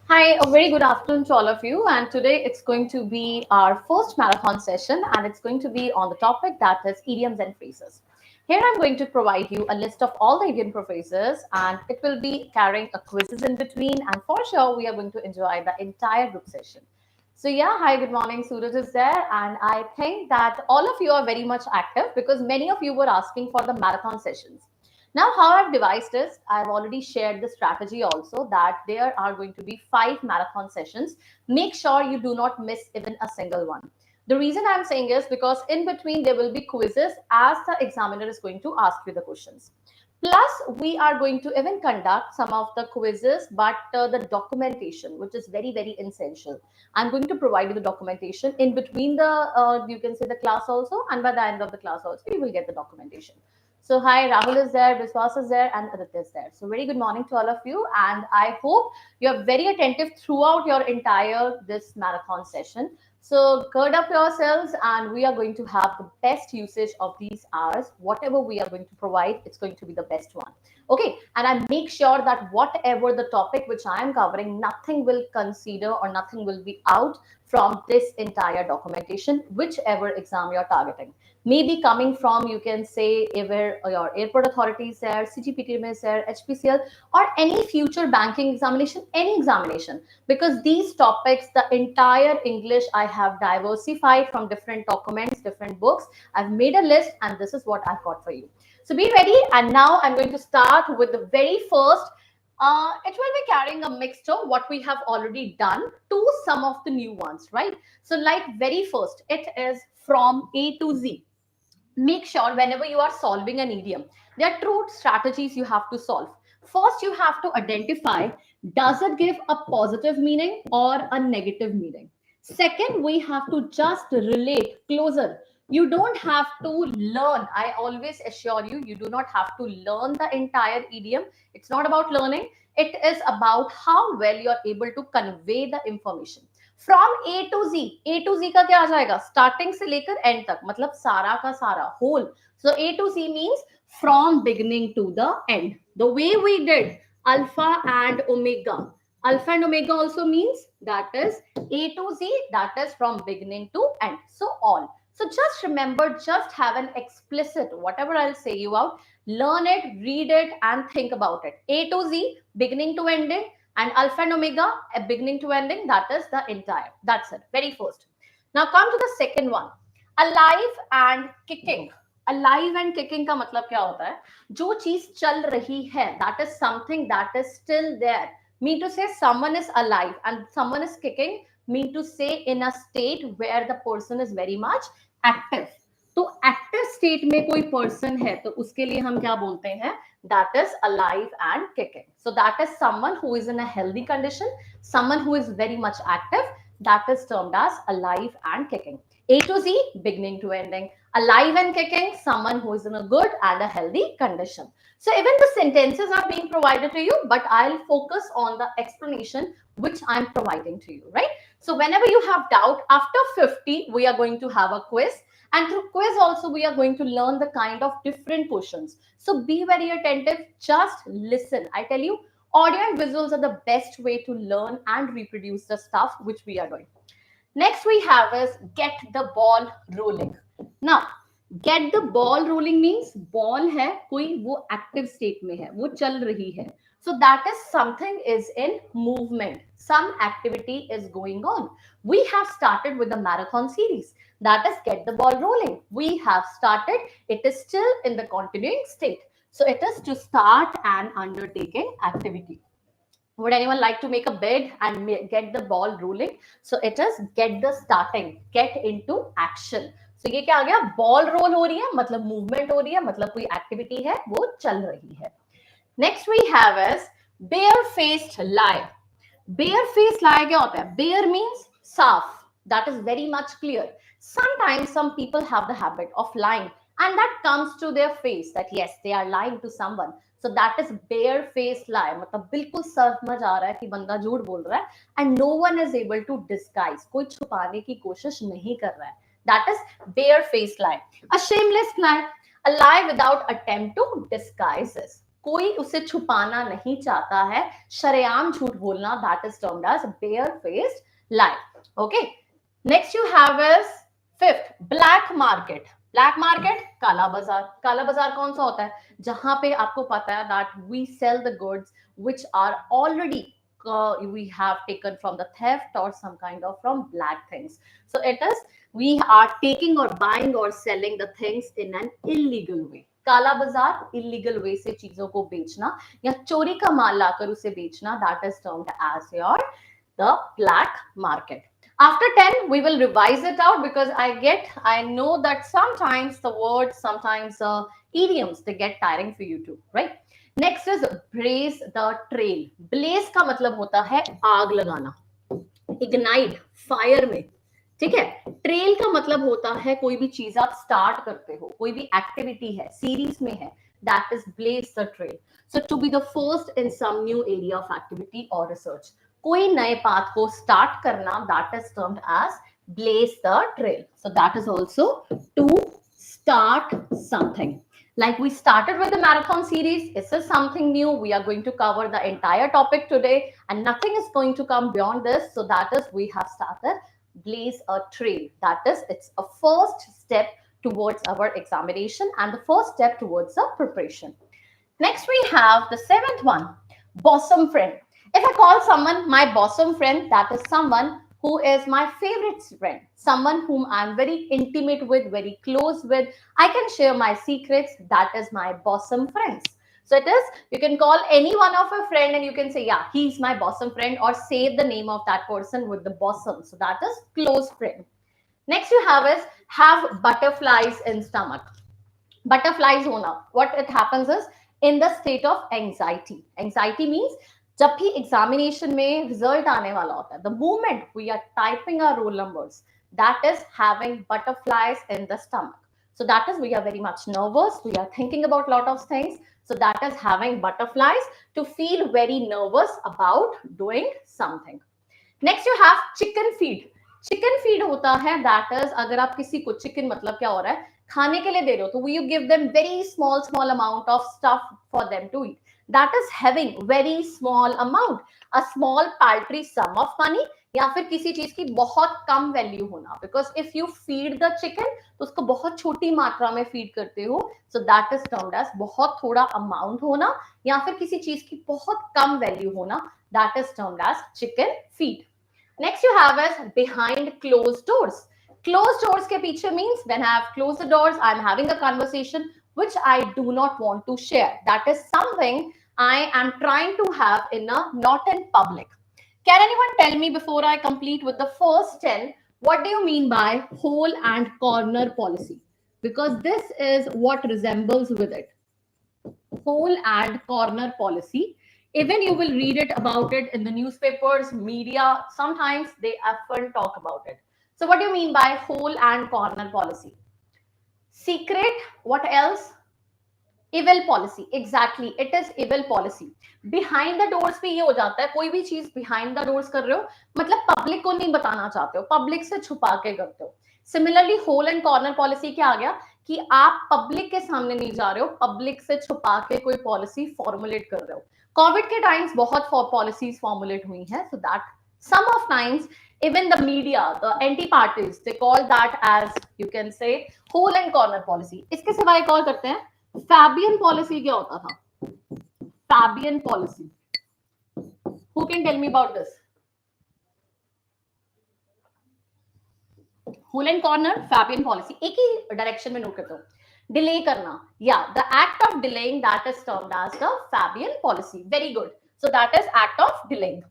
Hi, a very good afternoon to all of you. And today it's going to be our first marathon session, and it's going to be on the topic that is idioms and phrases. Here I'm going to provide you a list of all the idiom phrases, and it will be carrying a quizzes in between. And for sure, we are going to enjoy the entire group session. So yeah, hi, good morning. Suraj is there, and I think that all of you are very much active because many of you were asking for the marathon sessions. Now, how I've devised is I've already shared the strategy also that there are going to be 5 marathon sessions. Make sure you do not miss even a single one. The reason I'm saying is because in between there will be quizzes as the examiner is going to ask you the questions. Plus, we are going to even conduct some of the quizzes, but the documentation, which is very, very essential. I'm going to provide you the documentation in between you can say the class also, and by the end of the class also, you will get the documentation. So hi, Rahul is there, Viswas is there, and Aditya is there. So very good morning to all of you, and I hope you are very attentive throughout your entire this marathon session. So gird up yourselves, and we are going to have the best usage of these hours. Whatever we are going to provide, it's going to be the best one. Okay, and I make sure that whatever the topic which I am covering, nothing will consider or nothing will be out from this entire documentation, whichever exam you're targeting. Maybe coming from, you can say, either your airport authorities there, CGPTM is there, HPCL, or any future banking examination, any examination. Because these topics, the entire English, I have diversified from different documents, different books. I've made a list, and this is what I've got for you. So be ready. And now I'm going to start with the very first. It will be carrying a mixture, what we have already done, to some of the new ones, right? So, like very first, it is from A to Z. Make sure whenever you are solving an idiom, there are two strategies you have to solve. First, you have to identify, does it give a positive meaning or a negative meaning? Second, we have to just relate closer. You don't have to learn. I always assure you, you do not have to learn the entire idiom. It's not about learning. It is about how well you are able to convey the information. From A to Z का क्या आ जाएगा, starting से लेकर and तक, मतलब सारा का सारा whole. So A to Z means from beginning to the end, the way we did alpha and omega. Alpha and omega also means that is A to Z, that is from beginning to end. So all. So just remember, just have an explicit, whatever I'll say you out, learn it, read it, and think about it. A to Z, beginning to ending, and alpha and omega, a beginning to ending, that is the entire. That's it. Very first. Now come to the second one. Alive and kicking. Alive and kicking का मतलब क्या होता है? जो चीज चल रही है, that is something that is still there. Mean to say someone is alive and someone is kicking, mean to say in a state where the person is very much active. तो एक्टिव स्टेट में कोई person है तो उसके लिए हम क्या बोलते हैं? That is alive and kicking. So that is someone who is in a healthy condition, someone who is very much active. That is termed as alive and kicking. A to Z, beginning to ending. Alive and kicking, someone who is in a good and a healthy condition. So even the sentences are being provided to you, but I'll focus on the explanation which I'm providing to you, right? So whenever you have doubt, after 50, we are going to have a quiz. And through quiz also, we are going to learn the kind of different questions. So be very attentive. Just listen. I tell you, audio and visuals are the best way to learn and reproduce the stuff which we are doing. Next we have is get the ball rolling. Now, get the ball rolling means ball है, कोई वो active state में है, वो चल रही है. So that is something is in movement. Some activity is going on. We have started with the marathon series. That is get the ball rolling. We have started. It is still in the continuing state. So it is to start an undertaking activity. Would anyone like to make a bid and get the ball rolling? So it is get the starting, get into action. So ये क्या आ गया? Ball roll हो रही है, मतलब movement हो रही है, मतलब कोई activity है, वो चल रही है. Next we have is bare-faced lie. Bare-faced lie क्या होता है? Bare means साफ. That is very much clear. Sometimes some people have the habit of lying, and that comes to their face that yes, they are lying to someone. So that is bare-faced lie. मतलब बिल्कुल समझ आ रहा है कि बंदा झूठ बोल रहा है, and no one is able to disguise. कोई छुपाने की कोशिश नहीं कर रहा है. That is bare-faced lie. A shameless lie, a lie without attempt to disguise it. कोई उसे छुपाना नहीं चाहता है, शरेआम झूठ बोलना, that is termed as bare-faced lie. Okay. Next you have is fifth, black market. Black market, काला बाजार. काला बाजार कौन सा होता है? जहां पे आपको पता है that we sell the goods which are already we have taken from the theft or some kind of from black things. So it is we are taking or buying or selling the things in an illegal way. काला बाजार, illegal way से चीजों को बेचना या चोरी का माल लाकर उसे बेचना, that is termed as your the black market. After 10, we will revise it out because I know that sometimes the words, sometimes idioms, they get tiring for you too, right? Next is blaze the trail. Blaze का मतलब होता है आग लगाना, ignite, fire में, ठीक है? Trail का मतलब होता है कोई भी चीज आप स्टार्ट करते हो, कोई भी एक्टिविटी है, सीरीज में है, that is blaze the trail. So to be the first in some new area of activity or research. कोई नए पाथ को स्टार्ट करना, that is termed as blaze the trail. So that is also to start something. Like we started with the marathon series, this is something new. We are going to cover the entire topic today and nothing is going to come beyond this. So that is we have started blaze a trail. That is, it's a first step towards our examination and the first step towards the preparation. Next we have the seventh one, bosom friend. If I call someone my bosom friend, that is someone who is my favorite friend, someone whom I'm very intimate with, very close with. I can share my secrets. That is my bosom friends. So it is, you can call any one of a friend and you can say, yeah, he's my bosom friend, or say the name of that person with the bosom. So that is close friend. Next you have is have butterflies in stomach. Butterflies hona. What it happens is in the state of anxiety. Anxiety means जब भी examination में result आने वाला होता है, the moment we are typing our roll numbers, that is having butterflies in the stomach. So that is we are very much nervous, we are thinking about lot of things. So that is having butterflies, to feel very nervous about doing something. Next you have chicken feed. Chicken feed होता है, that is अगर आप किसी को, chicken मतलब क्या हो रहा है, खाने के लिए दे रहे हो, तो you give them very small amount of stuff for them to eat. That is having very small amount, a small paltry sum of money, या फिर किसी चीज की बहुत कम वैल्यू होना. Because if you feed the chicken तो उसको बहुत छोटी मात्रा में फीड करते हो, so that is termed as बहुत थोड़ा अमाउंट होना, या फिर किसी चीज की बहुत कम वैल्यू होना, that is termed as chicken feed. Next you have is behind closed doors. Closed doors के पीछे means when I have closed the doors, I am having a conversation which I do not want to share. That is something I am trying to have in a not in public. Can anyone tell me before I complete with the first 10, what do you mean by hole and corner policy? Because this is what resembles with it. Hole and corner policy. Even you will read it about it in the newspapers, media, sometimes they often talk about it. So what do you mean by hole and corner policy? Secret, what else? Evil policy. Exactly, it is evil policy. Behind the doors पे ये हो जाता है, कोई भी चीज behind the doors कर रहे हो, मतलब पब्लिक को नहीं बताना चाहते हो, पब्लिक से छुपा के करते हो. Similarly hole and corner policy क्या आ गया कि आप पब्लिक के सामने नहीं जा रहे हो, पब्लिक से छुपा के कोई पॉलिसी फॉर्मुलेट कर रहे हो. कोविड के टाइम्स बहुत पॉलिसीज फॉर्मुलेट हुई हैं, so that some of times even the media, the anti parties, they call that as, you can say, hole and corner policy. इसके सिवाय कॉल करते हैं Fabian policy. क्या होता था Fabian policy? Who can tell me about this? Hole and corner, Fabian policy. एक ही direction में note करते हो. डिले करना, yeah, the act of delaying, that is termed as the Fabian policy. Very good. So that is act of delaying.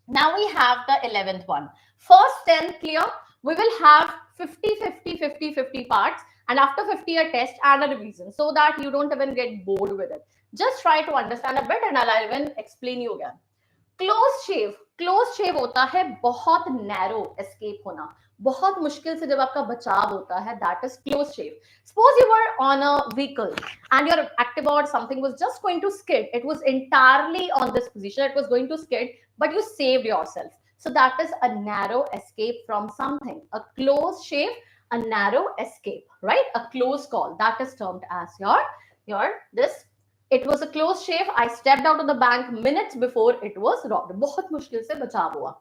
Now we have the 11th one. First 10 clear. We will have 50 parts, and after 50 a test and a revision, so that you don't even get bored with it. Just try to understand a bit and I'll even explain you again. Close shave होता है बहुत narrow escape होना, बहुत मुश्किल से जब आपका बचाव होता है, that is close shave. Suppose you were on a vehicle and your activa or something was just going to skid, it was entirely on this position, it was going to skid, but you saved yourself. So that is a narrow escape from something. A close shave, a narrow escape, right? A close call, that is termed as your this. It was a close shave. I stepped out of the bank minutes before it was robbed. बहुत मुश्किल से बचाव हुआ.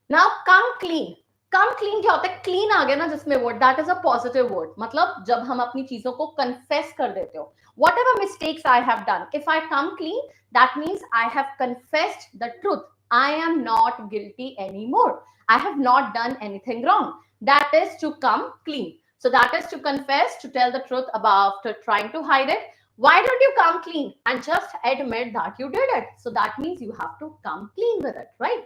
Now come clean. Come clean क्या होता है? Clean आ गया ना जिसमें word, that is a positive word. मतलब जब हम अपनी चीजों को confess कर देते हो. Whatever mistakes I have done, if I come clean, that means I have confessed the truth. I am not guilty anymore. I have not done anything wrong. That is to come clean. So that is to confess, to tell the truth about trying to hide it. Why don't you come clean and just admit that you did it? So that means you have to come clean with it, right?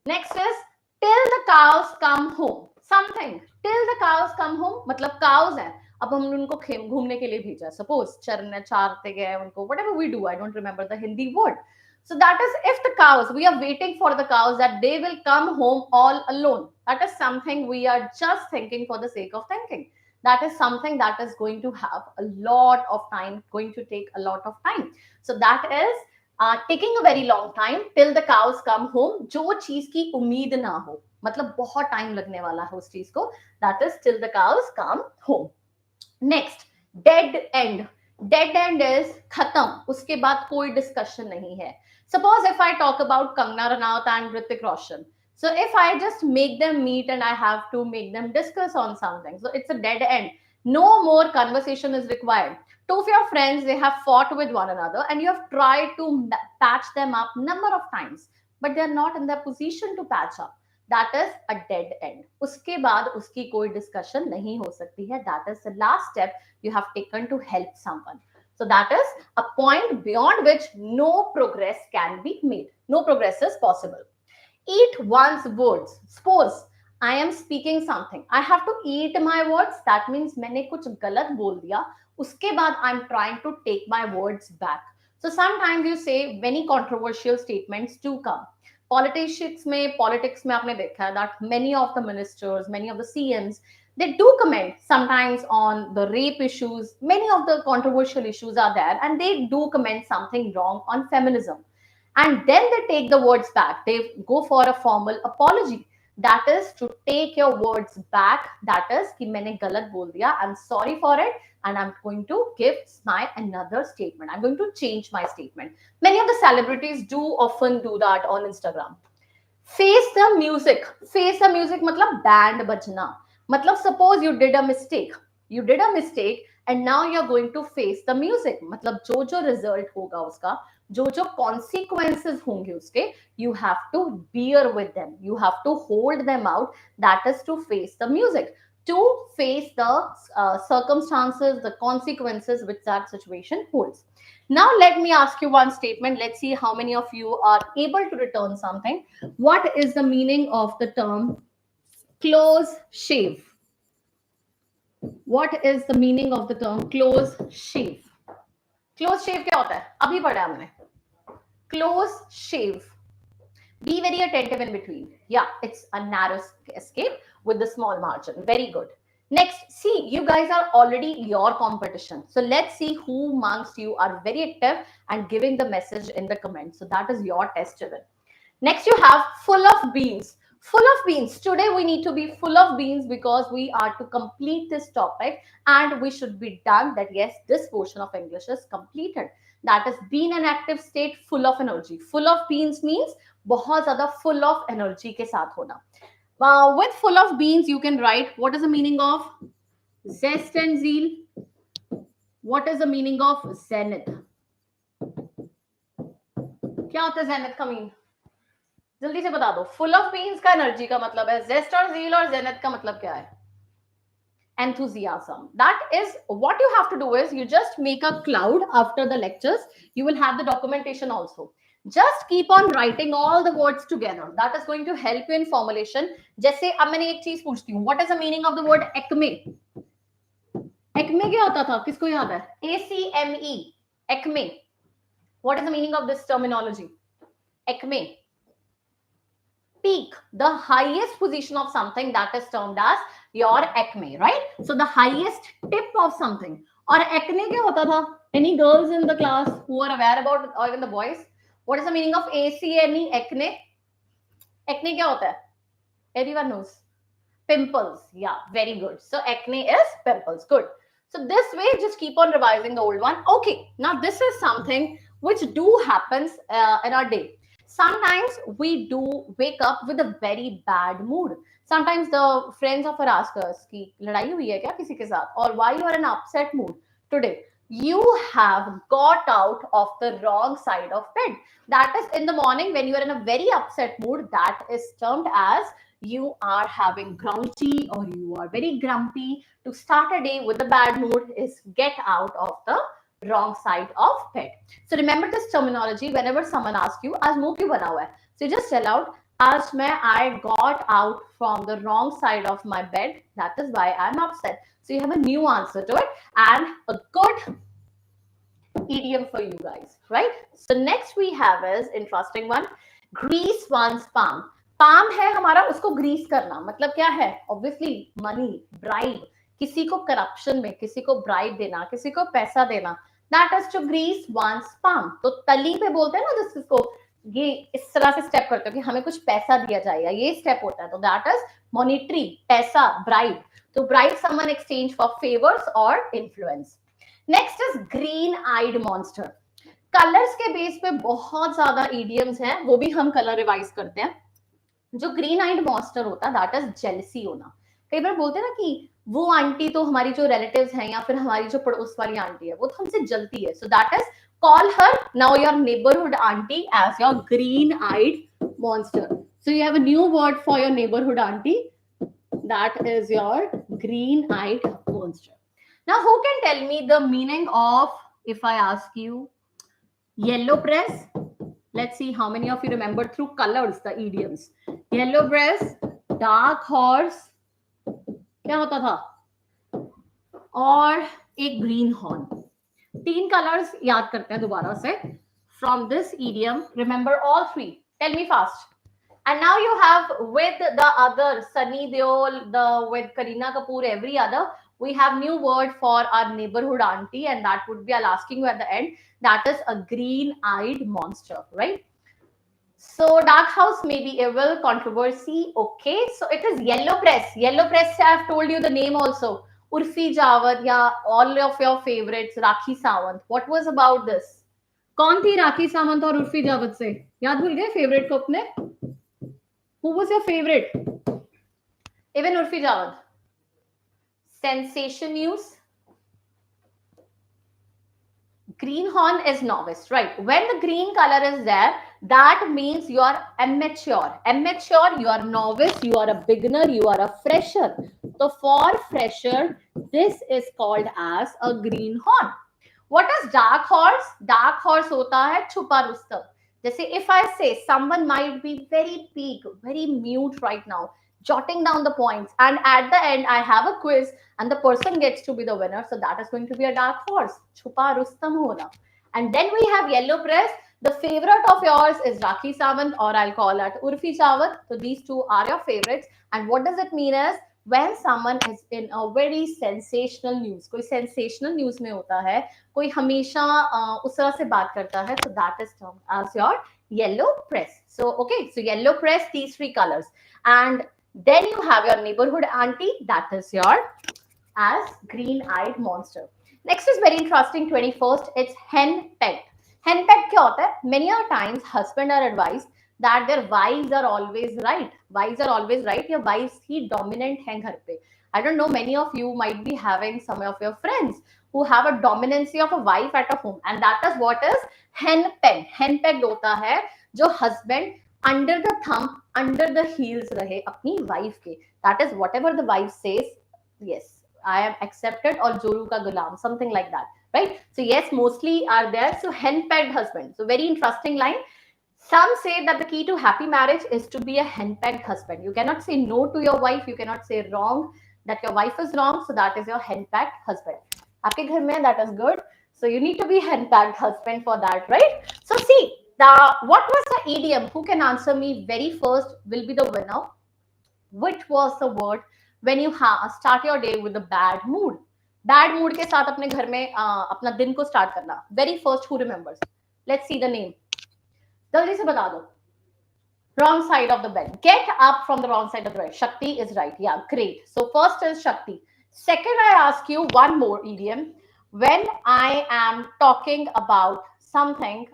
Next is till the cows come home. Something till the cows come home मतलब cows हैं, अब हमने उनको घूमने के लिए भेजा, suppose चरने चारते गए उनको, whatever we do, I don't remember the Hindi word. So that is if the cows, we are waiting for the cows that they will come home all alone. That is something we are just thinking for the sake of thinking. That is something that is going to have a lot of time, going to take a lot of time. So that is taking a very long time till the cows come home. जो चीज की उम्मीद ना हो, मतलब बहुत time लगने वाला है उस चीज को, that is till the cows come home. Next dead and. Dead and is खत्म, उसके बाद कोई डिस्कशन नहीं है. Suppose if I talk about Kangana Ranaut and Hrithik Roshan, so if I just make them meet and I have to make them discuss on something, so it's a dead end. No more conversation is required. Two of your friends, they have fought with one another and you have tried to patch them up number of times, but they are not in the position to patch up. That is a dead end. उसके बाद उसकी कोई discussion नहीं हो सकती है. That is the last step you have taken to help someone. So that is a point beyond which no progress can be made. No progress is possible. Eat one's words. Suppose I am speaking something, I have to eat my words. That means मैंने कुछ गलत बोल दिया, उसके बाद I'm trying to take my words back. So sometimes you say many controversial statements do come. Politics में आपने देखा है that many of the ministers, many of the CMs, they do comment sometimes on the rape issues. Many of the controversial issues are there, and they do comment something wrong on feminism. And then they take the words back. They go for a formal apology. That is to take your words back. That is कि मैंने गलत बोल दिया. I'm sorry for it, and I'm going to give my another statement. I'm going to change my statement. Many of the celebrities do often do that on Instagram. Face the music. Face the music मतलब band बजना. मतलब suppose you did a mistake. You did a mistake and now you're going to face the music. मतलब जो जो result होगा उसका, जो जो consequences होंगे उसके, you have to bear with them. You have to hold them out. That is to face the music. To face the circumstances, the consequences which that situation holds. Now, let me ask you one statement. Let's see how many of you are able to return something. What is the meaning of the term close shave? What is the meaning of the term close shave? Close shave क्या होता है? अभी पढ़ा हमने. Close shave. Be very attentive in between. Yeah, it's a narrow escape with the small margin. Very good. Next, see, you guys are already your competition. So let's see who amongst you are very active and giving the message in the comments. So that is your test even. Next, you have full of beans. Full of beans. Today, we need to be full of beans because we are to complete this topic and we should be done that, yes, this portion of English is completed. That is being an active state, full of energy. Full of beans means बहुत ज़्यादा full of energy के साथ होना. With full of beans, you can write what is the meaning of zest and zeal. What is the meaning of zenith? क्या होता है zenith का mean? जल्दी से बता दो. Full of beans का एनर्जी का मतलब है, zest और zeal और zenith का मतलब क्या है? Enthusiasm. That is what you have to do is you just make a cloud after the lectures. You will have the documentation also. Just keep on writing all the words together. That is going to help you in formulation. जैसे अब मैंने एक चीज पूछती हूँ. What is the meaning of the word acme? Acme क्या होता था? किसको याद है? ACME. Acme. What is the meaning of this terminology? Acme. peak, the highest position of something, that is termed as your acme, right? So the highest tip of something. और acne क्या होता था? Any girls in the class who are aware about it, or even the boys? What is the meaning of ACNE, acne? Acne क्या होता है? Everyone knows. Pimples. Yeah, very good. So acne is pimples. Good. So this way, just keep on revising the old one. Okay, now this is something which do happens in our day. Sometimes we do wake up with a very bad mood. Sometimes the friends of us ask us कि लड़ाई हुई है क्या किसी के साथ, or why you are in an upset mood today. You have got out of the wrong side of bed. That is in the morning when you are in a very upset mood. That is termed as you are having grouchy or you are very grumpy. To start a day with a bad mood is get out of the wrong side of bed. So remember this terminology whenever someone asks you, आज मुंह क्यों बना हुआ है? So you just tell out, आज मैं I got out from the wrong side of my bed. That is why I'm upset. So you have a new answer to it and a good idiom for you guys, right? So next we have is interesting one, grease one's palm. Palm है हमारा, उसको Greece करना, मतलब क्या है? Obviously money, bribe, किसी को corruption में, किसी को ब्राइब देना, किसी को पैसा देना, that is to grease one's palm. तो तली पे बोलते हैं ना जिसको ये इस तरह से स्टेप करते हो कि हमें कुछ पैसा दिया जाए, या ये स्टेप होता है, तो दैट इज मॉनिटरी, पैसा, ब्राइब. तो bribe someone exchange for favours और influence. Next is green eyed monster. Colours के बेस पे बहुत ज्यादा इडियम्स हैं, वो भी हम कलर रिवाइज करते हैं. जो ग्रीन आइड मॉन्स्टर होता है दैट इज जेलसी होना. कई बार बोलते हैं ना कि वो आंटी तो हमारी जो रिलेटिव्स हैं या फिर हमारी जो पड़ोस वाली आंटी है वो तो हमसे जलती है. So that is call her now your neighbourhood aunty as your green eyed monster. So you have a new word for your neighbourhood aunty, that is your green eyed monster. Now, who can tell me the meaning of, if I ask you, yellow press? Let's see how many of you remember through colors the idioms. Yellow press, dark horse, क्या होता था? और एक green horn. तीन colors याद करते हैं दोबारा से. From this idiom, remember all three. Tell me fast. And now you have with the other Sunny Deol, with Kareena Kapoor, every other. We have new word for our neighborhood auntie, and that would be, I'll asking you at the end, that is a green-eyed monster, right? So dark house may be evil, controversy. Okay, so it is yellow press. Yellow press, I have told you the name also. Urfi Jawad, yeah, all of your favorites. Rakhi Sawant. What was about this? कौन थी राखी सावंत और उर्फी जावद से? याद भूल गए favourite को अपने? Who was your favorite? Even Urfi Jawad. Sensation news. Greenhorn is novice, right? When the green color is there, that means you are immature. Immature, you are novice, you are a beginner, you are a fresher. So for fresher, this is called as a greenhorn. What is dark horse? Dark horse होता है छुपा रुस्तम. जैसे if I say someone might be very weak, very mute right now, jotting down the points, and at the end I have a quiz and the person gets to be the winner, so that is going to be a dark horse. Chupa Rustam hona. And then we have yellow press. The favorite of yours is Rakhi Sawant, or I'll call it Urfi Jawad. So these two are your favorites. And what does it mean is when someone is in a very sensational news, कोई sensational news में होता है, कोई हमेशा उस तरह से बात करता है, so that is termed as your yellow press. So okay, so yellow press, these three colors. And then you have your neighborhood auntie, that is your as green-eyed monster. Next is very interesting, 21st, it's henpecked. Henpecked क्या होता है? Many a times husband are advised that their wives are always right. Wives are always right. Your wives he dominant हैं घर पे. I don't know, many of you might be having some of your friends who have a dominancy of a wife at a home, and that is what is henpecked. Henpecked होता है जो husband under the thumb, under the heels रहे अपनी wife के. That is whatever the wife says, yes, I am accepted, or Joru ka gulam, something like that, right? So yes, mostly are there. So henpecked husband. So very interesting line. Some say that the key to happy marriage is to be a henpecked husband. You cannot say no to your wife. You cannot say wrong that your wife is wrong. So that is your henpecked husband. आपके घर में that is good. So you need to be henpecked husband for that, right? So see, What was the idiom? Who can answer me very first will be the winner. Which was the word when you start your day with a bad mood? Bad mood के साथ अपने घर में अपना दिन को start करना. Very first, who remembers? Let's see the name. जल्दी से बता दो. Wrong side of the bed. Get up from the wrong side of the bed. Shakti is right. Yeah, great. So first is Shakti. Second, I ask you one more idiom. When I am talking about something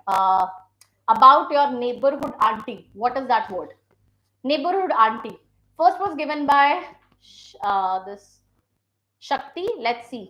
about your neighborhood auntie, what is that word? Neighborhood auntie. First was given by this Shakti. Let's see.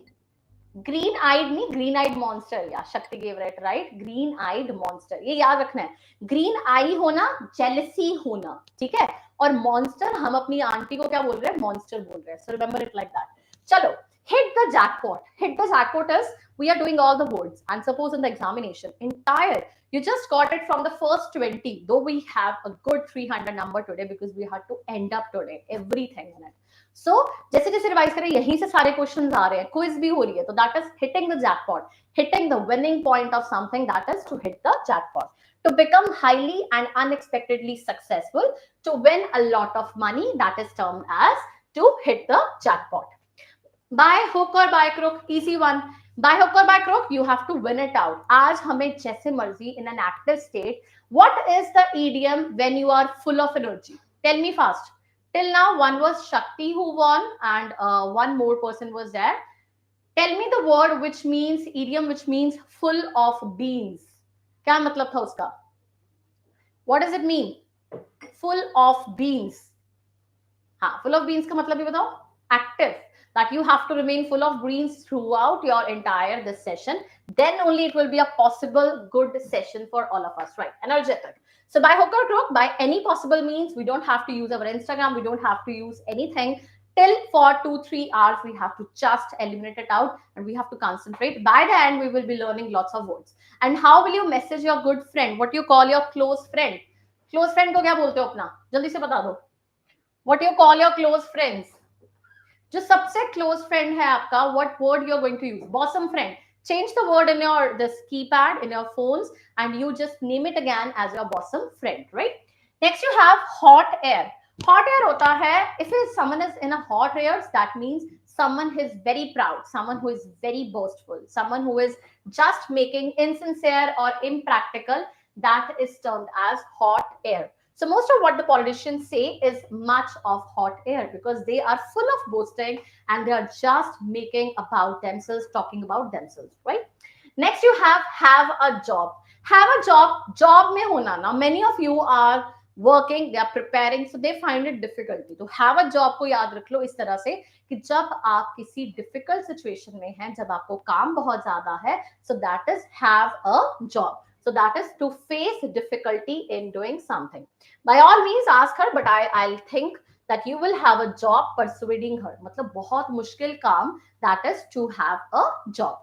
Green eyed नहीं, green eyed monster, या Shakti gave it right, green eyed monster, ये याद रखना है. Green आई होना jealousy होना, ठीक है, और मॉन्स्टर हम अपनी आंटी को क्या बोल रहे हैं, मॉन्स्टर बोल रहे हैं. So remember it like that. चलो, hit the jackpot. Hit the jackpot is we are doing all the words, and suppose in the examination entire you just got it from the first 20, though we have a good 300 number today because we had to end up today everything in it. So जैसे जैसे revise करें यहीं से सारे questions आ रहे हैं, quiz भी हो रही है, तो that is hitting the jackpot, hitting the winning point of something, that is to hit the jackpot, to become highly and unexpectedly successful, to win a lot of money, that is termed as to hit the jackpot. By hook or by crook, easy one. By hook or by crook, you have to win it out. आज हमें जैसे मर्जी in an active state. What is the idiom when you are full of energy? Tell me fast. Till now, one was Shakti who won, and one more person was there. Tell me the word which means idiom which means full of beans. क्या मतलब था उसका? What does it mean? Full of beans. हाँ, full of beans का मतलब भी बताओ. Active. That you have to remain full of beans throughout your entire this session. Then only it will be a possible good session for all of us, right? Energetic. So by hook or crook, by any possible means, we don't have to use our Instagram. We don't have to use anything. Till for 2-3 hours, we have to just eliminate it out and we have to concentrate. By the end, we will be learning lots of words. And how will you message your good friend? What you call your close friend? Close friend को क्या बोलते हो अपना? जल्दी से बता दो. What you call your close friends? जो सबसे क्लोज फ्रेंड है आपका, what word you are going to use? Bosom friend. Change the word in your this keypad in your phones and you just name it again as your bosom friend, right? Next you have hot air. Hot air होता है if someone is in a hot air, that means someone who is very proud, someone who is very boastful, someone who is just making insincere or impractical, that is termed as hot air. So most of what the politicians say is much of hot air because they are full of boasting and they are just making about themselves, talking about themselves, right? Next you have a job. Have a job, job mein hona. Now many of you are working, they are preparing, so they find it difficult. तो have a job को याद रख लो इस तरह से कि जब आप किसी difficult situation में हैं, जब आपको काम बहुत ज्यादा है, so that is have a job. So that is to face difficulty in doing something. By all means ask her, but I'll think that you will have a job persuading her. मतलब बहुत मुश्किल काम, that is to have a job.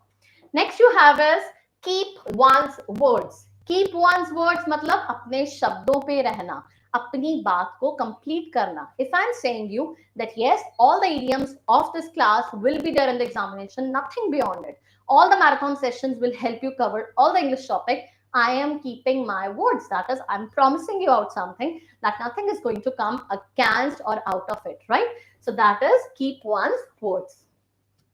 Next you have is keep one's words. Keep one's words मतलब अपने शब्दों पे रहना, अपनी बात को complete करना. If I'm saying you that yes, all the idioms of this class will be there in the examination, nothing beyond it. All the marathon sessions will help you cover all the English topic. I am keeping my words. That is, I'm promising you out something that nothing is going to come against or out of it, right? So that is keep one's words.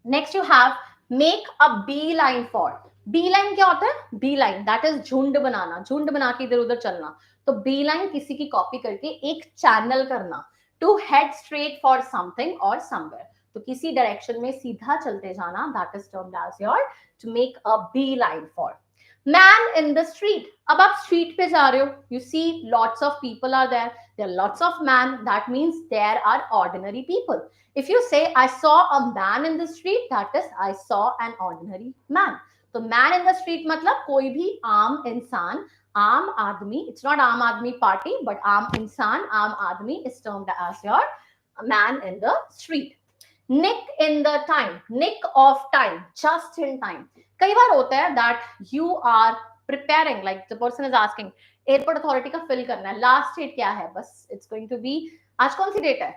Next you have make a beeline for. Beeline क्या होता है? Beeline, that is झुंड बनाना, झुंड बना के इधर उधर चलना. तो beeline किसी की कॉपी करके एक चैनल करना. To head straight for something or somewhere. तो किसी डायरेक्शन में सीधा चलते जाना, that is termed as your to make a beeline for. Man in the street. अब आप street पे जा रहे हो, you see lots of people are there. There are lots of man. That means there are ordinary people. If you say I saw a man in the street, that is I saw an ordinary man. तो man in the street मतलब कोई भी आम इंसान, आम आदमी. It's not आम आदमी party, but आम इंसान, आम आदमी is termed as your man in the street. Nick in the time, nick of time, just in time. कई बार होता है that you are preparing, like the person is asking, airport authority का fill करना है, लास्ट डेट क्या है, बस it's going to be, आज कौन सी डेट है,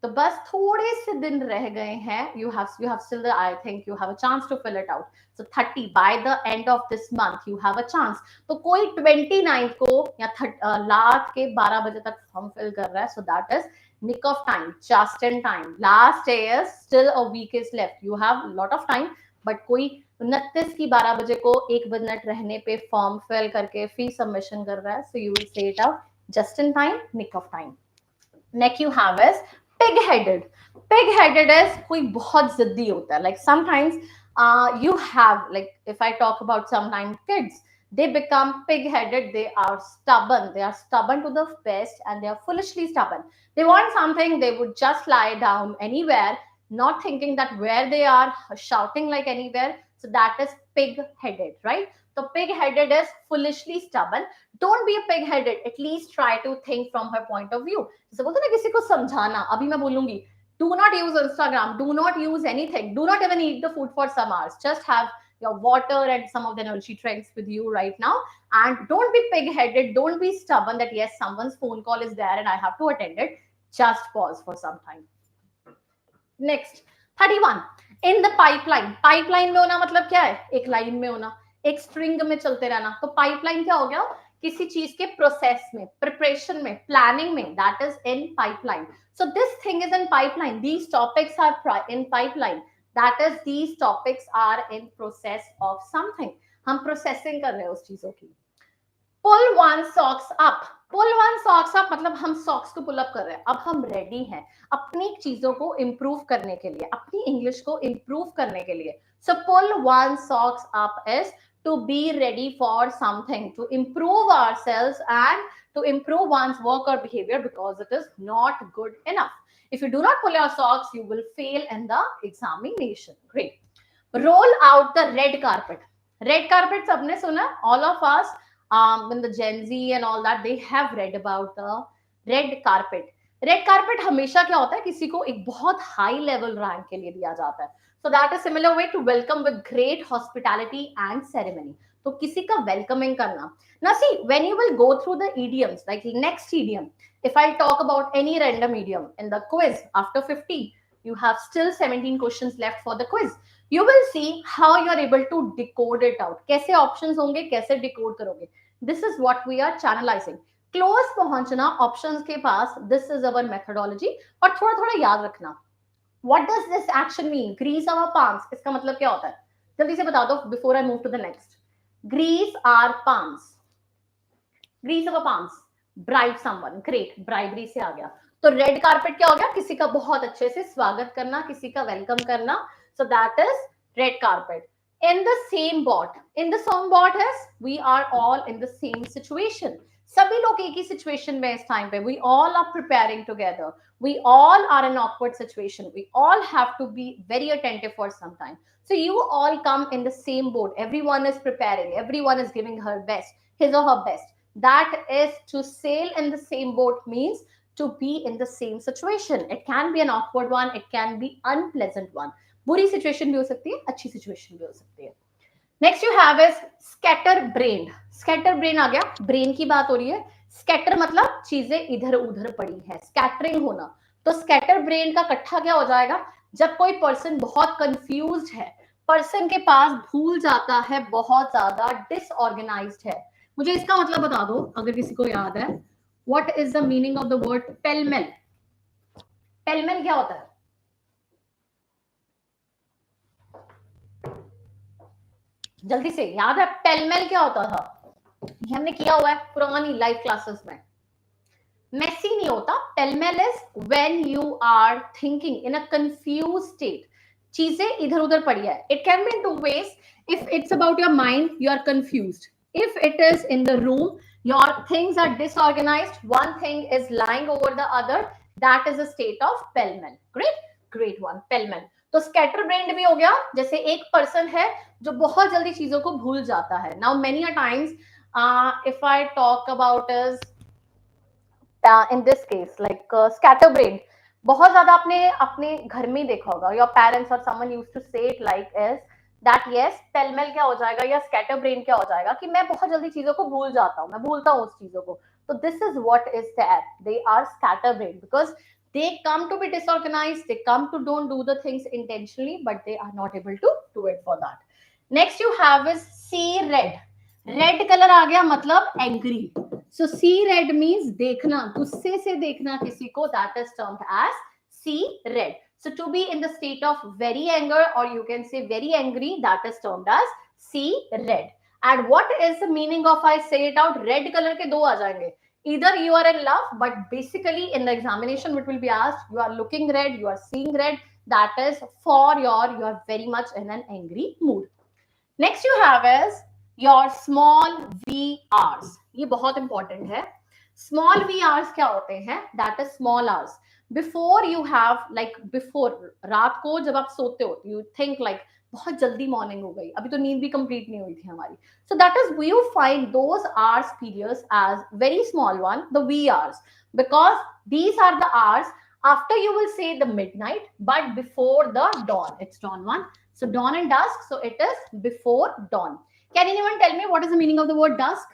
तो बस थोड़े से दिन रह गए हैं. You have still the, I think you have a chance to fill it out. So 30 by the end of this month you have a chance. तो कोई 29 को या रात के 12 बजे तक फॉर्म फिल कर रहा है. So that is nick of time, just in time. Last day is still a week is left. You have a lot of time. But कोई 29 की 12 बजे को 1 मिनट रहने पे फॉर्म फिल करके फी सबमिशन कर रहा है. So you will say it out, just in time, nick of time. Next you have is pig-headed. Pig-headed is कोई बहुत जिद्दी होता है. Like sometimes you have, like if I talk about sometimes kids, they become pig-headed. They are stubborn. They are stubborn to the best, and they are foolishly stubborn. They want something, they would just lie down anywhere, not thinking that where they are, shouting like anywhere. So that is pig-headed, right? So pig-headed is foolishly stubborn. Don't be a pig-headed. At least try to think from her point of view. जैसे बोलते ना किसी को समझाना. अभी मैं बोलूंगी, do not use Instagram, do not use anything, do not even eat the food for some hours. Just have your water and some of the energy drinks with you right now. And don't be pig-headed. Don't be stubborn that yes, someone's phone call is there and I have to attend it. Just pause for some time. Next, 31. In the pipeline. Pipeline में होना मतलब क्या है? एक line में होना, एक string में चलते रहना. तो पाइपलाइन क्या हो गया? किसी चीज के प्रोसेस में, प्रिपरेशन में, प्लानिंग में. That is in pipeline. So this thing is in pipeline. These topics are in pipeline. That is these topics are in process of something. हम प्रोसेसिंग कर रहे हैं उस चीजों की. Pull one socks up. Pull one socks up मतलब हम socks को पुल अप कर रहे हैं. अब हम रेडी हैं अपनी चीजों को इंप्रूव करने के लिए, अपनी इंग्लिश को इंप्रूव करने के लिए. So pull one socks up is to be ready for something, to improve ourselves and to improve one's work or behavior because it is not good enough. If you do not pull your socks, you will fail in the examination. Great. Roll out the red carpet. Red carpet sabne suna. All of us in the Gen Z and all that, they have read about the red carpet. Red carpet हमेशा क्या होता है, किसी को एक बहुत high level rank के लिए दिया जाता है. So that is similar way to welcome with great hospitality and ceremony. तो किसी का welcoming करना. Now see, when you will go through the idioms, like next idiom, if I talk about any random idiom in the quiz after 50, you have still 17 questions left for the quiz. You will see how you are able to decode it out. कैसे options होंगे, कैसे decode करोगे. This is what we are channelizing. Close पहुंचना options के पास. This is our methodology. और थोड़ा थोड़ा याद रखना. What does this action mean? Grease our palms. इसका मतलब क्या होता है? जल्दी से बता दो before I move to the next. Grease our palms. Grease our palms. Bribe someone. Great, bribery से आ गया. तो रेड कारपेट क्या हो गया? किसी का बहुत अच्छे से स्वागत करना, किसी का वेलकम करना. सो that is red carpet. In the same boat. In the same boat is we are all in the same situation. सभी लोग एक ही सिचुएशन में इस टाइम पे. We all are preparing together. We all are in awkward situation. We all have to be very attentive for some time. So you all come in the same boat. Everyone is preparing. Everyone is giving her best, his or her best. That is to sail in the same boat means to be in the same situation. It can be an awkward one. It can be unpleasant one. बुरी situation भी हो सकती है, अच्छी situation भी हो सकती है. Next you have is scatter brain. Scatter brain आ गया. ब्रेन की बात हो रही है. स्कैटर मतलब चीजें इधर उधर पड़ी है, स्कैटरिंग होना. तो स्कैटर ब्रेन का इकट्ठा क्या हो जाएगा? जब कोई पर्सन बहुत कंफ्यूज्ड है, पर्सन के पास भूल जाता है, बहुत ज्यादा डिसऑर्गेनाइज्ड है. मुझे इसका मतलब बता दो अगर किसी को याद है. What is the meaning of the word pell-mell? Pell-mell क्या होता है? जल्दी से याद है पेलमेल क्या होता था? ये हमने किया हुआ है पुरानी लाइव क्लासेस में. मेसी नहीं होता. Pell-mell is when you are thinking in a confuse state. चीजें इधर उधर पड़ी है. It can be in two ways. If it's about your mind, you are confused. If it is in the room, your things are disorganised, one thing is lying over the other. That is a state of pell-mell. Great, great one, pell-mell. तो scatter brained भी हो गया. जैसे एक person है जो बहुत जल्दी चीजों को भूल जाता है. Now many a times if I talk about is in this case like scatter brain, बहुत ज्यादा आपने अपने घर में देखा होगा. योर पेरेंट्स और समवन यूज्ड टू से it like is that yes pell-mell क्या हो जाएगा या स्कैटर ब्रेन क्या हो जाएगा कि मैं बहुत जल्दी चीजों को भूल जाता हूँ, मैं भूलता हूँ उस चीजों को. तो this is what is that. They are scatter brain because They come to be disorganized, they come to don't do the things intentionally, but they are not able to do it for that. Next you have is see red. Red color आ गया मतलब angry. So see red means देखना, गुस्से से देखना किसी को, that is termed as see red. So to be in the state of very anger, or you can say very angry, that is termed as see red. And what is the meaning of I say it out? Red color के दो आ जाएंगे. Either you are in love, but basically in the examination it will be asked, you are looking red, you are seeing red, that is for you are very much in an angry mood. Next you have is your small VRs. ये बहुत important है. Small VRs क्या होते हैं? That is small hours. Before you have like before रात को जब आप सोते हो, you think like बहुत जल्दी मॉर्निंग हो गई, अभी तो नींद भी कंप्लीट नहीं हुई थी हमारी. So that is you find those hours periods as very small one, the VRs, because these are the hours after you will say the midnight, but before the dawn. It's dawn one. So dawn and dusk. So it is before dawn. Can anyone tell me what is the meaning of the word dusk?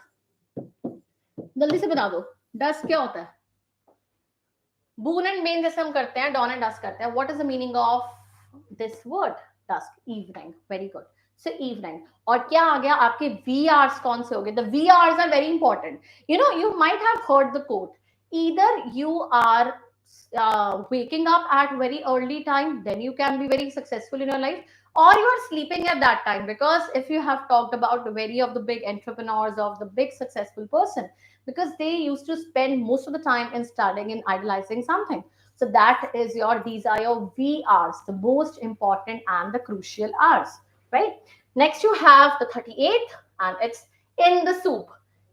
जल्दी से बता दो. Dusk क्या होता है? Boon and bane जैसे हम करते हैं, dawn and dusk करते हैं. What is the meaning of this word? Dusk, evening. Very good. So evening. और क्या आ गया आपके VRs कौन से हो गए? The VRs are very important. You know, you might have heard the quote. Either you are waking up at very early time, then you can be very successful in your life, or you are sleeping at that time. Because if you have talked about very of the big entrepreneurs, of the big successful person, because they used to spend most of the time in studying and idolizing something. So that is your, these are your VRs, the most important and the crucial hours, right? Next you have the 38th, and it's in the soup.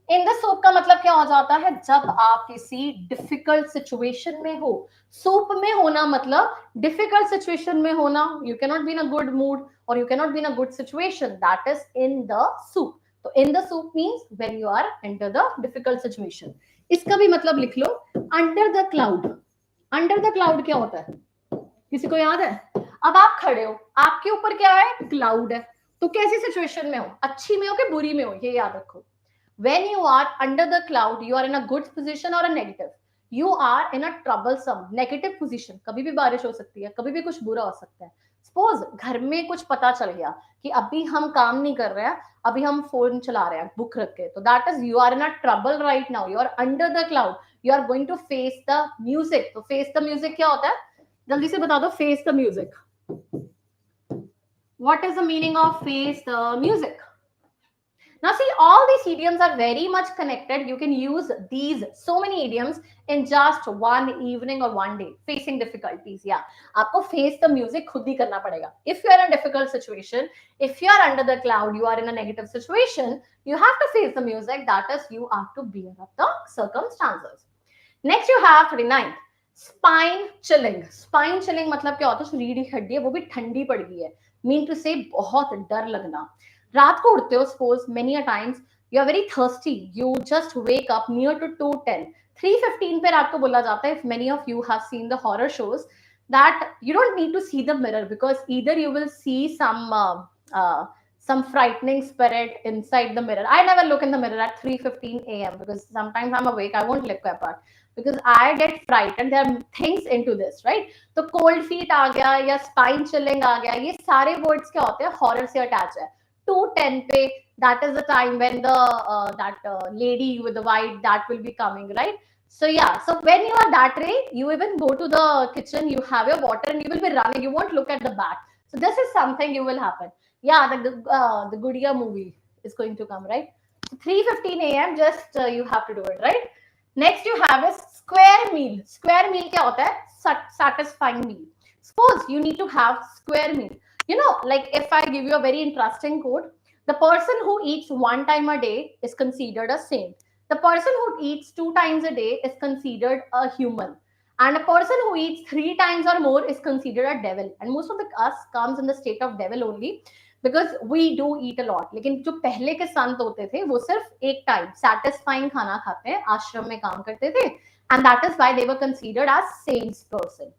In the soup का मतलब क्या हो जाता है? जब आप किसी difficult situation में हो. सूप में होना मतलब डिफिकल्ट सिचुएशन में होना. You can not be in a good mood और you can not be in a good situation. That is in the soup. तो in the soup means when you are enter the difficult situation. इसका भी मतलब लिख लो, under the cloud. Under the cloud क्या होता है? किसी को याद है? अब आप खड़े हो, आपके ऊपर क्या है? क्लाउड है. तो कैसी सिचुएशन में हो? अच्छी में हो कि बुरी में हो? ये याद रखो. When you are under the cloud, you are in a good position or a negative. You are in a troublesome, negative position. कभी भी बारिश हो सकती है, कभी भी कुछ बुरा हो सकता है. Suppose घर में कुछ पता चल गया कि अभी हम काम नहीं कर रहे हैं, अभी हम फोन चला रहे हैं बुक रख के. तो that is you are in a trouble right now. You are under the cloud. You are going to face the music. तो face the music क्या होता है? जल्दी से बता दो. Face the music. What is the meaning of face the music? Now see, all these idioms are very much connected. You can use these so many idioms in just one evening or one day. Facing difficulties, yeah. आपको face the music खुद ही करना पड़ेगा. If you are in a difficult situation, if you are under the cloud, you are in a negative situation, you have to face the music. That is, you have to bear up the circumstances. Next you have 39th. Spine chilling. Spine chilling मतलब क्या होता है? रीढ़ की हड्डी है वो भी ठंडी पड़ गई है. Mean to say बहुत डर लगना. रात को उठते हो, suppose many a times you are very thirsty, you just wake up near to 2:10, 3:15 पे रात को बोला जाता है. If many of you have seen the horror shows, that you don't need to see the mirror, because either you will see some frightening spirit inside the mirror. I never look in the mirror at 3:15 a.m. because sometimes I'm awake, I won't look apart because I get frightened. There are things into this, right? तो cold feet आ गया या spine chilling आ गया, ये सारे words क्या होते हैं? Horror से attach है. 2:10 पे, that is the time when the that lady with the white that will be coming, right? So yeah, so when you are that way, you even go to the kitchen, you have your water and you will be running, you won't look at the back. So this is something you will happen. Yeah, the Gudiya movie is going to come, right? So 3:15 a.m. just you have to do it, right? Next you have a square meal. Square meal क्या होता है? Satisfying meal. Suppose you need to have square meal. You know, like if I give you a very interesting quote, the person who eats one time a day is considered a saint. The person who eats 2 times a day is considered a human. And a person who eats 3 times or more is considered a devil. And most of the us comes in the state of devil only because we do eat a lot. लेकिन जो पहले के संत होते थे वो सिर्फ एक time satisfying खाना खाते हैं, आश्रम में काम करते थे, and that is why they were considered as saints person.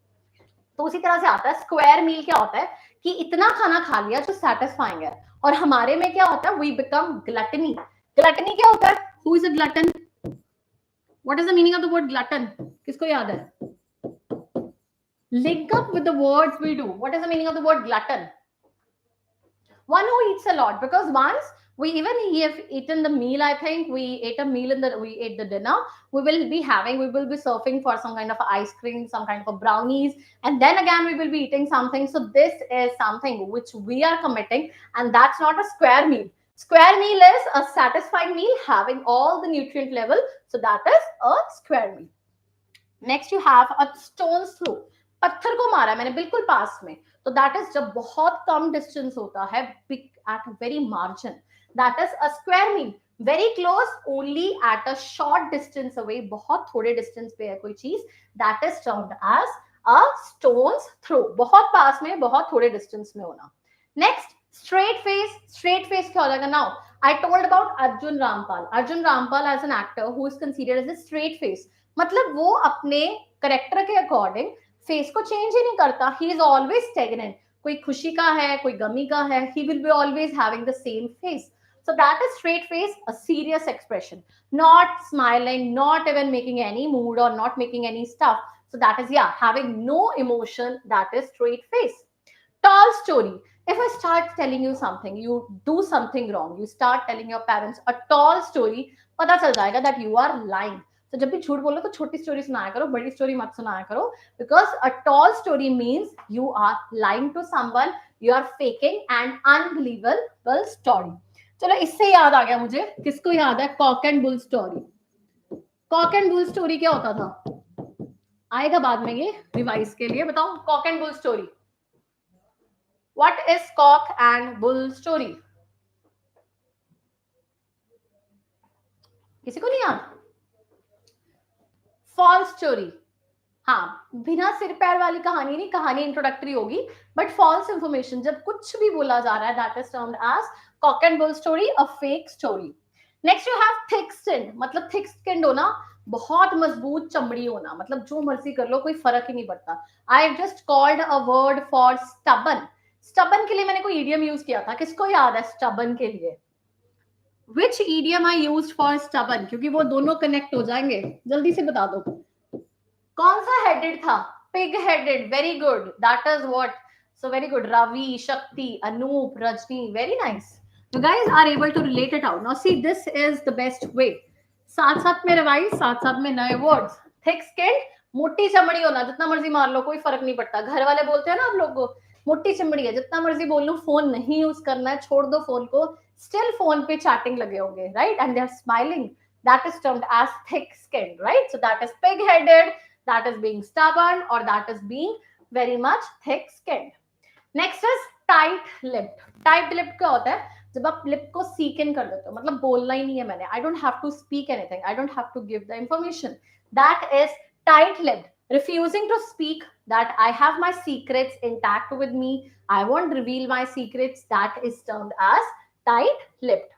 तो उसी तरह से आता है स्क्वायर मील. क्या होता है कि इतना खाना खा लिया जो सेटिस्फाइंग है. और हमारे में क्या होता है? We become gluttony. ग्लटनी क्या होता है? Who is a glutton? What is the meaning of the word glutton? किसको याद है? Link up with the words we do. What is the meaning of the word glutton? One who eats a lot, because once we have eaten the meal, I think we ate a meal we ate the dinner, we will be surfing for some kind of ice cream, some kind of a brownies, and then again we will be eating something. So this is something which we are committing, and that's not a square meal. Square meal is a satisfied meal having all the nutrient level, so that is a square meal. Next you have a stone's throw, पत्थर को मारा मैंने बिल्कुल पास में, तो that is जब बहुत कम distance होता है, at very margin, that is a square meal. Very close, only at a short distance away, बहुत थोड़े डिस्टेंस पे है कोई चीज, that is termed as a stone's throw. बहुत पास में, बहुत थोड़े डिस्टेंस में होना. Next, straight face. Straight face क्या हो जाएगा? Now I told about Arjun Rampal. Arjun Rampal as an actor who is considered as a straight face, मतलब वो अपने करेक्टर के अकॉर्डिंग फेस को चेंज ही नहीं करता. He is always stagnant. कोई खुशी का है, कोई गमी का है, he will be always having the same face. So that is straight face, a serious expression, not smiling, not even making any mood or not making any stuff. So that is, yeah, having no emotion. That is straight face. Tall story. If I start telling you something, you do something wrong, you start telling your parents a tall story, पता चल जाएगा that you are lying. तो जब भी झूठ बोलो तो छोटी स्टोरी सुनाया करो, बड़ी स्टोरी मत सुनाया करो, because a tall story means you are lying to someone, you are faking an unbelievable story. चलो, इससे याद आ गया मुझे, किसको याद है cock and bull story? Cock and bull story क्या होता था? आएगा बाद में ये रिवाइज के लिए. बताओ, cock and bull story, what is cock and bull story? किसी को नहीं याद? False story. हाँ, बिना सिर पैर वाली कहानी नहीं, कहानी इंट्रोडक्टरी होगी, बट फॉल्स इंफॉर्मेशन जब कुछ भी बोला जा रहा है, that is termed as cock and bull story, a fake story. Next you have thick skin. मतलब थिक स्किन होना, बहुत मजबूत चमड़ी होना, मतलब जो मर्जी कर लो कोई फर्क ही नहीं पड़ता. I just called a word for stubborn. Stubborn के लिए मैंने कोई इडियम यूज किया था, किसको याद है स्टबन के लिए? Which idiom I used for stubborn? क्योंकि वो दोनों कनेक्ट हो जाएंगे, जल्दी से बता दो. कौन सा हेडेड था? Pig headed. Very good, that is what. So very good. Ravi, Shakti, Anoop, Rajni, very nice. You guys are able to relate it out. Now see, this is the best way. साथ साथ में रिवाइज, साथ साथ में नए वर्ड्स. थिक स्किन, मोटी चमड़ी होना, जितना मर्जी मार लो कोई फर्क नहीं पड़ता. घर वाले बोलते हैं ना आप लोग को, मोटी चमड़ी है, जितना मर्जी बोल लो, फोन नहीं यूज करना है, छोड़ दो फोन को, स्टिल फोन पे चैटिंग लगे होंगे, right? And they are smiling. That is termed as thick skinned, right? So that is pig headed, that is being stubborn, or that is being very much thick skinned. Next is tight lipped. Tight lipped क्या होता है? जब आप lip को सीकन कर देते हो, मतलब बोलना ही नहीं है मैंने, I don't have to speak anything, I don't have to give the information, that is tight lipped. Refusing to speak that I have my secrets intact with me, I won't reveal my secrets, that is termed as tight lipped.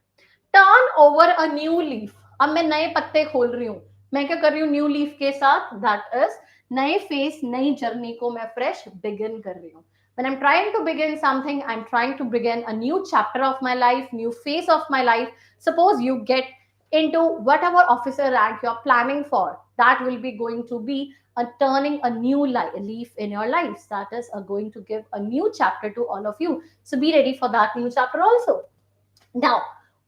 Turn over a new leaf. अब मैं नए पत्ते खोल रही हूँ, मैं क्या कर रही हूँ न्यू लीफ के साथ? दैट इज नए फेस, नई जर्नी को मैं फ्रेश बिगिन कर रही हूँ. When I'm trying to begin something, I'm trying to begin a new chapter of my life, new phase of my life. Suppose you get into whatever officer rank you're planning for, that will be going to be a turning a new leaf in your life. That is going to give a new chapter to all of you. So be ready for that new chapter also. Now,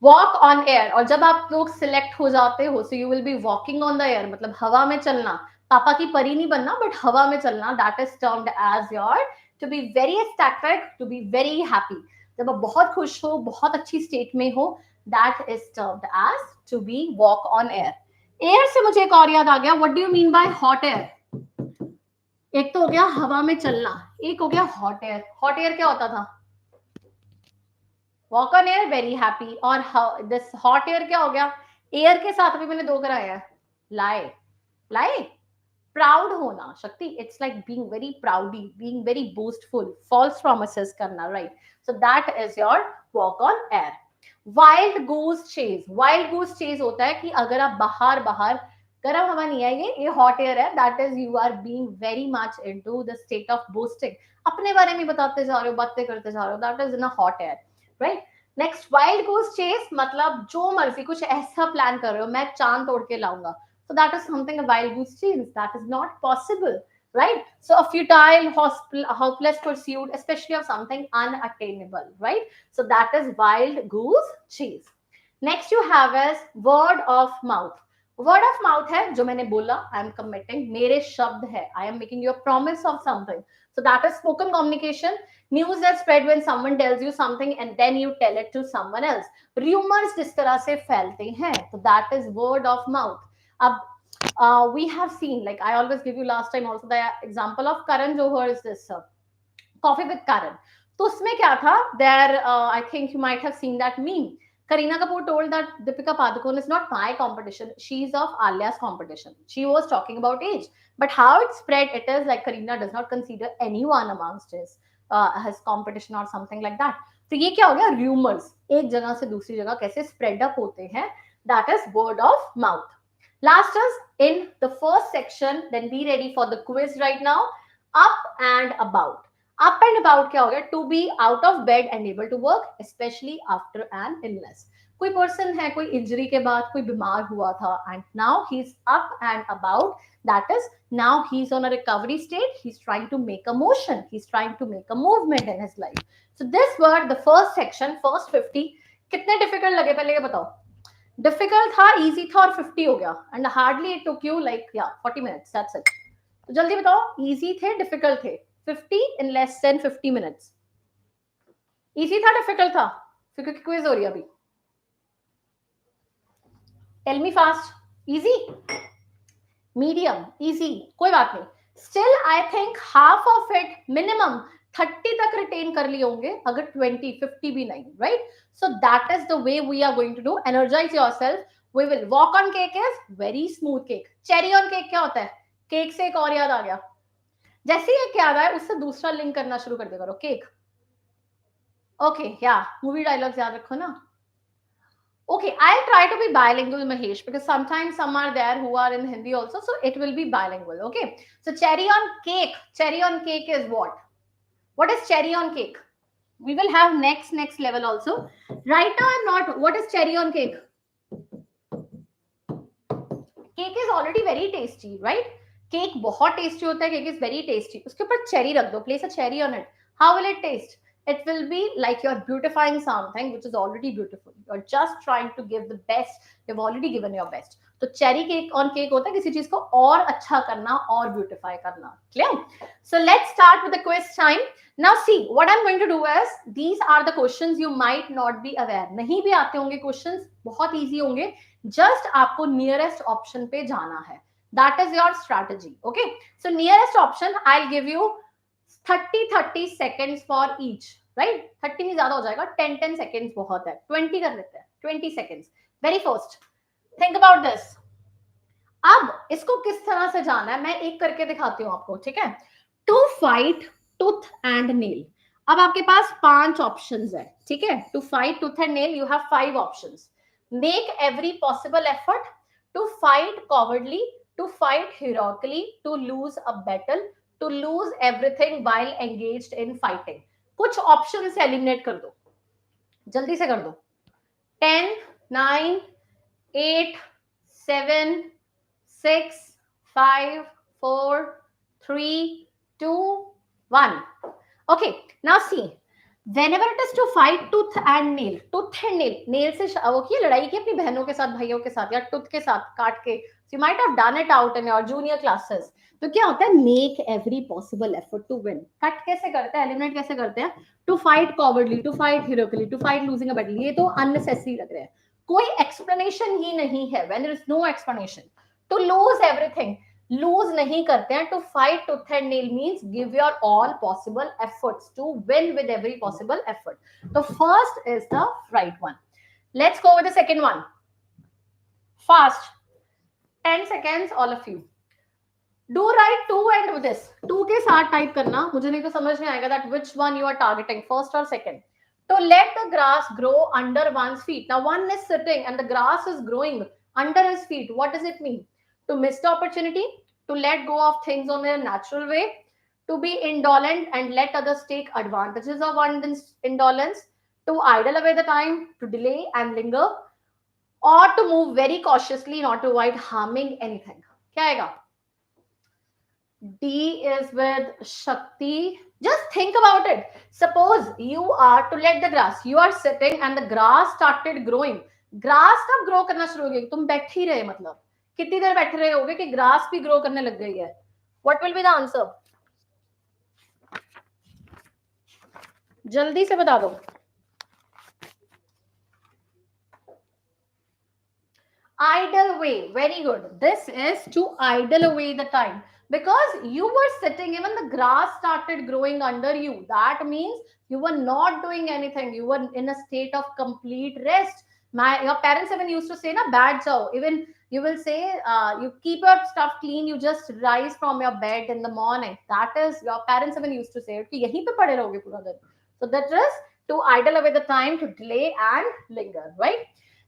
walk on air. और जब आप लोग select हो जाते हो, so you will be walking on the air, मतलब हवा में चलना. पापा की परी नहीं बनना, बट हवा में चलना. That is termed as your to be very ecstatic, to be very happy. जब आप बहुत खुश हो, बहुत अच्छी स्टेट में हो, that is termed as to be walk on air. Air से मुझे एक और याद आ गया. What do you mean by hot air? एक तो हो गया हवा में चलना, एक हो गया हॉट एयर. हॉट एयर क्या होता था? Walk on air, very happy. और दिस हॉट एयर क्या हो गया? एयर के साथ भी मैंने दो कराया है. लाई. लाई, प्राउड होना. Shakti, it's like being very proudy, being very boastful, false promises करना, right? So that is your walk on air. Wild goose chase. Wild goose chase होता है कि अगर आप बाहर बाहर, गर्म हवा नहीं है, ये हॉट एयर है. That is you are being very much into the state of boasting, अपने बारे में बताते जा रहे हो, बातें करते जा रहे हो. That is in a hot air, right? Next, wild goose chase, मतलब जो मर्जी कुछ ऐसा प्लान कर रहे हो, मैं चांद तोड़ के लाऊंगा. So that is something a wild goose chase. That is not possible, right? So a futile, hopeless pursuit, especially of something unattainable, right? So that is wild goose chase. Next you have is word of mouth. Word of mouth है जो मैंने बोला, I am committing, मेरे शब्द है, I am making you a promise of something. So that is spoken communication. News that spread when someone tells you something and then you tell it to someone else. Rumors जिस तरह से फैलते हैं, so that is word of mouth. अब we have seen, like I always give you last time also the example of Karan Johar is this Coffee with Karan. तो उसमें क्या था? There, I think you might have seen that meme. Kareena Kapoor told that Deepika Padukone is not my competition. She's of Alia's competition. She was talking about age. But how it spread, it is like Kareena does not consider anyone amongst his competition or something like that. तो ये क्या हो गया? Rumors. एक जगह से दूसरी जगह कैसे spread up होते हैं? That is word of mouth. Last is in the first section, then be ready for the quiz right now. Up and about. Up and about क्या हो गया? To be out of bed and able to work, especially after an illness. कोई person है, कोई injury के बाद कोई बीमार हुआ था, and now he's up and about. That is, now he's on a recovery state. He's trying to make a motion. He's trying to make a movement in his life. So this word, the first section, first 50, कितने difficult लगे पहले ये बताओ? Difficult था, easy था और 50 हो गया, and hardly it took you like 40 minutes. That's it. तो जल्दी बताओ, easy थे, difficult थे? 50 in less than 50 minutes. Easy था, difficult था? क्योंकि क्विज हो रही है अभी. Tell me fast. Easy, medium, easy, कोई बात नहीं. Still I think half of it minimum 30 तक retain कर लिए होंगे, अगर 20 50 भी नहीं, right? So that is the way we are going to do. Energize yourself. We will walk on cake is very smooth cake. Cherry on cake क्या होता है? केक से एक और याद आ गया. जैसे ही एक याद आए उससे दूसरा लिंक करना शुरू कर दे करो. केक. ओके, या मूवी डायलॉग्स याद रखो ना. Okay, I'll try to be bilingual, Mahesh, because sometimes some are there who are in Hindi also, so it will be bilingual. Okay, so cherry on cake. Cherry on cake is what? What is cherry on cake? We will have next level also. Right now I'm not. What is cherry on cake? Cake is already very tasty, right? Cake बहुत tasty होता है. Cake is very tasty. उसके ऊपर cherry रख दो. Place a cherry on it. How will it taste? It will be like you're beautifying something which is already beautiful. You're just trying to give the best. You've already given your best. तो cherry cake on cake होता है किसी चीज को और अच्छा करना और beautify करना. Clear? So let's start with the quiz time. Now see, what I'm going to do is, these are the questions you might not be aware. नहीं भी आते होंगे questions, बहुत easy होंगे. Just आपको nearest option पे जाना है. That is your strategy. Okay? So nearest option, I'll give you 30 seconds for each, right? 30 नहीं ज्यादा हो जाएगा, 10 seconds बहुत है. 20 कर लेते हैं. 20 seconds. Very first, think about this. अब इसको किस तरह से जाना है मैं एक करके दिखाती हूँ आपको, ठीक है? To fight tooth and nail. अब आपके पास 5 options है, ठीक है? To fight tooth and nail, you have 5 options. Make every possible effort to fight cowardly, to fight heroically, to lose a battle, to lose everything while engaged in fighting. कुछ option से eliminate कर दो, जल्दी से कर दो. 10 9 8 7 6 5 4 3 2 1. Okay, now see, whenever it is to fight tooth and nail, tooth and nail से वो की लड़ाई की अपनी बहनों के साथ, भाइयों के साथ, या टूथ के साथ काट के. So you might have done it out in your junior classes. तो क्या होता है? Make every possible effort to win. Cut कैसे करते हैं, एलिमिनेट कैसे करते हैं? To fight cowardly, to fight heroically, to fight losing a battle. ये तो unnecessary लग रहे हैं. कोई explanation ही नहीं है. When there is no explanation. To lose everything, lose नहीं करते हैं. To fight tooth and nail means give your all possible efforts to win with every possible effort. The first is the right one. Let's go with the second one. Fast. 10 seconds, all of you. Do write 2 and with this. 2 के साथ type करना, मुझे नहीं तो समझ नहीं आएगा that which one you are targeting, first or second. To let the grass grow under one's feet. Now one is sitting and the grass is growing under his feet. What does it mean? To miss the opportunity, to let go of things on their natural way, to be indolent and let others take advantages of one's indolence, to idle away the time, to delay and linger, or to move very cautiously not to avoid harming anything. क्या आएगा? D is with Shakti. Just think about it. Suppose you are to let the grass. You are sitting and the grass started growing. Grass कब grow करना शुरू हो गई? तुम बैठ ही रहे मतलब कितनी देर बैठे रहे होगे कि grass भी grow करने लग गई है? What will be the answer? जल्दी से बता दो. Idle away. Very good. This is to idle away the time. Because you were sitting, even the grass started growing under you. That means you were not doing anything. You were in a state of complete rest. Your parents even used to say, na, bad jao. Even you will say, you keep your stuff clean. You just rise from your bed in the morning. That is, your parents even used to say, कि यहीं पे पड़े रहोगे पूरा दिन. So that is to idle away the time, to delay and linger, right?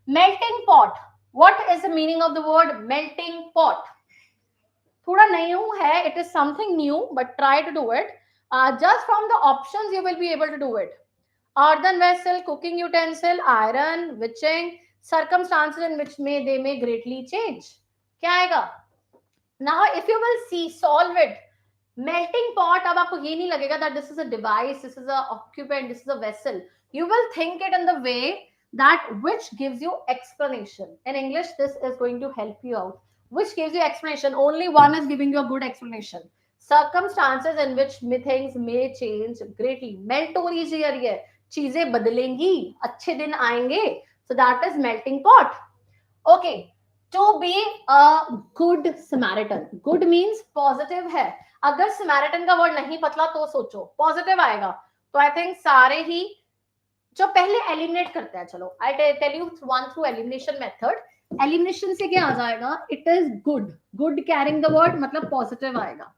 Melting pot. What is the meaning of the word melting pot? थोड़ा new है. It is something new, but try to do it. Just from the options, you will be able to do it. Earthen vessel, cooking utensil, iron, witching, circumstances in which they may greatly change. क्या आएगा? Now, if you will see, solve it. Melting pot, अब आपको ये नहीं लगेगा that this is a device, this is a occupant, this is a vessel. You will think it in the way that which gives you explanation. In English, this is going to help you out. Which gives you explanation? Only one is giving you a good explanation. Circumstances in which things may change greatly. Melt हो रही है, चीजें बदलेंगी, अच्छे दिन आएंगे. So that is melting pot. Okay. To be a good Samaritan. Good means positive है. अगर Samaritan का word नहीं पतला तो सोचो positive आएगा. तो I think सारे ही जो पहले eliminate करते हैं. चलो I tell you one through elimination method. Elimination से क्या आ जाएगा? It is good. Good carrying the word मतलब positive आएगा.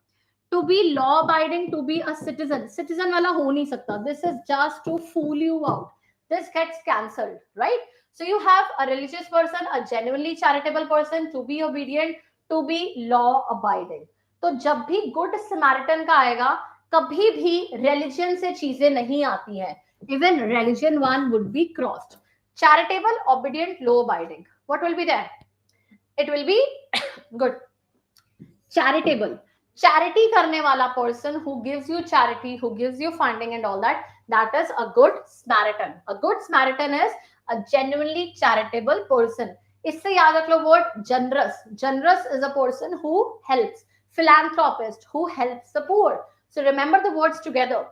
To be law abiding, to be a citizen. Citizen वाला हो नहीं सकता. This is just to fool you out. This gets cancelled, right? So you have a religious person, a genuinely charitable person, to be obedient, to be law abiding. तो जब भी good Samaritan का आएगा, कभी भी religion से चीजें नहीं आती हैं. Even religion one would be crossed. Charitable, obedient, law abiding. What will be there? It will be good. Charitable. Charity करने वाला person who gives you charity, who gives you funding and all that, that is a good Samaritan. A good Samaritan is a genuinely charitable person. इससे याद रख लो word generous. Generous is a person who helps. Philanthropist, who helps the poor. So remember the words together.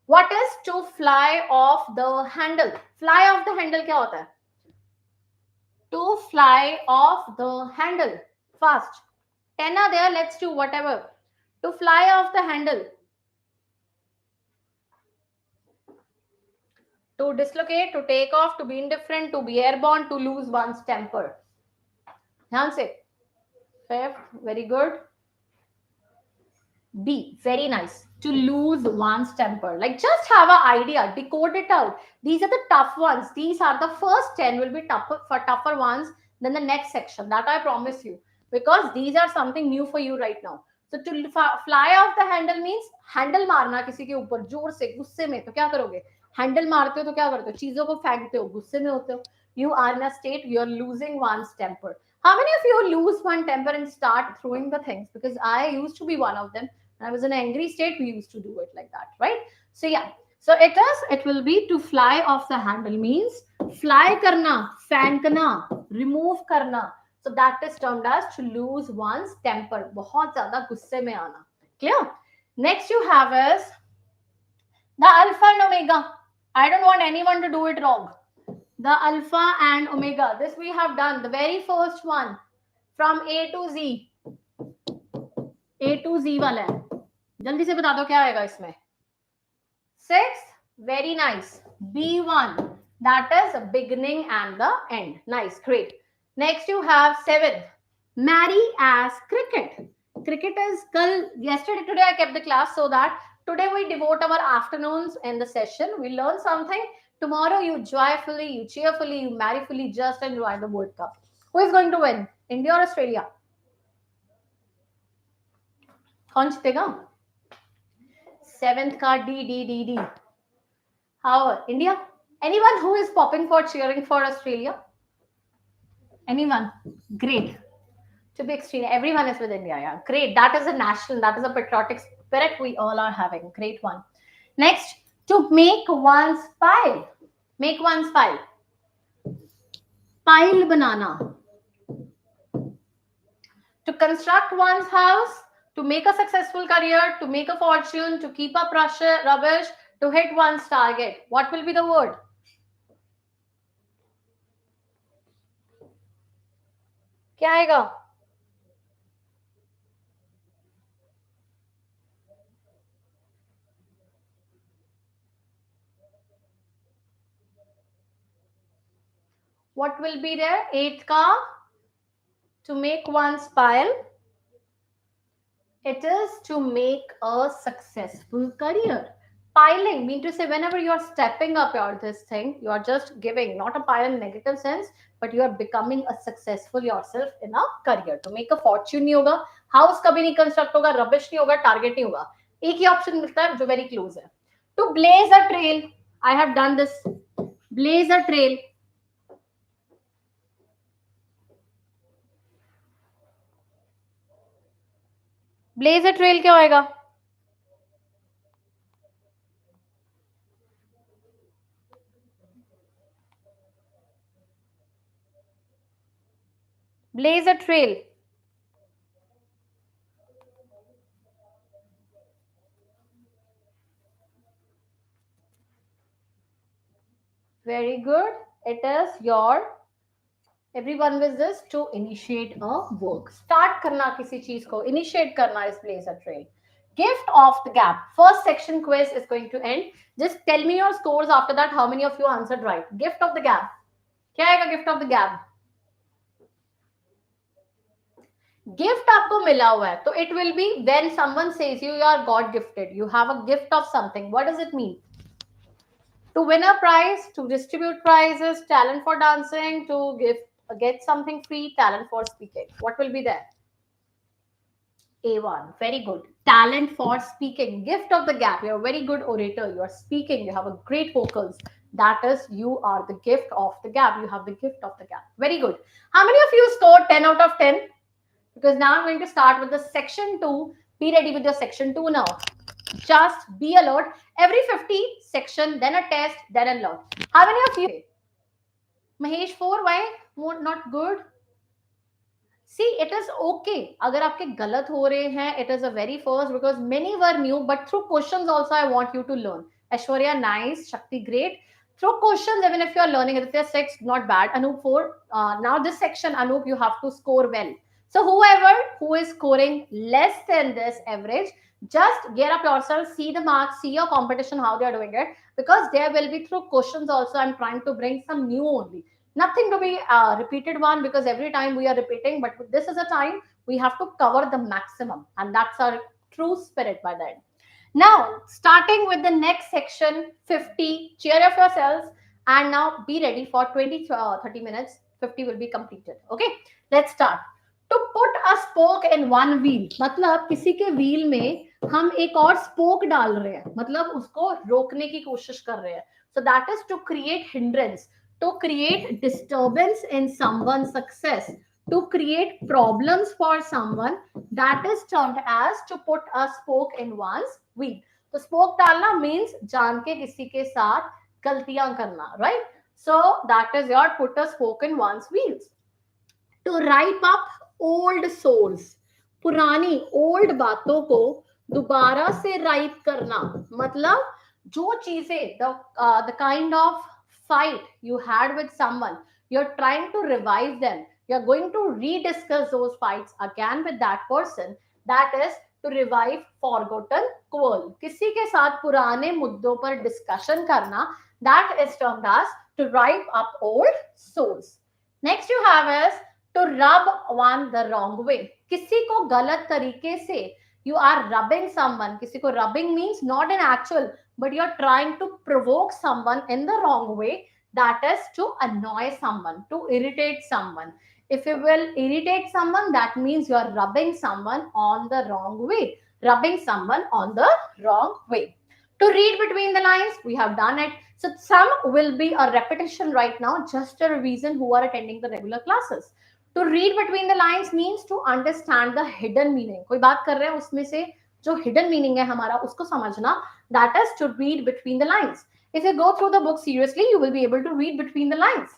What is to fly off the handle? Fly off the handle क्या होता है? To fly off the handle. Fast. 10 are there, let's do whatever. To fly off the handle. To dislocate, to take off, to be indifferent, to be airborne, to lose one's temper. ध्यान से. Fifth, very good. B, very nice. To lose one's temper. Like just have an idea, decode it out. These are the tough ones. These are the first 10 will be tougher ones than the next section. That I promise you. Because these are something new for you right now. So to fly off the handle means handle मारना किसी के ऊपर जोर से गुस्से में. तो क्या करोगे? Handle मारते हो तो क्या करते हो? चीजों को फेंकते हो, गुस्से में होते हो. You are in a state, you are losing one's temper. How many of you lose one temper and start throwing the things? Because I used to be one of them. When I was in an angry state, we used to do it like that, right? So yeah. So it will be to fly off the handle means fly karna, फेंकना, remove करना. So that is termed as to lose one's temper. बहुत ज़्यादा गुस्से में आना. Clear? Next you have is the alpha and omega. I don't want anyone to do it wrong. The alpha and omega. This we have done. The very first one from A to Z. A to Z वाला है. जल्दी से बता दो क्या आएगा इसमें. Sixth, very nice. B1. That is beginning and the end. Nice, great. Next you have seventh. Marry as cricket. Cricket is today I kept the class so that today we devote our afternoons in the session. We learn something. Tomorrow you joyfully, you cheerfully, you merrifully just enjoy the World Cup. Who is going to win? India or Australia? कौन जीतेगा? Seventh card D. How? India? Anyone who is popping for cheering for Australia? Anyone? Great. To be extreme, everyone is with India. Yeah, great. That is a national, that is a patriotic spirit we all are having. Great one. Next, to make one's pile. Make one's pile. Pile banana. To construct one's house, to make a successful career, to make a fortune, to keep up rubbish, to hit one's target. What will be the word? क्या आएगा? What will be there? Eighth ka, to make one's pile. It is to make a successful career. Piling mean to say whenever you are stepping up your this thing, you are just giving, not a pile in negative sense, but you are becoming a successful yourself in a career. To make a fortune नहीं होगा, house कभी नहीं construct होगा, rubbish नहीं होगा, target नहीं होगा. एक ही option मिलता है जो very close है. To blaze a trail, I have done this. Blaze a trail. Blaze a trail क्या होएगा? Blaze a trail. Very good. It is your everyone with this to initiate a work. Start करना किसी चीज को initiate करना is blaze a trail. Gift of the gap. First section quiz is going to end. Just tell me your scores after that. How many of you answered right? Gift of the gap. क्या आएगा gift of the gap? Gift आपको मिला हुआ है तो it will be when someone says you are God gifted. You have a gift of something. What does it mean? To win a prize, to distribute prizes, talent for dancing, to get something free, talent for speaking. What will be there? A1. Very good. Talent for speaking. Gift of the gap. You're a very good orator. You are speaking. You have a great vocals. That is, you are the gift of the gap. You have the gift of the gap. Very good. How many of you scored 10 out of 10? Because now I'm going to start with the section 2. Be ready with your section 2 now. Just be alert. Every 50 section, then a test, then a lot. How many of you? Mahesh 4, why? Not good. See, it is okay. अगर आपके गलत हो रहे हैं, it is a very first because many were new, but through questions also I want you to learn. Aishwarya, nice. Shakti, great. Through questions, even if you are learning, Aditya 6, not bad. Anup 4. Now this section, Anup, you have to score well. So whoever who is scoring less than this average, just gear up yourself, see the marks, see your competition, how they are doing it. Because there will be through questions also, I'm trying to bring some new only. Nothing to be repeated one because every time we are repeating, but this is a time we have to cover the maximum. And that's our true spirit by then. Now, starting with the next section, 50, cheer up yourselves. And now be ready for 20, 30 minutes. 50 will be completed. Okay, let's start. To put a spoke in one wheel, मतलब किसी के wheel में हम एक और spoke डाल रहे हैं, मतलब उसको रोकने की कोशिश कर रहे हैं. So that is to create hindrance, to create disturbance in someone's success, to create problems for someone. That is termed as to put a spoke in one's wheel. तो spoke डालना means जान के किसी के साथ गलतियां करना, right? So that is your put a spoke in one's wheels. To ripe up old souls, पुरानी ओल्ड बातों को दोबारा से राइप करना, मतलब जो चीजें the kind of fight you had with someone, you're trying to revive them, you're going to rediscuss those fights again with that person. That is to revive forgotten quarrel. किसी के साथ पुराने मुद्दों पर डिस्कशन करना, that is termed as to ripe up old sores. Next you have is to rub one the wrong way. किसी को गलत तरीके से you are rubbing someone. किसी को rubbing means not in actual, but you are trying to provoke someone in the wrong way. That is to annoy someone, to irritate someone. If you will irritate someone, that means you are rubbing someone on the wrong way. Rubbing someone on the wrong way. To read between the lines, we have done it. So some will be a repetition right now, just a revision who are attending the regular classes. To read between the lines means to understand the hidden meaning. कोई बात कर रहे हैं उसमें से जो hidden meaning है हमारा उसको समझना. That is to read between the lines. If you go through the book seriously, you will be able to read between the lines.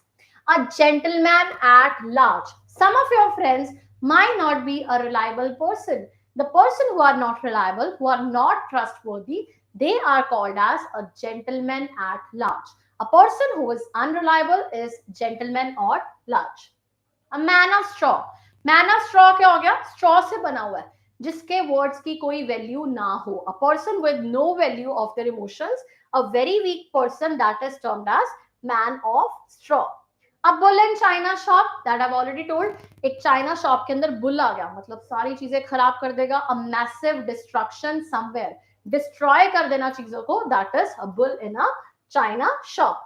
A gentleman at large. Some of your friends might not be a reliable person. The person who are not reliable, who are not trustworthy, they are called as a gentleman at large. A person who is unreliable is gentleman at large. A man of straw. Man of straw क्या हो गया? Straw से बना हुआ है जिसके words की कोई value ना हो. A person with no value of their emotions, a very weak person, that is termed as man of straw. अब bull in China shop, that I already told. एक चाइना शॉप के अंदर bull आ गया मतलब सारी चीजें खराब कर देगा. अ मैसिव डिस्ट्रक्शन समवेयर, डिस्ट्रॉय कर देना चीजों को, that is a bull in a China shop.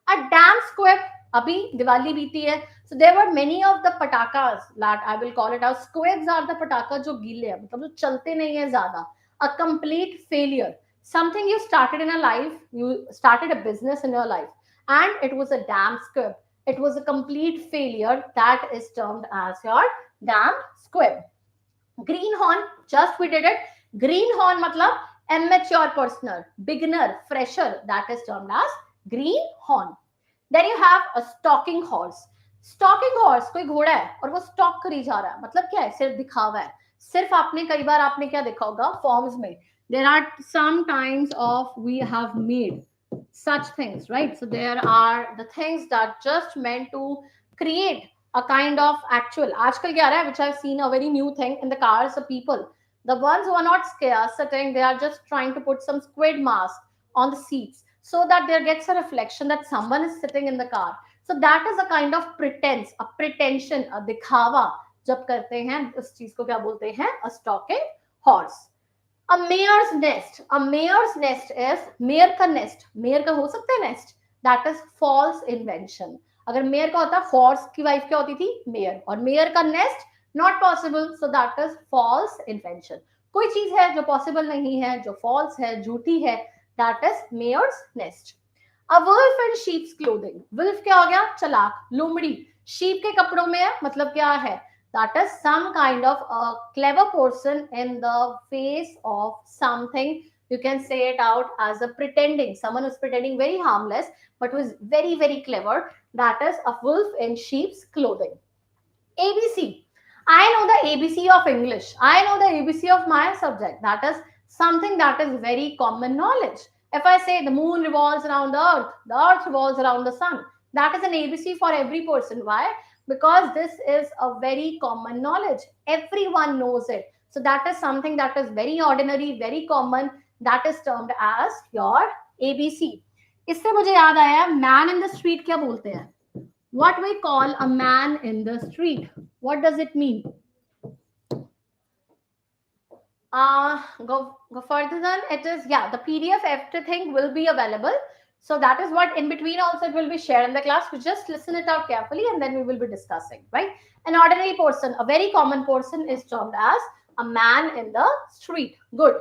A dam squib, अभी दिवाली बीती है, so there were many of the patakas that I will call it as squibs are the pataka जो गीले हैं मतलब जो चलते नहीं है ज्यादा. A complete failure, something you started in a life, you started a business in your life and it was a damn squib, it was a complete failure, that is termed as your damn squib. Greenhorn, just we did it. Greenhorn मतलब immature person, beginner, fresher, that is termed as greenhorn. Then you have a stalking horse. Stalking horse कोई घोड़ा है और वो stock करी जा रहा है, मतलब क्या है? सिर्फ दिखावा है. सिर्फ आपने कई बार आपने क्या देखा होगा फॉर्म्स में, there are some times of we have made such things, right? So there are the things that just meant to create a kind of actual. आजकल क्या आ रहा है, which I've seen a very new thing in the cars of people. The ones who are not scared sitting, they are just trying to put some squid mask on the seats so that there gets a reflection that someone is sitting in the car. So that is a kind of pretense, a pretension, a दिखावा जब करते हैं उस चीज को क्या बोलते हैं? A stalking horse. A mare's nest. A mare's nest is mayor का nest. मेयर का हो सकता है nest. That is false invention. अगर मेयर का होता, horse की wife क्या होती थी? मेयर. और मेयर का nest not possible. So that is false invention. कोई चीज है जो possible नहीं है, जो false है, झूठी है, that is mare's nest. A wolf in sheep's clothing. Wolf क्या हो गया? चलाक, लोमड़ी. sheep के कपड़ों में है मतलब क्या है? That is some kind of a clever person in the face of something. You can say it out as a pretending, someone who's pretending very harmless but who is very very clever. That is a wolf in sheep's clothing. ABC. I know the ABC of English, I know the ABC of my subject. That is something that is very common knowledge. If I say the moon revolves around the earth revolves around the sun, that is an ABC for every person. Why? Because this is a very common knowledge, everyone knows it. So that is something that is very ordinary, very common, that is termed as your ABC. इससे मुझे याद आया, man in the street क्या बोलते हैं? What we call a man in the street, what does it mean? Go further than it is, yeah, the PDF everything will be available. So that is what in between also it will be shared in the class. You just listen it out carefully and then we will be discussing, right? An ordinary person, a very common person is termed as a man in the street. Good.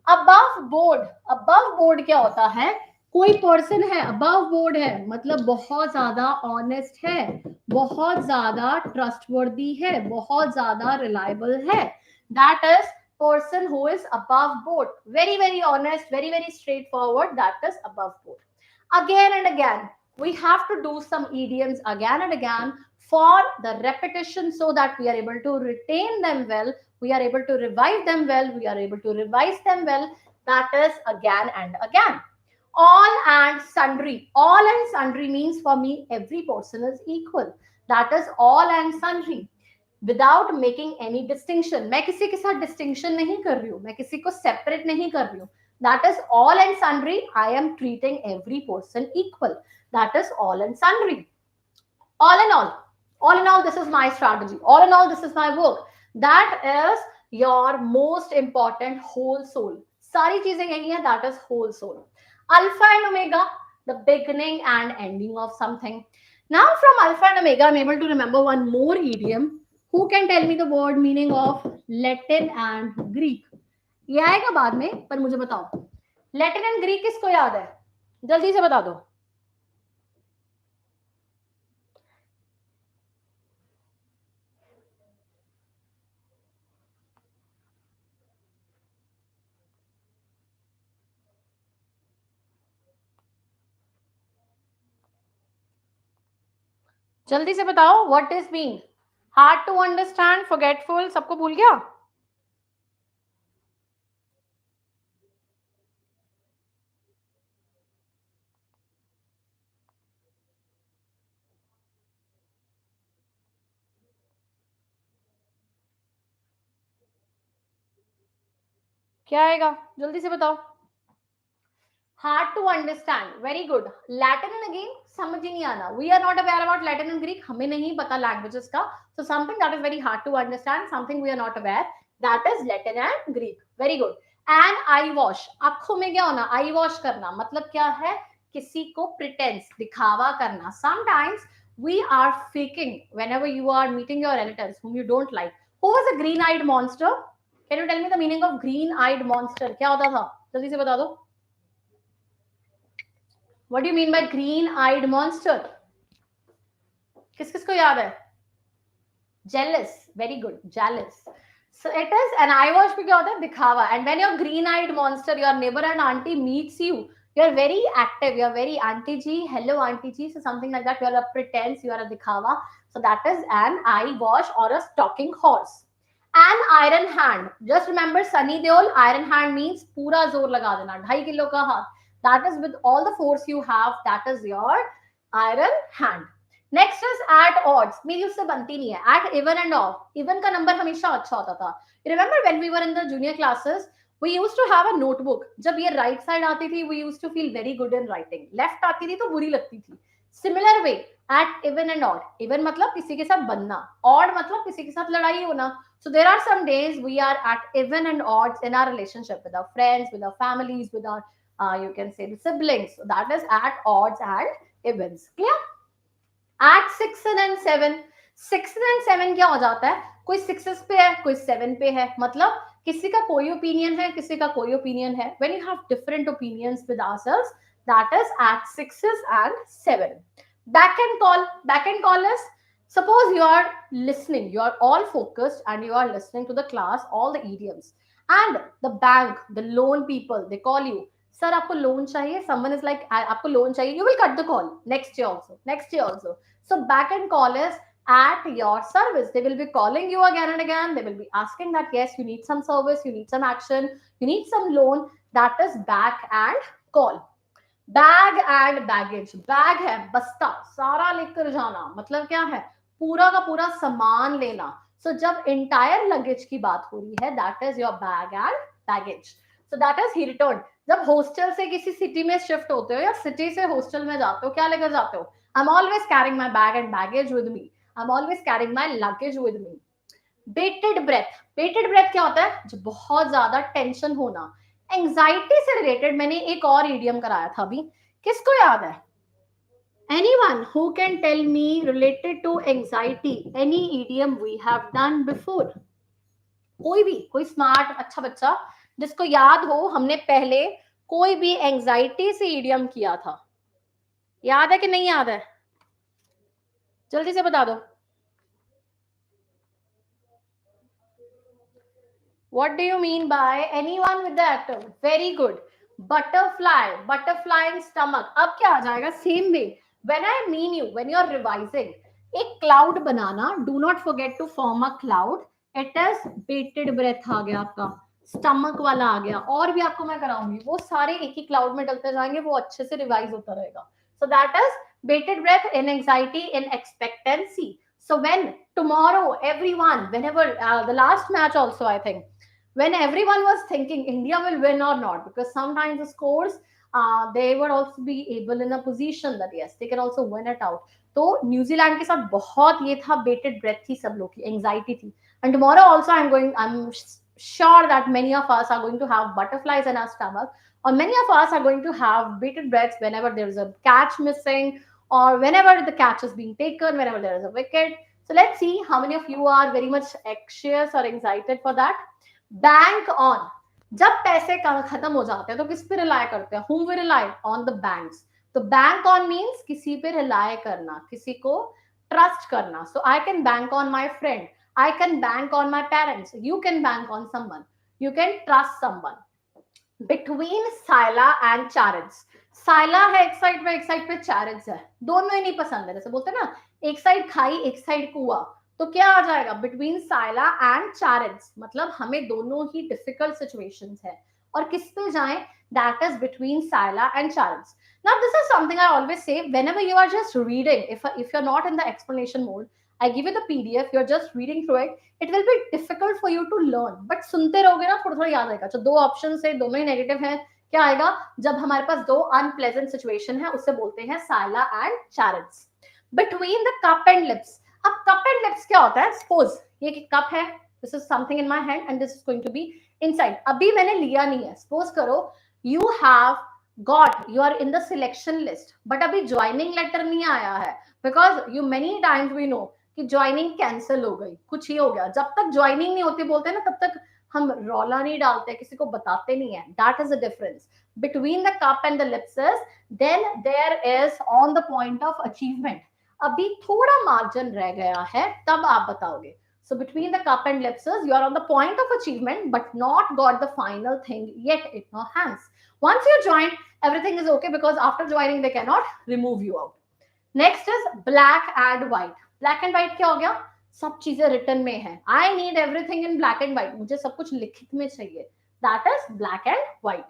Above board. Above board क्या होता है? कोई person है above board है मतलब बहुत ज्यादा honest है, बहुत ज्यादा ट्रस्टवर्दी है, बहुत ज्यादा रिलायबल है. That is person who is above board, very very honest, very very straightforward, that is above board. Again and again we have to do some idioms again and again for the repetition so that we are able to retain them well, we are able to revive them well, we are able to revise them well. That is again and again. All and sundry. All and sundry means for me every person is equal. That is all and sundry. Without making any distinction. मैं किसी के साथ distinction नहीं कर रही हूँ, मैं किसी को separate नहीं कर रही हूँ. That is all and sundry. I am treating every person equal. That is all and sundry. All in all, this is my strategy. All in all, this is my work. That is your most important whole soul. सारी चीजें यही है. That is whole soul. Alpha and omega, the beginning and ending of something. Now from alpha and omega, I'm able to remember one more idiom. Who can tell me the word meaning of Latin and Greek? ये आएगा बाद में, पर मुझे बताओ Latin and Greek किसको याद है? जल्दी से बता दो. जल्दी से बताओ, what is mean? Hard to understand, forgetful, सबको भूल गया? क्या आएगा? जल्दी से बताओ। Hard to understand, very good. Latin and again समझ ही नहीं आना। We are not aware about Latin and Greek, हमें नहीं पता लैंग्वेजेस का। So something that is very hard to understand, something we are not aware, that is Latin and Greek. Very good. And eye wash, आंखों में क्या होना? आई wash करना मतलब क्या है? किसी को प्रिटेंस, दिखावा करना। Sometimes we are faking whenever you are meeting your relatives whom you don't like. Who was a green eyed monster? Can you tell me the meaning of green eyed monster? क्या होता था? जल्दी से बता दो। What do you mean by green-eyed monster? किस किस को याद है? Jealous. Very good. Jealous. So it is an eye wash पे क्या होता है? दिखावा. And when your green-eyed monster, your neighbor and auntie meets you, you're very active. You're very auntie ji. Hello auntie ji. So something like that. You're a pretense. You are a दिखावा. So that is an eye wash or a stalking horse. An iron hand. Just remember Sunny Deol. Iron hand means पूरा जोर लगा देना. 2.5 kilo का हाथ. That is with all the force you have. That is your iron hand. Next is at odds, मेरी उससे बनती नहीं है। At even and off, even का नंबर हमेशा अच्छा होता था। Remember when we were in the junior classes, we used to have a notebook. जब ये राइट साइड आती थी, we used to feel very good in writing. Left आती थी तो बुरी लगती थी। Similar way at even and odd, even मतलब किसी के साथ बनना, ऑड मतलब किसी के साथ लड़ाई होना। So there are some days we are at even and odds in our relationship with our friends, with our families, with our you can say the siblings. So that is at odds and evens. Clear? At 6 and 7, 6 and 7 क्या हो जाता है? कोई 6 पे है, कोई 7 पे है, मतलब किसी का कोई ओपिनियन है, किसी का कोई ओपिनियन है। When you have different opinions with ourselves, that is at 6 and 7. Back and call, back and call is suppose you are listening, you are all focused and you are listening to the class, all the idioms, and the bank, the loan people, they call you, sir आपको loan चाहिए, someone is like आपको loan चाहिए, you will cut the call next year also, next year also. So back end call is at your service. They will be calling you again and again. They will be asking that yes, you need some service, you need some action, you need some loan. That is back and call. Bag and baggage, bag है बस्ता, सारा लेकर जाना, मतलब क्या है? पूरा का पूरा सामान लेना। सो जब इंटायर लगेज की बात हो रही है, that is your bag and baggage. So that is he return. जब हॉस्टल से किसी सिटी में शिफ्ट होते हो या सिटी से हॉस्टल में जाते हो, क्या लेकर जाते हो? I am always carrying my bag and baggage with me, I am always carrying my luggage with me. Bated breath, bated breath क्या होता है? जो बहुत ज्यादा टेंशन होना, एंजाइटी से रिलेटेड मैंने एक और ईडियम कराया था अभी, किसको याद है? Anyone who can tell me related to anxiety any idiom we have done before? कोई भी, कोई स्मार्ट अच्छा बच्चा जिसको याद हो हमने पहले कोई भी एंजाइटी से ईडियम किया था, याद है कि नहीं याद है? जल्दी से बता दो। What do you mean by anyone with the active? Very good. Butterfly, butterfly in stomach. अब क्या आ जाएगा? Same way. When I mean you, when you are revising, एक cloud banana. Do not forget to form a cloud. It is bated breath आ गया आपका. Stomach वाला आ गया. और भी आपको मैं कराऊंगी. वो सारे एक ही cloud में डलते जाएंगे. वो अच्छे से revise होता रहेगा. So that is bated breath in anxiety, in expectancy. So when tomorrow, everyone, whenever the last match also, I think, when everyone was thinking India will win or not, because sometimes the scores they would also be able in a position that yes, they can also win it out. तो New Zealand के साथ बहुत ये था, बेटेड breath थी, सब लोग की एंजाइटी थी. And tomorrow also I am sure that many of us are going to have butterflies in our stomach, or many of us are going to have bated breaths whenever there is a catch missing, or whenever the catch is being taken, whenever there is a wicket. So let's see how many of you are very much anxious or excited for that. Bank on, जब पैसे खत्म हो जाते हैं तो किस पे rely करते हैं? whom we rely on the banks. तो बैंक ऑन मींस किसी पे रिलाय करना, किसी को ट्रस्ट करना. So I can bank on my friend, I can bank on my parents, you can bank on someone, you can trust someone. Between Scylla and Charybdis, Scylla है एक side पे, एक साइड पे चैरिट्स है, दोनों ही नहीं पसंद है. जैसे बोलते हैं ना एक साइड खाई एक साइड कुआ, तो क्या आ जाएगा, बिटवीन साइला एंड चारेंस, मतलब हमें दोनों ही डिफिकल्ट सिचुएशंस है और किस पे जाएं, that is between Scylla and Charybdis. Now this is something I always say whenever you are just reading, if you're not in the explanation mode, I give you the PDF, you're just reading through it, it will be difficult for you to learn, but सुनते रहोगे ना थोड़ा थोड़ा याद आएगा. तो दो option है, दोनों ही नेगेटिव है, क्या आएगा, जब हमारे पास दो अनप्लेजेंट सिचुएशन है उससे बोलते हैं Scylla and Charybdis. Between the cup and lips, अब कप एंड लिप्स क्या होता है, सपोज ये कप है, this is something in my hand and this is going to be inside, अभी मैंने लिया नहीं है, सपोज करो you have got, you are in the selection list, but अभी ज्वाइनिंग लेटर नहीं आया है, because you many times we know कि ज्वाइनिंग कैंसिल हो गई, कुछ ही हो गया, जब तक ज्वाइनिंग नहीं होती बोलते हैं ना तब तक हम रौला नहीं डालते, किसी को बताते नहीं है, that is the difference between the cup and the lips is, then there is on the point of achievement, अभी थोड़ा मार्जिन रह गया है, तब आप बताओगे. So between the cup and lips, you are on the point of achievement, but not got the final thing yet in your hands. Once you join, everything is okay because after joining, they cannot remove you out. Next is black and white. Black and white क्या हो गया? सब चीजें written में है. I need everything in black and white. मुझे सब कुछ लिखित में चाहिए. That is black and white.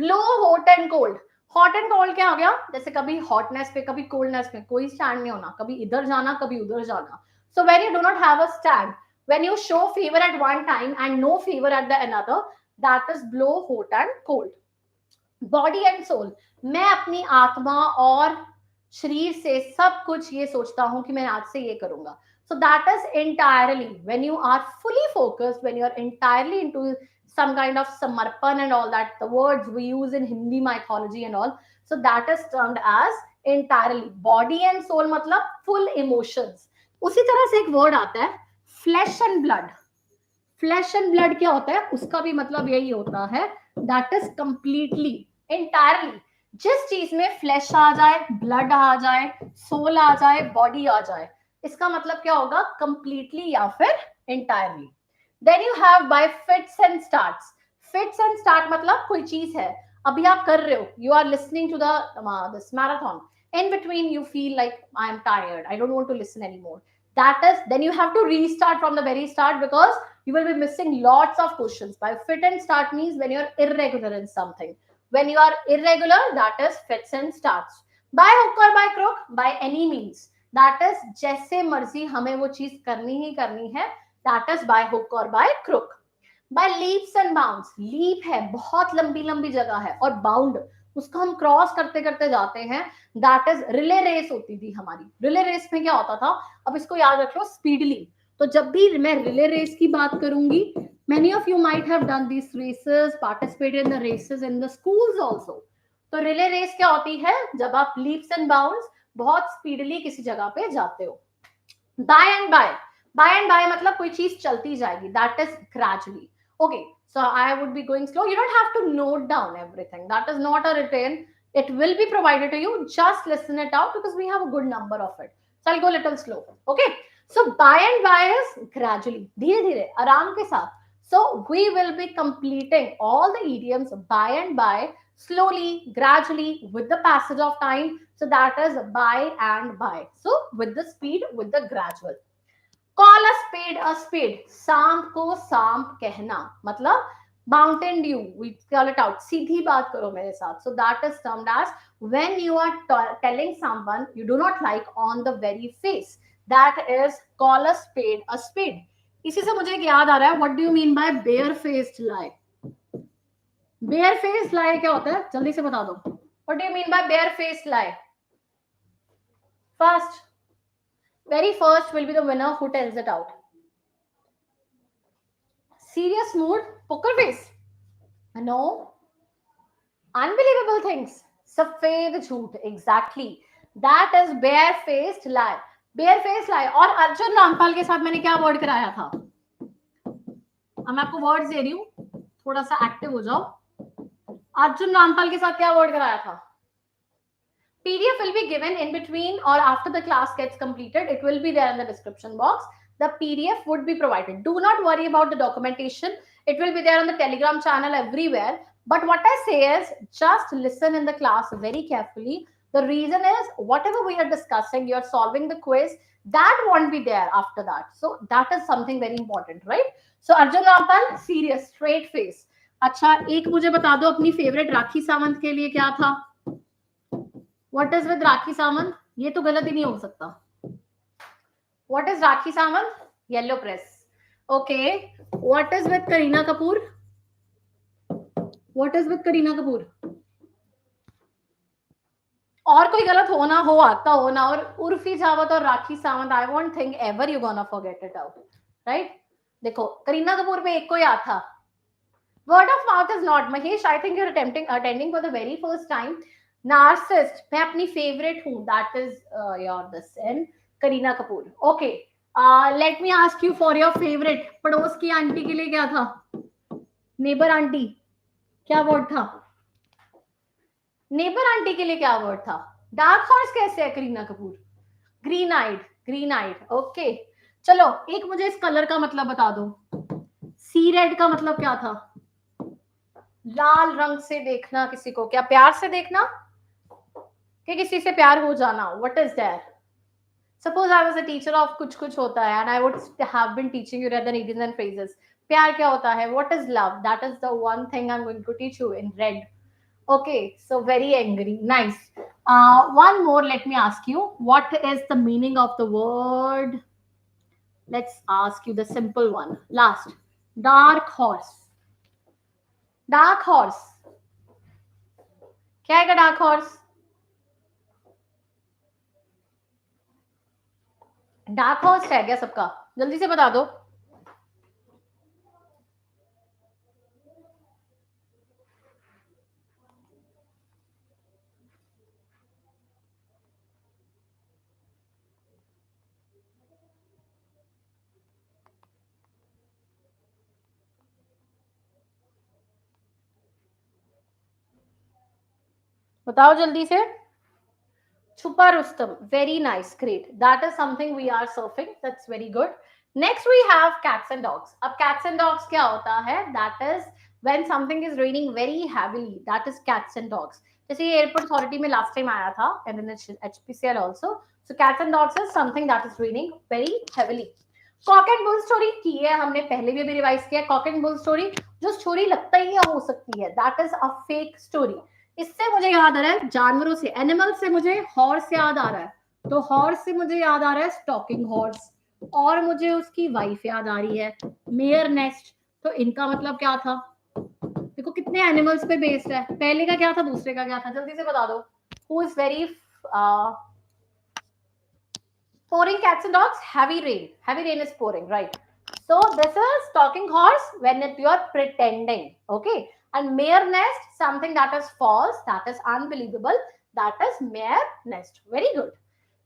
Blow hot and cold. Hot and cold क्या हो गया, जैसे कभी हॉटनेस पे कभी कोल्डनेस में कोई स्टैंड नहीं होना, कभी इधर जाना कभी उधर जाना. So when you do not have a stand, when you show fever at one time and no fever at the another, that is blow hot and cold. Body and soul, मैं अपनी आत्मा और शरीर से सब कुछ ये सोचता हूं कि मैं आज से ये करूंगा. So that is entirely when you are fully focused, when you are entirely into some kind of samarpan and all that, the words we use in Hindi mythology and all, so that is termed as entirely. Body and soul मतलब full emotions. उसी तरह से एक word आता है flesh and blood. Flesh and blood क्या होता है, उसका भी मतलब यही होता है, that is completely, entirely. जिस चीज में फ्लैश आ जाए, ब्लड आ जाए, सोल आ जाए, बॉडी आ जाए, इसका मतलब क्या होगा, कंप्लीटली या फिर entirely. Then you have by fits and starts. Fits and start मतलब कोई चीज है, अभी आप कर रहे हो, you are listening to this marathon, in between you feel like I am tired, I don't want to listen anymore, that is, then you have to restart from the very start because you will be missing lots of questions. By fit and start means when you are irregular in something, when you are irregular, that is fits and starts. By hook or by crook, by any means, that is जैसे मर्जी हमें वो चीज करनी ही करनी है, that is by hook or by crook. By leaps and bounds, leap है बहुत लंबी लंबी जगह है, और बाउंड उसको हम क्रॉस करते करते जाते हैं, दैट इज रिले रेस होती थी हमारी. रिले रेस में क्या होता था, अब इसको याद रख लो स्पीडली, तो जब भी मैं रिले रेस की बात करूंगी, many of you might have done these races, participated in the races in the schools also. तो रिले रेस क्या होती है, जब आप लीप्स एंड बाउंड्स बहुत स्पीडली किसी जगह पे जाते हो. By and by, by and by मतलब कोई चीज चलती जाएगी, that is gradually. Okay, so I would be going slow. You don't have to note down everything. That is not a written. It will be provided to you. Just listen it out because we have a good number of it. So I'll go a little slow. Okay. So by and by is gradually. धीरे धीरे आराम के साथ. So we will be completing all the idioms by and by, slowly, gradually, with the passage of time. So that is by and by. So with the speed, with the gradual. Call a spade, सांप को सांप कहना मतलब Mountain Dew, we call it out, सीधी बात करो मेरे साथ. So that is termed as when you are telling someone you do not like on the very face, that is call a spade. इसी से मुझे एक याद आ रहा है, what do you mean by bare-faced lie? bare-faced lie क्या होता है, जल्दी से बता दो. What do you mean by bare-faced lie? First, very first will be the winner who tells it out. Serious mood, poker face. No. Unbelievable things. सफेद झूठ, exactly. That is bare-faced lie. Bare-faced lie. और अर्जुन रामपाल के साथ मैंने क्या word कराया था, अब मैं आपको वर्ड दे रही हूँ, थोड़ा सा एक्टिव हो जाओ. अर्जुन रामपाल के साथ क्या वर्ड कराया था. PDF will be given in between or after the class gets completed. It will be there in the description box. The PDF would be provided. Do not worry about the documentation. It will be there on the Telegram channel everywhere. But what I say is just listen in the class very carefully. The reason is whatever we are discussing, you're solving the quiz, that won't be there after that. So that is something very important, right? So Arjun Rampal, serious, straight face. अच्छा, एक मुझे बता दो अपनी favourite Rakhi Sawant के लिए क्या था? What is with Rakhi Sawant? ये तो गलत ही नहीं हो सकता. What is Rakhi Samant? Yellow press. Okay. What is with Kareena Kapoor? What is with Kareena Kapoor? और कोई गलत हो ना हो, आता हो ना, और उर्फी जावत और Rakhi Sawant, I won't think ever you gonna forget it out, right? देखो करीना कपूर पे एक को याद था. Word of mouth is not. Mahesh, I think you are attending for the very first time. Narcissist, मैं अपनी फेवरेट हूँ, that is your this and Kareena Kapoor. Okay, let me ask you for your favourite. पड़ोस की आंटी के लिए क्या था? Neighbour aunty, क्या वर्ड था? नेबर आंटी के लिए क्या वर्ड था? डार्क हॉर्स कैसे है करीना कपूर? ग्रीन आइड, ग्रीन आइड. ओके, चलो एक मुझे इस कलर का मतलब बता दो. सी रेड का मतलब क्या था? लाल रंग से देखना किसी को, क्या प्यार से देखना कि किसी से प्यार हो जाना? What is that? Suppose I was a teacher of Kuch Kuch Hota Hai and I would have been teaching you rather idioms and phrases. प्यार क्या होता है? What is love? That is the one thing I am going to teach you in red. Okay, so very angry. Nice. One more, let me ask you. What is the meaning of the word? Let's ask you the simple one. Last. Dark horse. Dark horse. क्या है dark horse? Dark horse है क्या सबका? जल्दी से बता दो. बताओ जल्दी से. छुपा Rustam. Very nice, great. That is something we are surfing. That's very good. Next we have cats and dogs. अब cats and dogs क्या होता है? That is when something is raining very heavily. That is cats and dogs. जैसे ये airport authority में last time आया था and in HPCL also. So cats and dogs is something that is raining very heavily. Kock and bull story की है हमने पहले भी रिवाइज किया. कॉक एंड बुल स्टोरी जो स्टोरी लगता ही नहीं हो सकती है, that is a fake story. इससे मुझे याद आ रहा है जानवरों से, एनिमल से मुझे हॉर्स याद आ रहा है, तो हॉर्स से मुझे याद आ रहा है स्टॉकिंग हॉर्स, और मुझे उसकी वाइफ याद आ रही है मेयर नेस्ट. तो इनका मतलब क्या था? देखो कितने एनिमल्स पे बेस्ड है. पहले का क्या था, दूसरे का क्या था? जल्दी से बता दो. Who is very pouring cats and dogs? Heavy rain. Heavy rain is pouring, right? So this is talking horse when you're pretending, okay? And mere nest, something that is false, that is unbelievable, that is mere nest. Very good.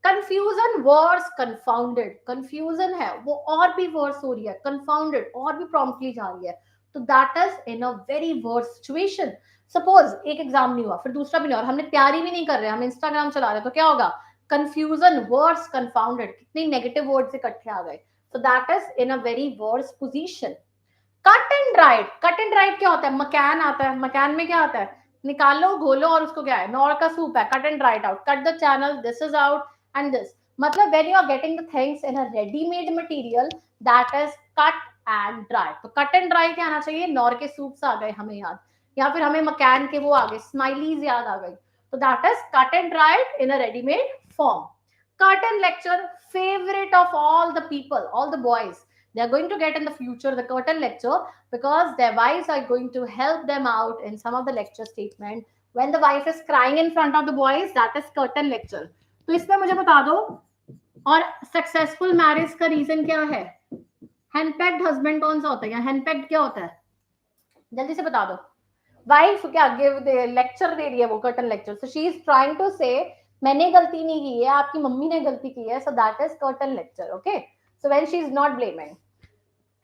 Confusion, words, confounded. Confusion है वो और भी worse हो रही है, confounded और भी promptly जा रही है. तो that is in a very worse situation. Suppose एक एग्जाम नहीं हुआ, फिर दूसरा भी नहीं, और हमने तैयारी भी नहीं कर रहे, हम इंस्टाग्राम चला रहे, तो क्या होगा? कंफ्यूजन, वर्ड्स कंफाउंडेड, कितने नेगेटिव वर्ड्स इकट्ठे आ गए. So that is in a very worse position. Cut and dried. Cut and dried क्या होता है? मकैन आता है. मकैन में क्या आता है? निकालो, घोलो, और उसको क्या है? नॉर का सूप है. Cut and dried out. Cut the channel, this is out and this. मतलब when you are getting the things in a readymade material, that is cut and dry. तो कट एंड ड्राई क्या आना चाहिए? Nor के soups आ गए हमें याद, या फिर हमें मकैन के वो आ गए, स्माइलीज याद आ गई. तो that is cut and dried in a readymade form. Curtain lecture, favorite of all the people, all the boys. They are going to get in the future the curtain lecture because their wives are going to help them out in some of the lecture statement. When the wife is crying in front of the boys, that is curtain lecture. तो इसमें मुझे बता दो, और successful marriage का reason क्या है? हैंडपैक्ड husband कौन सा होता है, या हैंडपैक्ड क्या होता है? जल्दी से बता दो. वाइफ क्या गिव दे लेक्चर दे रही है, वो curtain lecture. So she is trying to say मैंने गलती नहीं की है, आपकी मम्मी ने गलती की है. So that is curtain lecture. Okay, so when she is not blaming.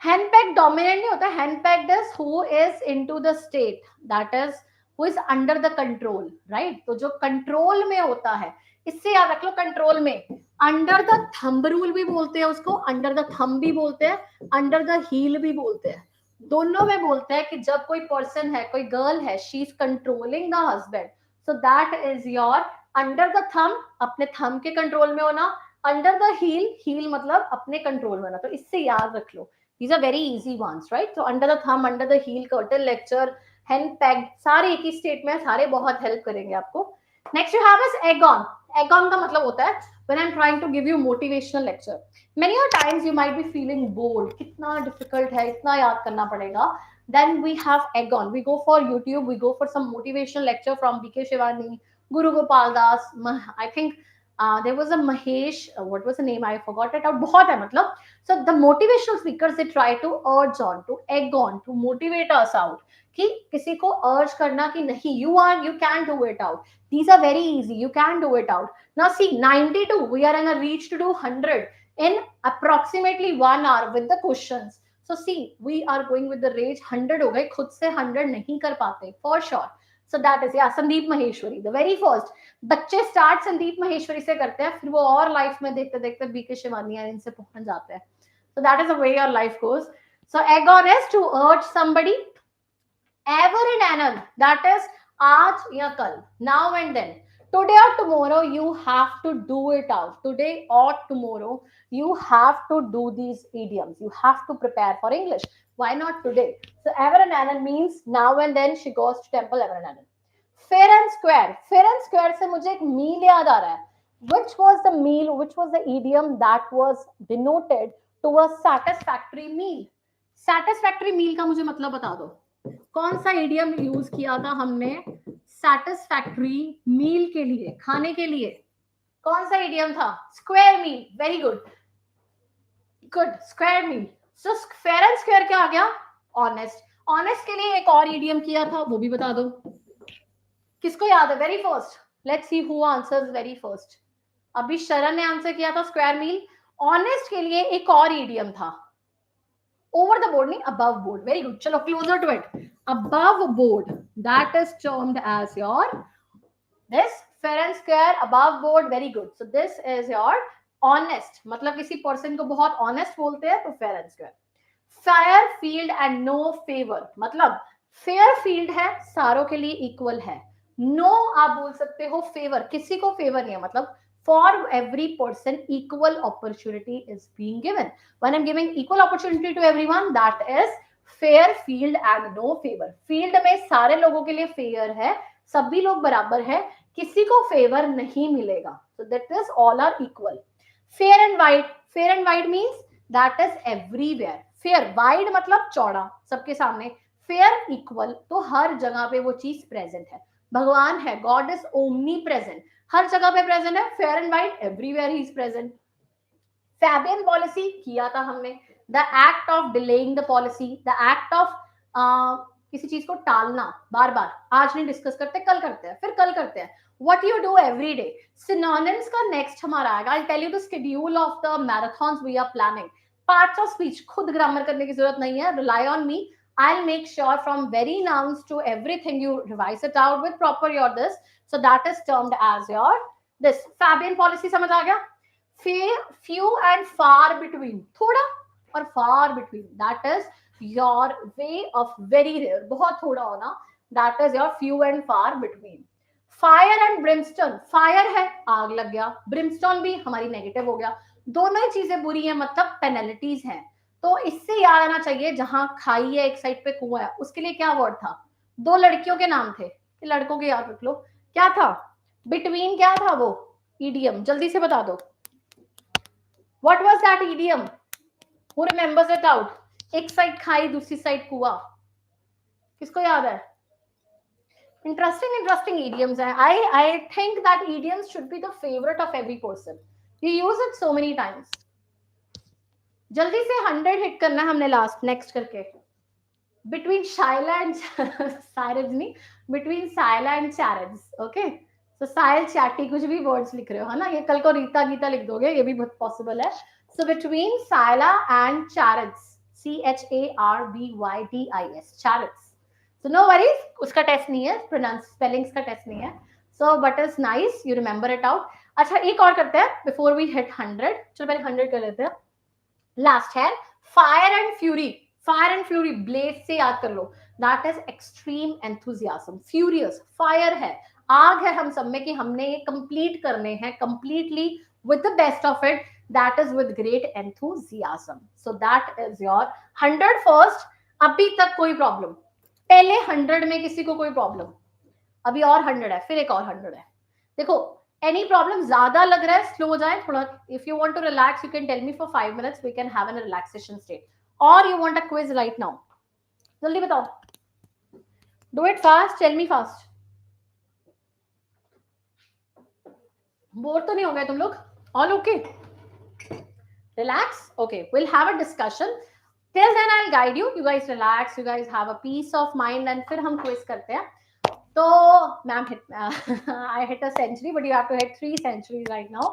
Henpecked dominant नहीं होता. Henpecked is who is into the state, that is who is under the control, right? तो जो कंट्रोल में होता है, इससे याद रख लो, कंट्रोल में अंडर द थंब रूल भी बोलते हैं उसको, अंडर द थंब भी बोलते हैं, अंडर द हील भी बोलते हैं. दोनों में बोलते हैं कि जब कोई पर्सन है, कोई गर्ल है, she is controlling the husband, so that is your under the thumb, अपने थम के कंट्रोल में होना. अंडर द हील, हील मतलब अपने कंट्रोल में होना. तो इससे याद रख लो. These are very easy ones, right? So under the thumb, under the heel, curtain lecture, hen pegged, सारे एक ही स्टेट में, सारे बहुत हेल्प करेंगे आपको. Next you have is egg on. Egg on का मतलब होता है when I'm trying to give you motivational lecture. Many a times you might be feeling bored. कितना difficult है, इतना याद करना पड़ेगा. Then we have egg on. We go for YouTube. We go for some motivational lecture from B.K. Shivani, Guru Gopal Das. I think there was a Mahesh. What was the name? I forgot it out. बहुत है मतलब. So the motivational speakers, they try to urge on, to egg on, to motivate us out. कि किसी को urge करना कि नहीं, you can do it out. These are very easy. You can do it out. Now see, 92. We are in a reach to do 100 in approximately 1 hour with the questions. So see, we are going with the rage. 100 हो गए, खुद से 100 नहीं कर पाते for sure. So that is, yeah, Sandeep Maheshwari, the very first. बच्चे start Sandeep Maheshwari से करते हैं, फिर वो और लाइफ में देखते देखते बीके शिवानी इनसे पहुंच जाते हैं. So that is the way your life goes. So egg on is to urge somebody. Ever and anon, that is आज या कल, now and then. Today or tomorrow you have to do it out. Today or tomorrow you have to do these idioms. You have to prepare for English. Why not today? So ever and anon means now and then she goes to temple ever and anon. Fair and square. Fair and square से मुझे एक meal याद आ रहा है. Which was the meal? Which was the idiom that was denoted to a satisfactory meal? Satisfactory meal का मुझे मतलब बता दो. कौन सा idiom यूज किया था हमने satisfactory meal के लिए, खाने के लिए? कौन सा idiom था? Square meal. Very good. Good. Square meal. So fair and square क्या आ गया? Honest. Honest के लिए एक और idiom किया था, वो भी बता दो. किसको याद है? Very first. Let's see who answers very first. अभी शरण ने आंसर किया था स्क्वायर मील. ऑनेस्ट के लिए एक और ईडियम था. ओवर द बोर्ड नहीं, अबव बोर्ड. Very good. चलो closer to it. Above board, that is termed as your this fair and square above board. Very good. So this is your honest. मतलब किसी person को बहुत honest बोलते हैं तो fair and square. Fair field and no favour, मतलब fair field है, सारों के लिए इक्वल है. नो आप बोल सकते हो, फेवर किसी को फेवर नहीं है, मतलब for every person equal opportunity is being given. When I'm giving equal opportunity to everyone, that is fair field and no favor. Field में सारे लोगों के लिए fair है, सभी लोग बराबर है, किसी को favor नहीं मिलेगा. So that is all are equal. Fair and wide. Fair and wide means that is everywhere. Fair, wide मतलब चौड़ा, सबके सामने. Fair equal तो हर जगह पे वो चीज present है. भगवान है, गॉड इज ओमनी प्रेजेंट, हर जगह पे प्रेजेंट है. Fair and white, everywhere he is present. Fabian policy किया था हमने. The act of delaying the policy, the act of किसी चीज को टालना बार बार. आज नहीं डिस्कस करते, कल करते हैं, फिर कल करते हैं. What you do every day. Synonyms का नेक्स्ट हमारा आएगा. I'll tell you the schedule of the marathons we are planning. Parts of speech खुद ग्रामर करने की जरूरत नहीं है. Rely on me. I'll make sure from very nouns to everything you revise it out with proper your this. So that is termed as your this. Fabian policy समझ आ गया? Few and far between. थोड़ा और far between. That is your way of very rare. बहुत थोड़ा होना. That is your few and far between. Fire and brimstone. Fire है, आग लग गया. Brimstone भी हमारी नेगेटिव हो गया. दोनों ही चीजें बुरी हैं, मतलब पेनल्टीज हैं. तो इससे याद आना चाहिए, जहां खाई है एक साइड पे कुआं है, उसके लिए क्या वर्ड था? दो लड़कियों के नाम थे, लड़कों के याद रख लो. क्या था? बिटवीन. क्या था वो इडियम? जल्दी से बता दो. What was that idiom? Who remembers it out? एक साइड खाई, दूसरी साइड कुआं. किसको याद है? Interesting idioms. I think that idioms should be the favorite of every person. You use it so many times. जल्दी से 100 हिट करना है हमने लास्ट. नेक्स्ट करके बिटवीन शाइला एंड साइरज नहीं, बिटवीन साइला एंड चैरज. ओके, तो साइल चैटी कुछ भी वर्ड्स लिख रहे हो है ना, ये कल को रीता गीता लिख दोगे, ये भी बहुत पॉसिबल है. So between Scylla and चैरज, CHARBYDIS, चैरज. So no worries, उसका टेस्ट नहीं है, प्रोनाउंस स्पेलिंग्स का टेस्ट नहीं है. So but it's nice, you remember it out. अच्छा, एक और करते हैं before we hit 100. चलो पहले 100 कर लेते हैं. लास्ट है fire and fury. Fire and fury blaze से याद कर लो. That is extreme enthusiasm. Furious fire है, आग है हम सब में कि हमने ये कंप्लीट करने हैं completely with the best of it, that is with great enthusiasm. So that is your 100 first. अभी तक कोई प्रॉब्लम? पहले 100 में किसी को कोई प्रॉब्लम? अभी और 100 है, फिर एक और 100 है. देखो, एनी प्रॉब्लम? ज्यादा लग रहा है, स्लो हो जाए थोड़ा. If you want to relax you can tell me for 5 minutes, we can have an relaxation state. और you want a quiz right now? जल्दी बताओ. Do it fast, tell me fast. Bore तो नहीं हो गए तुम लोग? All okay? Relax? Okay, will have a discussion. Till then I will guide you. You guys relax, you guys have a peace of mind, and फिर हम quiz करते हैं. तो ma'am hit I hit a century, but you have to hit 3 centuries right now.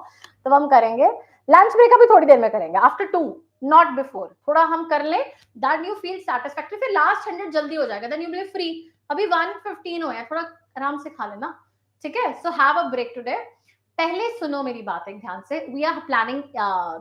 तो हम करेंगे lunch break, अभी थोड़ी देर में करेंगे, आफ्टर 2, नॉट बिफोर. थोड़ा हम कर ले, दैट यू फील सैटिस्फैक्टरी. फिर लास्ट 100 जल्दी हो जाएगा, then you will be free. अभी 1:15 हो है, थोड़ा आराम से खा लेना, ठीक है? So have a break today. पहले सुनो मेरी बात एक ध्यान से. We are planning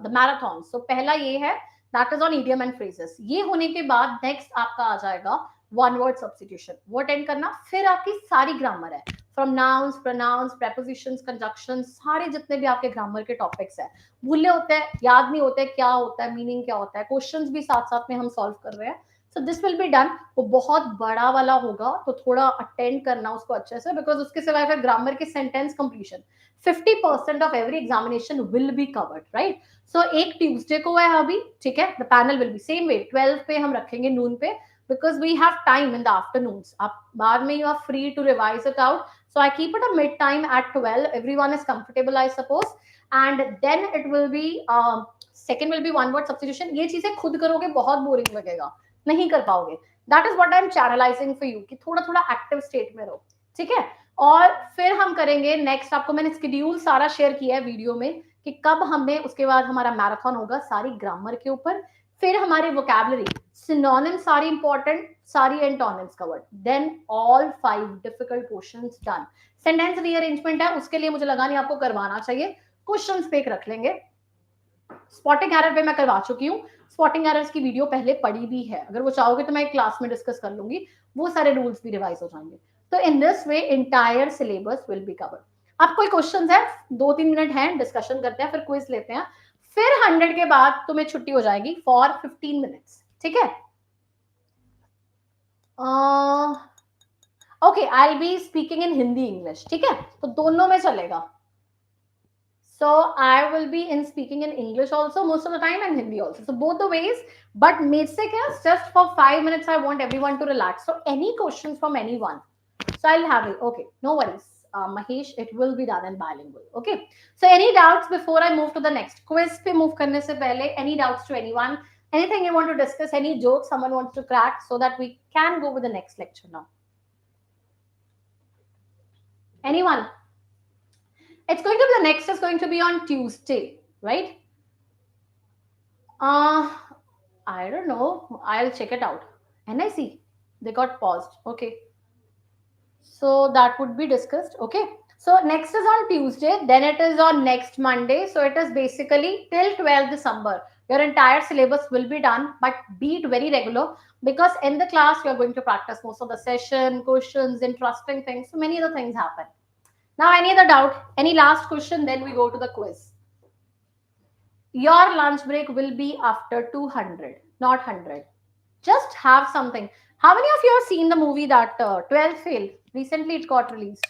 the marathon. So पहला ये है, that is on idiom and phrases. ये होने के बाद नेक्स्ट आपका आ जाएगा वन वर्ड सब्स्टिट्यूशन. वो अटेंड करना. फिर आपकी सारी ग्रामर है, from nouns, pronouns, prepositions, conjunctions, सारे जितने भी आपके ग्रामर के टॉपिक्स है. भूले होते हैं, याद नहीं होते, क्या होता है, मीनिंग क्या होता है, क्वेश्चंस भी साथ साथ में हम सॉल्व कर रहे हैं. So this will be done. वो बहुत बड़ा वाला होगा, तो थोड़ा अटेंड करना उसको अच्छे से, बिकॉज उसके सिवाय फिर ग्रामर के sentence completion 50% of every examination will be covered, right? So एक ट्यूसडे को है अभी, ठीक है? The panel will be same way 12 पे हम रखेंगे, नून पे, because we have time in the afternoons. आप बाद में you are free to revise it out. So I keep it a mid time at 12. Everyone is comfortable, I suppose. And then it will be second will be one word substitution. ये चीजें खुद करोगे बहुत boring लगेगा, नहीं कर पाओगे. That is what I am channelizing for you कि थोड़ा थोड़ा एक्टिव स्टेट में रहो, ठीक है? और फिर हम करेंगे नेक्स्ट. आपको मैंने स्केड्यूल सारा शेयर किया है वीडियो में कि कब हमने, उसके बाद हमारा मैराथन होगा सारी ग्रामर के ऊपर. फिर हमारी वोकैबुलरी, सिनोनिम सारी इंपॉर्टेंट, सारी antonyms covered, then all 5 difficult questions done. Sentence rearrangement है, उसके लिए मुझे लगा नहीं आपको करवाना चाहिए, क्वेश्चंस पे रख लेंगे. स्पॉटिंग एरर पे मैं करवा चुकी हूँ. स्पॉटिंग एरर्स की वीडियो पहले पड़ी भी है, अगर वो चाहोगे तो मैं एक क्लास में डिस्कस कर लूंगी, वो सारे रूल्स भी रिवाइज हो जाएंगे. तो in this way entire syllabus will be covered. अब कोई क्वेश्चंस है? 2-3 मिनट है, डिस्कशन करते हैं, फिर क्विज लेते हैं. फिर 100 के बाद तुम्हें छुट्टी हो जाएगी फॉर 15 मिनट्स, ठीक है? Okay, I will be speaking in Hindi English, ठीक है? तो दोनों में चलेगा. So I will be in speaking in English also most of the time and Hindi also. So both the ways. But basic is just for 5 minutes. I want everyone to relax. So any questions from anyone? So I'll have it. Okay, no worries. Mahesh, it will be done in bilingual. Okay. So any doubts before I move to the next quiz? Pe move karne se pehle, any doubts to anyone? Anything you want to discuss? Any jokes someone wants to crack so that we can go with the next lecture now? Anyone? It's going to be, the next is going to be on Tuesday, right? I don't know. I'll check it out. NIC, they got paused. Okay. So that would be discussed. Okay. So next is on Tuesday. Then it is on next Monday. So it is basically till 12th December. Your entire syllabus will be done, but be it very regular, because in the class you are going to practice most of the session, questions, interesting things. So many other things happen. Now, any other doubt? Any last question? Then we go to the quiz. Your lunch break will be after 200, not 100. Just have something. How many of you have seen the movie that 12 Fail? Recently it got released.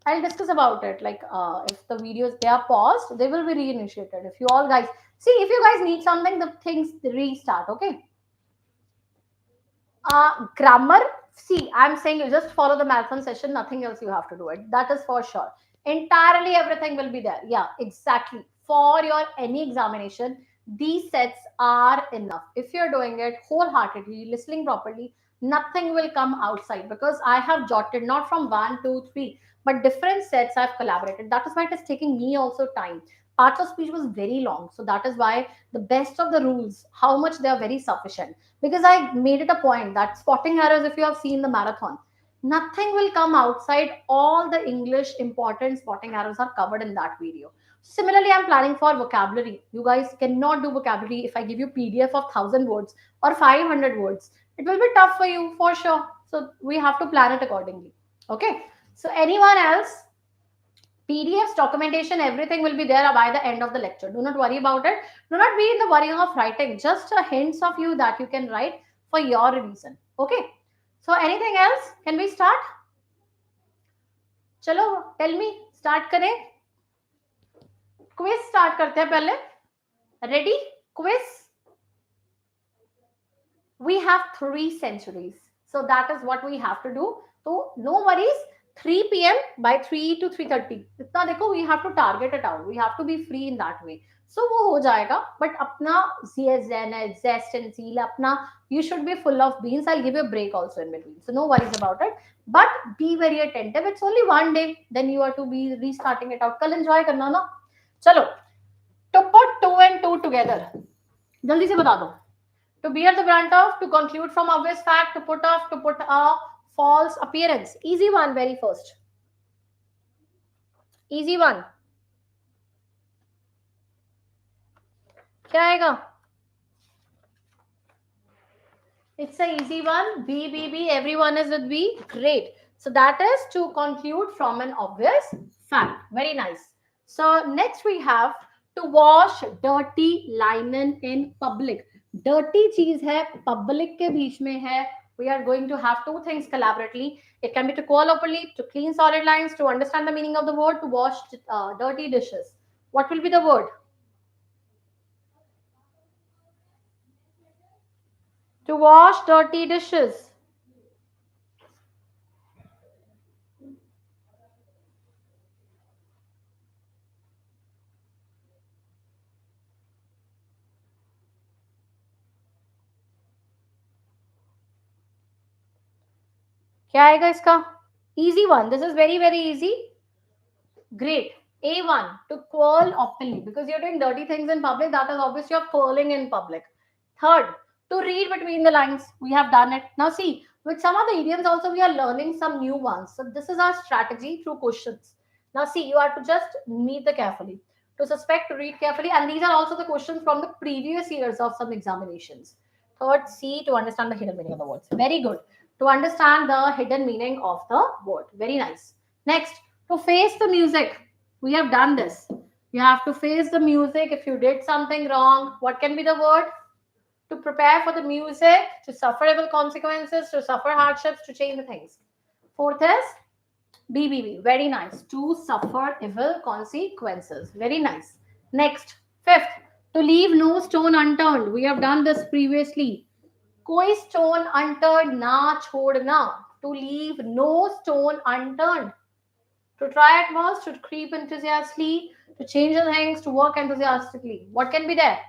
I'll discuss about it. Like if the videos, they are paused, they will be reinitiated. If you all guys, see, if you guys need something, the things restart, okay? Grammar, see, I'm saying you just follow the marathon session, nothing else you have to do it. That is for sure. Entirely everything will be there. Yeah, exactly. For your any examination, these sets are enough. If you're doing it wholeheartedly, listening properly, nothing will come outside, because I have jotted not from 1, 2, 3, but different sets I've collaborated. That is why it is taking me also time. Parts of speech was very long. So that is why the best of the rules, how much they are very sufficient, because I made it a point that spotting errors, if you have seen the marathon, nothing will come outside. All the English important spotting errors are covered in that video. Similarly, I'm planning for vocabulary. You guys cannot do vocabulary if I give you PDF of 1,000 words or 500 words. It will be tough for you for sure. So we have to plan it accordingly. Okay. So anyone else? PDFs, documentation, everything will be there by the end of the lecture. Do not worry about it. Do not be in the worrying of writing. Just a hints of you that you can write for your revision. Okay. So anything else? Can we start? चलो, tell me. Start करें. Quiz start करते हैं पहले. Ready? Quiz. We have 3 centuries. So that is what we have to do. So no worries. 3 p.m. by 3 to 3:30. इतना देखो, we have to target it out. We have to be free in that way. So वो हो जाएगा. But अपना zest and zeal, अपना, you should be full of beans. I'll give you a break also in between. So no worries about it. But be very attentive. It's only one day. Then you are to be restarting it out. कल enjoy करना ना. चलो. To put 2 and 2 together. जल्दी से बता दो. To bear the brunt of, to conclude from obvious fact, to put off, to put a false appearance. Easy one, very first. Easy one. क्या आएगा? It's a easy one. B. Everyone is with B. Great. So that is to conclude from an obvious fact. Very nice. So next we have to wash dirty linen in public. Dirty चीज है, public के बीच में है. We are going to have 2 things collaboratively. It can be to call openly, to clean solid lines, to understand the meaning of the word, to wash dirty dishes. What will be the word? To wash dirty dishes. क्या आएगा इसका? Easy one. This is very, very easy. Great. A1, to curl openly, because you're doing dirty things in public. That is obvious. You're curling in public. Third, to read between the lines. We have done it. Now see, with some of the idioms also we are learning some new ones. So this is our strategy through questions. Now see, you have to just meet the carefully. To suspect, to read carefully. And these are also the questions from the previous years of some examinations. Third, C, to understand the hidden meaning of the words. Very good. To understand the hidden meaning of the word. Very nice. Next, to face the music. We have done this. You have to face the music. If you did something wrong, what can be the word? To prepare for the music, to suffer evil consequences, to suffer hardships, to change the things. Fourth is B. Very nice. To suffer evil consequences. Very nice. Next, fifth, to leave no stone unturned. We have done this previously. कोई stone unturned ना छोड़ना. To leave no stone unturned. To try at most, to creep enthusiastically, to change the things, to work enthusiastically. What can be there?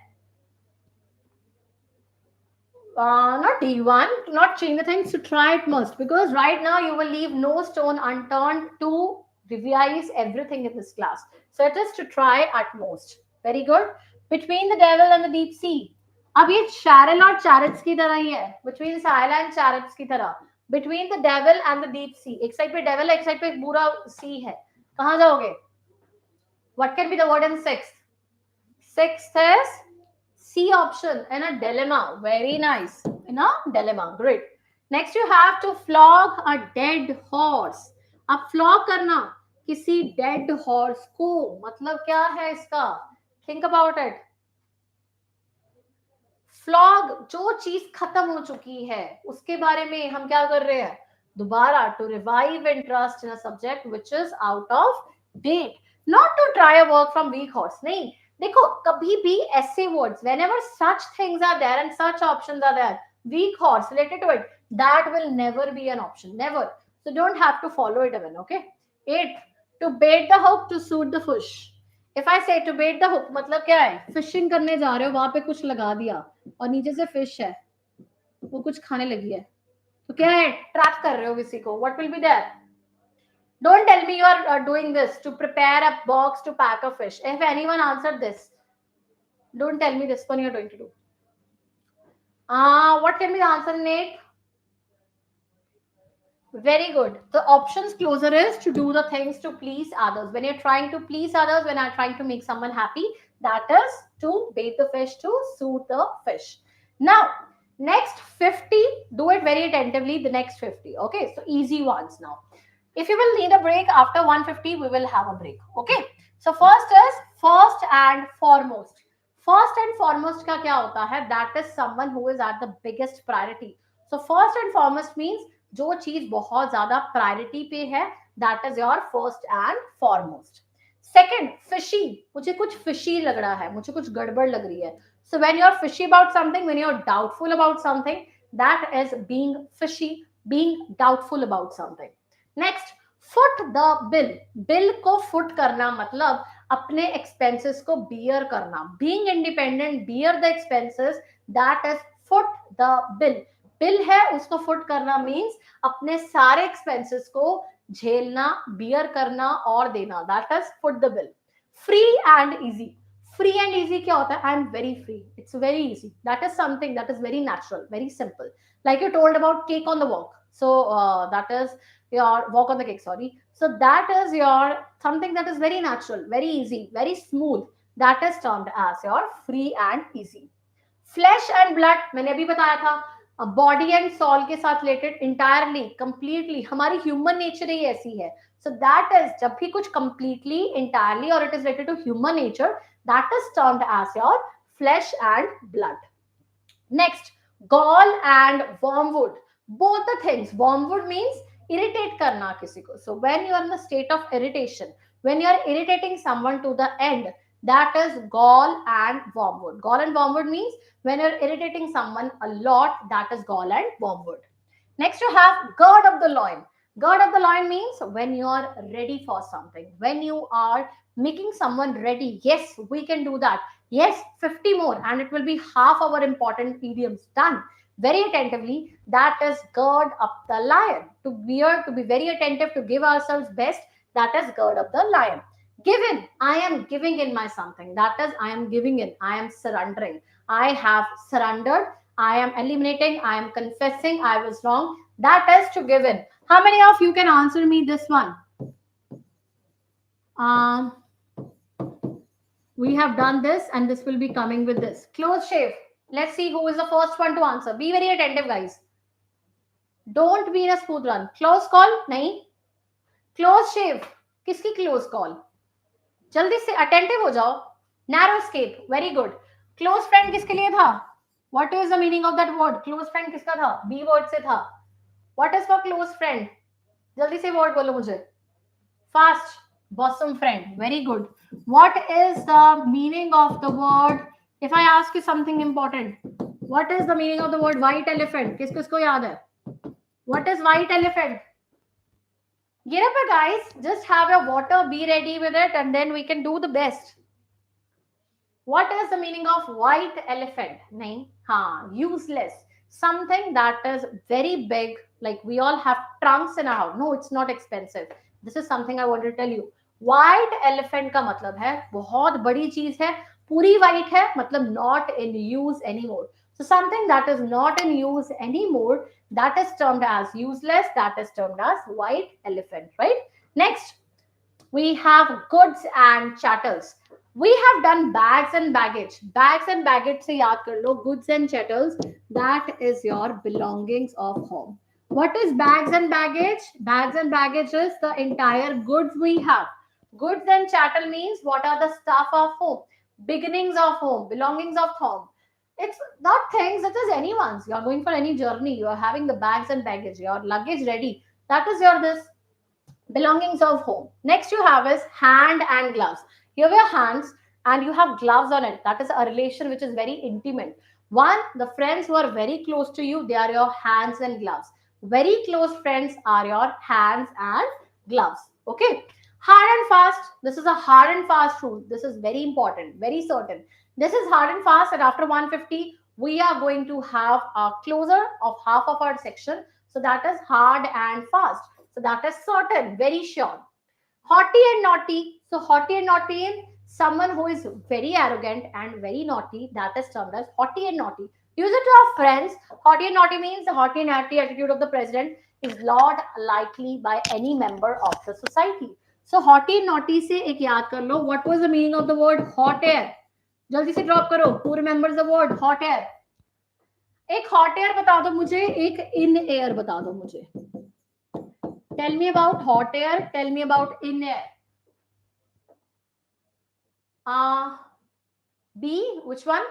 Not D1, to not change the things, to try it most. Because right now you will leave no stone unturned to revise everything in this class. So it is to try at most. Very good. Between the devil and the deep sea. अब ये Cheryl और Chariots की तरह ही है. Between Scylla and Chariots की तरह. Between the devil and the deep sea. एक side पे devil है, एक साइड पे पूरा sea है. कहाँ जाओगे? What can be the word in sixth? Sixth is C option, in a dilemma. Very nice. In a dilemma. Great. Next you have to flog a dead horse. अब flog करना किसी dead horse को मतलब क्या है इसका? Think about it. Flog जो चीज खत्म हो चुकी है उसके बारे में हम क्या कर रहे हैं? दोबारा to revive interest in a subject which is out of date. Not to try a work from weak horse. नहीं, देखो कभी भी ऐसे words, whenever such things are there and such options are there, weak horse related to it, that will never be an option. Never. So don't have to follow it even. Okay. 8. To bait the hook to suit the fish. If I say to bait the hook, मतलब क्या है? Fishing करने जा रहे हो, वहां पे कुछ लगा दिया और नीचे से fish है, वो कुछ खाने लगी है, तो क्या है? Trap कर रहे हो किसी को. What will be there? Don't tell me you are doing this to prepare a box to pack a fish. If anyone answered this, don't tell me this one you're going to do. What can be the answer, Nate? Very good. The options closer is to do the things to please others. When you're trying to please others, when you're trying to make someone happy, that is to bait the fish, to suit the fish. Now, next 50, do it very attentively. The next 50. Okay, so easy ones now. If you will need a break after 150, we will have a break. Okay. So first is first and foremost. First and foremost का क्या होता है? That is someone who is at the biggest priority. So first and foremost means जो चीज बहुत ज्यादा priority पे है, that is your first and foremost. Second, fishy. मुझे कुछ fishy लग रहा है, मुझे कुछ गड़बड़ लग रही है. So when you're fishy about something, when you're doubtful about something, that is being fishy, being doubtful about something. Next, foot the bill. Bill को फुट करना मतलब अपने एक्सपेंसेस को बियर करना. Being independent, bear the expenses, that is foot the bill. Bill है, उसको foot करना means अपने सारे एक्सपेंसेस को झेलना, बियर करना और देना. That is foot the bill. Free and easy. Free and easy क्या होता है? I am very free, it's very easy. That is something that is very natural, very simple. Like you told about cake on the walk. So that is your walk on the cake, sorry. So that is your something that is very natural, very easy, very smooth. That is termed as your free and easy. Flesh and blood, मैंने अभी बताया था, body and soul के साथ related, entirely, completely. हमारी human nature ही ऐसी है. सो दैट इज जब भी कुछ कंप्लीटली, इंटायरली और it is related to human nature, that is termed as your flesh and blood. Next, gall and wormwood. Both the things. Wormwood means irritate karna kisi ko. So when you are in the state of irritation, when you are irritating someone to the end, that is gall and wormwood. Gall and wormwood means when you are irritating someone a lot, that is gall and wormwood. Next you have gird of the loin. Gird of the loin means when you are ready for something, when you are making someone ready. Yes, we can do that. Yes, 50 more and it will be half our important idioms done. Very attentively, that is gird up the lion. To be very attentive, to give ourselves best, that is gird up the lion. Give in. I am giving in my something. That is I am giving in, I am surrendering, I have surrendered, I am eliminating, I am confessing I was wrong. That is to give in. How many of you can answer me this one? We have done this and this will be coming with this. Close shave. Let's see who is the first one to answer. Be very attentive, guys. Don't be in a smooth run. Close call? नहीं. Close shave. किसकी close call? जल्दी से attentive हो जाओ. Narrow escape. Very good. Close friend किसके लिए था? What is the meaning of that word? Close friend किसका था? B word से था. What is for close friend? जल्दी से word बोलो मुझे. Fast. Bosom friend. Very good. What is the meaning of the word? If I ask you something important, what is the meaning of the word white elephant? किसको याद है? What is white elephant? Get up, guys. Just have your water. Be ready with it, and then we can do the best. What is the meaning of white elephant? नहीं, हाँ, useless. Something that is very big, like we all have trunks in our house. No, it's not expensive. This is something I want to tell you. White elephant का मतलब है बहुत बड़ी चीज है, पूरी white है, मतलब not in use anymore. So something that is not in use anymore, that is termed as useless, that is termed as white elephant, right? Next, we have goods and chattels. We have done bags and baggage. Bags and baggage से याद कर लो. Goods and chattels, that is your belongings of home. What is bags and baggage? Bags and baggage is the entire goods we have. Goods and chattel means what are the stuff of home, beginnings of home, belongings of home. It's not things, it is anyone's. You are going for any journey, you are having the bags and baggage, your luggage ready. That is your this belongings of home. Next you have is hand and gloves. You have your hands and you have gloves on it. That is a relation which is very intimate. One, the friends who are very close to you, they are your hands and gloves. Very close friends are your hands and gloves. Okay. Hard and fast. This is a hard and fast rule. This is very important, very certain. This is hard and fast, and after 150, we are going to have a closer of half of our section. So that is hard and fast. So that is certain, very sure. Haughty and naughty. So haughty and naughty is someone who is very arrogant and very naughty. That is termed as haughty and naughty. Use it to our friends. Haughty and naughty means the haughty and naughty attitude of the president is not likely by any member of the society. So haughty and naughty से एक याद कर लो. What was the meaning of the word hot air? जल्दी से drop करो. Who remembers the word hot air? एक hot air बता दो मुझे, एक in air बता दो मुझे. Tell me about hot air. Tell me about in air. Uh, B, which one?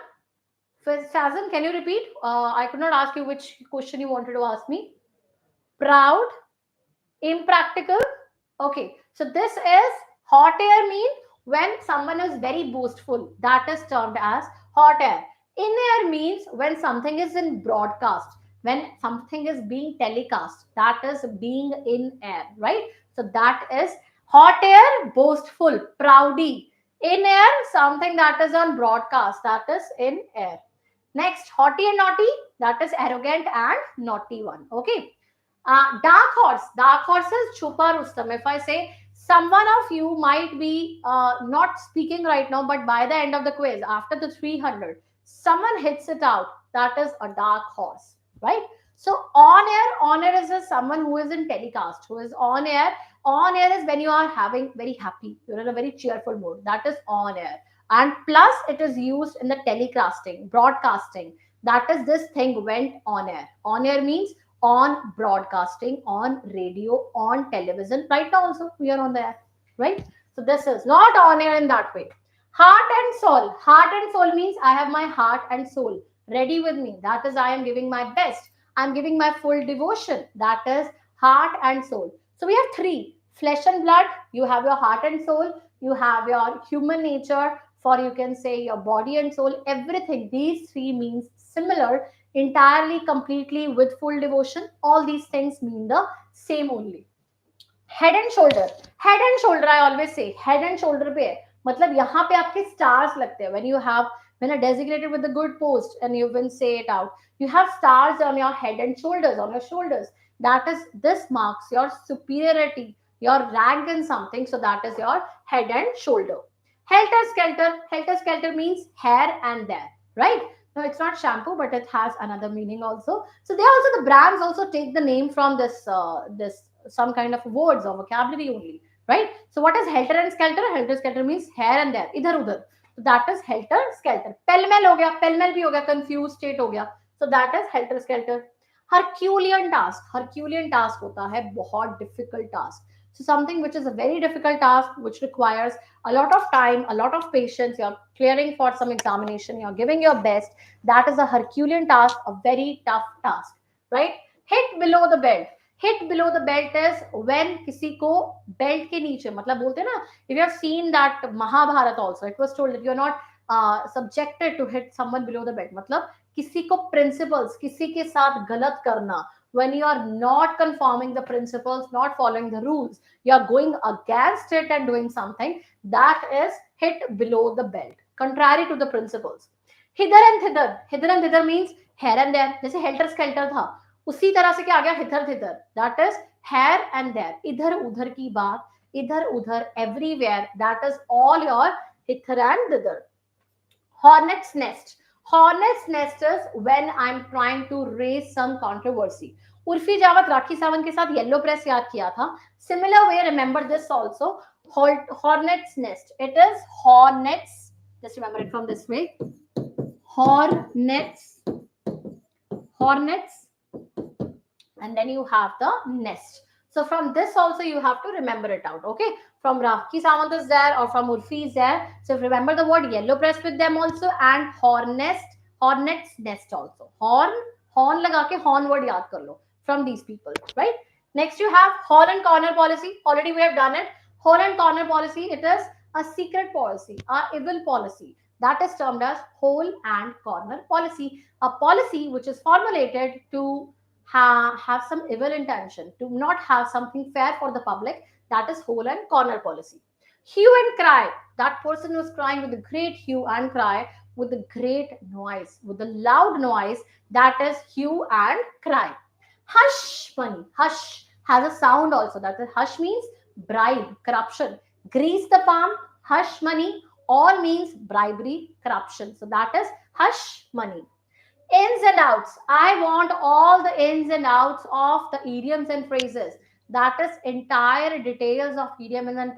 Fazan, can you repeat? I could not ask you which question you wanted to ask me. Proud, impractical. Okay, so this is hot air mean when someone is very boastful. That is termed as hot air. In air means when something is in broadcast, when something is being telecast. That is being in air, right? So that is hot air, boastful, proudy. In air, something that is on broadcast. That is in air. Next, haughty and naughty. That is arrogant and naughty one. Okay. Dark horse. Dark horse is Chupa Rustam. If I say someone of you might be not speaking right now, but by the end of the quiz, after the 300, someone hits it out. That is a dark horse, right? So on air is a someone who is in telecast, who is on air. On air is when you are having very happy, you're in a very cheerful mood. That is on air. And plus, it is used in the telecasting, broadcasting. That is this thing went on air. On air means on broadcasting, on radio, on television. Right now, also, we are on the air, right? So, this is not on air in that way. Heart and soul. Heart and soul means I have my heart and soul ready with me. That is, I am giving my best. I'm giving my full devotion. That is heart and soul. So, we have three: flesh and blood. You have your heart and soul. You have your human nature, for you can say your body and soul. Everything. These three means similar entirely, completely, with full devotion. All these things mean the same only. Head and shoulder. Head and shoulder I always say head and shoulder पे है, मतलब यहाँ पे आपके stars लगते हैं. When you have when are designated with the good post and you will say it out, you have stars on your head and shoulders, on your shoulders. That is, this marks your superiority, your rank in something. So that is your head and shoulder. Helter skelter. Helter skelter means here and there, right? No, it's not shampoo, but it has another meaning also. So they also, the brands also take the name from this some kind of words or vocabulary only, right? So what is helter and skelter? Helter skelter means here and there, idhar udhar. So that is helter skelter. Pell-mell ho gaya, pell-mell bhi ho gaya, confused state ho gaya. So that is helter skelter. Herculean task. Herculean task hota hai bahut difficult task. So something which is a very difficult task, which requires a lot of time, a lot of patience. You're clearing for some examination, you're giving your best. That is a Herculean task, a very tough task, right? Hit below the belt. Hit below the belt is when किसी को belt के नीचे, मतलब बोलते हैं ना, if you have seen that Mahabharata also, it was told that you are not subjected to hit someone below the belt. मतलब किसी को principles, किसी के साथ गलत करना, when you are not conforming the principles, not following the rules, you are going against it and doing something, that is hit below the belt, contrary to the principles. Hither and thither. Hither and thither means here and there. जैसे helter skelter था, उसी तरह से क्या आ गया hither thither. That is here and there. इधर उधर की बात, इधर उधर, everywhere. That is all your hither and thither. Hornet's nest. Hornet's nest is when I'm trying to raise some controversy. Urfi जावत राखी सावंत के साथ येलो प्रेस याद किया था. Similar way, remember this also. Hornet's nest. It is hornets. Just remember it from this way. Hornets. Hornets. And then you have the nest. So from this also you have to remember it out. Okay. From Rakhi Samant is there or from Urfi is there. So remember the word yellow press with them also, and hornet's nest also. Horn laga ke horn word yaad kar lo from these people, right? Next you have hole and corner policy. Already we have done it. Hole and corner policy, it is a secret policy, a evil policy. That is termed as hole and corner policy. A policy which is formulated to have some evil intention, to not have something fair for the public. That is hole and corner policy. Hue and cry. That person was crying with a great hue and cry, with a great noise, with a loud noise. That is hue and cry. Hush money. Hush has a sound also. That is, hush means bribe, corruption. Grease the palm. Hush money all means bribery, corruption. So that is hush money. Ins and outs. I want all the ins and outs of the idioms and phrases. That is, entire details of idioms and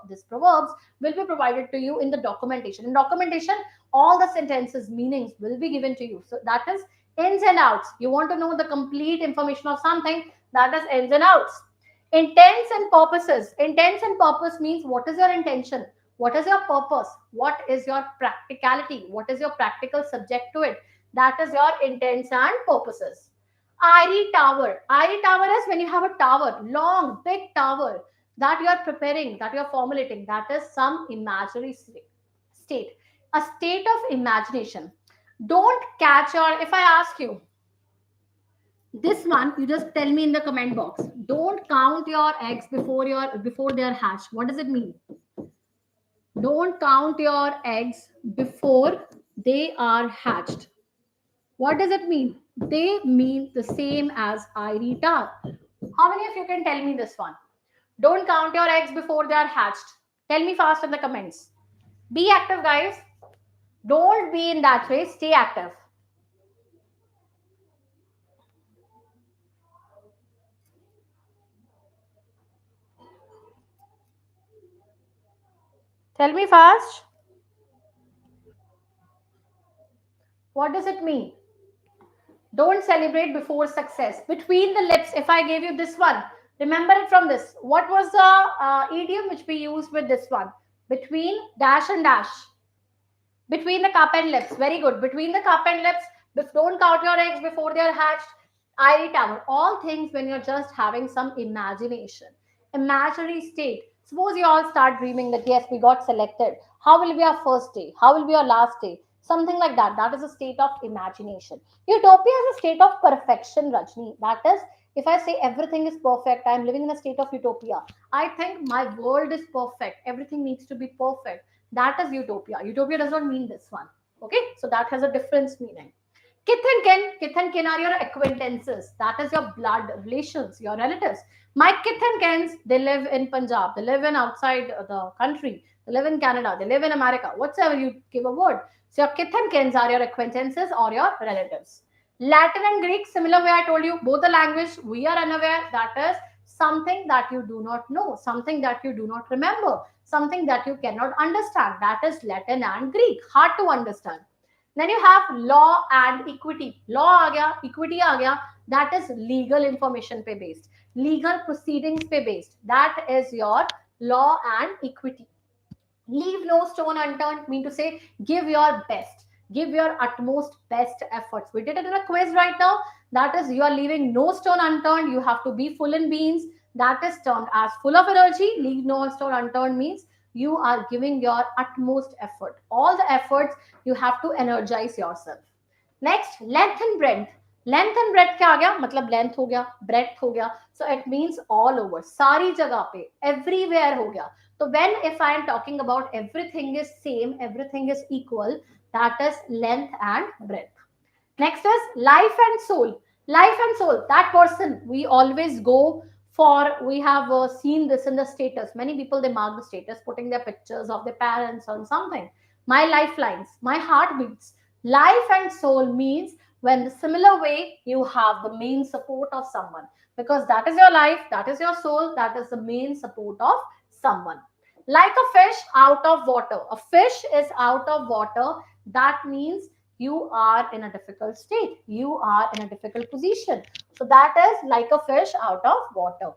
this proverbs will be provided to you in the documentation. In documentation, all the sentences, meanings will be given to you. So that is ins and outs. You want to know the complete information of something, that is ins and outs. Intents and purposes. Intents and purpose means what is your intention? What is your purpose? What is your practicality? What is your practical subject to it? That is your intents and purposes. Eyrie tower. Eyrie tower is when you have a tower, long, big tower that you are preparing, that you are formulating. That is some imaginary state. A state of imagination. Don't catch your, if I ask you, this one, you just tell me in the comment box. Don't count your eggs before they are hatched. What does it mean? Don't count your eggs before they are hatched. What does it mean? They mean the same as Irie Tar. How many of you can tell me this one? Don't count your eggs before they are hatched. Tell me fast in the comments. Be active, guys. Don't be in that way. Stay active. Tell me fast. What does it mean? Don't celebrate before success. Between the lips, if I gave you this one, remember it from this. What was the idiom which we used with this one? Between dash and dash. Between the cup and lips. Very good. Between the cup and lips. Don't count your eggs before they are hatched. Irie tower. All things when you're just having some imagination. Imaginary state. Suppose you all start dreaming that yes, we got selected. How will be our first day? How will be our last day? Something like that. That is a state of imagination. Utopia is a state of perfection, Rajni. That is, if I say everything is perfect, I'm living in a state of utopia. I think my world is perfect. Everything needs to be perfect. That is utopia. Utopia does not mean this one. Okay, so that has a different meaning. Kith and kin are your acquaintances. That is your blood relations, your relatives. My kith and kins, they live in Punjab, they live in outside the country, they live in Canada, they live in America, whatsoever you give a word. So your kith and kins are your acquaintances or your relatives. Latin and Greek, similar way I told you, both the language we are unaware. That is something that you do not know, something that you do not remember, something that you cannot understand. That is Latin and Greek, hard to understand. Then you have law and equity. Law आ गया, equity आ गया. That is legal information पे based, legal proceedings पे based. That is your law and equity. Leave no stone unturned mean to say give your best, give your utmost best efforts. We did it in a quiz right now. That is, you are leaving no stone unturned. You have to be full in beans. That is termed as full of energy. Leave no stone unturned means you are giving your utmost effort, all the efforts. You have to energize yourself. Next, length and breadth. Length and breadth क्या आ गया? मतलब length हो गया, breadth हो गया. So it means all over, सारी जगह पे, everywhere हो गया. So when if I am talking about everything is same, everything is equal, that is length and breadth. Next is life and soul. Life and soul, that person we always go for. We have seen this in the status. Many people, they mark the status putting their pictures of their parents on something. My lifelines, my heartbeats. Life and soul means when the similar way you have the main support of someone, because that is your life, that is your soul, that is the main support of someone. Like a fish out of water. A fish is out of water. That means you are in a difficult state. You are in a difficult position. So that is like a fish out of water.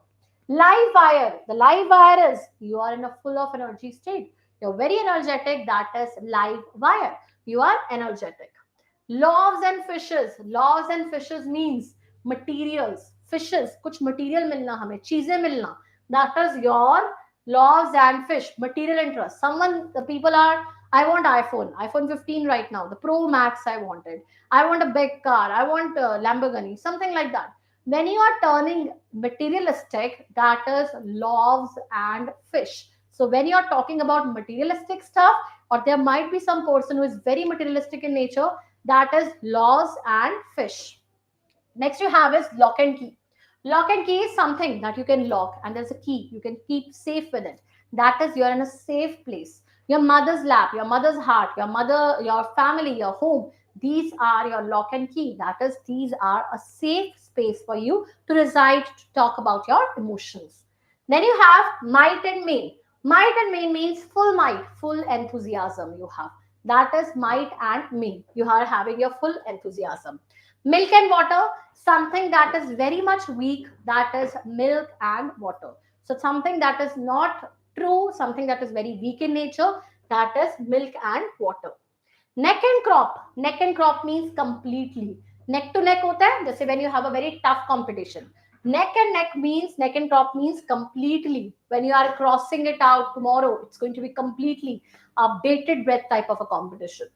Live wire. The live wire is you are in a full of energy state. You're very energetic. That is live wire. You are energetic. Loaves and fishes. Loaves and fishes means materials. Fishes. कुछ material मिलना हमें, चीजें मिलना. That is your loaves and fish. Material interest. Someone, the people are, I want iPhone 15 right now, the Pro Max I wanted. I want a big car. I want a Lamborghini, something like that. When you are turning materialistic, that is loaves and fish. So when you are talking about materialistic stuff, or there might be some person who is very materialistic in nature, that is loaves and fish. Next you have is lock and key. Lock and key is something that you can lock and there's a key. You can keep safe with it. That is, you're in a safe place. Your mother's lap, your mother's heart, your mother, your family, your home. These are your lock and key. That is, these are a safe space for you to reside, to talk about your emotions. Then you have might and main. Might and main means full might, full enthusiasm you have. That is might and main. You are having your full enthusiasm. Milk and water, something that is very much weak, that is milk and water. So something that is not true, something that is very weak in nature, that is milk and water. Neck and crop, neck and crop means completely. Neck to neck होता है जैसे when you have a very tough competition. Neck and neck means, neck and crop means completely. When you are crossing it out tomorrow, it's going to be completely a bated breath type of a competition.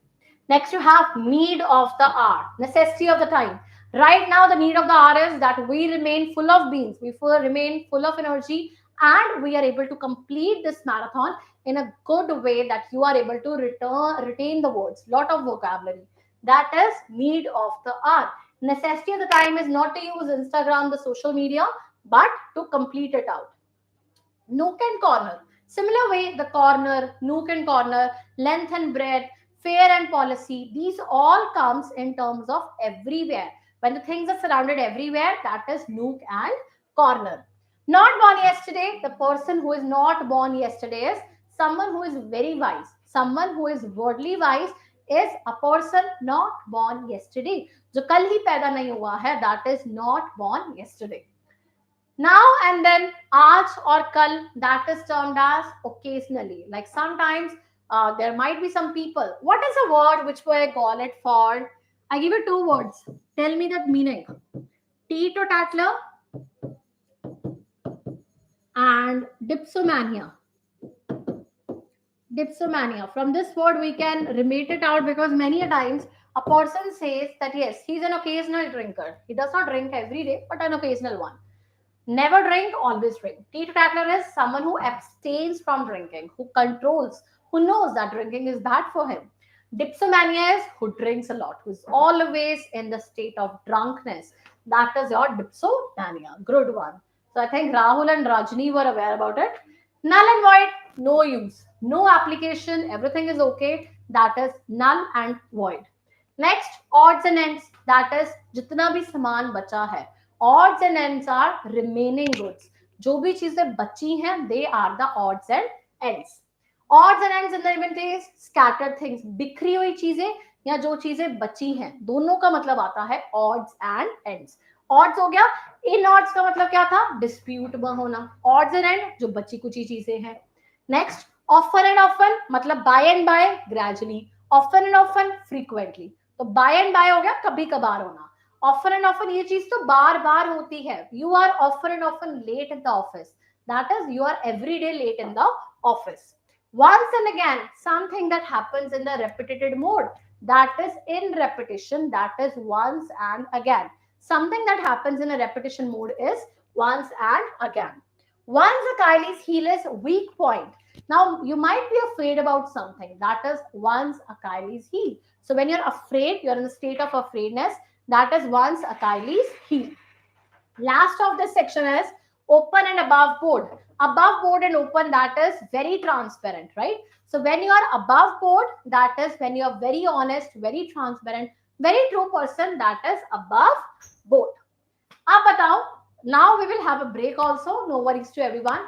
Next, you have need of the hour, necessity of the time. Right now, the need of the hour is that we remain full of beans, remain full of energy, and we are able to complete this marathon in a good way that you are able to retain the words, lot of vocabulary. That is need of the hour. Necessity of the time is not to use Instagram, the social media, but to complete it out. Nook and corner. Similar way, the corner, nook and corner, length and breadth, fair and policy, these all comes in terms of everywhere. When the things are surrounded everywhere, that is nook and corner. Not born yesterday, the person who is not born yesterday is someone who is very wise. Someone who is worldly wise is a person not born yesterday. जो कल ही पैदा नहीं हुआ है, that is not born yesterday. Now and then, aaj or kal, that is termed as occasionally. Like sometimes there might be some people. What is a word which we call it for? I give you two words. Tell me that meaning. Teetotaler and dipsomania. Dipsomania. From this word, we can remit it out because many a times a person says that yes, he's an occasional drinker. He does not drink every day, but an occasional one. Never drink, always drink. Teetotaler is someone who abstains from drinking, who controls, who knows that drinking is bad for him. Dipsomania is who drinks a lot, who is always in the state of drunkenness. That is your dipsomania. Good one. So I think Rahul and Rajni were aware about it. Null and void, no use, no application, everything is okay. That is null and void. Next, odds and ends. That is जितना भी सामान बचा है. Odds and ends are remaining goods. जो भी चीजें बची हैं, they are the odds and ends. Odds and ends in the event is scattered things. बिखरी हुई चीजें या जो चीजें बची हैं, दोनों का मतलब आता है odds and ends. Odds हो गया, इन odds का मतलब क्या था? Dispute में होना. Odds and end जो बची कुची चीजें हैं. Next, often and often मतलब by and by, gradually. Often and often, frequently. तो by and by हो गया कभी कभार होना. Often and often ये चीज तो बार बार होती है. You are often and often late in the office. That is, you are every day late in the office. Once and again, something that happens in the repetitive mode. That is in repetition. That is once and again. Something that happens in a repetition mode is once and again. Once Achilles heel is weak point. Now, you might be afraid about something. That is once Achilles heel. So, when you're afraid, you're in a state of afraidness. That is once Achilles heel. Last of this section is open and above board. Above board and open, that is very transparent, right? So when you are above board, that is when you are very honest, very transparent, very true person, that is above board. Ab batao. Now we will have a break also. No worries to everyone.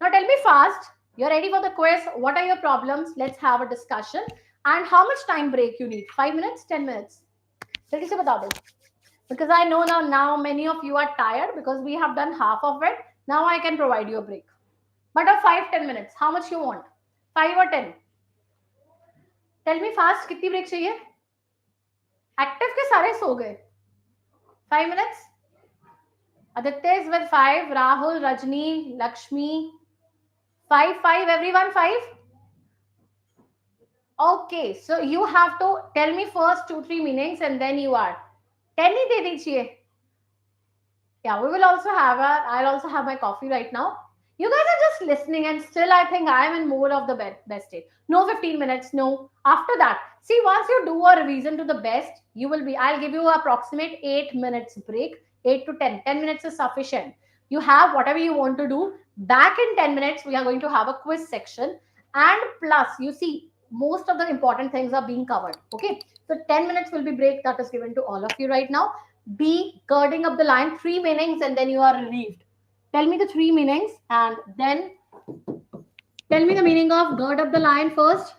Now tell me fast. You're ready for the quiz. What are your problems? Let's have a discussion. And how much time break you need? 5 minutes? 10 minutes? जल्दी से बता दो. Because I know now many of you are tired because we have done half of it. Now I can provide you a break. But of 5-10 minutes, how much you want? 5 or 10? Tell me fast, कितनी break चाहिए? Active के सारे सो गए. 5 minutes? Aditya is with 5. Rahul, Rajni, Lakshmi. 5, everyone 5? Okay, so you have to tell me first 2-3 meanings and then you are. 10 ही दे दीजिए. Yeah, we will also have I'll also have my coffee right now. You guys are just listening and still I think I am in more of the best state. No 15 minutes, no. After that, see, once you do a revision to the best, you will be, I'll give you approximate 8 minutes break, 8 to 10. 10 minutes is sufficient. You have whatever you want to do. Back in 10 minutes, we are going to have a quiz section. And plus, you see, most of the important things are being covered. Okay. So 10 minutes will be break that is given to all of you right now. Be girding up the line, 3 meanings, and then you are relieved. Tell me the 3 meanings and then tell me the meaning of gird up the line first.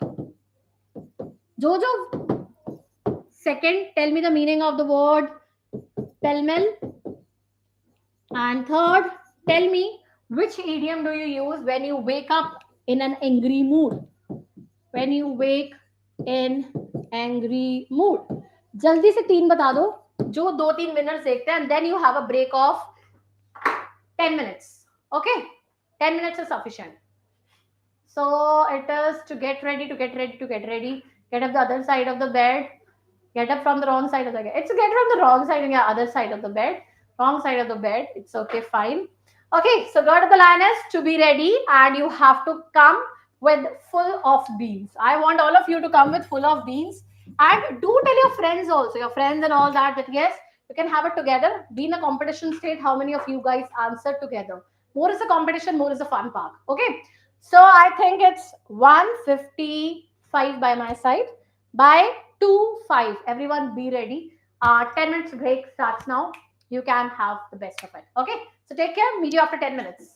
Jojo. Second, tell me the meaning of the word Pell-mell. And third, tell me which idiom do you use when you wake up in an angry mood? When you wake in angry mood. जल्दी से तीन बता दो जो 2-3 minutes देखते हैं, and then you have a break of 10 minutes. Okay, 10 minutes is sufficient. So it is to get ready, to get ready, to get ready. Get up the other side of the bed. Get up from the wrong side of the bed. It's get from the wrong side, yeah, other side of the bed. Wrong side of the bed. It's okay, fine. Okay, so go to the lioness to be ready, and you have to come with full of beans. I want all of you to come with full of beans. And do tell your friends also, your friends and all that, that yes, you can have it together. Be in a competition state. How many of you guys answered together? More is a competition, more is a fun park. Okay. So I think it's 1:55 by my side. By 2:05, everyone be ready. 10 minutes break starts now. You can have the best of it. Okay. So take care. Meet you after 10 minutes.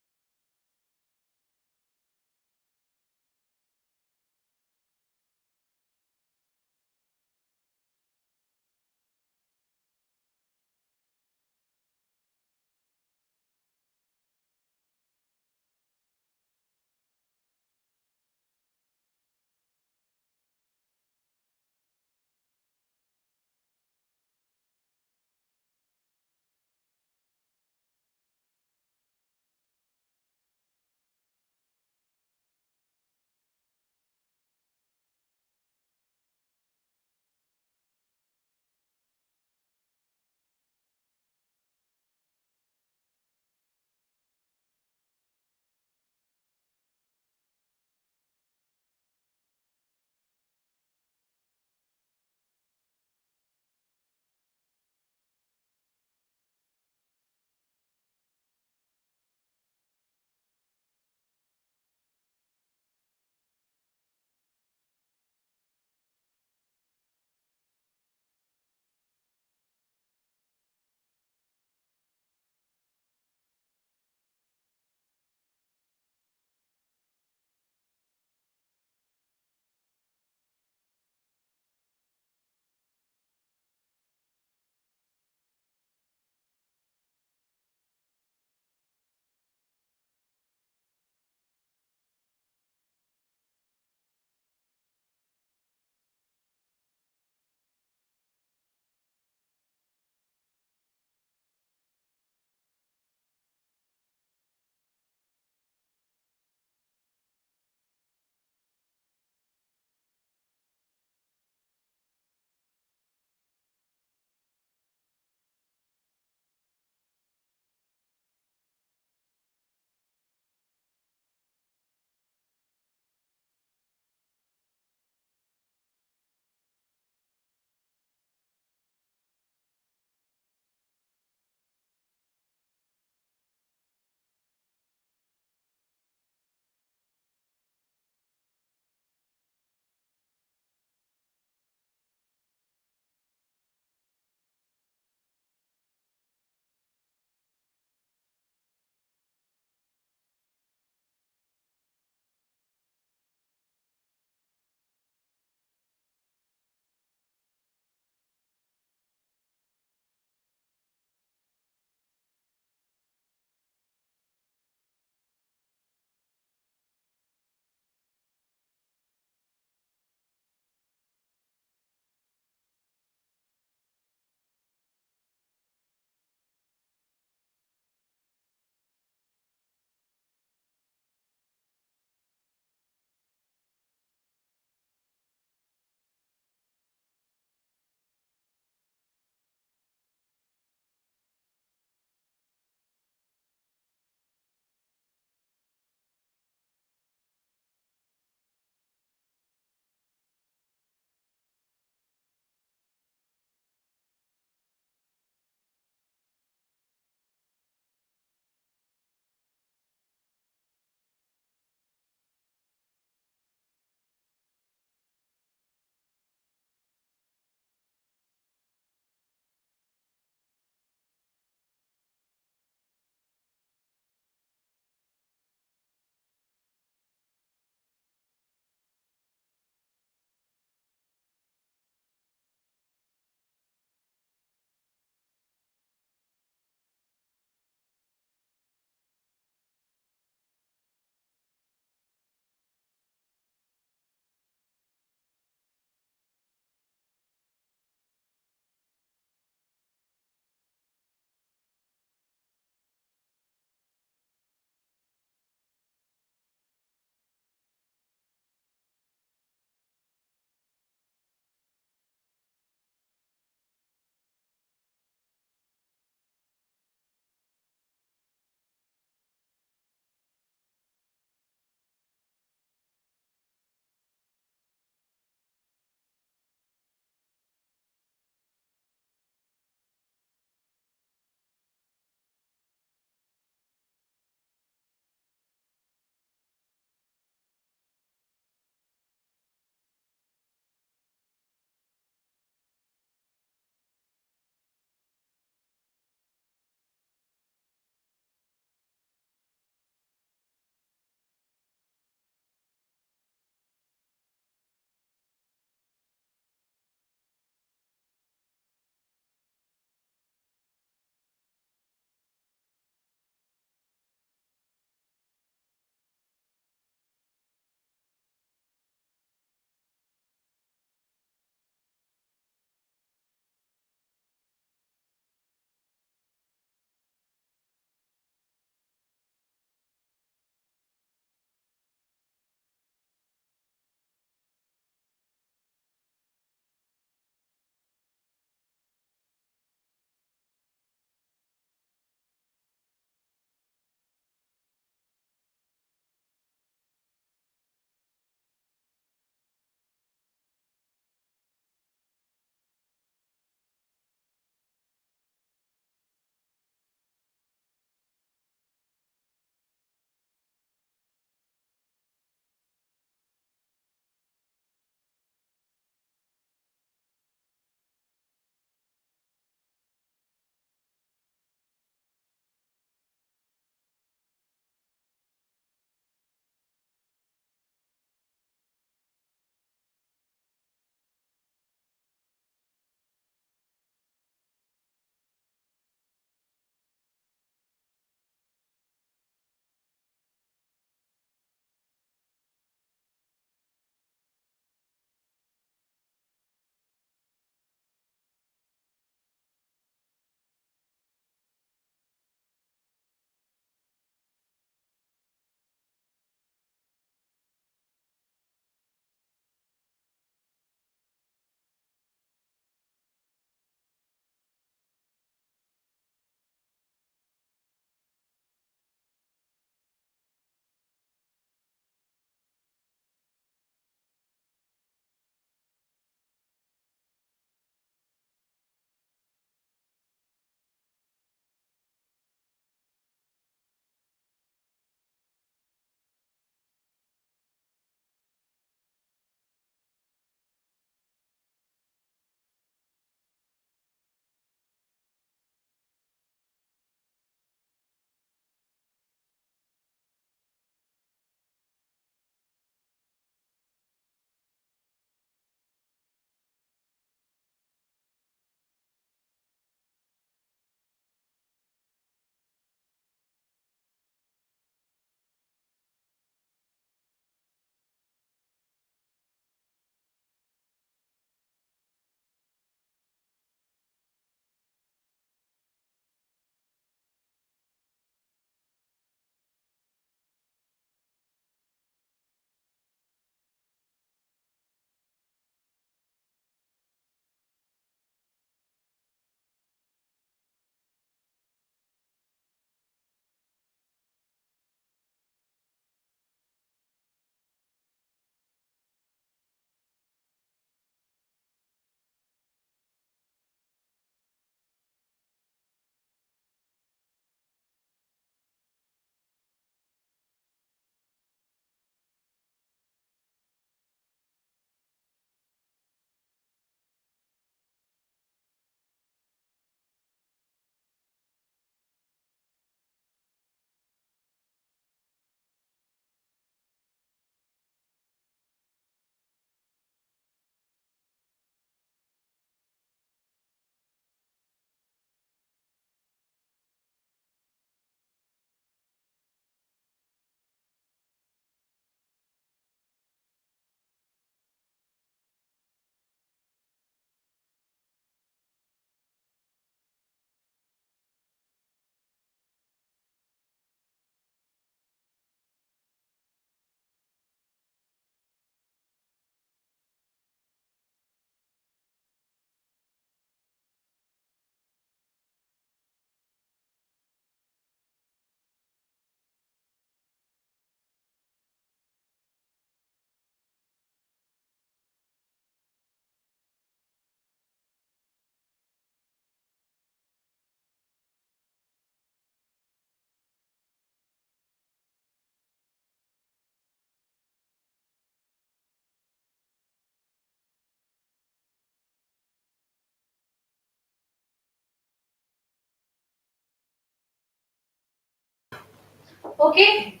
Okay.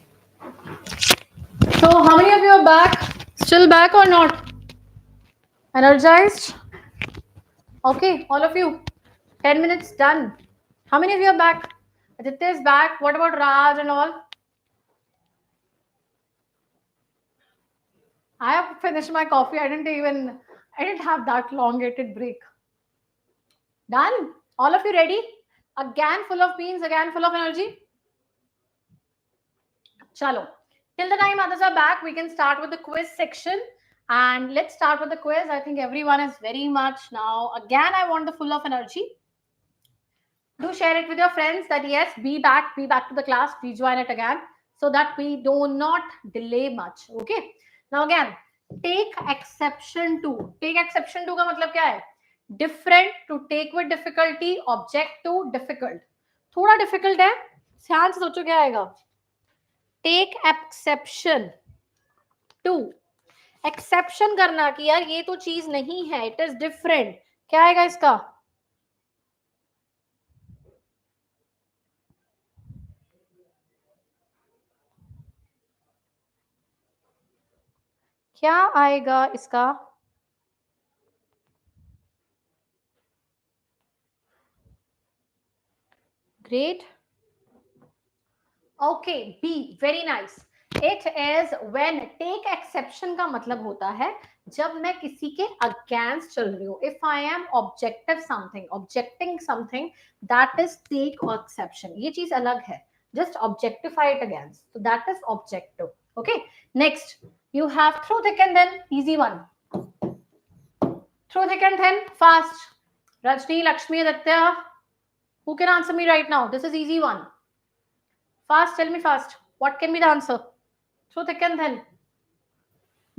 So how many of you are back? Still back or not? Energized? Okay, all of you. 10 minutes done. How many of you are back? Aditya is back. What about Raj and all? I have finished my coffee. I didn't have that elongated break. Done. All of you ready? Again full of beans, again full of energy. Chalo. Till the time others are back, we can start with the quiz section. And let's start with the quiz. I think everyone is very much now. Again, I want the full of energy. Do share it with your friends that yes, be back to the class, rejoin it again so that we do not delay much. Okay. Now again, take exception to का मतलब क्या है? Different, to take with difficulty, object to difficult. थोड़ा difficult है, ध्यान से सोचो क्या आएगा. Take exception to. Exception करना कि यार ये तो चीज नहीं है, it is different. क्या आएगा इसका? क्या आएगा इसका? Great. Okay, B. Very nice. It is when take exception का मतलब होता है जब मैं किसी के against चल रही हूँ. If I am objecting something, that is take or exception. ये चीज अलग है. Just objectify it against. So that is objective. Okay. Next, you have through thick and thin. Easy one. Through thick and thin. Fast. Rajni, Lakshmi, Aditya. Who can answer me right now? This is easy one. Fast, tell me fast. What can be the answer? Through thick and thin.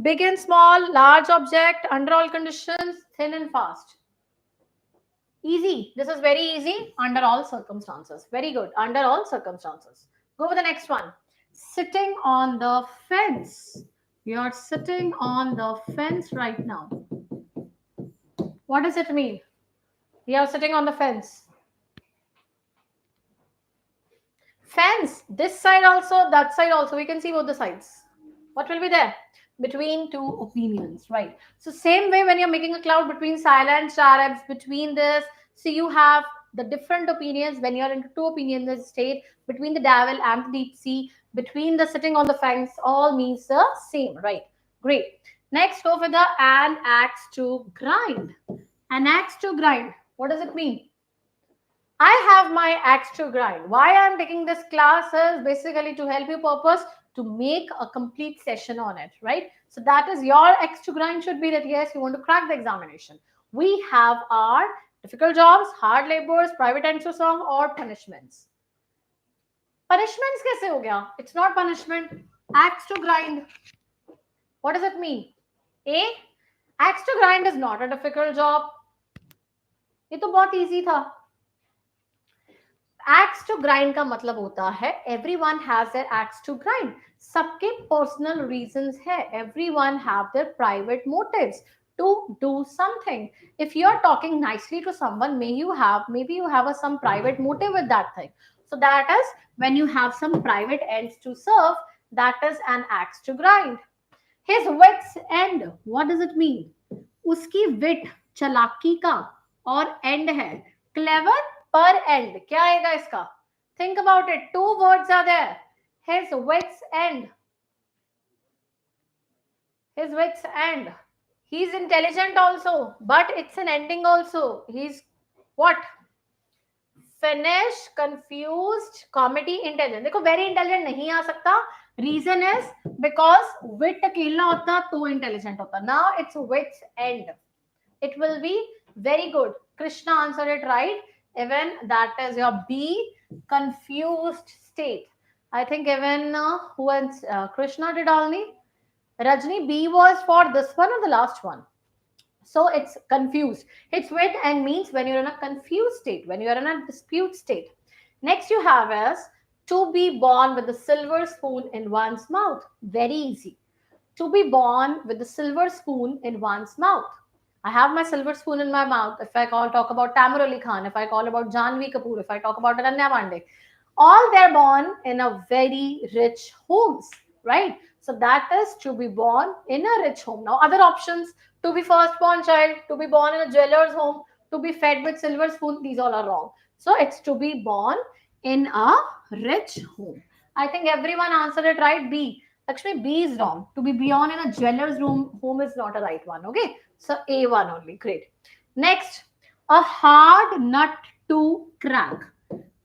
Big and small, large object, under all conditions, thin and fast. Easy. This is very easy. Under all circumstances. Very good. Under all circumstances. Go with the next one. Sitting on the fence. You're sitting on the fence right now. What does it mean? You're sitting on the fence. Fence, this side also, that side also, we can see both the sides. What will be there? Between two opinions, right? So same way when you're making a cloud between silent Arabs, between this, so you have the different opinions when you're into two opinions state, between the devil and the deep sea, between the sitting on the fence, all means the same, right? Great. Next, go for the an axe to grind. An axe to grind. What does it mean? I have my axe to grind. Why I'm taking this class is basically to help you purpose to make a complete session on it, right? So that is your axe to grind should be that yes, you want to crack the examination. We have our difficult jobs, hard labors, private answer song or punishments. Punishments kaise ho gaya? It's not punishment. Axe to grind. What does it mean? A. Axe to grind is not a difficult job. ये तो बहुत easy था. Axe to grind का मतलब होता है everyone has their axe to grind. सबके personal reasons है. Everyone have their private motives to do something. If you are talking nicely to someone, maybe you have some private motive with that thing. So that is when you have some private ends to serve. That is an axe to grind. His wit's end. What does it mean? उसकी wit चालाकी का और end है clever per end. क्या आएगा इसका? Think about it. Two words are there. His wit's end. His wit's end. He's intelligent also, but it's an ending also. He's what? Finished, confused, comedy, intelligent. देखो very intelligent नहीं आ सकता. Reason is because wit अकेला होता तो intelligent होता. Now it's wit's end. It will be very good. Krishna answered it right. Even that is your B, confused state. I think even who else? Krishna did only. Rajni, B was for this one or the last one. So it's confused. It's with and means when you're in a confused state, when you're in a dispute state. Next you have is to be born with the silver spoon in one's mouth. Very easy. To be born with the silver spoon in one's mouth. I have my silver spoon in my mouth. If I talk about Tamar Ali Khan, if I call about Janvi Kapoor, if I talk about Ananya Pandey, all they're born in a very rich homes, right? So that is to be born in a rich home. Now other options, to be firstborn child, to be born in a jeweler's home, to be fed with silver spoon, these all are wrong. So it's to be born in a rich home. I think everyone answered it right. B. Actually, B is wrong. To be born in a jeweler's home is not a right one. Okay. So A1 only. Great. Next, a hard nut to crack.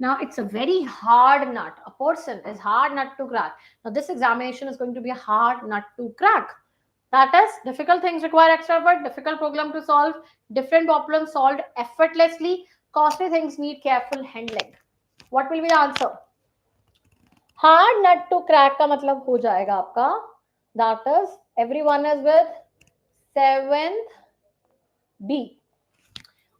Now it's a very hard nut. A person is hard nut to crack. Now this examination is going to be a hard nut to crack. That is, difficult things require extra effort, difficult problem to solve, different problems solved effortlessly, costly things need careful handling. What will be the answer? Hard nut to crack का मतलब हो जाएगा आपका, that is, everyone is with 7th B.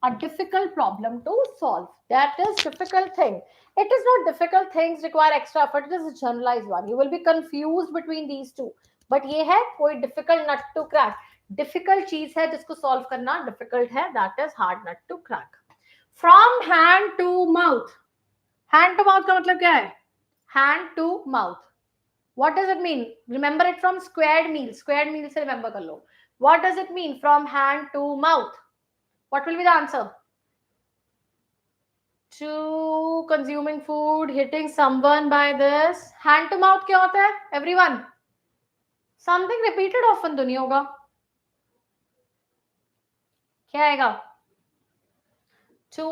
A difficult problem to solve. That is difficult thing. It is not difficult things require extra effort. It is a generalized one. You will be confused between these two. But ये है कोई difficult nut to crack. Difficult चीज है जिसको solve करना difficult है. That is hard nut to crack. From hand to mouth. Hand to mouth का मतलब क्या है? Hand to mouth. What does it mean? Remember it from squared meal. Squared meal से remember कर लो. What does it mean from hand to mouth? What will be the answer? To consuming food, hitting someone by this. Hand to mouth क्या होता है? Everyone. Something repeated often तो नहीं होगा. क्या आएगा? To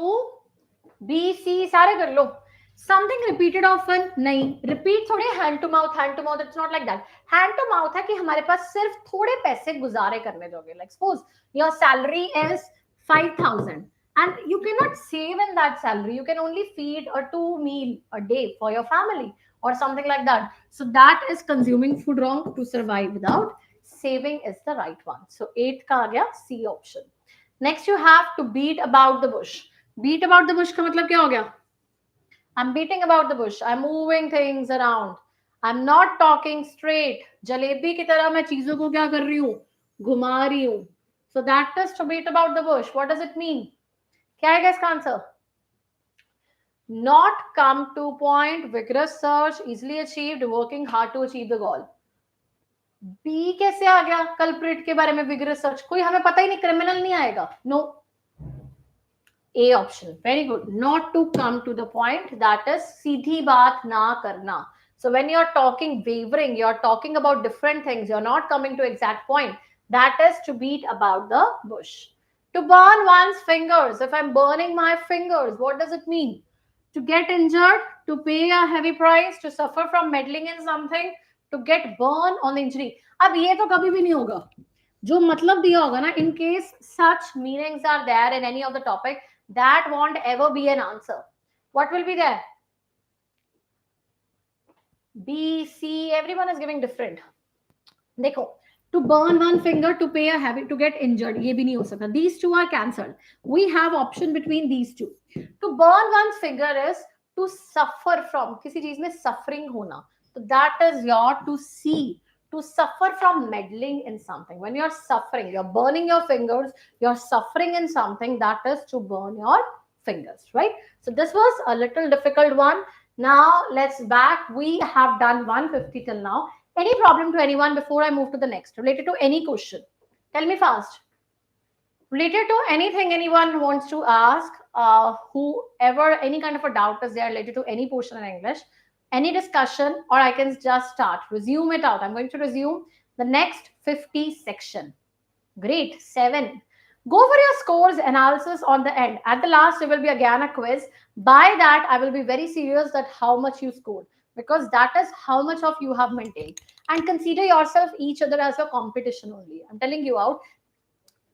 B C सारे कर लो. Something repeated often नहीं. Repeat थोड़े hand to mouth. It's not like that. Hand to mouth है कि हमारे पास सिर्फ थोड़े पैसे गुजारे करने जोगे. Like suppose your salary is 5,000 and you cannot save in that salary. You can only feed a 2 meal a day for your family or something like that. So that is consuming food wrong. To survive without saving is the right one. So 8 का आ गया C option. Next you have to beat about the bush. Beat about the bush का मतलब क्या हो गया? I'm beating about the bush. I'm moving things around. I'm not talking straight. Jalebi की तरह मैं चीजों को क्या कर रही हूँ? घुमा रही हूँ. So that is to beat about the bush. What does it mean? क्या है इसका answer? Not come to point, vigorous search, easily achieved, working hard to achieve the goal. B कैसे आ गया? Culprit के बारे में vigorous search. कोई हमें पता ही नहीं, criminal नहीं आएगा. No. A option. Very good. Not to come to the point. That is सीधी बात ना करना. So when you're talking wavering, you're talking about different things. You're not coming to exact point. That is to beat about the bush. To burn one's fingers. If I'm burning my fingers, what does it mean? To get injured, to pay a heavy price, to suffer from meddling in something, to get burned on the injury. अब ये तो कभी भी नहीं होगा. जो मतलब दिया होगा ना, in case such meanings are there in any of the topic, that won't ever be an answer. What will be there? B, C, everyone is giving different. देखो, to burn one finger, to pay a heavy, to get injured, ये भी नहीं हो सकता. These two are cancelled. We have option between these two. To burn one's finger is to suffer from, किसी चीज में suffering होना. So that is your to see. To suffer from meddling in something. When you're suffering, you're burning your fingers, you're suffering in something, that is to burn your fingers, right? So this was a little difficult one. Now let's back. We have done 150 till now. Any problem to anyone before I move to the next? Related to any question? Tell me fast. Related to anything anyone wants to ask, whoever, any kind of a doubt is there related to any portion in English, any discussion, or I can just start. Resume it out. I'm going to resume the next 50 section. Great. 7. Go for your scores analysis on the end. At the last, there will be again a quiz. By that, I will be very serious that how much you scored, because that is how much of you have maintained. And consider yourself each other as a competition only. I'm telling you out.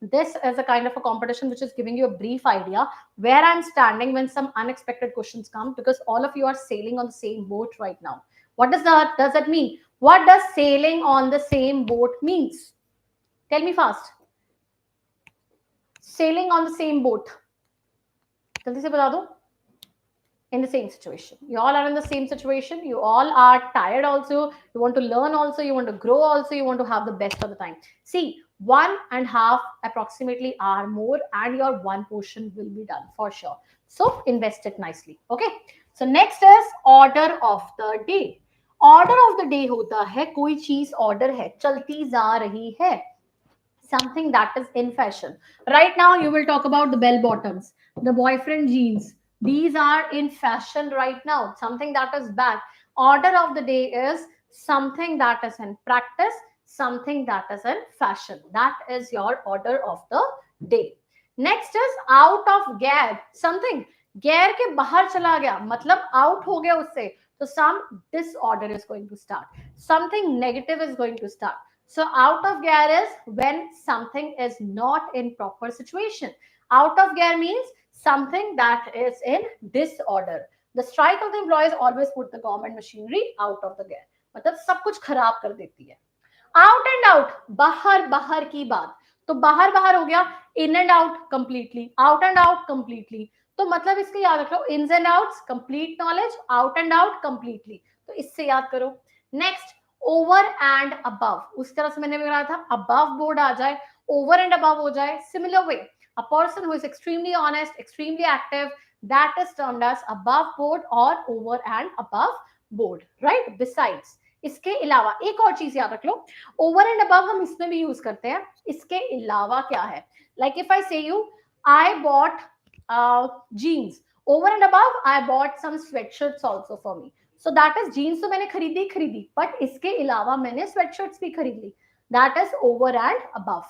This is a kind of a competition which is giving you a brief idea where I'm standing when some unexpected questions come, because all of you are sailing on the same boat right now. What does that mean? What does sailing on the same boat means? Tell me fast. Sailing on the same boat. जल्दी से बता दो. In the same situation. You all are in the same situation. You all are tired also. You want to learn also. You want to grow also. You want to have the best of the time. See, 1.5 approximately hour more and your one portion will be done for sure. So invest it nicely. Okay. So next is order of the day. Order of the day होता है कोई चीज order है, चलती जा रही है, something that is in fashion. Right now, you will talk about the bell bottoms, the boyfriend jeans. These are in fashion right now, something that is back. Order of the day is something that is in practice, something that is in fashion. That is your order of the day. Next is out of gear, something gear के बाहर चला गया, मतलब out हो गया उससे, तो some disorder is going to start, something negative is going to start. So out of gear is when something is not in proper situation. Out of gear means something that is in disorder. The strike of the employees always put the government machinery out of the gear. मतलब सब कुछ खराब कर देती है. Out and out, बाहर बाहर की बात. तो बाहर बाहर हो गया, in and out completely, out and out completely. तो मतलब इसके याद रख लो, ins and outs complete knowledge, out and out completely. तो इससे याद करो. Next, over and above. उस तरह से मैंने बताया था, above board आ जाए, over and above हो जाए. Similar way, a person who is extremely honest, extremely active, that is termed as above board or over and above board, right? Besides, इसके अलावा एक और चीज याद रख लो, ओवर एंड अबव हम इसमें भी यूज करते हैं. इसके अलावा क्या है, like if I say you I bought jeans, over and above I bought some sweatshirts also for me. So that is jeans तो मैंने खरीदी, बट इसके अलावा मैंने स्वेटशर्ट्स भी खरीद ली. That is over and above.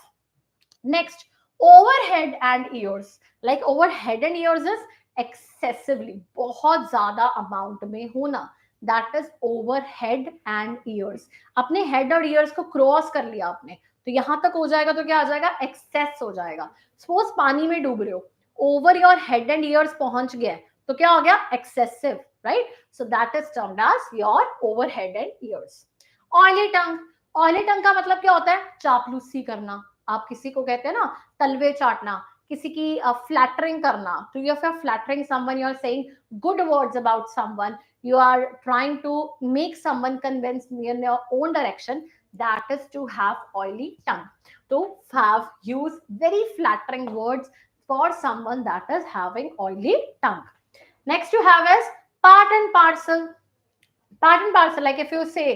Next, overhead and ears. Like overhead and ears is excessively, बहुत ज्यादा अमाउंट में होना. That is overhead and ears. अपने हेड और ईयर्स को क्रॉस कर लिया आपने, तो यहां तक हो जाएगा तो क्या आ जाएगा, एक्सेस हो जाएगा. सपोज पानी में डूब रहे हो, over your head and ears पहुंच गया, तो क्या हो गया, excessive, right? So that is termed as your overhead and ears. Oily tongue. Oily tongue का मतलब क्या होता है, चापलूसी करना. आप किसी को कहते हैं ना तलवे चाटना, किसी की फ्लैटरिंग करना. तो you are flattering someone, you are saying good words about someone, you are trying to make someone convince in your own direction. That is to have oily tongue, to have use very flattering words for someone that is having oily tongue. Next you have is part and parcel. Part and parcel, like if you say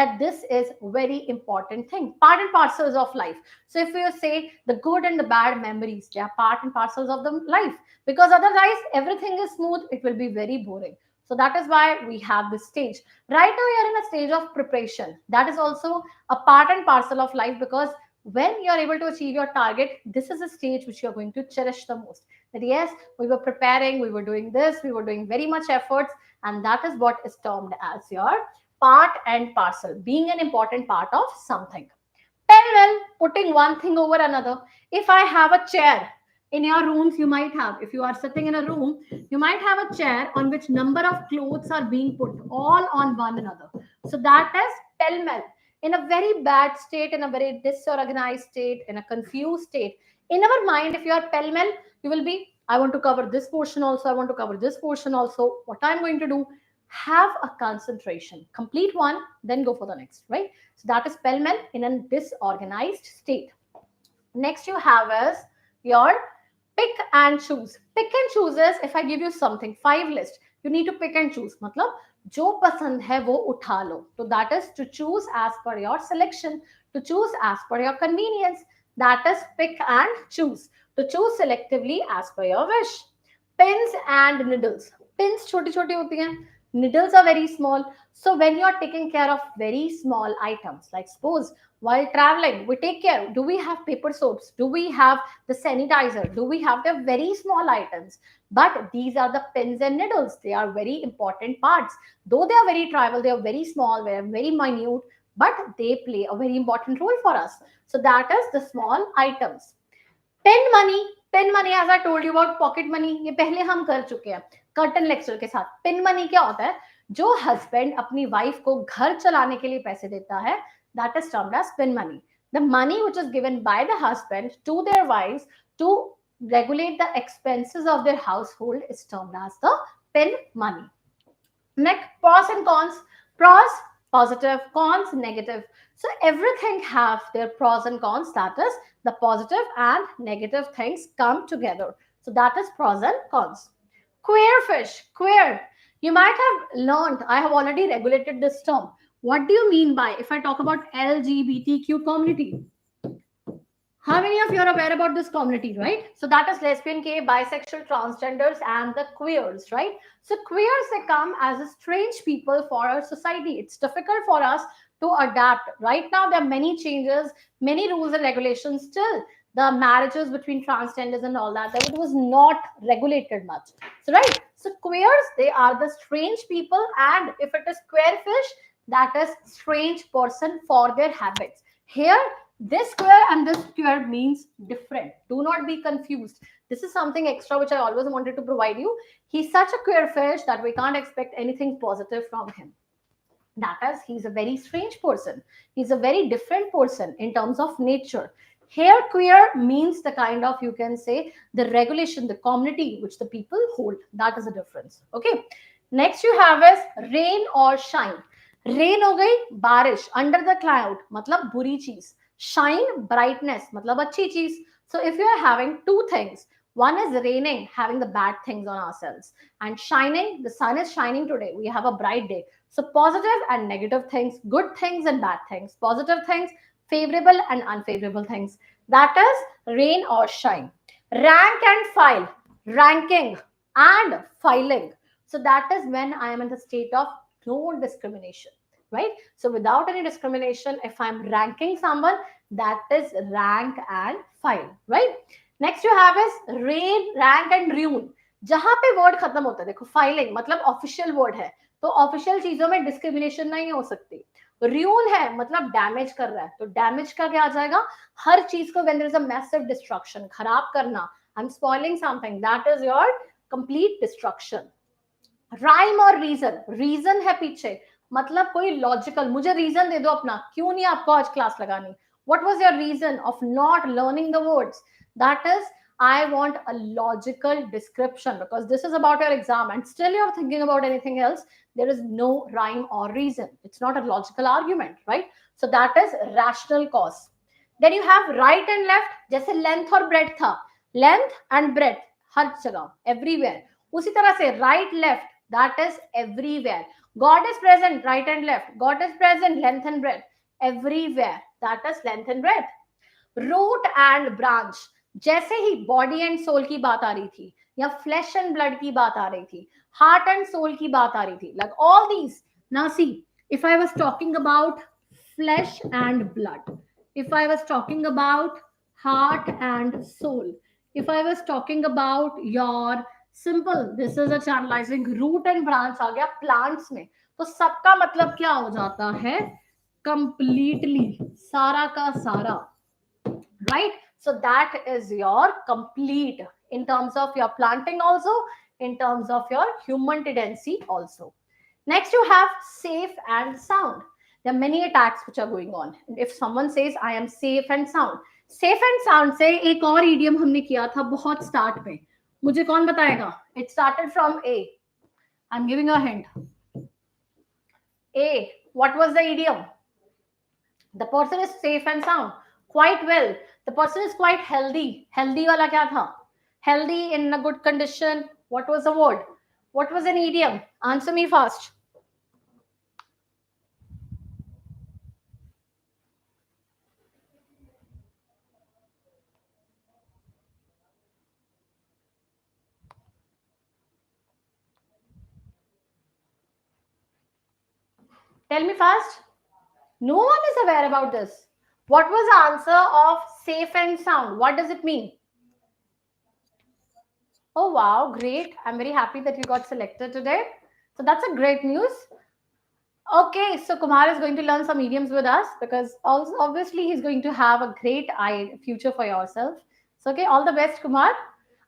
that this is very important thing, part and parcels of life. So if you say the good and the bad memories, they are part and parcels of the life, because otherwise everything is smooth, it will be very boring. So that is why we have this stage. Right now, you are in a stage of preparation. That is also a part and parcel of life, because when you are able to achieve your target, this is a stage which you are going to cherish the most. That yes, we were preparing, we were doing this, we were doing very much efforts, and that is what is termed as your part and parcel, being an important part of something. Parallel, putting one thing over another. If I have a chair, in your rooms you might have, if you are sitting in a room, you might have a chair on which number of clothes are being put all on one another. So that is pell-mell. In a very bad state, in a very disorganized state, in a confused state, in our mind, if you are pell-mell, you will be, I want to cover this portion also, I want to cover this portion also. What I'm going to do, have a concentration, complete one, then go for the next, right? So that is pell-mell in a disorganized state. Next you have is your pick and choose. Pick and choose is if I give you something, 5 list, you need to pick and choose. मतलब जो पसंद है वो उठा लो. So that is to choose as per your selection, to choose as per your convenience. That is pick and choose, to choose selectively as per your wish. Pins and needles. Pins छोटी छोटी होती हैं, needles are very small. So when you are taking care of very small items, like suppose while traveling, we take care. Do we have paper soaps? Do we have the sanitizer? Do we have the very small items? But these are the pins and needles. They are very important parts. Though they are very trivial, they are very small, they are very minute, but they play a very important role for us. So that is the small items. Pin money. Pin money, as I told you about pocket money, ये पहले हम कर चुके हैं curtain lecture के साथ. Pin money क्या होता है, जो हस्बैंड अपनी वाइफ को घर चलाने के लिए पैसे देता है, that is termed as pin money. The money which is given by the husband to their wives to regulate the expenses of their household is termed as the pin money. Next, pros and cons. Pros, positive, cons, negative. So everything have their pros and cons. That is, the positive and negative things come together. So that is pros and cons. Queer fish, queer. You might have learned, I have already regulated this term. What do you mean by, if I talk about LGBTQ community? How many of you are aware about this community, right? So that is lesbian, gay, bisexual, transgenders, and the queers, right? So queers, they come as a strange people for our society. It's difficult for us to adapt. Right now, there are many changes, many rules and regulations. Still, the marriages between transgenders and all that, it was not regulated much. So, right? So queers, they are the strange people, and if it is queer fish, that is strange person for their habits. Here, this square and this square means different. Do not be confused. This is something extra which I always wanted to provide you. He's such a queer fish that we can't expect anything positive from him. That is, he's a very strange person. He's a very different person in terms of nature. Here, queer means the kind of, you can say, the regulation, the community which the people hold. That is the difference. Okay. Next you have is rain or shine. Rain हो गई बारिश, under the cloud मतलब बुरी चीज. Shine, brightness मतलब अच्छी चीज. So if you are having two things, one is raining, having the bad things on ourselves, and shining, the sun is shining today, we have a bright day. So positive and negative things, good things and bad things, positive things, favorable and unfavorable things. That is rain or shine. Rank and file, ranking and filing. So that is when I am in the state of no discrimination, right? So without any discrimination, if I'm ranking someone, that is rank and file, right? Next you have is rain, rank and ruin. जहां पे word खत्म होता है, देखो filing मतलब official word है, तो official चीजों में डिस्क्रिमिनेशन नहीं हो सकती. र्यून है मतलब डैमेज कर रहा है, तो डैमेज का क्या आ जाएगा, हर चीज को when there is a massive destruction, खराब करना, I am spoiling something, that is your complete destruction. Rhyme और रीजन, रीजन है पीछे मतलब कोई लॉजिकल, मुझे रीजन दे दो अपना, क्यों नहीं आपको आज क्लास लगानी, what was your reason of not learning the words? That is, I want a logical description, because this is about your exam and still you're thinking about anything else. There is no rhyme or reason, it's not a logical argument, right? So that is rational cause. Then you have right and left, जैसे length और breadth था, length and breadth हर जगह everywhere, उसी तरह से right left, that is everywhere. God is present, right and left. God is present, length and breadth, everywhere. That is length and breadth. Root and branch, जैसे ही body and soul की बात आ रही थी, या flesh and blood की बात आ रही थी, heart and soul की बात आ रही थी, like all these. Now see, if I was talking about flesh and blood, if I was talking about heart and soul, if I was talking about your simple, this is a channelizing, root and branch आ गया plants में, तो सबका मतलब क्या हो जाता है, completely, सारा का सारा, right? So that is your complete in terms of your planting also, in terms of your human tendency also. Next you have safe and sound. There are many attacks which are going on. If someone says I am safe and sound, safe and sound से एक और idiom हमने किया था बहुत start में, मुझे कौन बताएगा? It started from A. I'm giving a hint. A. What was the idiom? The person is safe and sound. Quite well. The person is quite healthy. Healthy वाला क्या था? Healthy, in a good condition. What was the word? What was an idiom? Answer me fast. Tell me fast. No one is aware about this. What was the answer of safe and sound? What does it mean? Oh wow, great. I'm very happy that you got selected today. So that's a great news. Okay, so Kumar is going to learn some idioms with us, because also obviously he's going to have a great future for yourself. So okay, all the best, Kumar.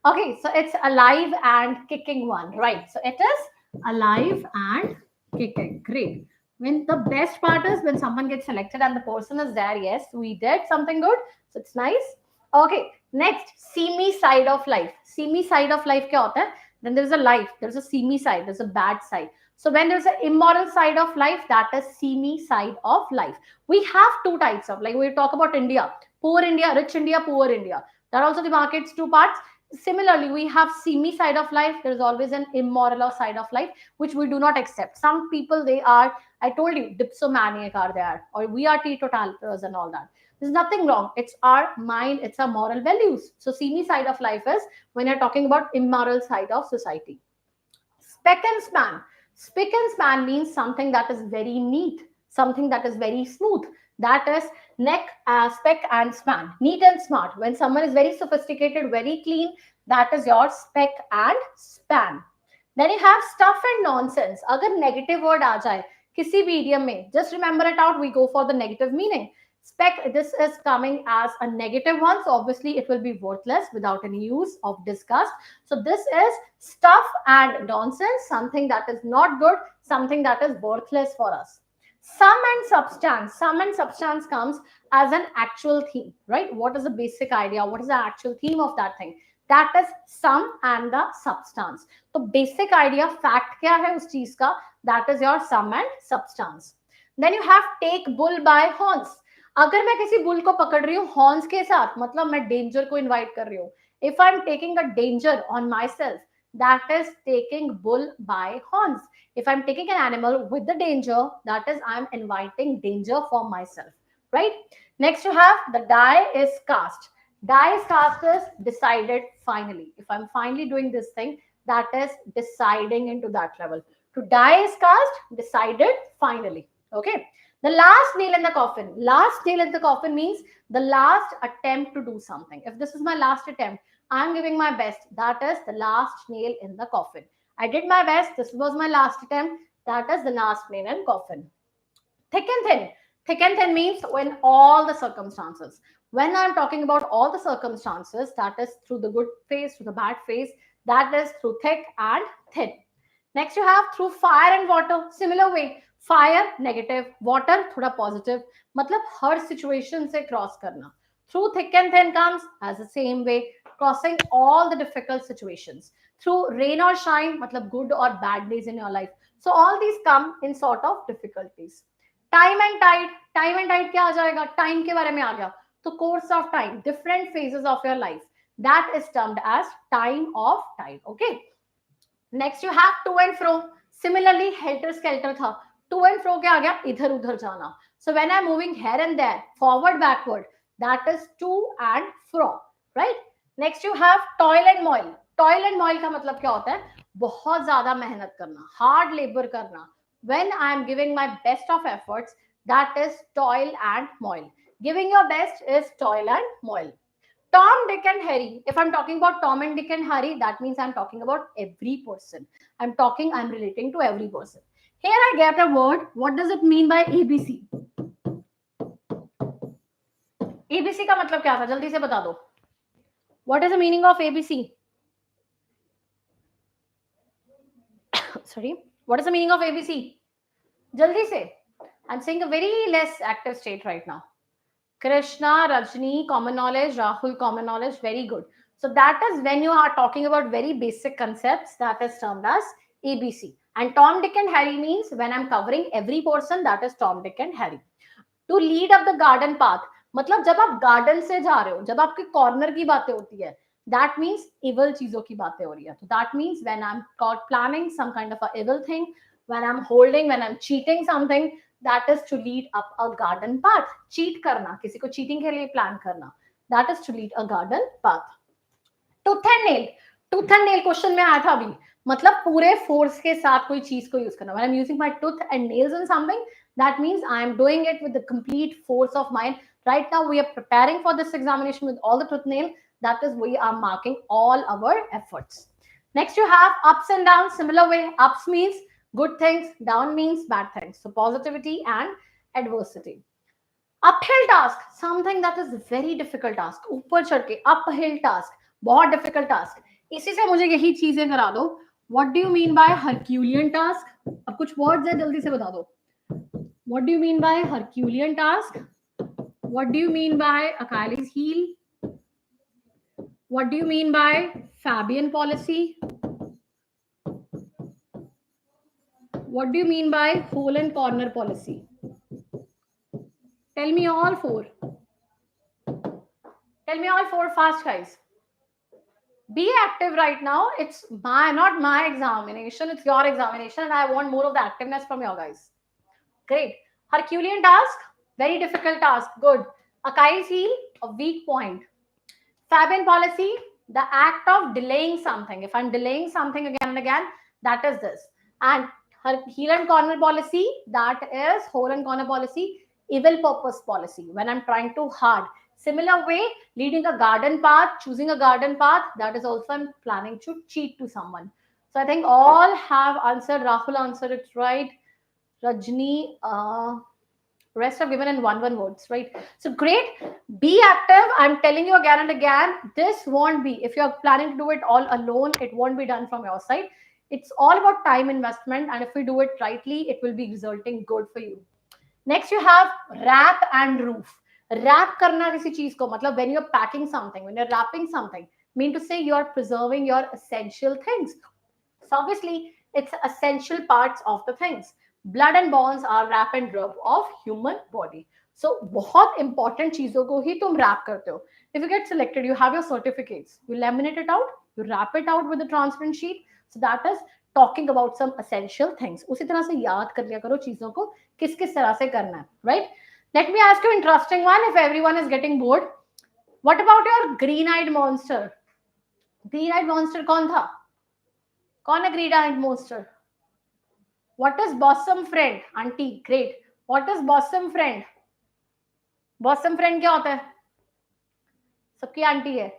Okay, so it's alive and kicking one, right? So it is alive and kicking. Great. When the best part is when someone gets selected and the person is there, yes, we did something good. So it's nice. Okay, next, seamy side of life. Seamy side of life kya hota hai? Then there's a life, there's a seamy side, there's a bad side. So when there's an immoral side of life, that is seamy side of life. We have two types of, like we talk about India, poor India, rich India, poor India. That also demarcates two parts. Similarly, we have seamy side of life. There is always an immoral or side of life which we do not accept. Some people, they are, I told you, dipsomaniac are there, or we are teetotalers and all that. There's nothing wrong. It's our mind, it's our moral values. So seamy side of life is when you're talking about immoral side of society. Speck and span. Spick and span means something that is very neat, something that is very smooth. That is neck, speck and span. Neat and smart. When someone is very sophisticated, very clean, that is your speck and span. Then you have stuff and nonsense. अगर negative word आ जाए किसी भी idiom में, just remember it out. We go for the negative meaning. Spec, this is coming as a negative one, so obviously it will be worthless without any use of disgust. So this is stuff and nonsense, something that is not good, something that is worthless for us. Sum and substance. Sum and substance comes as an actual theme, right? What is the basic idea? What is the actual theme of that thing? That is sum and the substance. So basic idea, fact क्या है उस चीज का? That is your sum and substance. Then you have take bull by horns. अगर मैं किसी bull को पकड़ रही हूँ हॉर्न्स के साथ, मतलब मैं डेंजर को इनवाइट कर रही हूँ. If I am taking a danger on my self, that is taking bull by horns. If I'm taking an animal with the danger, that is I'm inviting danger for myself, right? Next you have the die is cast. Die is cast is decided finally. If I'm finally doing this thing, that is deciding into that level. To die is cast, decided finally. Okay. The last nail in the coffin. Last nail in the coffin means the last attempt to do something. If this is my last attempt, I'm giving my best. That is the last nail in the coffin. I did my best. This was my last attempt. That is the last nail in coffin. Thick and thin. Thick and thin means when all the circumstances. When I'm talking about all the circumstances, that is through the good phase, through the bad phase, that is through thick and thin. Next you have through fire and water. Similar way. Fire negative, water थोड़ा positive. मतलब हर situation से cross करना. Through thick and thin comes as the same way, crossing all the difficult situations. Through rain or shine, मतलब good or bad days in your life. So all these come in sort of difficulties. Time and tide. Time and tide क्या आ जाएगा? Time के बारे में आ गया. तो course of time, different phases of your life. That is termed as time of tide. Okay. Next you have to and fro. Similarly, helter skelter था. To and fro क्या आ गया? इधर उधर जाना. So when I'm moving here and there, forward, backward, that is to and fro, right? Next you have toil and moil. Toil and moil का मतलब क्या होता है? बहुत ज्यादा मेहनत करना, hard labor करना. When I'm giving my best of efforts, that is toil and moil. Giving your best is toil and moil. Tom, Dick, and Harry. If I'm talking about Tom and Dick and Harry, that means I'm talking about every person. I'm relating to every person. Here I get a word. What does it mean by ABC? ABC का मतलब क्या था? जल्दी से बता दो. What is the meaning of ABC? Sorry. What is the meaning of ABC? Jaldi se. I'm saying a very less active state right now. Krishna, Rajni, common knowledge, Rahul, common knowledge, very good. So that is when you are talking about very basic concepts, that is termed as ABC. And Tom, Dick and Harry means when I'm covering every person, that is Tom, Dick and Harry. To lead up the garden path, मतलब जब आप garden से जा रहे हो, जब आपके corner की बातें होती है, that means evil चीजों की बातें हो रही है. So that means when I'm caught planning some kind of a evil thing, when I'm cheating something, that is to lead up a garden path. Cheat करना, किसी को cheating के लिए plan करना, that is to lead a garden path. Tooth and nail. Tooth and nail question में आया था अभी. मतलब पूरे force के साथ कोई चीज को use करना. When I'm using my tooth and nails in something, that means I am doing it with the complete force of mind. Right now we are preparing for this examination with all the tooth nail. That is, we are marking all our efforts. Next you have ups and downs. Similar way. Ups means good things, down means bad things. So positivity and adversity. Uphill task, something that is very difficult task. ऊपर चढ़ के uphill task, बहुत difficult task. इसी से मुझे यही चीजें करा दो. What do you mean by Herculean task? अब कुछ words है, जल्दी से बता दो. What do you mean by Herculean task? What do you mean by Achilles heel? What do you mean by Fabian policy? What do you mean by hole and corner policy? Tell me all four. Tell me all four fast, guys. Be active right now. It's my not my examination, it's your examination, and I want more of the activeness from you guys. Great. Herculean task, very difficult task. Good. Achilles heel, a weak point. Fabin policy, the act of delaying something. If I'm delaying something again and again, that is this. And her heel and corner policy, that is hole and corner policy, evil purpose policy. When I'm trying too hard. Similar way, leading a garden path, choosing a garden path, that is also I'm planning to cheat to someone. So I think all have answered. Rahul answered it right. Rajni, rest have given in one words, right? So great. Be active. I'm telling you again and again, this won't be, if you're planning to do it all alone, it won't be done from your side. It's all about time investment, and if we do it rightly, it will be resulting good for you. Next you have wrap and roof. Wrap karna किसी चीज को मतलब when you're packing something, when you're wrapping something, mean to say you're preserving your essential things. So obviously, it's essential parts of the things. Blood and bones are wrap and rub of human body. So बहुत important चीजों को ही तुम wrap करते हो. If you get selected, you have your certificates. You laminate it out, you wrap it out with a transparent sheet. So that is talking about some essential things. उसी तरह से याद कर लिया करो चीजों को किस किस तरह से करना है, right? Let me ask you an interesting one if everyone is getting bored. What about your green-eyed monster? Green-eyed monster कौन था? कौन है green-eyed monster? What is bosom friend? Auntie, great. What is bosom friend? Bosom friend क्या होता है? सबकी aunty है.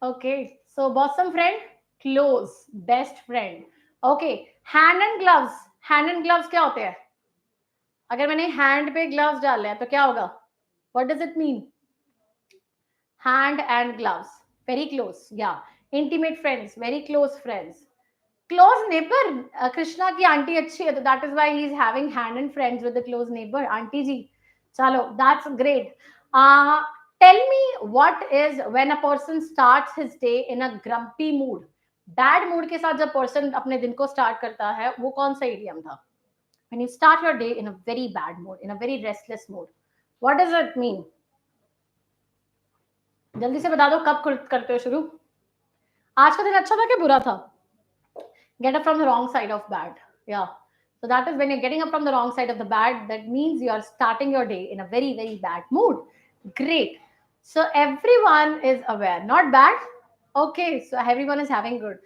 Okay, so bosom friend, close, best friend. Okay, hand and gloves. Hand and gloves क्या होते हैं? अगर मैंने hand पे gloves डाले हैं तो क्या होगा? What does it mean? Hand and gloves, very close. Yeah, intimate friends, very close friends. Close neighbor, Krishna की आंटी अच्छी है तो that is why he is having hand and friends with the close neighbor. Aunty ji, चलो, that's great. Tell me what is when a person starts his day in a grumpy mood. Bad mood के साथ जब person अपने दिन को start करता है, वो कौन सा idiom था? When you start your day in a very bad mood, in a very restless mood, what does it mean? जल्दी से बता दो कब करते हो शुरू. आज का दिन अच्छा था कि बुरा था? Get up from the wrong side of bad. Yeah. So that is when you're getting up from the wrong side of the bad, that means you are starting your day in a very, very bad mood. Great. So everyone is aware. Not bad. Okay. So everyone is having good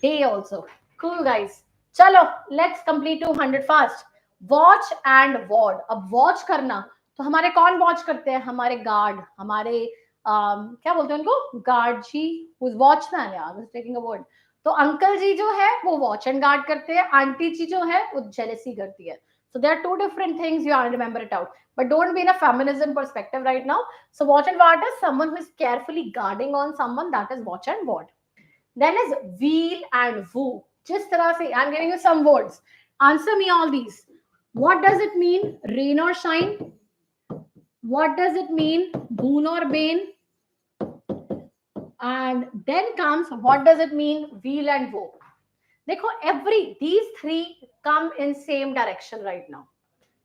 day also. Cool, guys. Chalo, let's complete 200 fast. Watch and ward. अब watch करना तो हमारे कौन watch करते हैं? हमारे guard, हमारे क्या बोलते हैं उनको? Guard ji, who's watchman? Yeah, I was taking a word. तो अंकल जी जो है वो वॉच एंड गार्ड करते हैं, आंटी जी जो है वो जेलसी करती है. So there are two different things, you have to remember it out. But don't be in a feminism perspective right now. So watch and ward is someone who is carefully guarding on someone, that is watch and ward. Then is wheel and woo. Just तरह से, I'm giving you some words. Answer me all these. What does it mean? Rain or shine? What does it mean? Boon or bane? And then comes what does it mean? Wheel and woe. देखो these three come in same direction right now.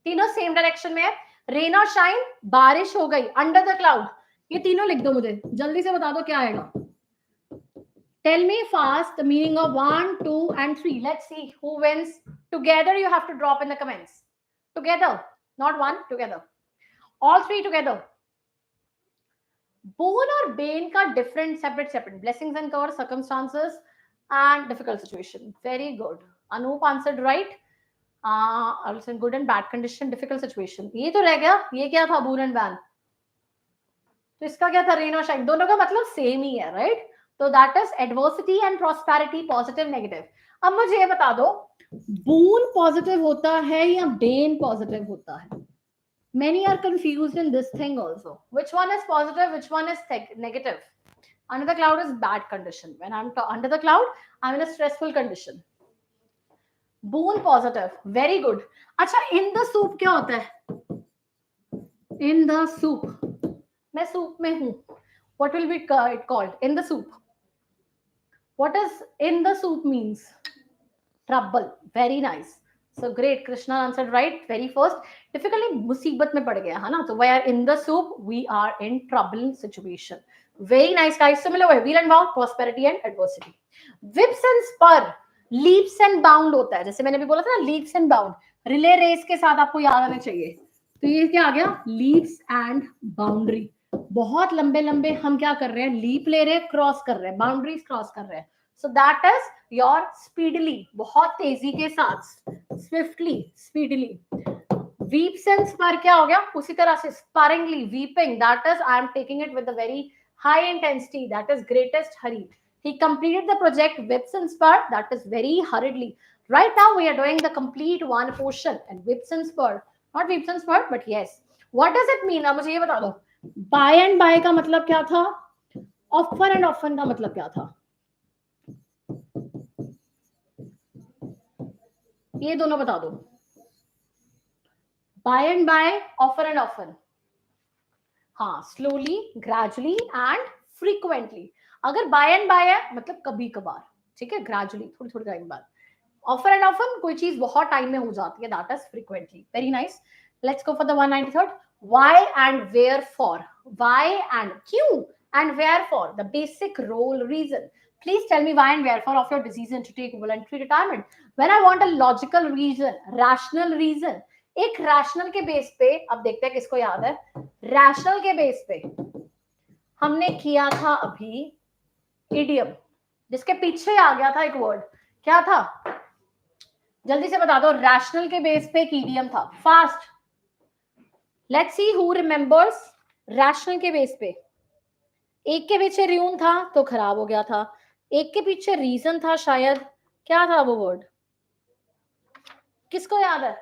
तीनों same direction में है. Rain or shine, बारिश हो गई, under the cloud. ये तीनों लिख दो मुझे, जल्दी से बता दो क्या आएगा. Tell me fast the meaning of 1, 2 and 3. Let's see who wins. Together you have to drop in the comments. Together, not one, together. All three together. Boon or bane ka different, separate. Blessings and curse, circumstances and difficult situation. Very good. Anoop answered right. Also good and bad condition, difficult situation. ये तो रह गया. ये क्या था? Boon and ban. तो इसका क्या था? Rain or shine. दोनों का मतलब same ही है, right? So that is adversity and prosperity, positive, negative. अब मुझे ये बता दो, boon positive होता है या bane positive होता है? Many are confused in this thing also. Which one is positive? Which one is negative? Under the cloud is bad condition. When I'm under the cloud, I'm in a stressful condition. Boon positive. Very good. अच्छा, in the soup क्या होता है? In the soup. मैं soup में हूँ. What will be it called? In the soup. What does in the soup means? Trouble. Very nice. So great. Krishna answered right. Very first. Difficulty मुसीबत में पड़ गया है ना? So we are in the soup. We are in trouble situation. Very nice, guys. Similar way, wheel and wound, prosperity and adversity. Whips and spur, leaps and bound होता है. जैसे मैंने भी बोला था ना, leaps and bound. Relay race के साथ आपको याद आना चाहिए. तो ये क्या आ गया? Leaps and boundary. बहुत लंबे लंबे हम क्या कर रहे हैं? लीप ले रहे हैं, क्रॉस कर रहे हैं, बाउंड्रीज क्रॉस कर रहे हैं. So that is your speedily, बहुत तेजी के साथ, swiftly, speedily. Whips and spur क्या हो गया? उसी तरह से sparingly, whipping, that is I am taking it with a very high intensity, that is greatest hurry. He completed the project whips and spur, that is very hurriedly. Right now we are doing the complete one portion and whips and spur, not whips and spur, but yes. What does it mean? अब मुझे ये बता दो. By and by का मतलब क्या था? Offer and often का मतलब क्या था? ये दोनों बता दो. By and by, offer and often. हाँ, स्लोली, ग्रेजुअली एंड फ्रीक्वेंटली. अगर बाय एंड बाय है मतलब कभी कभार, ठीक है, ग्रेजुअली, थोड़ी थोड़ी टाइम बाद. ऑफर एंड ऑफन, कोई चीज बहुत टाइम में हो जाती है, that is frequently. Very nice. Let's go for the 193rd. Why and where for. Why and क्यों and where for, the basic role, reason. Please tell me why and wherefore of your decision to take voluntary retirement. When I want a logical reason, rational reason, एक rational के base पे, अब देखते हैं किसको याद है. रैशनल के बेस पे हमने किया था अभी इडियम, जिसके पीछे आ गया था एक वर्ड. क्या था? जल्दी से बता दो. रैशनल के बेस पे एक इडियम था. Fast. Let's see who remembers. Rational के बेस पे एक के पीछे र्यून था तो खराब हो गया था, एक के पीछे रीजन था शायद. क्या था वो वर्ड? किसको याद है?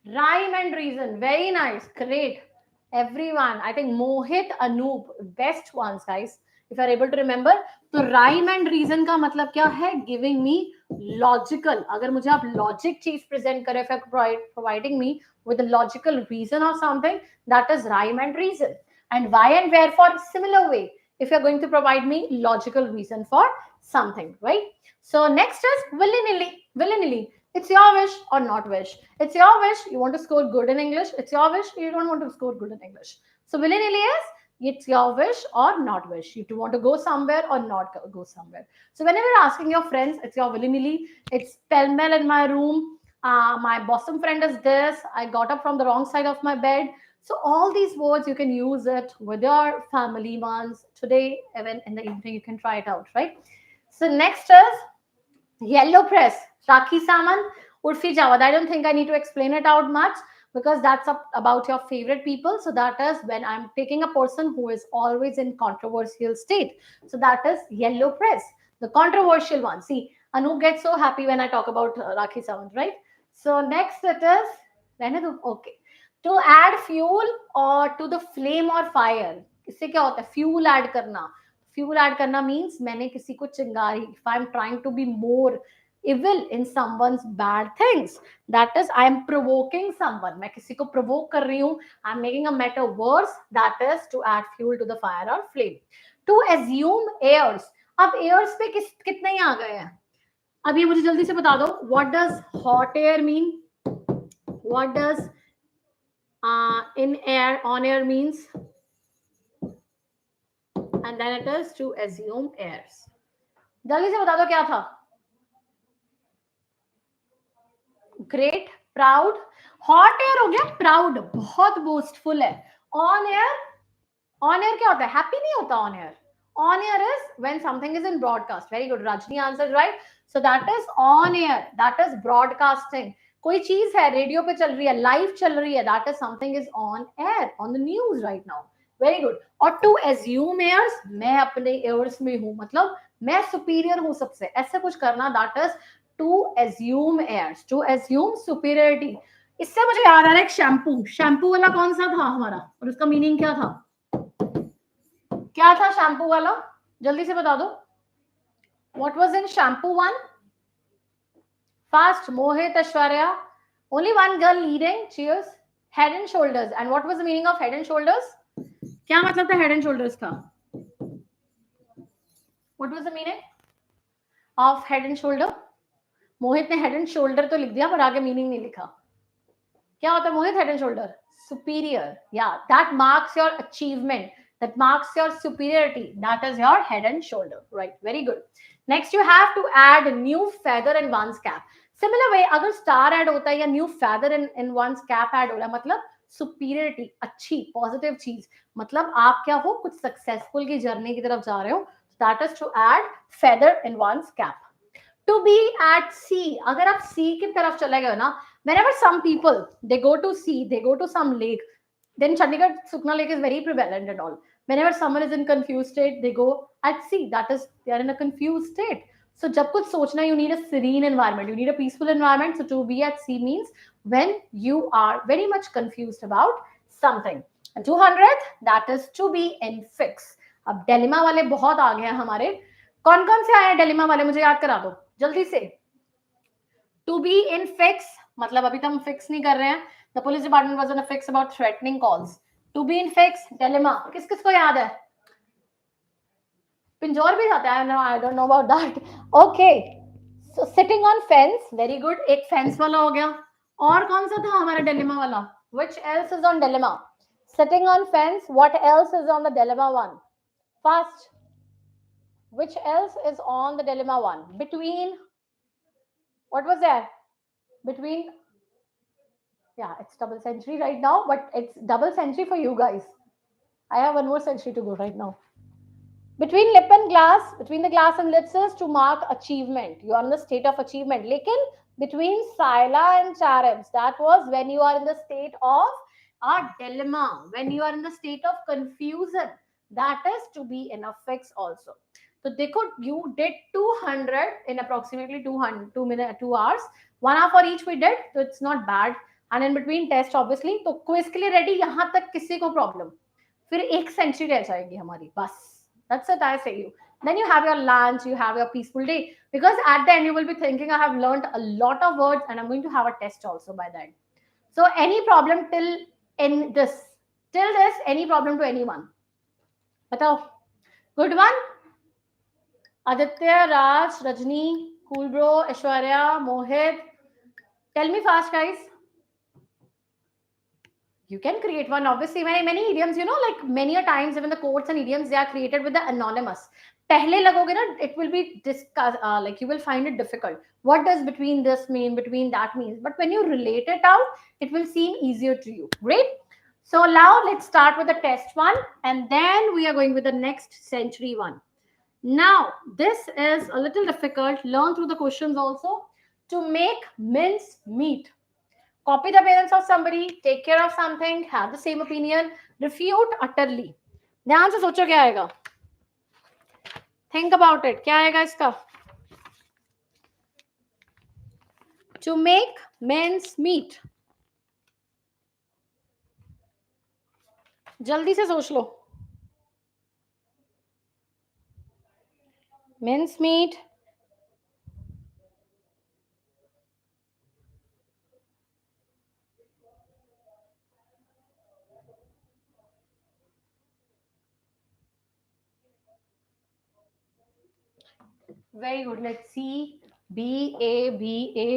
Rhyme and reason. Very nice. Great. Everyone. I think Mohit, Anoop, best ones, guys. If you are able to remember. तो rhyme and reason का मतलब क्या है? Giving me logical. अगर मुझे आप logic चीज present करें, if you are providing me with a logical reason or something, that is rhyme and reason. And why and wherefore, similar way. If you are going to provide me logical reason for something, right? So next is willy-nilly. Willy-nilly. It's your wish or not wish. It's your wish. You want to score good in English. It's your wish. You don't want to score good in English. So willy-nilly is it's your wish or not wish. You want to go somewhere or not go somewhere. So whenever you're asking your friends, it's your willy-nilly. It's pell-mell in my room. My bosom friend is this. I got up from the wrong side of my bed. So all these words, you can use it with your family ones. Today, even in the evening, you can try it out, right? So next is yellow press. Rakhi Samant, Urfi Jawad. I don't think I need to explain it out much because that's about your favorite people. So that is when I'm picking a person who is always in controversial state. So that is yellow press, the controversial one. See, Anoop gets so happy when I talk about Rakhi Samant, right? So next it is, okay. To add fuel or to the flame or fire. इससे क्या होता है? Fuel add करना. Fuel add करना means मैंने किसी को चिंगारी. If I'm trying to be more evil in someone's bad things, that is I am provoking someone. मैं किसी को provoke कर रही हूँ. I'm making a matter worse. That is to add fuel to the fire or flame. To assume airs. अब airs पे कितने ही आ गए हैं? अब ये मुझे जल्दी से बता दो. What does hot air mean? What does in air, on air means? And then it is to assume airs. जल्दी से बता दो क्या था? ग्रेट. प्राउड. हॉट एयर हो गया प्राउड, बहुत बोस्टफुल है. ऑन एयर, ऑन एयर क्या होता है? हैप्पी नहीं होता on air. On air is when something is in broadcast. Very good, Rajni answer right. So that is on air, that is broadcasting. कोई चीज है रेडियो पे चल रही है, लाइव चल रही है, that is something is on air, on the news right now. Very good. और टू एज्यूम एयर्स, मैं अपने एयर्स में हूं, मतलब मैं सुपीरियर हूं सबसे, ऐसे कुछ करना, that is to assume airs, to assume superiority. इससे मुझे याद आ रहा है एक शैम्पू. शैम्पू वाला कौन सा था हमारा और उसका मीनिंग क्या था? क्या था शैम्पू वाला? जल्दी से बता दो. What was in shampoo one? Fast. Mohit, Aishwarya. Only one girl leading. Cheers. Head and shoulders. And what was the meaning of head and shoulders? क्या मतलब था हेड एंड शोल्डर्स का? What was the meaning of head and shoulder? Mohit ने head and shoulder तो लिख दिया पर आगे मीनिंग नहीं लिखा. क्या होता है मोहित हेड एंड शोल्डर? सुपीरियर. या that marks your achievement. that marks your superiority. That is your head and shoulder, right? Very good. Next, you have to add a new feather in one's cap. Similar way, अगर star add होता है या new feather in one's cap add हो रहा है, मतलब superiority, अच्छी positive चीज, मतलब आप क्या हो, कुछ successful की journey की तरफ जा रहे हो. That is to add feather in one's cap. To be at sea, अगर आप sea की तरफ चले गए ना, whenever some people they go to sea, they go to some lake, then Chandigarh Sukna Lake is very prevalent and all. Whenever someone is in confused state, they go at sea. That is, they are in a confused state. So जब कुछ सोचना, you need a serene environment, you need a peaceful environment. So to be at sea means when you are very much confused about something. And 200th, that is to be in fix. अब dilemma वाले बहुत आ गए हैं हमारे. कौन कौन से आए हैं dilemma वाले, मुझे याद करा दो जल्दी से. To be in fix मतलब अभी तो हम fix नहीं कर रहे हैं. The police department was on a fix about threatening calls. To be in fix, dilemma. किस किस को याद है? पिंजौर भी जाता है. No, I don't know about that. Okay. So sitting on fence, very good. एक fence वाला हो गया. और कौन सा था हमारा dilemma वाला? Which else is on dilemma? Sitting on fence. What else is on the dilemma one? Fast. Which else is on the dilemma one? Between. What was there? Between. Yeah, it's double century right now, but it's double century for you guys. I have one more century to go right now. Between lip and glass, between the glass and lips is to mark achievement. You are in the state of achievement. Lekin between Sila and Charibs, that was when you are in the state of a dilemma, when you are in the state of confusion. That is to be in a fix also. So देखो, you did 200 in approximately 200, 2 minutes, 2 hours. 1 hour for each we did, so it's not bad. And in between test obviously. तो quiz के लिए ready, यहाँ तक किसी को problem. फिर एक century रह जाएगी हमारी बस. That's it, I say you. Then you have your lunch, you have your peaceful day. Because at the end, you will be thinking, I have learned a lot of words and I'm going to have a test also by the end. So any problem till this, any problem to anyone? Batao. Good one? Aditya, Raj, Rajni, Cool Bro, Aishwarya, Mohit. Tell me fast, guys. You can create one. Obviously, many idioms, like many a times, even the quotes and idioms, they are created with the anonymous. Pehle lagoge na, it will be discussed, like you will find it difficult. What does between this mean, between that means? But when you relate it out, it will seem easier to you. Great. So now let's start with the test one, and then we are going with the next century one. Now, this is a little difficult. Learn through the questions also. To make mince meat. Copy the appearance of somebody, take care of something, have the same opinion, refute utterly. ध्यान से सोचो क्या आएगा. Think about it. क्या आएगा इसका? To make mince meat. जल्दी से सोच लो. Mince meat. Very good. Let's see. B-A.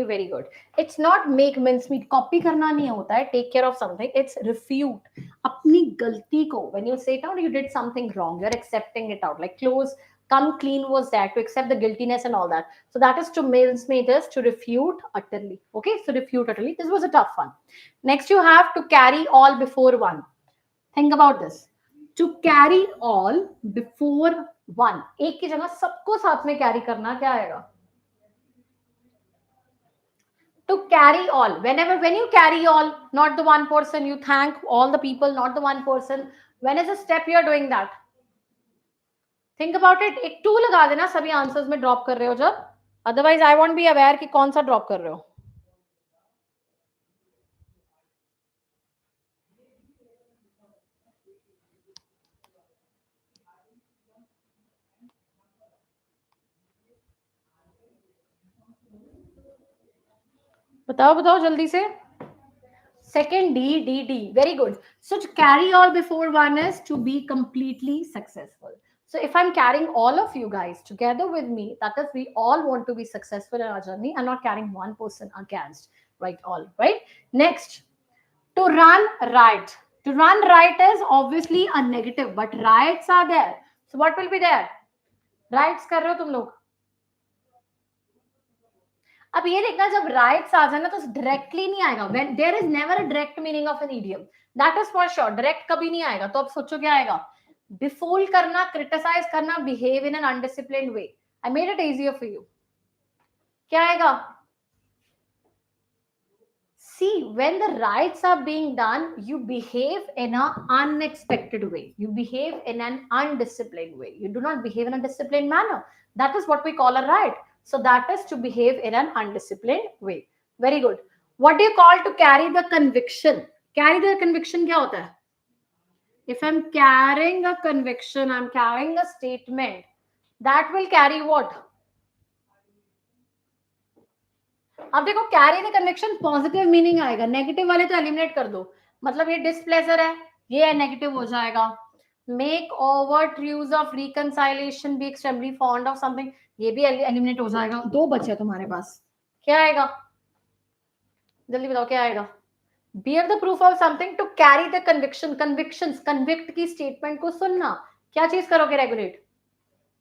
Very good. It's not make mincemeat. Copy करना नहीं होता है. Take care of something. It's refute. अपनी गलती को. When you say it out, you did something wrong. You're accepting it out. Like close, come clean was that. To accept the guiltiness and all that. So that is to mincemeat is to refute utterly. Okay. So refute utterly. This was a tough one. Next you have to carry all before one. Think about this. To carry all before one. एक की जगह सबको साथ में carry करना क्या आएगा? To carry all. When you carry all, not the one person, you thank all the people, not the one person. When is the step you are doing that? Think about it. एक to लगा देना सभी answers में drop कर रहे हो जब. Otherwise, I won't be aware कि कौन सा ड्रॉप कर रहे हो. बताओ जल्दी से. Second D. Very good. So to carry all before one is to be completely successful. So if I'm carrying all of you guys together with me, that is we all want to be successful in our journey and not carrying one person against, right? All right. Next, to run right. To run right is obviously a negative, but rights are there. So what will be there? Rights कर रहे हो तुम लोग. अब ये देखना जब rights आ जाए ना तो डायरेक्टली नहीं आएगा. When there is never a direct meaning of an idiom, that is for sure. Direct कभी नहीं आएगा. तो अब सोचो क्या आएगा. बिफोल करना, क्रिटिसाइज करना, behave in an undisciplined way. I made it easier for you. क्या आएगा? See, when the rights are being done, you behave in an unexpected way. You behave in an undisciplined way. You do not behave in a disciplined manner. That is what we call a right. So that is to behave in an undisciplined way. Very good. What do you call to carry the conviction? Carry the conviction क्या होता है? If I'm carrying a conviction, I'm carrying a statement. That will carry what? अब देखो carry the conviction positive meaning आएगा. Negative वाले तो eliminate कर दो. मतलब ये डिसप्लेजर है, ये नेगेटिव हो जाएगा. Make overt use of reconciliation, be extremely fond of something, ये भी एलिमिनेट हो जाएगा. दो बचे तुम्हारे पास. क्या आएगा? जल्दी बताओ क्या आएगा. Bear the proof of something, to carry the conviction. Convictions, convict की स्टेटमेंट को सुनना. क्या चीज करोगे? Regulate.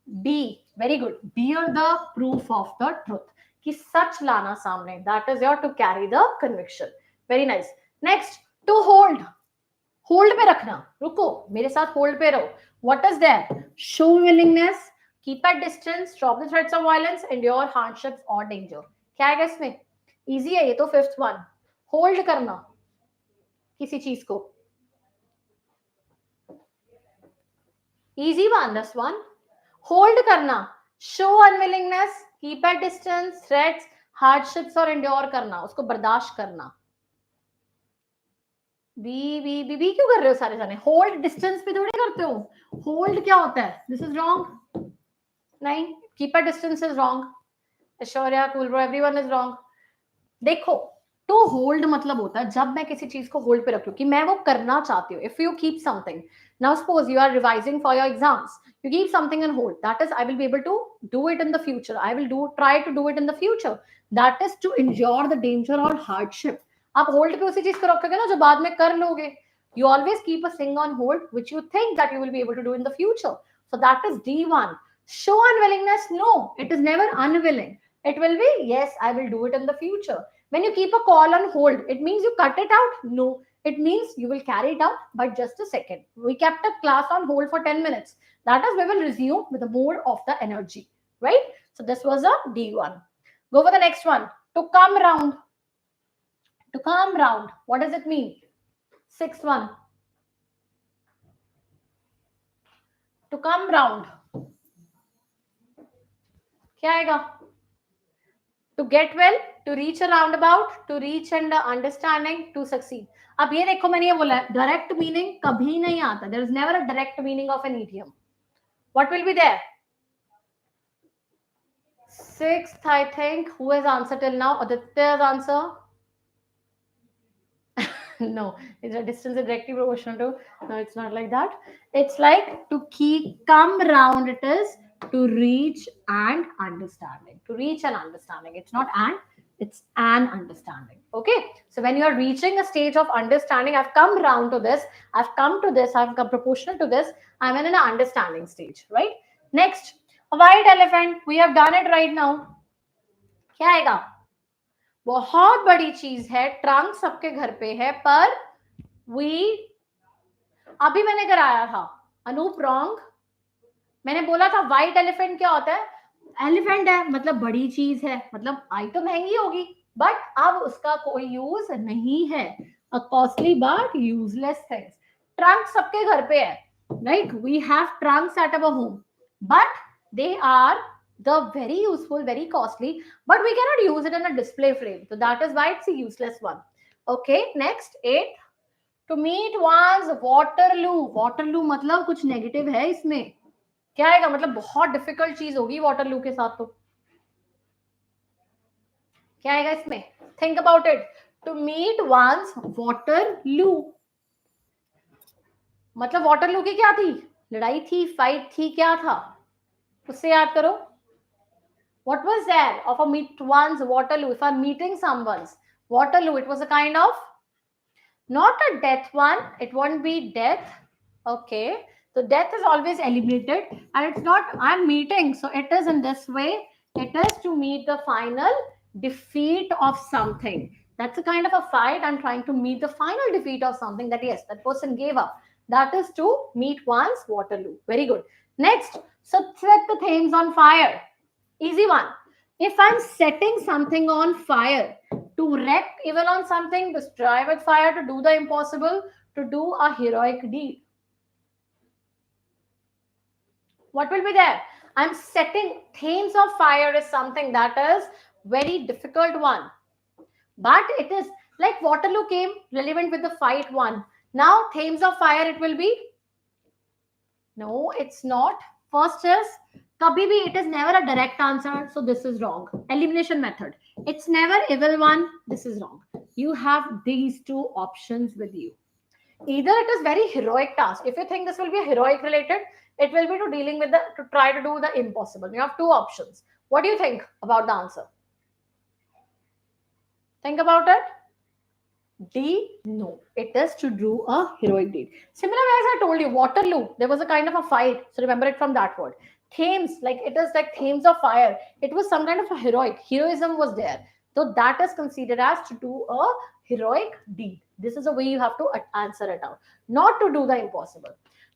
B. Very good. Bear the proof of the truth, कि सच लाना सामने. That is your to carry the conviction. Very nice. Next, to hold. Hold पे रखना. रुको, मेरे साथ होल्ड पे रहो. What is that? Show willingness, keep at distance, stop the threats of violence, endure hardships और डेंजर. क्या आएगा इसमें? इजी है ये तो. फिफ्थ वन, होल्ड करना किसी चीज को. Easy one, this one. Hold करना. Show unwillingness, keep at distance, threats, hardships और एंड्योर करना, उसको बर्दाश्त करना. बी बी बी बी क्यों कर रहे हो सारे जाने? होल्ड डिस्टेंस पे थोड़ी करते हो. होल्ड क्या होता है? This is wrong. नहीं, keep at distance is wrong. Aishwarya, cool bro, everyone is wrong. देखो, टू होल्ड मतलब होता है जब मैं किसी चीज को होल्ड पे रखूं, कि मैं वो करना चाहती हूँ. If you keep something, now suppose you are revising for your exams, you keep something on hold, that is I will be able to do it in the future, I will try to do it in the future. That is to endure the danger or hardship. आप hold पे उसी चीज को रखोगे ना जो बाद में कर लोगे. You always keep a thing on hold which you think that you will be able to do in the future. So that is D1. Show unwillingness, no, it is never unwilling. It will be yes, I will do it in the future. When you keep a call on hold, it means you cut it out? No, it means you will carry it out, but just a second. We kept a class on hold for 10 minutes. That is, we will resume with more of the energy, right? So this was a D1. Go for the next one. To come round. To come round. What does it mean? Sixth one. To come round. क्या आएगा? To get well, to reach a roundabout, to reach an understanding, to succeed. अब ये देखो, मैंने ये बोला है direct meaning कभी नहीं आता. There is never a direct meaning of an idiom. What will be there? Sixth, I think. Who has answered till now? Aditya's answer. No, it's a distance directly proportional to. No, it's not like that. It's like to come round. It is to reach and understanding. To reach and understanding. It's not an, it's an understanding. Okay. So when you are reaching a stage of understanding, I've come round to this, I've come to this, I've come proportional to this, I'm in an understanding stage, right? Next, a white elephant. We have done it right now. क्या आएगा? बहुत बड़ी चीज है, trunk सबके घर पे है, पर वी अभी मैंने कराया था. अनूप रॉन्ग. मैंने बोला था व्हाइट एलिफेंट क्या होता है? एलिफेंट है मतलब बड़ी चीज है, मतलब आई तो महंगी होगी, बट अब उसका कोई यूज नहीं है. A costly but useless things. Trunk सबके घर पे है, right? We have trunks at our home, but they are the very useful, very costly, but we cannot use it in a display frame. So that is why it's a useless one. Okay, next, 8. To meet one's Waterloo. Waterloo मतलब कुछ negative है इसमें. क्या आएगा? मतलब बहुत difficult चीज होगी वाटरलू के साथ. तो क्या आएगा इसमें? Think about it. To meet one's Waterloo मतलब वाटरलू की क्या थी? लड़ाई थी, फाइट थी, क्या था? उससे याद करो. What was there of a meet one's Waterloo? If I'm meeting someone's Waterloo, it was a kind of Not a death one. It won't be death. Okay. So death is always eliminated, and it's not I'm meeting. So it is in this way. It is to meet the final defeat of something. That's a kind of a fight. I'm trying to meet the final defeat of something that yes, that person gave up. That is to meet one's Waterloo. Very good. Next, so set the things on fire. Easy one. If I'm setting something on fire, to wreak evil on something, destroy with fire, to do the impossible, to do a heroic deed. What will be there? I'm setting themes of fire is something that is very difficult one. But it is like Waterloo came relevant with the fight one. Now, themes of fire, it will be no, it's not. First is kabhi bhi, it is never a direct answer, so this is wrong. Elimination method. It's never evil one. This is wrong. You have these two options with you. Either it is very heroic task. If you think this will be heroic related, it will be to dealing with the to try to do the impossible. You have two options. What do you think about the answer? Think about it. D, no. It is to do a heroic deed. Similar as I told you, Waterloo, there was a kind of a fight. So remember it from that word. Thames, like it is like Thames of fire. It was some kind of a heroic. Heroism was there. So that is considered as to do a heroic deed. This is the way you have to answer it out. Not to do the impossible.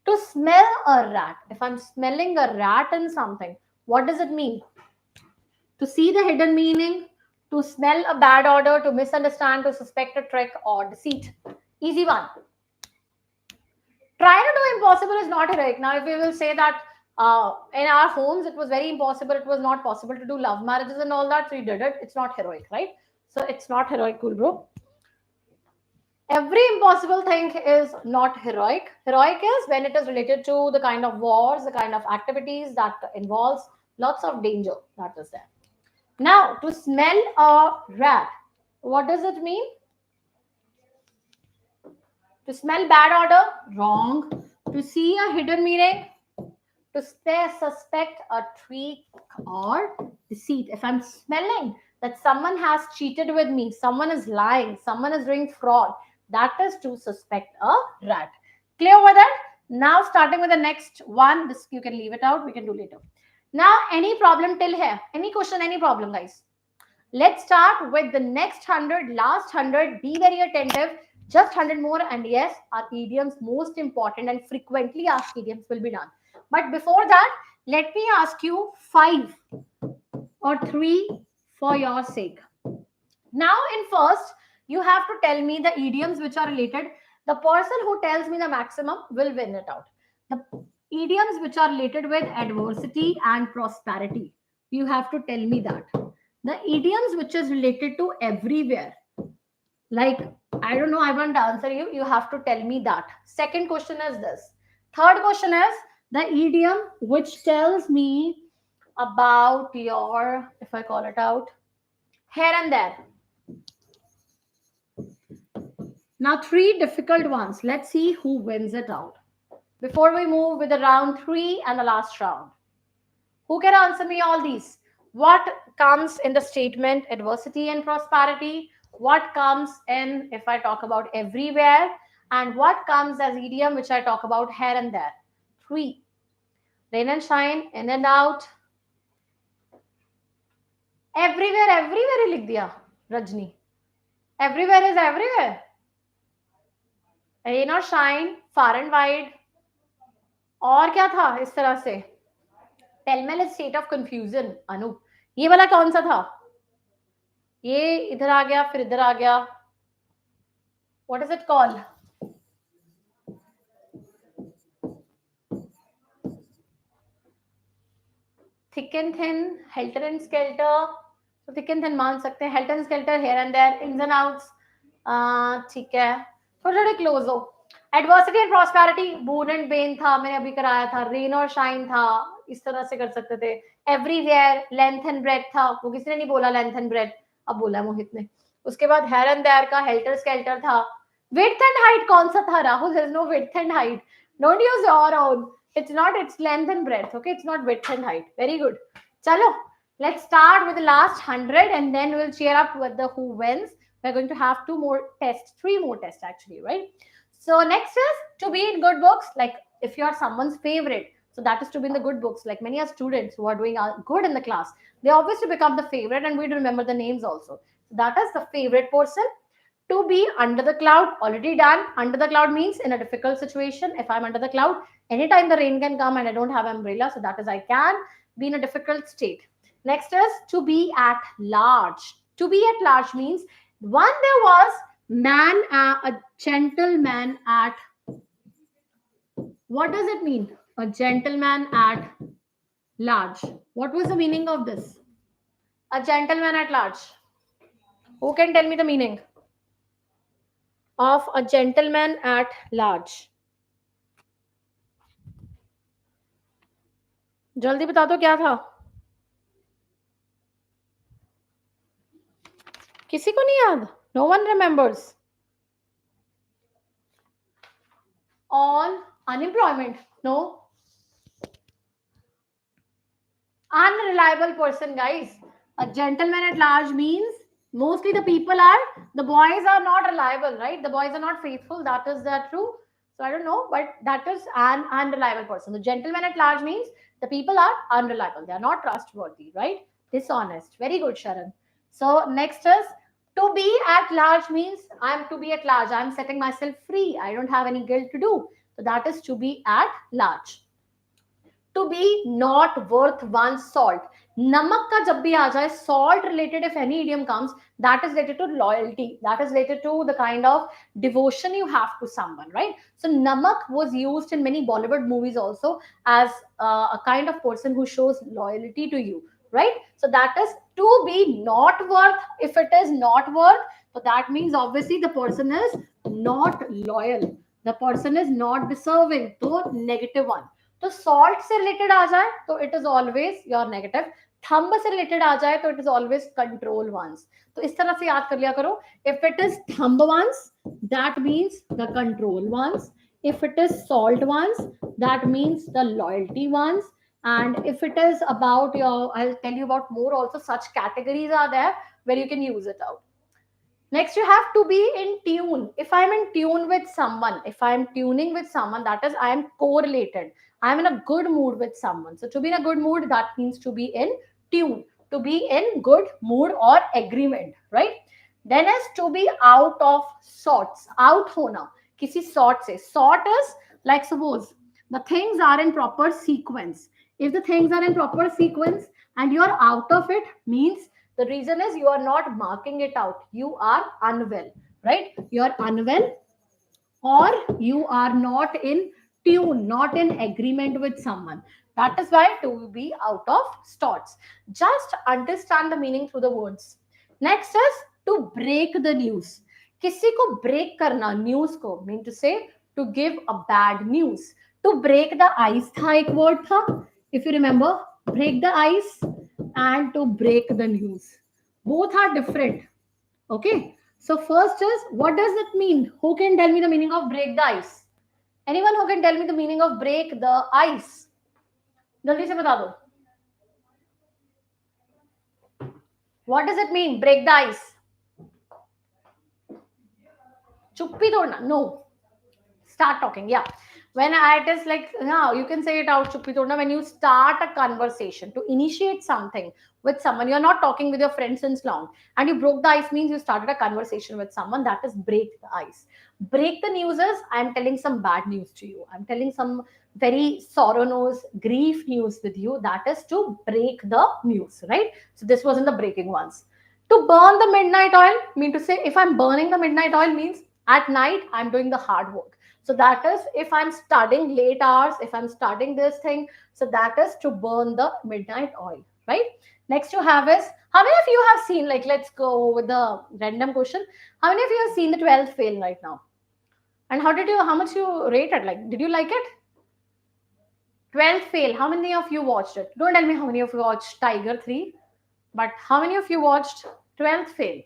To smell a rat. If I'm smelling a rat in something, what does it mean? To see the hidden meaning, to smell a bad order, to misunderstand, to suspect a trick or deceit. Easy one. Try to do impossible is not heroic. Now, if we will say that in our homes it was very impossible, it was not possible to do love marriages and all that, so you did it. It's not heroic, right? So it's not heroic, cool, bro. Every impossible thing is not heroic. Heroic is when it is related to the kind of wars, the kind of activities that involves lots of danger that is there. Now, to smell a rat, what does it mean? To smell bad odor? Wrong. To see a hidden meaning? To suspect a trick or deceit. If I'm smelling that someone has cheated with me, someone is lying, someone is doing fraud, that is to suspect a rat. Clear with that? Now, starting with the next one, this you can leave it out, we can do later. Now, any problem till here? Any question, any problem, guys? Let's start with the next 100, last 100. Be very attentive. Just 100 more, and yes, our idioms, most important and frequently asked idioms, will be done. But before that, let me ask you 5 or 3 for your sake. Now, in first, you have to tell me the idioms which are related. The person who tells me the maximum will win it out. The idioms which are related with adversity and prosperity, you have to tell me that. The idioms which is related to everywhere, like I don't know, I won't answer you. You have to tell me that. Second question is this. Third question is the idiom which tells me about your, if I call it out, here and there. Now, 3 difficult ones. Let's see who wins it out. Before we move with the round 3 and the last round, who can answer me all these? What comes in the statement adversity and prosperity? What comes in if I talk about everywhere? And what comes as idiom which I talk about here and there? 3. Rain and shine, in and out. Everywhere, everywhere ही लिख दिया Rajni. Everywhere is everywhere. Rain or shine, far and wide. और क्या था इस तरह से? Tell me a state of confusion. अनु, ये वाला कौन सा था? ये इधर आ गया, फिर इधर आ गया. What is it called? Thick and thin, helter and skelter. So thick and thin मान सकते हैं. Helter and skelter, here and there, ins and outs. ठीक है. थोड़े थोड़े क्लोज हो. Adversity and prosperity, boon and Ben था, मैंने अभी कराया था. रेन और शाइन था, इस तरह से कर सकते थे. एवरीवेयर, लेंथ एंड ब्रेथ था, वो किसी ने नहीं बोला लेंथ एंड ब्रेथ, अब बोला मोहित ने. उसके बाद हेयर एंड देयर का हेल्टर स्केल्टर था. विड्थ एंड हाइट कौन सा था Rahul? There is no width and height. Don't use your own. It's not, it's length and breadth, okay? It's not width and height. Very good. Chalo, let's start with the last 100 and then we'll cheer up with the who wins We're going to have two more tests, three more tests actually, right? So next is to be in good books. Like if you are someone's favorite, so that is to be in the good books. Like many are students who are doing good in the class, they obviously become the favorite, and we remember the names also. So that is the favorite person. To be under the cloud, already done. Under the cloud means in a difficult situation. If I'm under the cloud, anytime the rain can come and I don't have umbrella, so that is I can be in a difficult state. Next is to be at large. To be at large means one there was a gentleman at, what does it mean? A gentleman at large. What was the meaning of this? A gentleman at large. Who can tell me the meaning of a gentleman at large? जल्दी बता दो क्या था. किसी को नहीं याद? No one remembers. On unemployment. No. Unreliable person, guys. A gentleman at large means mostly the boys are not reliable, right? The boys are not faithful. That is that true. So I don't know, but that is an unreliable person. The gentleman at large means the people are unreliable. They are not trustworthy, right? Dishonest. Very good, Sharon. So next is to be at large means I am to be at large. I am setting myself free. I don't have any guilt to do. So that is to be at large. To be not worth one's salt. नमक का जब भी आ जाए, salt related if any idiom comes, that is related to loyalty, that is related to the kind of devotion you have to someone, right? So namak was used in many Bollywood movies also as a kind of person who shows loyalty to you, right? So that is to be not worth. If it is not worth, so that means obviously the person is not loyal, the person is not deserving, so negative one. तो salt से related आ जाए तो it is always your negative. Thumb से related आ जाए तो it is always control ones. तो इस तरह से याद कर लिया करो. If it is thumb ones, that means the control ones. If it is salt ones, that means the loyalty ones. And if it is about your, I'll tell you about more also, such categories are there where you can use it out. Next, you have to be in tune. If I'm in tune with someone, if I'm tuning with someone, that is, I am correlated. I'm in a good mood with someone. So, to be in a good mood, that means to be in tune, to be in good mood or agreement, right? Then is to be out of sorts. Out hona. Kisi sort se. Sort is like suppose the things are in proper sequence. If the things are in proper sequence and you are out of it, means the reason is you are not marking it out. You are unwell, right? You are unwell, or you are not in tune, not in agreement with someone. That is why to be out of sorts. Just understand the meaning through the words. Next is to break the news. किसी को break करना news को, mean to say to give a bad news. To break the ice था एक word था. If you remember, break the ice and to break the news. Both are different. Okay. So first is, what does it mean? Who can tell me the meaning of break the ice? Anyone who can tell me the meaning of break the ice? जल्दी से बता दो. What does it mean? Break the ice. चुप्पी तोड़ना. No. Start talking. Yeah. When it is like, now you can say it out, chuppi todna, when you start a conversation to initiate something with someone, you're not talking with your friends since long, and you broke the ice means you started a conversation with someone. That is break the ice. Break the news is I'm telling some bad news to you. I'm telling some very sorrow news, grief news with you. That is to break the news, right? So this wasn't the breaking ones. To burn the midnight oil, mean to say if I'm burning the midnight oil means at night I'm doing the hard work. So that is if I'm studying late hours, if I'm studying this thing, so that is to burn the midnight oil, right? Next you have is, how many of you have seen, like let's go with the random question. How many of you have seen the 12th fail right now? And how much you rated? Like, did you like it? 12th fail, how many of you watched it? Don't tell me how many of you watched Tiger 3, but how many of you watched 12th fail?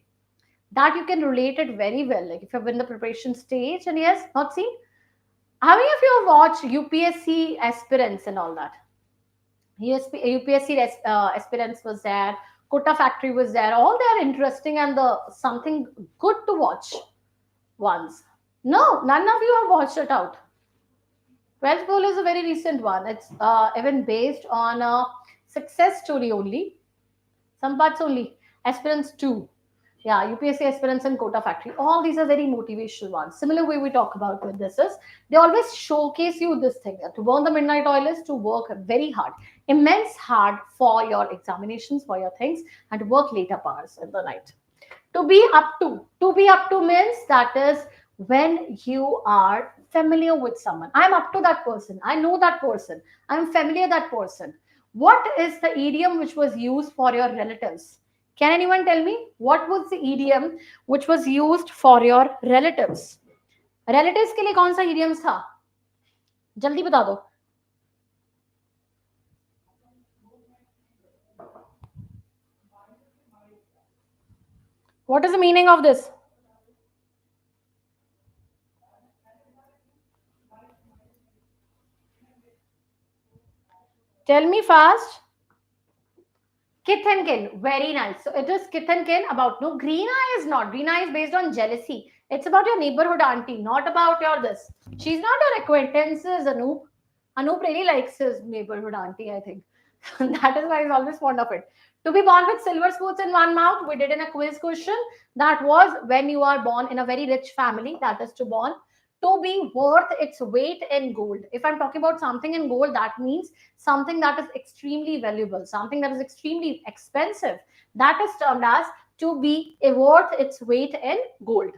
That you can relate it very well. Like if you've been in the preparation stage and yes, not seen. How many of you have watched UPSC aspirants and all that? UPSC aspirants was there. Kota factory was there. All they are interesting and the something good to watch ones. No, none of you have watched it out. 12th goal is a very recent one. It's even based on a success story only. Some parts only. Aspirants 2. Yeah, UPSC aspirants and Kota factory. All these are very motivational ones. Similar way we talk about with this is they always showcase you this thing. To burn the midnight oil is to work very hard, immense hard for your examinations, for your things, and to work later hours in the night. To be up to means that is when you are familiar with someone. I'm up to that person. I know that person. I'm familiar that person. What is the idiom which was used for your relatives? Can anyone tell me what was the idiom which was used for your relatives? Relatives के लिए कौन सा idioms था? जल्दी बता दो. What is the meaning of this? Tell me fast. Kith and kin. Very nice. So it is kith and kin about no. Green eye is not. Green eye is based on jealousy. It's about your neighborhood auntie, not about your this. She's not your acquaintances, Anoop. Anoop really likes his neighborhood auntie, I think. That is why he's always fond of it. To be born with silver spoons in one mouth, we did in a quiz question. That was when you are born in a very rich family. That is to born. To be worth its weight in gold. If I'm talking about something in gold, that means something that is extremely valuable, something that is extremely expensive. That is termed as to be worth its weight in gold.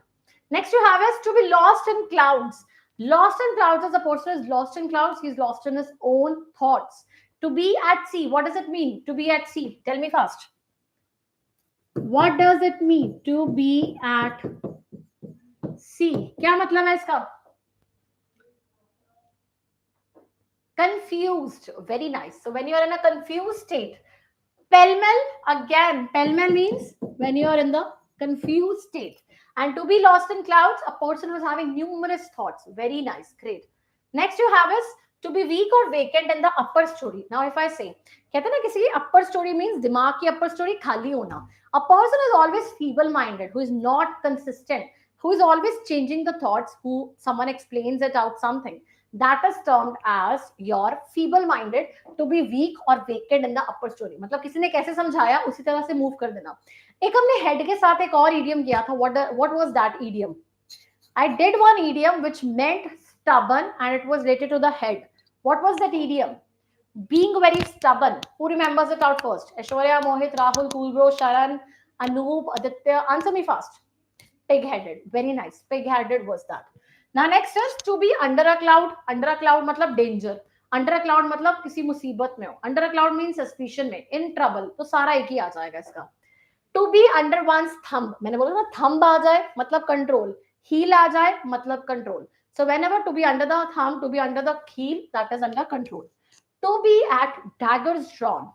Next you have is to be lost in clouds. Lost in clouds is a person is lost in clouds. He's lost in his own thoughts. To be at sea. What does it mean? To be at sea. Tell me fast. What does it mean? To be at sea. क्या मतलब है इसका? Confused. Very nice. So when you are in a confused state, pell-mell, again, pell-mell means when you are in the confused state. And to be lost in clouds, a person who's having numerous thoughts. Very nice. Great. Next you have is to be weak or vacant in the upper story. Now if I say, कहते ना किसी upper story means दिमाग की upper story खाली होना. A person is always feeble-minded, who is not consistent, who is always changing the thoughts, who someone explains it out something. That is termed as your feeble-minded. To be weak or vacant in the upper story. मतलब किसी ने कैसे समझाया उसी तरह से move कर देना. एक हमने head के साथ एक और idiom किया था. What was that idiom? I did one idiom which meant stubborn and it was related to the head. What was that idiom? Being very stubborn. Who remembers it out first? Aishwarya, Mohit, Rahul, Kulbro, Sharan, Anoop, Aditya. Answer me fast. Pig-headed. Very nice. Pig-headed was that. Now next is to be under a cloud. Under a cloud मतलब danger. Under a cloud मतलब किसी मुसीबत में हो. Under a cloud means suspicion में. In trouble. तो सारा एक ही आ जाएगा इसका. To be under one's thumb. मैंने बोला ना thumb आ जाए मतलब control. Heel आ जाए मतलब control. So whenever to be under the thumb, to be under the heel, that is under control. To be at daggers drawn.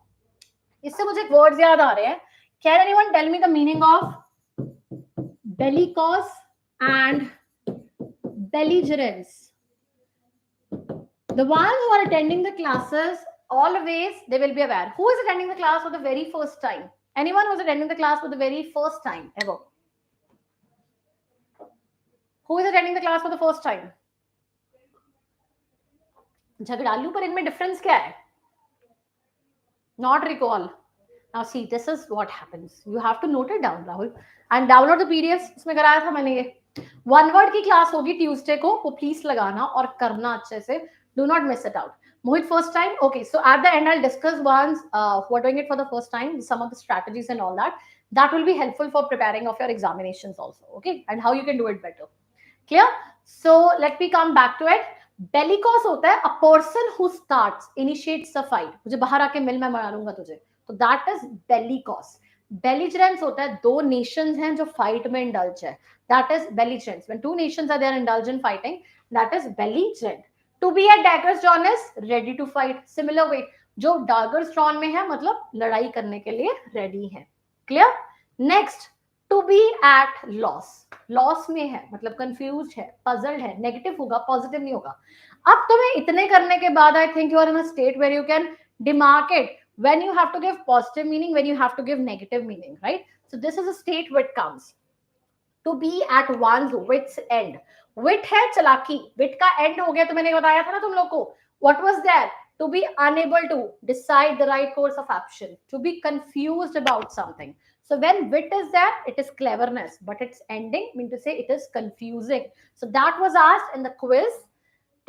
इससे मुझे words याद आ रहे हैं. Can anyone tell me the meaning of bellicose and belligerence? The ones who are attending the classes, always they will be aware. Who is attending the class for the very first time? Anyone who is attending the class for the very first time ever? Who is attending the class for the first time? झगड़ालू पर इनमें difference क्या है? Not recall. Now see, this is what happens. You have to note it down, Rahul. And download the PDFs. इसमें कराया था मैंने ये. One word की क्लास होगी ट्यूसडे को, वो प्लीज लगाना और करना अच्छे से. Do not miss it out. Mohit, first time? Okay, so at the end, I'll discuss once who are doing it for the first time, some of the strategies and all that. That will be helpful for preparing of your examinations also, okay? And how you can do it better. Clear? So let me come back to it. Bellicose होता है a person who starts, initiates a fight. मुझे बाहर आके मिल मैं मारूंगा तुझे. तो that is bellicose. Belligerence होता है दो nations हैं जो fight में indulge है. That is belligerence. When two nations are there indulge in fighting, that is belligerent. To be at daggers drawn is ready to fight. Similar way, जो daggers drawn में है मतलब लड़ाई करने के लिए ready है. Clear? Next, to be at loss. Loss में है मतलब confused है, puzzled है, negative होगा, positive नहीं होगा. अब तुम्हें इतने करने के बाद I think you are in a state where you can demarcate when you have to give positive meaning, when you have to give negative meaning, right? So this is a state which comes to be at one's wit's end. Wit है चलाकी, wit का end हो गया, तो मैंने बताया था ना तुम लोग को. What was there? To be unable to decide the right course of action, to be confused about something. So when wit is there, it is cleverness, but its ending mean to say it is confusing. So that was asked in the quiz.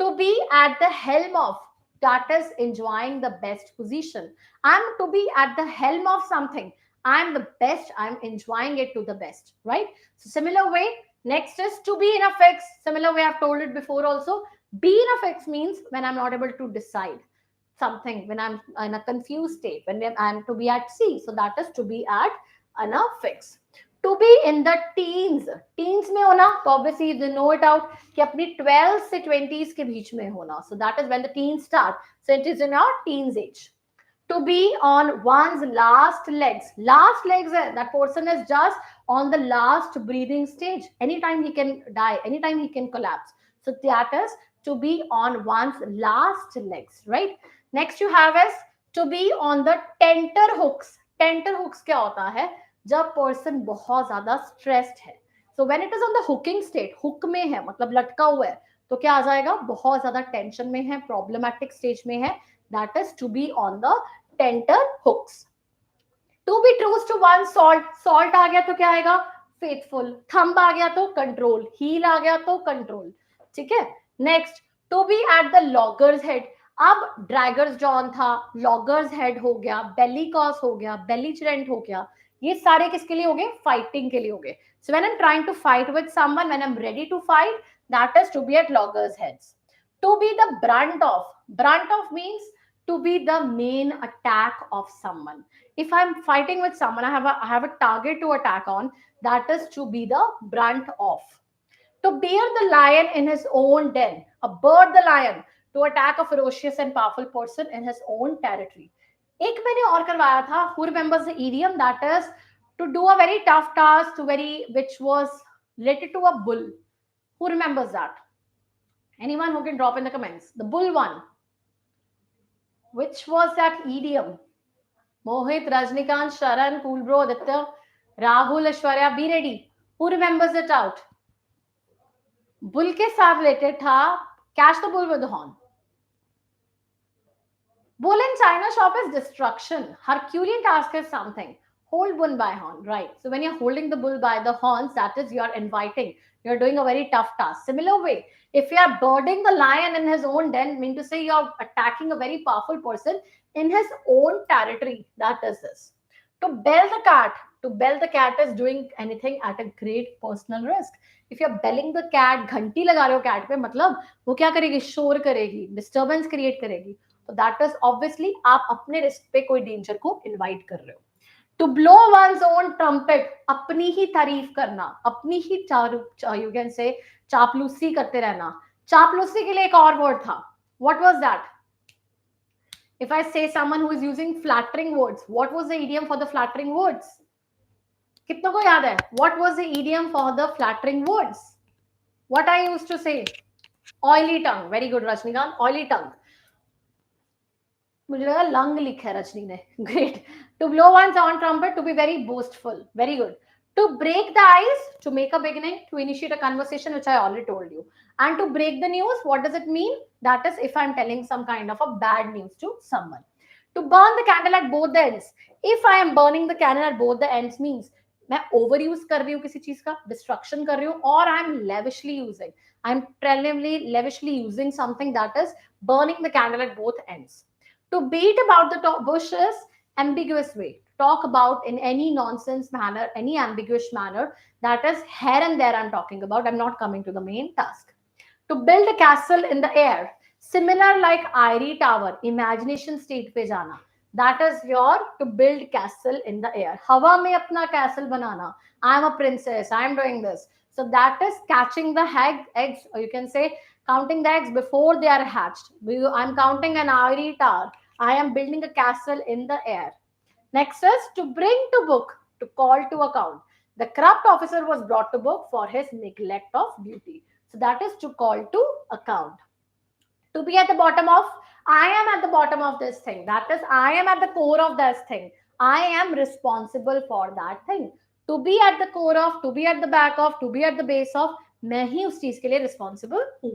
To be at the helm of, that is enjoying the best position. I'm to be at the helm of something, I'm the best, I'm enjoying it to the best, right? So similar way, next is to be in a fix. Similar way, I've told it before also. Be in a fix means when I'm not able to decide something, when I'm in a confused state, when I'm to be at sea. So that is to be at in a fix. To be in the teens, teens में होना, तो obviously you know it out कि अपनी 12 से 20s के बीच में होना. So that is when the teens start. So it is in our teens age. To be on one's last legs. Last legs, that person is just on the last breathing stage. Anytime he can die, anytime he can collapse. So that is to be on one's last legs, right? Next you have is to be on the tenter hooks. Tenter hooks क्या होता है? जब person बहुत ज्यादा stressed है. So when it is on the hooking state, hook में है मतलब लटका हुआ है, तो क्या आ जाएगा? बहुत ज्यादा टेंशन में है, प्रॉब्लमैटिक स्टेज में है. That is to be on the tenter hooks. To be true to one salt. Salt आ गया तो क्या आएगा? फेथफुल. थंब आ गया तो कंट्रोल. हील आ गया तो कंट्रोल. ठीक है. Next, to be at the loggerheads. अब ड्रैगर्स जॉन था, लॉगर्स हेड हो गया, बेली कॉस हो गया, बेलीचरेंट हो गया. ये सारे किसके लिए हो गए? फाइटिंग के लिए हो गए. So when I am trying to fight with someone, when I am ready to fight, that is to be at loggerheads. To be the brunt of. Brunt of means to be the main attack of someone. If I'm fighting with someone, I have a target to attack on, that is to be the brunt of. To bear the lion in his own den, a bird the lion, to attack a ferocious and powerful person in his own territory. एक मैंने और करवाया था, who remembers the idiom? That is to do a very tough task, which was related to a bull. Who remembers that? Anyone who can drop in the comments. The bull one. Which was that idiom? Mohit, Rajnikant, Sharan, Cool Bro, Aditya, Rahul, Ashwarya, be ready. Who remembers it out? Bull के साथ related था. Catch the bull with the horn. Bull in China shop is destruction. Herculean task is something. Hold bull by horn, right? So when you're holding the bull by the horns, that is you're inviting. You're doing a very tough task. Similar way, if you are birding the lion in his own den, mean to say you're attacking a very powerful person in his own territory. That is this. To bell the cat. To bell the cat is doing anything at a great personal risk. If you're belling the cat, घंटी लगा रहे हो cat पे, मतलब वो क्या करेगी? शोर करेगी, disturbance create करेगी. तो दैट इज ऑब्वियसली आप अपने रिस्क पे कोई डेंजर को इनवाइट कर रहे हो. To blow one's own trumpet, अपनी ही तारीफ करना, अपनी ही यू कैन से चापलूसी करते रहना. चापलूसी के लिए एक और वर्ड था. What was that? If I say someone who is using flattering words, what was the idiom for the flattering words? कितनों को याद है? What was the idiom for the flattering words? What I used to say? Oily tongue. Very good Rajinikanth. Oily tongue. मुझे लगा lung लिखा है रजनी ने. Great. To blow one's on trumpet, to be very boastful. Very good. To break the ice, to make a beginning, to initiate a conversation, which I already told you. And to break the news, what does it mean? That is if I'm telling some kind of a bad news to someone. To burn the candle at both the ends. If I am burning the candle at both the ends means मैं overuse कर रही हूँ किसी चीज का, destruction कर रही हूँ, और I'm lavishly using. I'm lavishly using something, that is burning the candle at both ends. To beat about the bushes, ambiguous way. Talk about in any nonsense manner, any ambiguous manner, that is here and there I'm talking about. I'm not coming to the main task. To build a castle in the air, similar like ivory tower, imagination state pe jana, that is your to build castle in the air. Hawa mein apna castle banana. I am a princess, I am doing this. So that is catching the eggs, or you can say counting the eggs before they are hatched. I'm counting an ivory tower, I am building a castle in the air. Next is to bring to book, to call to account. The corrupt officer was brought to book for his neglect of duty. So that is to call to account. To be at the bottom of, I am at the bottom of this thing. That is, I am at the core of this thing. I am responsible for that thing. To be at the core of, to be at the back of, to be at the base of, मैं ही उस चीज के लिए responsible हूँ.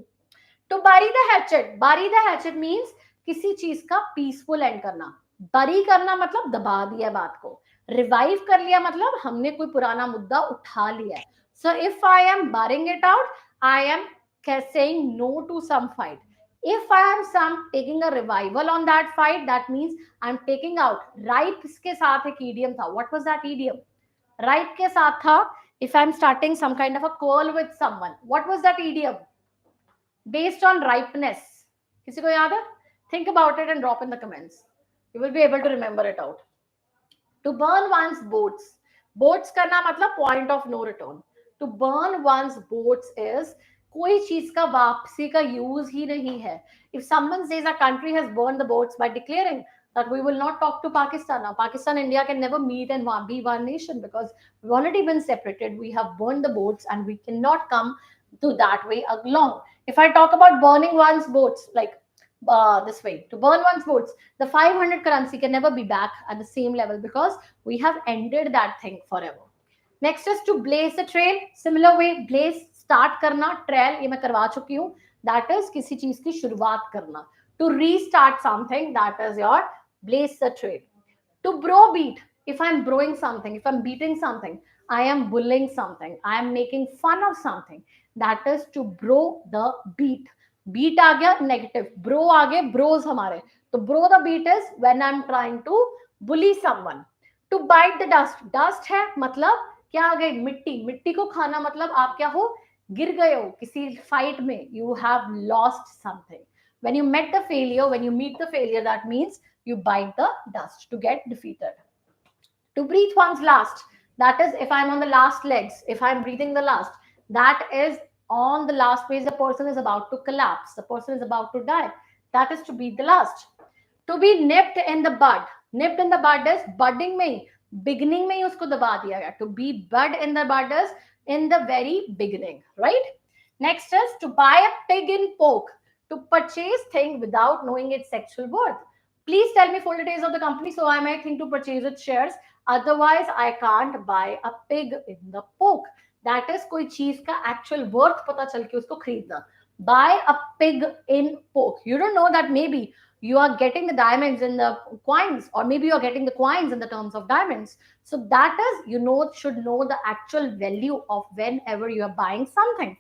To bury the hatchet. Bury the hatchet means किसी चीज का peaceful end करना. Bury करना मतलब दबा दिया बात को. Revive कर लिया मतलब हमने कोई पुराना मुद्दा उठा लिया. So if I am burying it out, I am saying no to some fight. If I am taking a revival on that fight, that means I'm taking out. Ripe के साथ एक idiom था. What was that idiom? Ripe के साथ था. If I'm starting some kind of a quarrel with someone, what was that idiom? Based on ripeness. किसी को याद है? Think about it and drop in the comments. You will be able to remember it out. To burn one's boats. Boats करना मतलब point of no return. To burn one's boats is कोई चीज का वापसी का यूज ही नहीं है. If someone says a country has burned the boats by declaring that we will not talk to Pakistan. Now, Pakistan and India can never meet and be one nation because we've already been separated. We have burned the boats and we cannot come to that way along. If I talk about burning one's boats, like this way, to burn one's boats, the 500 currency can never be back at the same level because we have ended that thing forever. Next is to blaze a trail. Similar way, blaze start करना, trail ये मैं करवा चुकी हूँ. That is किसी चीज की शुरुआत करना. To restart something, that is your blaze the trail. To browbeat, if I'm browing something, if I'm beating something, I am bullying something, I am making fun of something. That is to bro the beat. Beat आ गया negative, bro आ गए bros हमारे. तो bro the beat is when I'm trying to bully someone. To bite the dust. Dust है मतलब क्या आ गई? मिट्टी. मिट्टी को खाना मतलब आप क्या हो? गिर गए हो किसी फाइट में. You have lost something. When you met the failure, when you meet the failure, that means you bite the dust to get defeated. To breathe one's last. That is, if I'm on the last legs, if I'm breathing the last, that is on the last phase, the person is about to collapse, the person is about to die. That is to breathe the last. To be nipped in the bud. Nipped in the bud is budding में, beginning में ही उसको दबा दिया गया. To be bud in the bud is in the very beginning, right? Next is to buy a pig in pork. To purchase thing without knowing its sexual worth. Please tell me full details of the company so I might think to purchase its shares. Otherwise, I can't buy a pig in the pork. That is कोई चीज का actual worth पता चल के उसको खरीदना. Buy a pig in pork. You don't know that maybe you are getting the diamonds in the coins, or maybe you're getting the coins in the terms of diamonds. So that is, you know, should know the actual value of whenever you are buying something.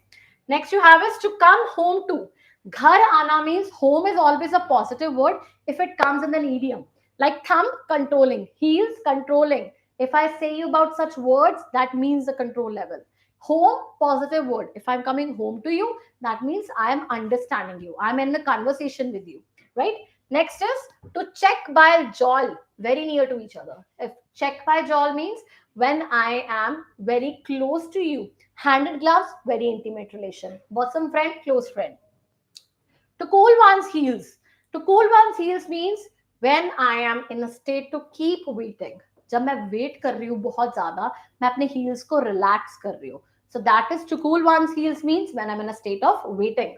Next you have is to come home to. Ghar aana means home is always a positive word if it comes in an idiom. Like thumb, controlling. Heels, controlling. If I say you about such words, that means the control level. Home, positive word. If I'm coming home to you, that means I am understanding you. I'm in the conversation with you, right? Next is to check by jaw, very near to each other. If check by jaw means when I am very close to you. Handed gloves, very intimate relation. Bosom friend, close friend. To cool one's heels. To cool one's heels means when I am in a state to keep waiting. जब मैं wait कर रही हूँ बहुत ज्यादा, मैं अपने heels को relax कर रही हूँ. So that is to cool one's heels means when I'm in a state of waiting.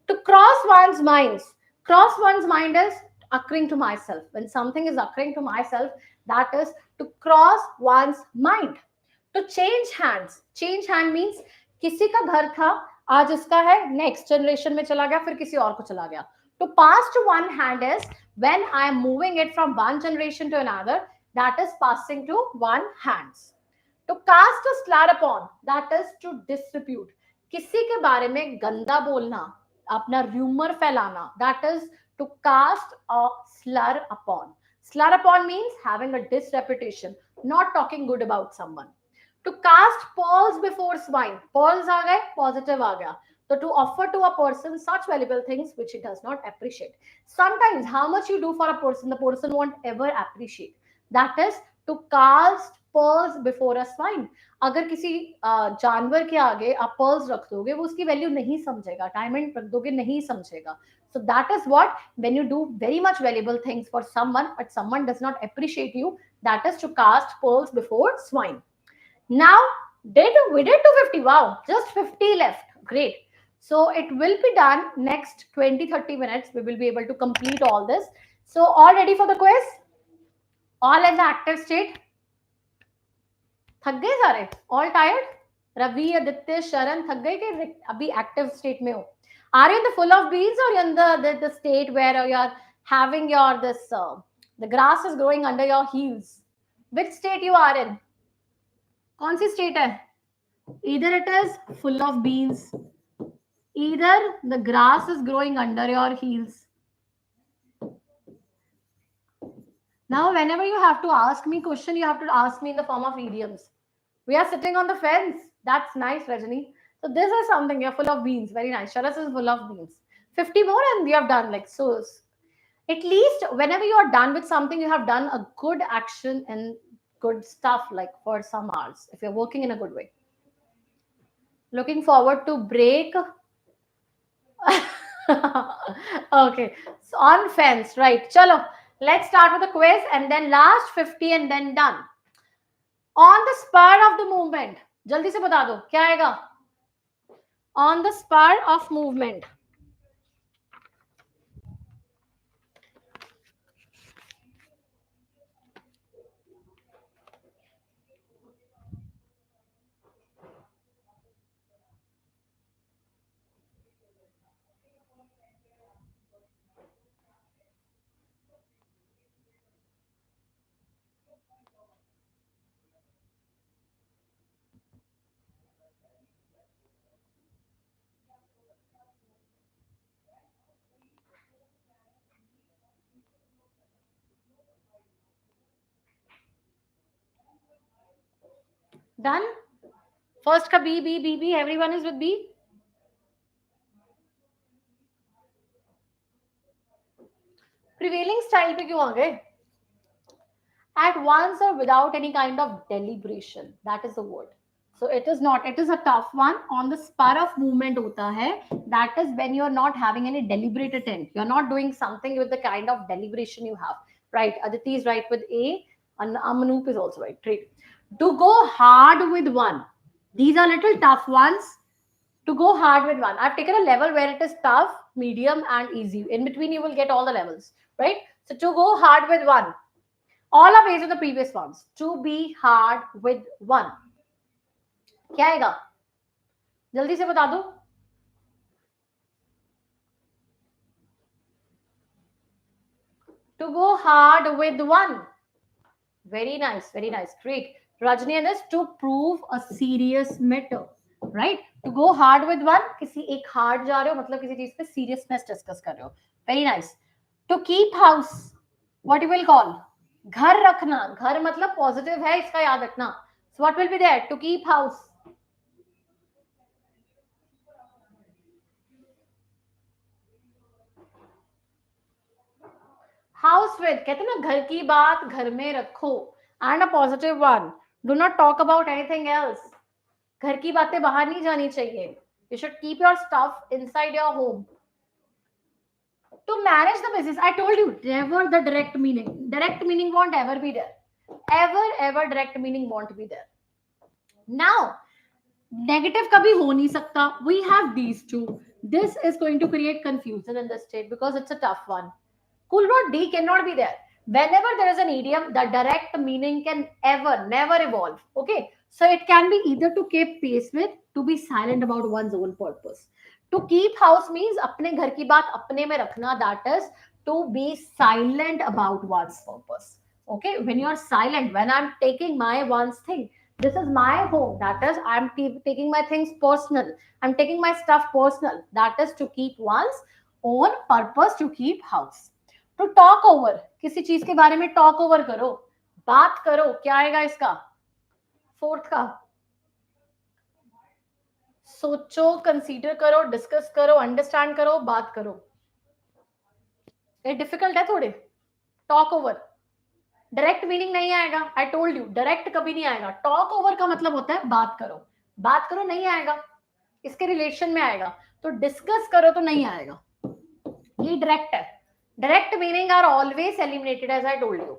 To cross one's minds. Cross one's mind is occurring to myself. When something is occurring to myself, that is to cross one's mind. To change hands. Change hand means किसी का घर था, आज उसका है, next generation में चला गया, फिर किसी और को चला गया. To pass to one hand is when I am moving it from one generation to another, that is passing to one hands. To cast a slur upon, that is to disrepute. किसी के बारे में गंदा बोलना, अपना rumor फैलाना, that is to cast a slur upon. Slur upon means having a disreputation, not talking good about someone. To cast pearls before swine. Pearls आ गए, positive आ गया. So to offer to a person such valuable things which he does not appreciate. Sometimes how much you do for a person, the person won't ever appreciate. That is to cast pearls before a swine. अगर किसी जानवर के आगे आप pearls रख दोगे, वो उसकी value नहीं समझेगा. Diamond रख दोगे, नहीं समझेगा. So that is what, when you do very much valuable things for someone, but someone does not appreciate you, that is to cast pearls before swine. Now, we did 250. Wow, just 50 left. Great. So it will be done next 20-30 minutes. We will be able to complete all this. So all ready for the quiz? All in the active state? थक गए सारे? All tired? Ravi, Aditya, शरण थक गए कि अभी active state में हो? Are you in the full of beans or you in the state where you are having your this the grass is growing under your heels? Which state you are in? कौन सी state है? Either it is full of beans, either the grass is growing under your heels. Now, whenever you have to ask me question, you have to ask me in the form of idioms. We are sitting on the fence. That's nice, Rajani. So this is something you're full of beans. Very nice. Sharas is full of beans. 50 more and we have done like so. At least whenever you are done with something, you have done a good action and good stuff like for some hours. If you're working in a good way. Looking forward to break. Okay. So on fence, right? Chalo. Let's start with the quiz and then last 50 and then done. On the spur of the movement. जल्दी से बता दो क्या आएगा? On the spur of movement. Done? First का B, B, B, B. Everyone is with B? Prevailing style पे क्यों आ गए? At once or without any kind of deliberation. That is the word. So it is not. It is a tough one. On the spur of movement hota hai. That is when you are not having any deliberate intent. You are not doing something with the kind of deliberation you have. Right. Aditi is right with A. And Amanoop is also right. Great. To go hard with one. These are little tough ones. To go hard with one. I've taken a level where it is tough, medium, and easy. In between, you will get all the levels. Right. So to go hard with one. All are based on the previous ones. To be hard with one. क्या आएगा? जल्दी से बता दो. To go hard with one. Very nice, great. Rajni is to prove a serious matter, right? To go hard with one, किसी एक hard जा रहे हो, मतलब किसी चीज पे seriousness discuss कर रहे हो. Very nice. To keep house, what you will call? घर रखना. घर मतलब positive है, इसका याद रखना. So what will be there? To keep house. House with कहते हैं ना घर की बात घर में रखो and a positive one do not talk about anything else घर की बातें बाहर नहीं जानी चाहिए you should keep your stuff inside your home to manage the business I told you never the direct meaning won't ever be there ever direct meaning won't be there now negative kabhi ho nahi sakta we have these two this is going to create confusion in the state because it's a tough one could not D cannot be there. Whenever there is an idiom, the direct meaning can never evolve. Okay. So it can be either to keep pace with, to be silent about one's own purpose. To keep house means अपने घर की बात अपने में रखना. That is to be silent about one's purpose. Okay. When you are silent, when I'm taking my one's thing, this is my home. That is, I'm taking my things personal. I'm taking my stuff personal. That is to keep one's own purpose, to keep house. To talk over किसी चीज के बारे में talk over करो बात करो क्या आएगा इसका फोर्थ का सोचो कंसीडर करो डिस्कस करो अंडरस्टैंड करो बात करो ये डिफिकल्ट है थोड़े टॉक ओवर डायरेक्ट मीनिंग नहीं आएगा आई टोल्ड यू डायरेक्ट कभी नहीं आएगा टॉक ओवर का मतलब होता है बात करो नहीं आएगा इसके रिलेशन में आएगा तो डिस्कस करो तो नहीं आएगा ये डायरेक्ट है direct meaning are always eliminated as I told you.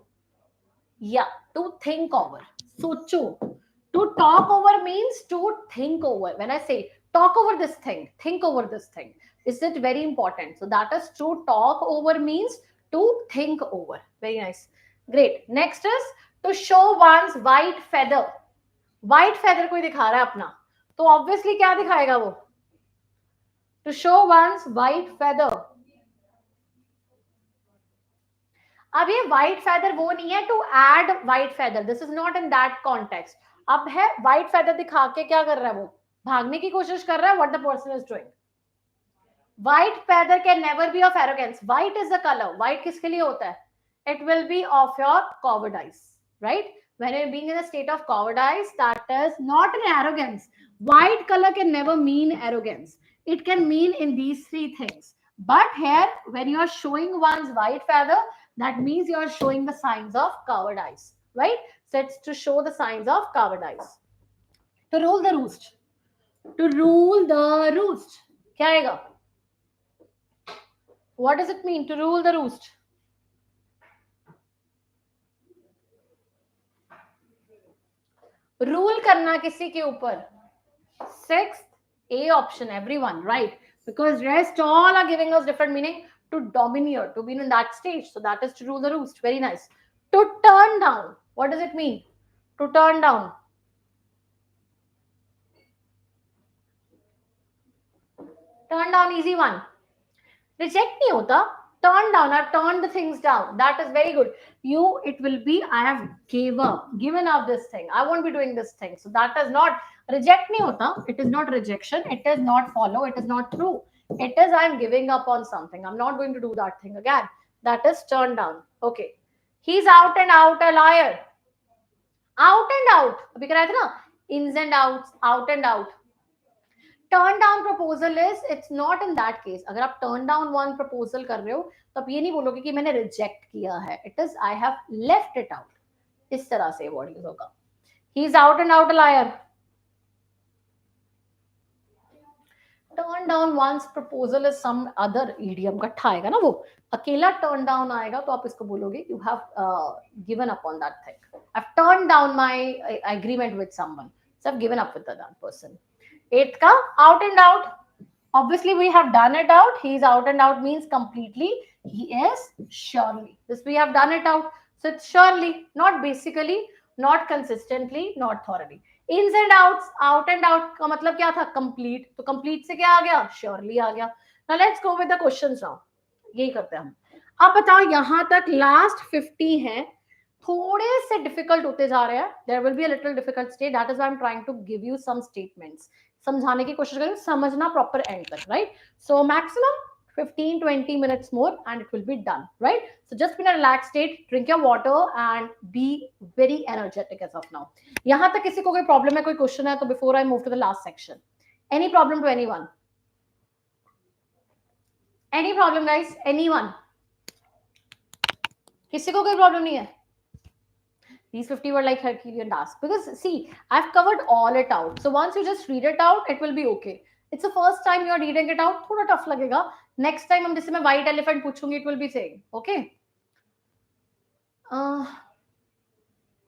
Yeah, to think over. Socho. To talk over means to think over. When I say Talk over this thing, think over this thing. Is it very important? So that is to talk over means to think over. Very nice. Great. Next is to show one's white feather. White feather कोई दिखा रहा है अपना, तो obviously क्या दिखाएगा वो? To show one's white feather. अब ये व्हाइट फेदर वो नहीं है to add white feather, this is not in that context. अब है व्हाइट फेदर दिखा के क्या कर रहा है वो? भागने की कोशिश कर रहा है. What the person is doing. White feather can never be of arrogance. White is the colour. White किसके लिए होता है? It will B of your cowardice, right? When you're being in a state of cowardice, that is not an arrogance. White color can never mean arrogance. It can mean in these three things. But here, when you are showing one's white feather, that means you are showing the signs of cowardice, right? So it's to show the signs of cowardice. To rule the roost. To rule the roost. क्या आएगा? What does it mean to rule the roost? Rule करना किसी के ऊपर. Sixth, A option, everyone, right? Because rest all are giving us different meaning. To domineer, to be in that stage. So that is to rule the roost. Very nice. To turn down. What does it mean? To turn down. Turn down, easy one. Reject नहीं होता. Turn down. I've turned the things down. That is very good. You, it will be, I have given up this thing. I won't be doing this thing. So that is not reject नहीं होता. It is not rejection. It is not follow. It is not true. It is I'm giving up on something. I'm not going to do that thing again. That is turn down. Okay. He's out and out a liar. Out and out. अभी कराया था ना? Ins and outs. Out and out. Turn down proposal is it's not in that case. अगर आप turn down one proposal कर रहे हो तो आप ये नहीं बोलोगे कि मैंने रिजेक्ट किया है. It is I have left it out. इस तरह से वर्ड यूज होगा. He is out and out a liar. Turn down one's proposal is some other idiom. इकट्ठा आएगा ना वो. अकेला टर्न डाउन आएगा तो आप इसको बोलोगे you have given up on that thing. I have turn down my agreement with someone. So I have given up with that person. Eighth ka out and out. Obviously we have done it out. He is out and out means completely. He is surely. This we have done it out. So it's surely, not basically, not consistently, not thoroughly. Ins and outs. Out and out का मतलब क्या था? Complete. तो complete से क्या आ गया? Surely आ गया. Now let's go with the questions now. यही करते हैं हम. अब बताओ यहाँ तक last 50 हैं. थोड़े से डिफिकल्ट होते जा रहे हैं. There will be a little difficult state. That is I am trying to give you some statements. समझाने की कोशिश करें, समझना प्रॉपर एंड तक, right? So maximum 15-20 minutes more and it will be done, right? So just be in a relaxed state, drink your water and be very energetic as of now. यहाँ तक किसी को कोई प्रॉब्लम है, कोई question है तो before I move to the last section. Any problem to anyone? Any problem guys? Anyone? किसी को कोई प्रॉब्लम नहीं है? These 50 were like Herculean tasks. Because see, I've covered all it out. So once you just read it out, it will be okay. It's the first time you're reading it out. थोड़ा tough लगेगा. Next time हम जैसे मैं white elephant पूछूंगी, it will be same. Okay?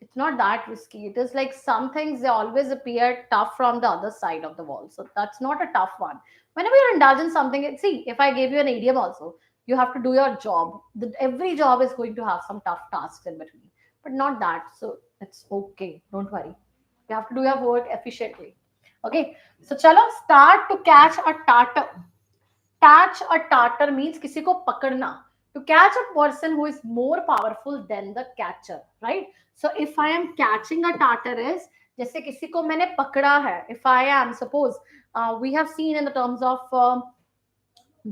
It's not that risky. It is like some things, they always appear tough from the other side of the wall. So that's not a tough one. Whenever you're indulged in something, see, if I gave you an idiom also, you have to do your job. Every job is going to have some tough tasks in between. But not that. So it's okay. Don't worry. You have to do your work efficiently. Okay. So chalo, start to catch a tartar. Catch a tartar means किसी को पकड़ना. To catch a person who is more powerful than the catcher, right? So if I am catching a tartar is जैसे किसी को मैंने पकड़ा है. If I am, suppose we have seen in the terms of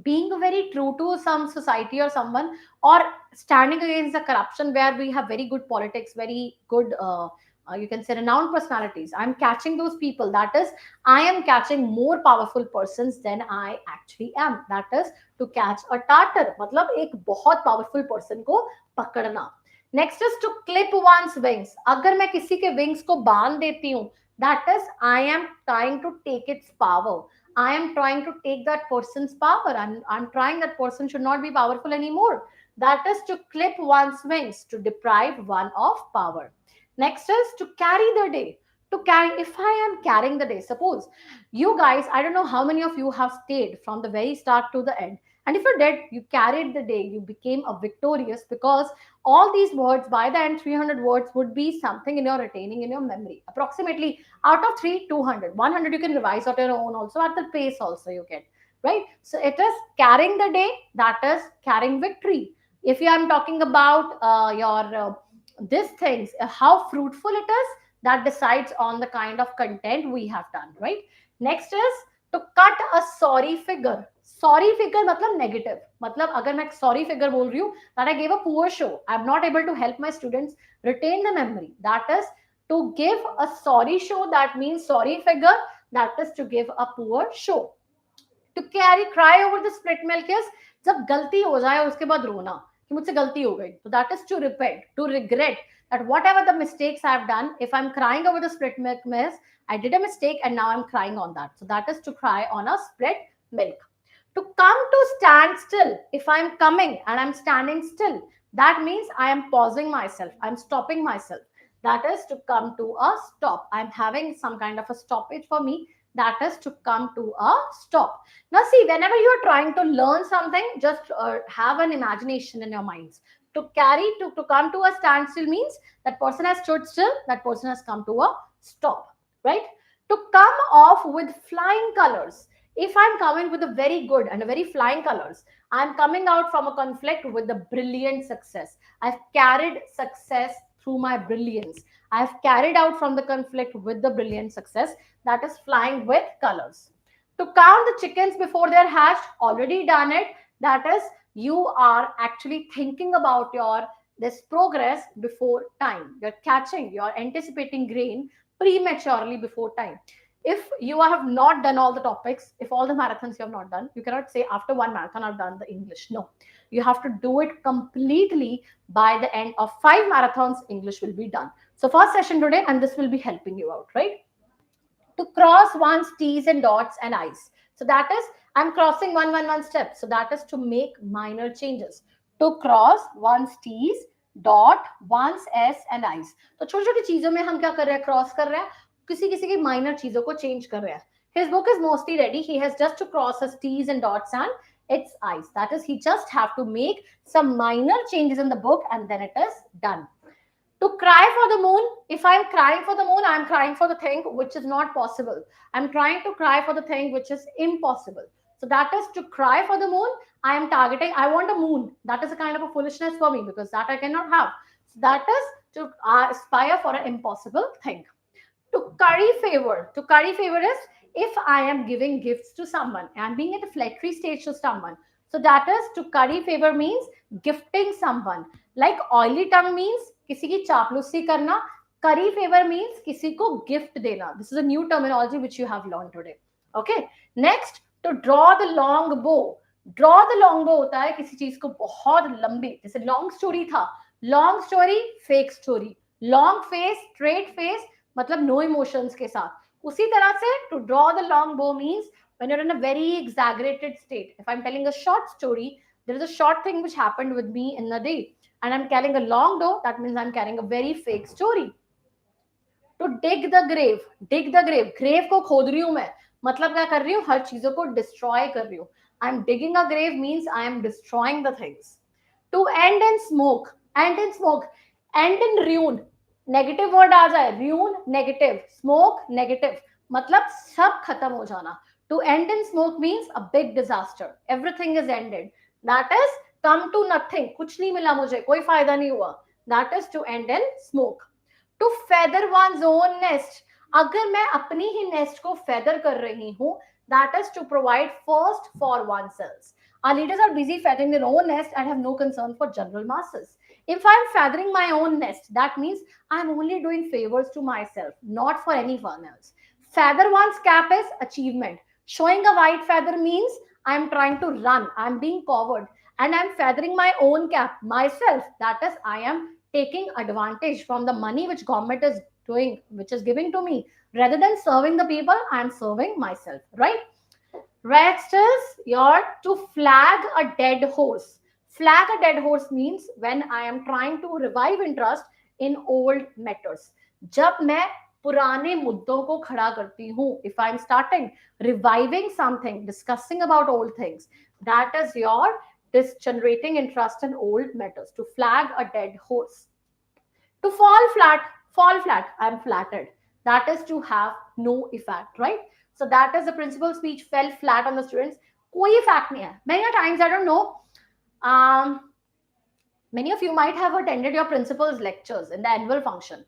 being very true to some society or someone, or standing against the corruption where we have very good politics, very good you can say renowned personalities. I'm catching those people. That is, I am catching more powerful persons than I actually am. That is to catch a tartar. मतलब एक बहुत powerful person को पकड़ना. Next is to clip one's wings. अगर मैं किसी के wings को बांध देती हूँ, that is I am trying to take its power. I am trying to take that person's power. I'm trying that person should not be powerful anymore. That is to clip one's wings, to deprive one of power. Next is to carry the day. To carry, if I am carrying the day, suppose you guys, I don't know how many of you have stayed from the very start to the end, and if you did, you carried the day, you became a victorious, because all these words by the end, 300 words would be something in your retaining in your memory, approximately out of 3, 200, 100 you can revise at your own also, at the pace also you get, right? So it is carrying the day, that is carrying victory. If you am talking about your these things, how fruitful it is, that decides on the kind of content we have done, right? Next is to cut a sorry figure. Sorry figure मतलब negative, मतलब अगर मैं sorry figure बोल रही हूँ that I gave a poor show, I'm not able to help my students retain the memory, that is to give a sorry show, that means sorry figure, that is to give a poor show. To carry cry over the split milk is जब गलती हो जाए उसके बाद रोना कि मुझसे गलती हो गई, तो that is to repent, to regret, that whatever the mistakes I have done, if I'm crying over the split milk means I did a mistake and now I'm crying on that, so that is to cry on a split milk. To come to stand still, if I'm coming and I'm standing still, that means I am pausing myself, I'm stopping myself, that is to come to a stop, I'm having some kind of a stoppage for me, that is to come to a stop. Now see, whenever you are trying to learn something, just have an imagination in your minds. To carry, to come to a standstill means that person has stood still, that person has come to a stop, right? To come off with flying colors, if I'm coming with a very good and a very flying colors, I'm coming out from a conflict with the brilliant success, I've carried success through my brilliance, I've carried out from the conflict with the brilliant success, that is flying with colors. To count the chickens before they're hatched, already done it, that is you are actually thinking about your this progress before time, you're catching, you're anticipating grain prematurely before time. If you have not done all the topics, if all the marathons you have not done, you cannot say after one marathon I've done the English. No, you have to do it completely. By the end of 5 marathons, English will be done. So first session today, and this will be helping you out, right? To cross one's T's and dots and I's. So that is, I'm crossing one step. So that is to make minor changes. To cross one's T's, dot, one's S and I's. तो छोटी छोटी चीजों में हम क्या कर रहे हैं, क्रॉस कर रहे हैं, किसी किसी की माइनर चीजों को चेंज कर रहे हैं. His book is mostly ready. He has just to cross his T's and dots and its I's. That is, he just have to make some minor changes in the book and then it is done. To cry for the moon, if I'm crying for the moon, I'm crying for the thing which is not possible, I'm trying to cry for the thing which is impossible, so that is to cry for the moon. I am targeting, I want a moon, that is a kind of a foolishness for me because that I cannot have, so that is to aspire for an impossible thing. To curry favor, to curry favor is if I am giving gifts to someone, I'm being at a flattery stage to someone, so that is to curry favor means gifting someone. Like oily tongue means किसी की चापलूसी करना, curry favor means किसी को gift देना. This is a new terminology which you have learned today. Okay. Next, to draw the long bow. Draw the long bow होता है किसी चीज को बहुत लंबी, जैसे long story था, long story fake story, long face straight face मतलब no emotions के साथ. उसी तरह से to draw the long bow means when you're in a very exaggerated state. If I'm telling a short story, there is a short thing which happened with me in a day, and I'm carrying a long bow, that means I'm carrying a very fake story. To dig the grave, dig the grave, grave को खोद रही हूं मैं, मतलब क्या कर रही हूँ, हर चीजों को destroy कर रही हूँ. I'm digging a grave means I am destroying the things. To end in smoke, end in smoke, end in ruin, negative word आ जाए, ruin नेगेटिव, smoke नेगेटिव, मतलब सब खत्म हो जाना. To end in smoke means a big disaster, everything is ended, that is come to nothing, कुछ नहीं मिला मुझे, कोई फायदा नहीं हुआ, that is to end in smoke. To feather one's own nest, अगर मैं अपनी ही nest को feather कर रही हूँ, that is to provide first for oneself. Our leaders are busy feathering their own nest and have no concern for general masses. If I'm feathering my own nest, that means I'm only doing favors to myself, not for anyone else. Feather one's cap is achievement. Showing a white feather means I'm trying to run, I'm being covered, and I'm feathering my own cap myself. That is, I am taking advantage from the money which government is doing, which is giving to me. Rather than serving the people, I'm serving myself, right? Next is your to flag a dead horse. Flag a dead horse means when I am trying to revive interest in old matters. जब मैं पुराने मुद्दों को खड़ा करती हूँ. If I'm starting reviving something, discussing about old things, that is your generating interest in old matters. To flag a dead horse. To fall flat, I'm flattered. That is to have no effect, right? So that is the principal speech fell flat on the students. कोई effect नहीं है. Many times, I don't know, um, many of you might have attended your principal's lectures in the annual function.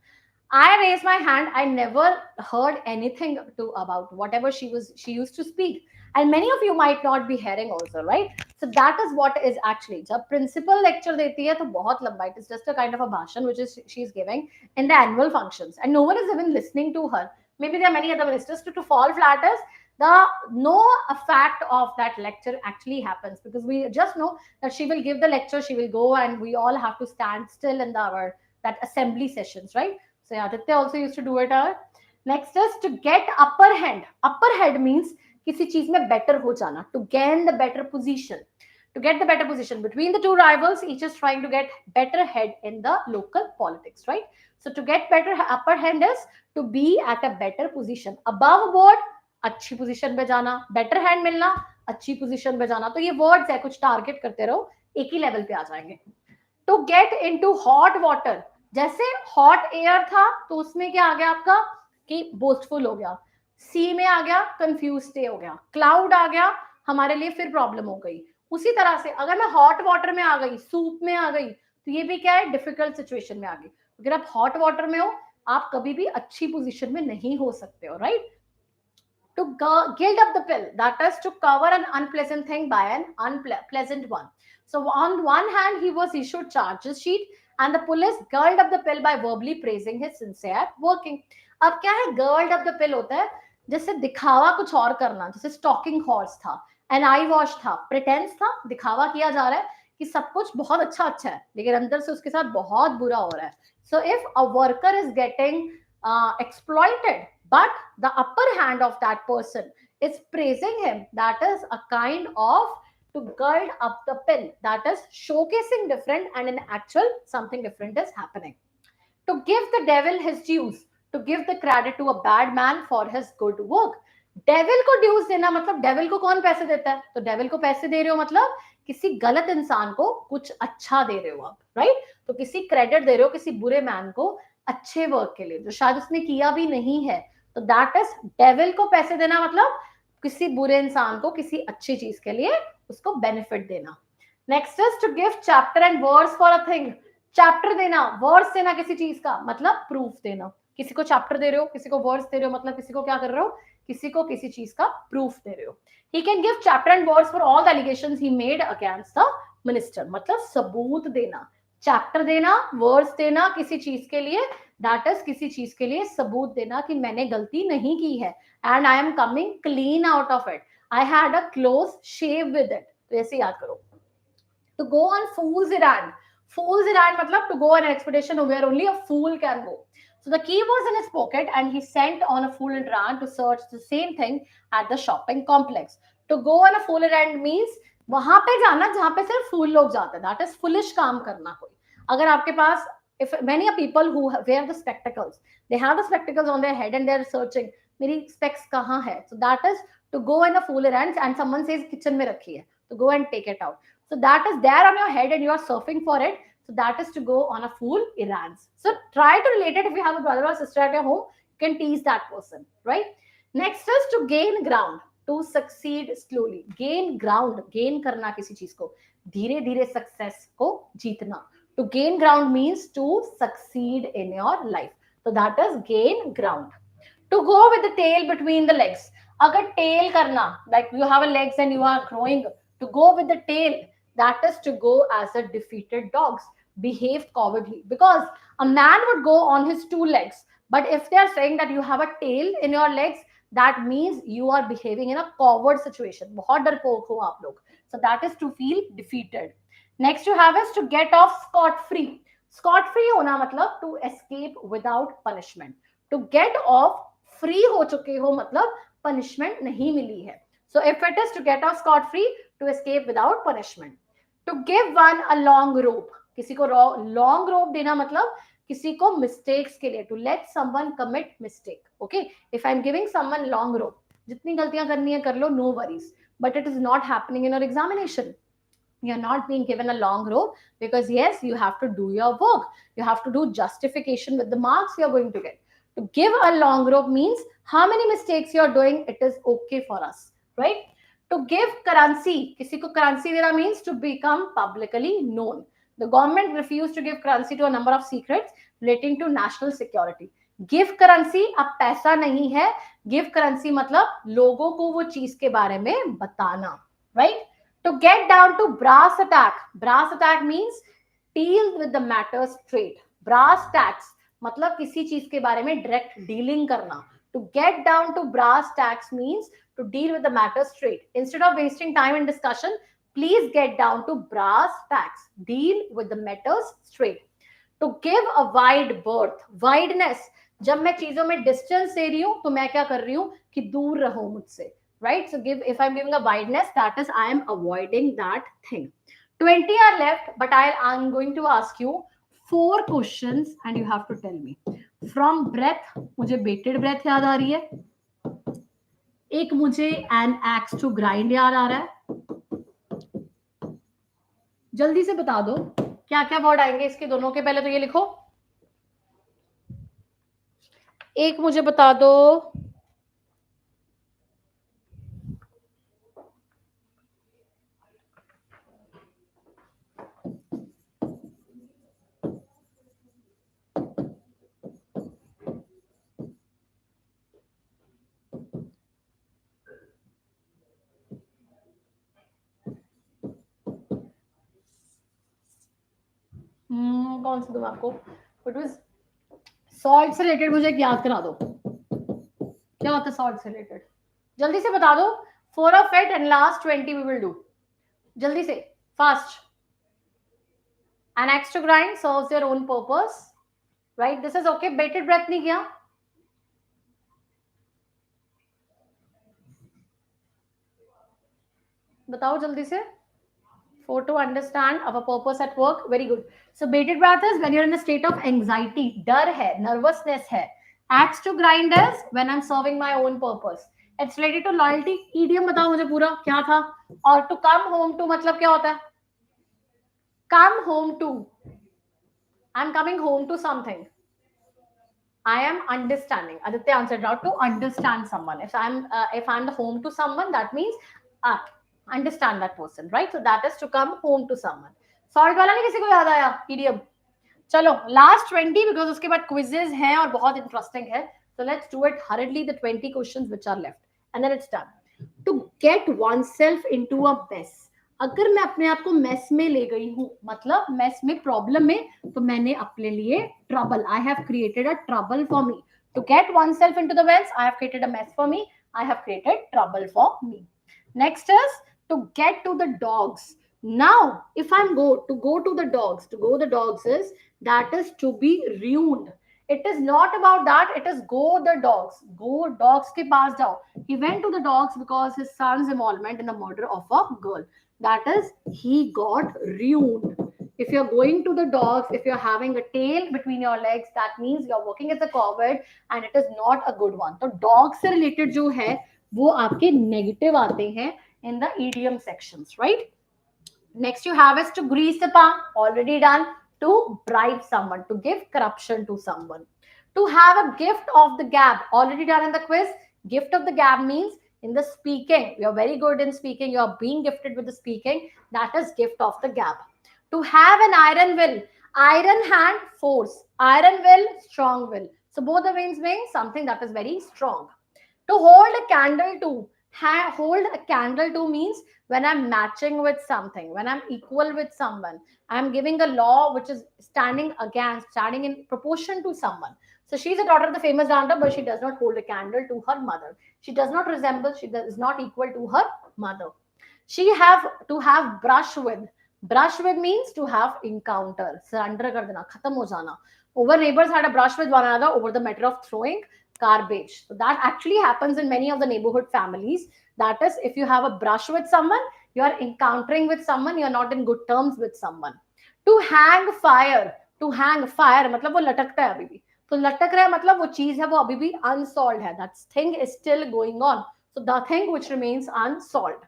I raised my hand. I never heard anything about whatever she used to speak. And many of you might not be hearing also, right? So that is what is actually. जब principal lecture देती है तो बहुत लंबा. It is just a kind of a bhashan which is she is giving in the annual functions, and no one is even listening to her. Maybe there are many other ministers. To fall flat is the no effect of that lecture actually happens, because we just know that she will give the lecture, she will go, and we all have to stand still in our that assembly sessions, right? So yeah, Aditya also used to do it. Next is to get upper hand. Upper hand means किसी चीज में better हो जाना. To gain the better position. To get the better position between the two rivals, each is trying to get better head in the local politics, right? So to get better upper hand is to be at a better position. Above board, अच्छी position पे जाना. Better hand मिलना, अच्छी position पे जाना. तो ये words है, कुछ टारगेट करते रहो, एक ही लेवल पे आ जाएंगे. To get into hot water. जैसे हॉट एयर था तो उसमें क्या आ गया आपका कि बोस्टफुल हो गया. सी में आ गया कंफ्यूज स्टे हो गया. क्लाउड आ गया, हमारे लिए फिर प्रॉब्लम हो गई. उसी तरह से अगर मैं हॉट वाटर में आ गई, सूप में आ गई, तो ये भी क्या है, डिफिकल्ट सिचुएशन में आ गई. अगर आप हॉट वाटर में हो, आप कभी भी अच्छी पोजीशन में नहीं हो सकते हो, right? To gild up the pill, that is to cover an unpleasant thing by an unpleasant one. So on one hand, he was issued charges sheet, and the police girded up the pill by verbally praising his sincere working. अब क्या है, girded up the pill होता है जैसे दिखावा कुछ और करना, जैसे स्टॉकिंग हॉर्स था, एन आई वॉश था, प्रिटेंस था, दिखावा किया जा रहा है कि सब कुछ बहुत अच्छा अच्छा है, लेकिन अंदर से उसके साथ बहुत बुरा हो रहा है. So if a worker is getting exploited, but the upper hand of that person is praising him, that is a kind of to gird up the pill, that is showcasing different, and in actual something different is happening. To give the devil his dues, to give the credit to a bad man for his good work. Devil को dues देना मतलब devil को कौन पैसे देता है, तो devil को पैसे दे रहे हो मतलब किसी गलत इंसान को कुछ अच्छा दे रहे हो आप, राइट? तो किसी क्रेडिट दे रहे हो किसी बुरे मैन को अच्छे वर्क के लिए जो शायद उसने किया भी नहीं है. तो दैट इज डेविल को पैसे देना मतलब किसी बुरे इंसान को किसी अच्छी चीज के लिए उसको बेनिफिट देना. Next is to give chapter and words for a thing. Chapter देना, वर्ड्स देना किसी चीज का मतलब प्रूफ देना. किसी को चैप्टर दे रहे हो, किसी को वर्ड्स दे रहे हो, मतलब किसी को क्या कर रहे हो, किसी को किसी चीज का प्रूफ दे रहे हो. He can give chapter and words for all the allegations he made against the minister. मतलब सबूत देना, चैप्टर देना, वर्ड्स देना किसी चीज के लिए, दैट इज किसी चीज के लिए सबूत देना कि मैंने गलती नहीं की है and I am coming clean out of it, I had a close shave with it. तो ऐसे याद करो. To go on fool's errand. Fool's errand मतलब to go on an expedition where only a fool can go. So the key was in his pocket and he sent on a fool errand to search the same thing at the shopping complex. To go on a fool errand means वहां पे जाना जहां पे सिर्फ फूल लोग जाते हैं. That is foolish काम करना कोई. अगर आपके पास if many people who wear the spectacles, they have the spectacles on their head and they're searching मेरी specs कहाँ है. So that is to go on a fool errand and someone says kitchen में रखी है, to go and take it out. So that is there on your head and you are surfing for it. So that is to go on a fool errands. So try to relate it. If you have a brother or sister at your home, you can tease that person, right? Next is to gain ground, to succeed slowly. Gain ground, gain करना किसी चीज को, धीरे धीरे success को जीतना. To gain ground means to succeed in your life. So that is gain ground. To go with the tail between the legs. अगर tail करना, like you have a legs and you are growing, to go with the tail, that is to go as a defeated dogs, behaved cowardly, because a man would go on his two legs, but if they are saying that you have a tail in your legs, that means you are behaving in a coward situation. बहुत डरपोक हो आप लोग. So that is to feel defeated. Next you have is to get off scot free. Scot free होना मतलब to escape without punishment. To get off free हो चुके हो मतलब punishment नहीं मिली है. So if it is to get off scot free, to escape without punishment. To give one a long rope. किसी को long rope देना मतलब किसी को मिस्टेक्स के लिए, to let someone commit mistake. Okay, if I am giving someone long rope, जितनी गलतियां करनी है कर लो, no worries, but it is not happening in your examination. You're not being given a long rope because yes, you have to do your work, you have to do justification with the marks you're going to get. To give a long rope means how many mistakes you're doing, it is okay for us, right? To give currency, किसी को currency देना means to become publicly known. The government refused to give currency to a number of secrets relating to national security. Give currency अब पैसा नहीं है, give currency मतलब लोगों को वो चीज के बारे में बताना, right? To get down to brass attack. Brass attack means deal with the matter straight. Brass tacks मतलब किसी चीज के बारे में direct dealing करना. To get down to brass tacks means to deal with the matter straight. Instead of wasting time in discussion, please get down to brass tacks. Deal with the matters straight. To give a wide berth. Wideness. जब मैं चीजों में distance दे रही हूं तो मैं क्या कर रही हूं कि दूर रहो मुझसे. Right? So if I'm giving a wideness, that is I am avoiding that thing. 20 are left, but I'm going to ask you 4 questions and you have to tell me. From breath, मुझे bated breath याद आ रही है. एक मुझे an axe to grind याद आ रहा है. जल्दी से बता दो क्या क्या वर्ड आएंगे इसके दोनों के. पहले तो ये लिखो. एक मुझे बता दो कौन सा दूं आपको. इट वाज सॉल्ट से रिलेटेड. मुझे याद करा दो क्या होता है सॉल्ट से रिलेटेड. जल्दी से बता दो. 4 of it and last 20 we will do. जल्दी से, fast. An axe to grind serves your own purpose, right? This is okay. Bated breath नहीं किया. बताओ जल्दी से. For to understand our purpose at work. Very good. So bated breath is when you're in a state of anxiety. डर है, nervousness है. Axe to grind is when I'm serving my own purpose. It's related to loyalty. Idiom बताओ मुझे पूरा क्या था. और to come home to मतलब क्या होता है. Come home to. I'm coming home to something. I am understanding. Aditya answered out to understand someone. If I'm the home to someone, that means understand that person, right? So that is to come home to someone. Salt वाला नहीं किसी को याद आया idiom. चलो last 20 because उसके बाद quizzes हैं और बहुत interesting है. So let's do it hurriedly, the 20 questions which are left, and then it's done. To get oneself into a mess. अगर मैं अपने आप को मेस में ले गई हूं, मतलब मेस में, प्रॉब्लम में, तो मैंने अपने लिए trouble. I have created a trouble for me. To get oneself into the mess, I have created a mess for me. I have created trouble for me. Next is to get to the dogs. Now, if I'm go to the dogs, to go the dogs is that is to be ruined. It is not about that. It is go the dogs. Go dogs के पास जाओ. He went to the dogs because his son's involvement in the murder of a girl. That is, he got ruined. If you're going to the dogs, if you're having a tail between your legs, that means you're working as a coward and it is not a good one. तो dog से related जो है वो आपके negative आते हैं in the idiom sections, right? Next you have is to grease the palm, already done. To bribe someone, to give corruption to someone. To have a gift of the gab, already done in the quiz. Gift of the gab means in the speaking, you're very good in speaking, you're being gifted with the speaking, that is gift of the gab. To have an iron will, iron hand, force, iron will, strong will. So both the means mean something that is very strong. To hold a candle to, hold a candle to means when I'm matching with something, when I'm equal with someone, I'm giving a law which is standing in proportion to someone. So she's a daughter of the famous dancer, but she does not hold a candle to her mother. She does not resemble, she is not equal to her mother. She have to have brush with. Brush with means to have encounter. Surrender kar dena, khatam ho jana. Over neighbors had a brush with one another over the matter of throwing garbage. So that actually happens in many of the neighborhood families. That is, if you have a brush with someone, you are encountering with someone, you are not in good terms with someone. To hang fire. To hang, fire मतलब वो लटकता है अभी भी, तो लटक रहा है मतलब वो चीज है वो अभी भी unsolved है, that thing is still going on, so the thing which remains unsolved.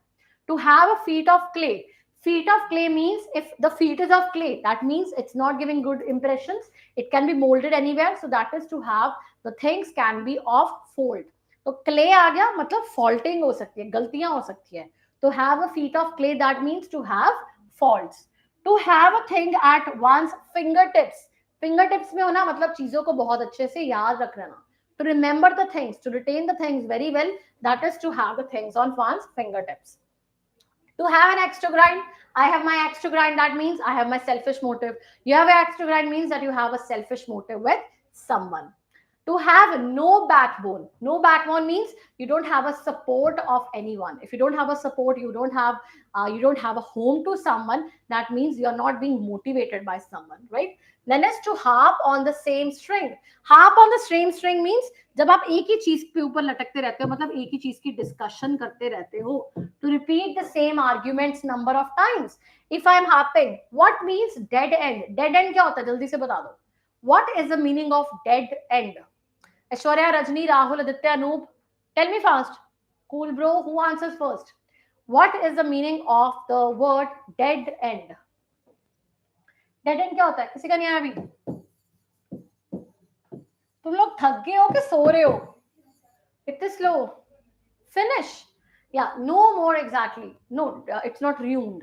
To have a feet of clay. Feet of clay means if the feet is of clay, that means it's not giving good impressions. It can be molded anywhere. So that is to have the things can be of fold. तो clay आ गया मतलब faulting हो सकती है, गलतियां हो सकती है. To have a feet of clay, that means to have faults. To have a thing at one's fingertips. Fingertips में होना मतलब चीजों को बहुत अच्छे से याद रख लेना. To remember the things, to retain the things very well, that is to have the things on one's fingertips. To have an axe to grind, I have my axe to grind, that means I have my selfish motive. You have an axe to grind means that you have a selfish motive with someone. To have no backbone. No backbone means you don't have a support of anyone. If you don't have a support, you don't have a home to someone, that means you are not being motivated by someone, right? Then is to harp on the same string. Harp on the same string means जब आप एक ही चीज पे ऊपर लटकते रहते हो, मतलब एक ही चीज की डिस्कशन करते रहते हो. To repeat the same arguments number of times. If I am harping, what means dead end? Dead end क्या होता है, जल्दी से बता दो. What is the meaning of dead end? Aishwarya, Rajni, Rahul, Aditya, Anoop, tell me fast. Cool bro, who answers first? What is the meaning of the word dead end? Dead end क्या होता है, किसी का नहीं आया अभी? तुम लोग थक गए हो कि सो रहे हो? इतने slow. Finish. Yeah, no more exactly. No, it's not ruined.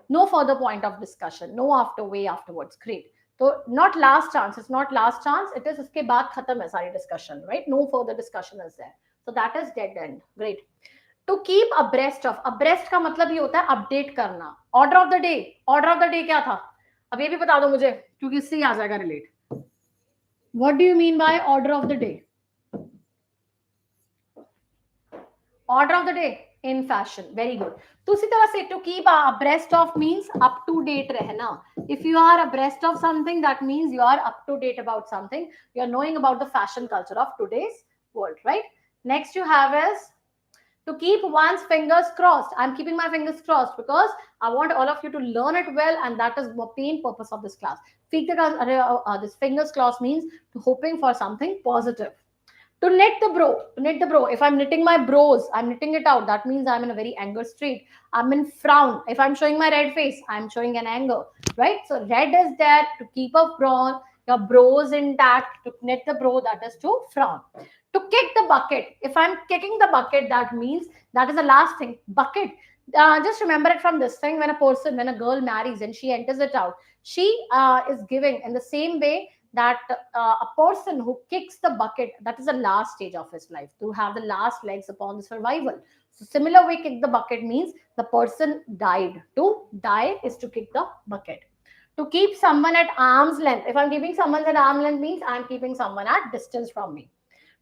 No further point of discussion. No after way afterwards. Great. So not last chance. It's not last chance. It is उसके बाद खत्म है सारी discussion, right? No further discussion is there. So that is dead end. Great. To keep abreast of. Abreast का मतलब ये होता है update करना. Order of the day. Order of the day क्या था? अब ये भी बता दो मुझे, क्योंकि इससे ही आ जाएगा relate. What do you mean by order of the day? Order of the day in fashion. Very good. तो उसी तरह से to keep abreast of means up to date रहना. If you are abreast of something, that means you are up to date about something. You are knowing about the fashion culture of today's world, right? Next you have is to keep one's fingers crossed. I'm keeping my fingers crossed because I want all of you to learn it well, and that is the main purpose of this class. This fingers crossed means hoping for something positive. To knit the brow. To knit the brow. If I'm knitting my brows, I'm knitting it out. That means I'm in a very anger state. I'm in frown. If I'm showing my red face, I'm showing an anger, right? So red is there to keep a frown, your brows intact. To knit the brow, that is to frown. To kick the bucket. If I'm kicking the bucket, that means that is the last thing. Bucket. Just remember it from this thing. When a girl marries and she enters it out, she is giving in the same way that a person who kicks the bucket, that is the last stage of his life, to have the last legs upon the survival. So similar way, kick the bucket means the person died. To die is to kick the bucket. To keep someone at arm's length. If I'm keeping someone at arm's length means I'm keeping someone at distance from me.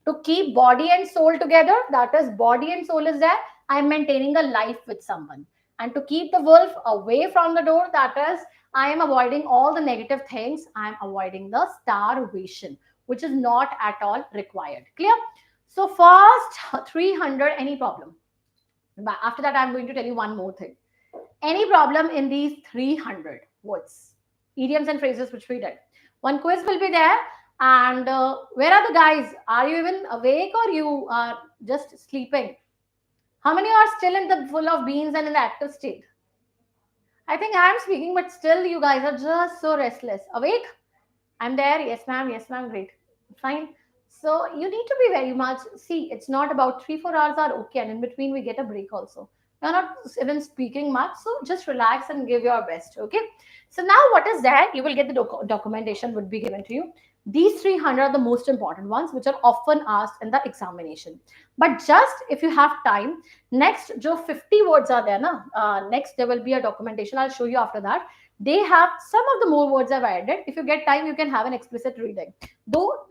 To keep body and soul together, that is body and soul is there, I'm maintaining a life with someone. And to keep the wolf away from the door, that is I am avoiding all the negative things. I am avoiding the starvation, which is not at all required. Clear? So first 300, any problem? But after that, I'm going to tell you one more thing. Any problem in these 300 words, idioms and phrases which we did? One quiz will be there. And where are the guys? Are you even awake or you are just sleeping? How many are still in the full of beans and in the active state? I think I'm speaking, but still you guys are just so restless. Awake? I'm there. Yes, ma'am. Yes, ma'am. Great. Fine. So you need to be very much. See, it's not about 3-4 hours are okay, and in between we get a break also. You're not even speaking much, so just relax and give your best. Okay. So now what is that? You will get the documentation would be given to you. These 300 are the most important ones, which are often asked in the examination. But just if you have time, next, jo 50 words are there, na? Next there will be a documentation. I'll show you after that. They have some of the more words I've added. If you get time, you can have an explicit reading. Though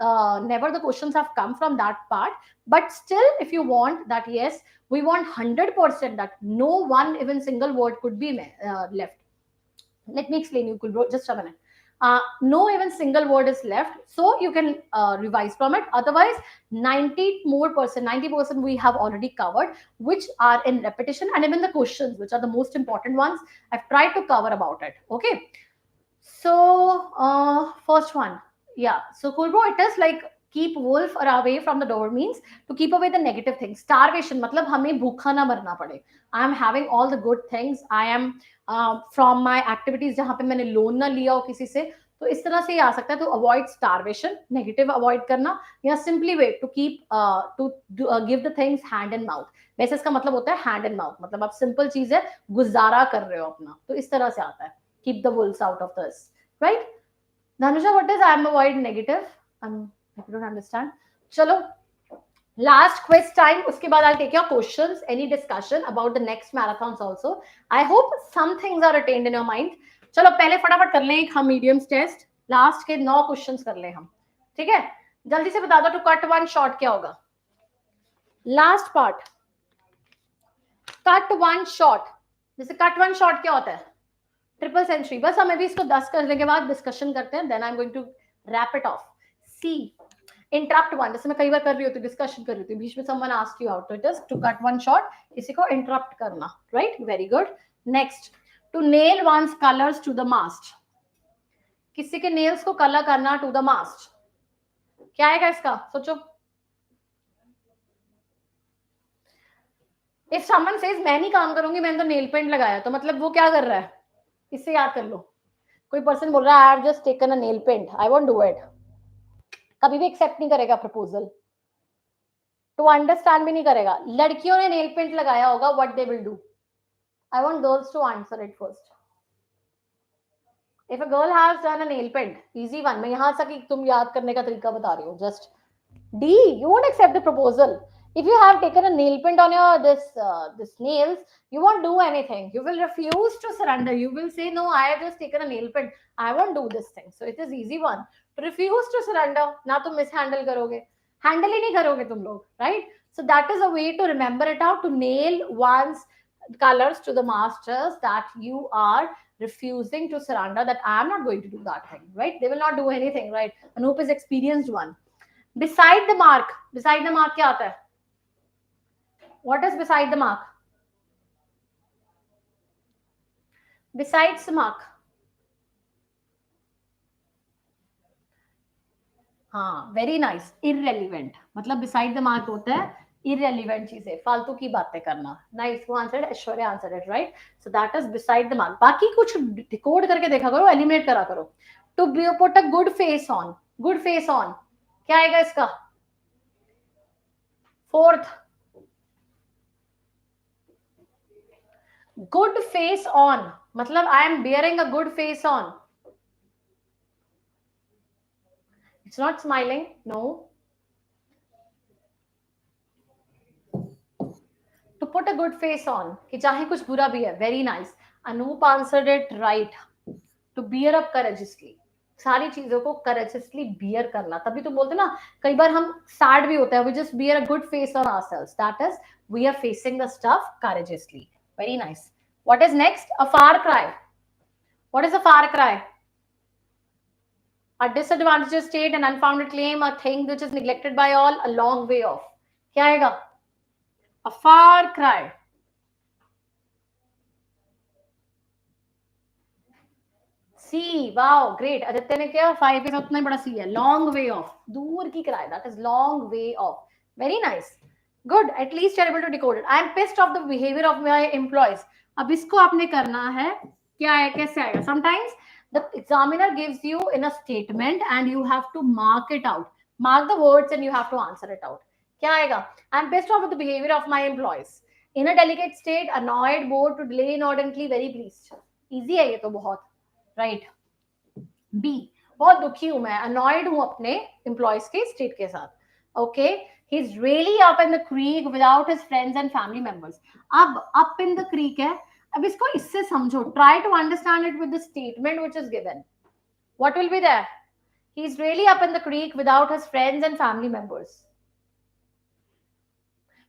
never the questions have come from that part, but still, if you want that, yes, we want 100% that no one even single word could be left. Let me explain you, Kulbro, just a minute. No even single word is left, so you can revise from it. Otherwise 90% we have already covered, which are in repetition, and even the questions, which are the most important ones, I've tried to cover about it. Okay, So, first one, yeah. So, Kulbo, it is like keep wolf away from the door means to keep away the negative things. Starvation, मतलब हमें भूखा ना मरना पड़े. I am having all the good things. I am from my activities जहाँ पे मैंने loan ना लिया हो किसी से, तो इस तरह से ये आ सकता है. तो avoid starvation, negative avoid करना, या simply way to keep give the things hand and mouth. वैसे इसका मतलब होता है hand and mouth, मतलब आप simple चीज है गुजारा कर रहे हो अपना, तो इस तरह से आता है. Keep the wolves out of this, right? Dhanusha, what is I am avoid negative? I don't understand. Chalo, last quiz time. Uske baad I'll take your questions. Any discussion about the next marathons also. I hope some things are attained in your mind. चलो पहले फटाफट कर लें एक हम mediums test. Last के 9 questions कर लें हम. ठीक है, जल्दी से बता दो. टू कट वन शॉर्ट क्या होगा? Last part, cut one short. जैसे कट वन शॉर्ट क्या होता है? Triple century. बस हम अभी इसको 10 करने के बाद डिस्कशन करते हैं. Then I am going to wrap it off. See, interrupt one. जैसे मैं कई बार कर रही होती, डिस्कशन कर रही होती, बीच में समवन आस्क यू आउट, तो it is to cut one short. किसी को इंटरप्ट करना, right? Very good. Next, to nail one's colours to the mast. किसी के नेल्स को कलर करना टू द मास्ट. क्या आएगा इसका? सोचो. इफ समवन सेज मैं नहीं काम करूंगी, मैंने तो नेल पेंट लगाया, तो मतलब वो क्या कर रहा है? इससे याद कर लो. कोई पर्सन बोल रहा है I have just taken a nail paint, I won't do it. कभी भी एक्सेप्ट नहीं करेगा प्रपोजल. टू अंडरस्टैंड भी नहीं करेगा. लड़कियों ने नेल पेंट लगाया होगा, what they will do? I want girls to answer it first. If a girl has done a nail paint, easy one. मैं यहां तक तुम याद करने का तरीका बता रही हूँ. Just D, you won't accept the proposal. If you have taken a nail paint on your this nails, you won't do anything. You will refuse to surrender. You will say, no, I have just taken a nail paint. I won't do this thing. So it is easy one. To refuse to surrender. ना तुम mishandle करोगे. Handle ही नहीं करोगे तुम लोग, right? So that is a way to remember it out. To nail one's colors to the masters, that you are refusing to surrender. That I am not going to do that thing, right? They will not do anything, right? Anup is experienced one. Beside the mark. Beside the mark क्या आता है? What is beside the mark? Besides the mark. हाँ, very nice. Irrelevant मतलब beside the mark होता है irrelevant चीजें, फालतू की बातें करना. नाइस, वो आंसर है. Aishwarya answer it, right? So that is beside the mark. बाकी कुछ डिकोड करके देखा करो, एलिमिनेट करा करो. To put a good face on. Good face on क्या आएगा इसका? फोर्थ, गुड फेस ऑन मतलब I am bearing a good face on. It's not smiling, no. To put a good face on कि चाहे कुछ बुरा भी है. Very nice. Anup answered it right. To bear up courageously. सारी चीजों को करेजियसली बियर करना. तभी तो बोलते ना, कई बार हम सैड भी होते हैं. We just bear a good face on ourselves. That is we are facing the stuff courageously. Very nice. What is next? A far cry. What is a far cry? A disadvantaged state, an unfounded claim, a thing which is neglected by all, a long way off. क्या आएगा? A far cry. See. Wow, great. Aditya ने क्या? 5 के साथ उतना ही बड़ा सी है. Long way off, दूर की क्राई. दैट इज long way off. Very nice. Good. At least you are able to decode it. I am pissed off the behaviour of my employees. अब इसको आपने करना है. क्या है? कैसे आएगा? Sometimes the examiner gives you in a statement and you have to mark it out. Mark the words and you have to answer it out. क्या आएगा? I'm pissed off with the behavior of my employees. In a delicate state, annoyed, bored, to delay inordinately, very pleased. Easy है ये तो बहुत. Right. B, बहुत दुखी हूं मैं. Annoyed हूं अपने employees के state के साथ. Okay. He's really up in the creek without his friends and family members. अब up in the creek है. अब इसको इससे समझो. Try to understand it with the statement which is given. What will be there? He's really up in the creek without his friends and family members.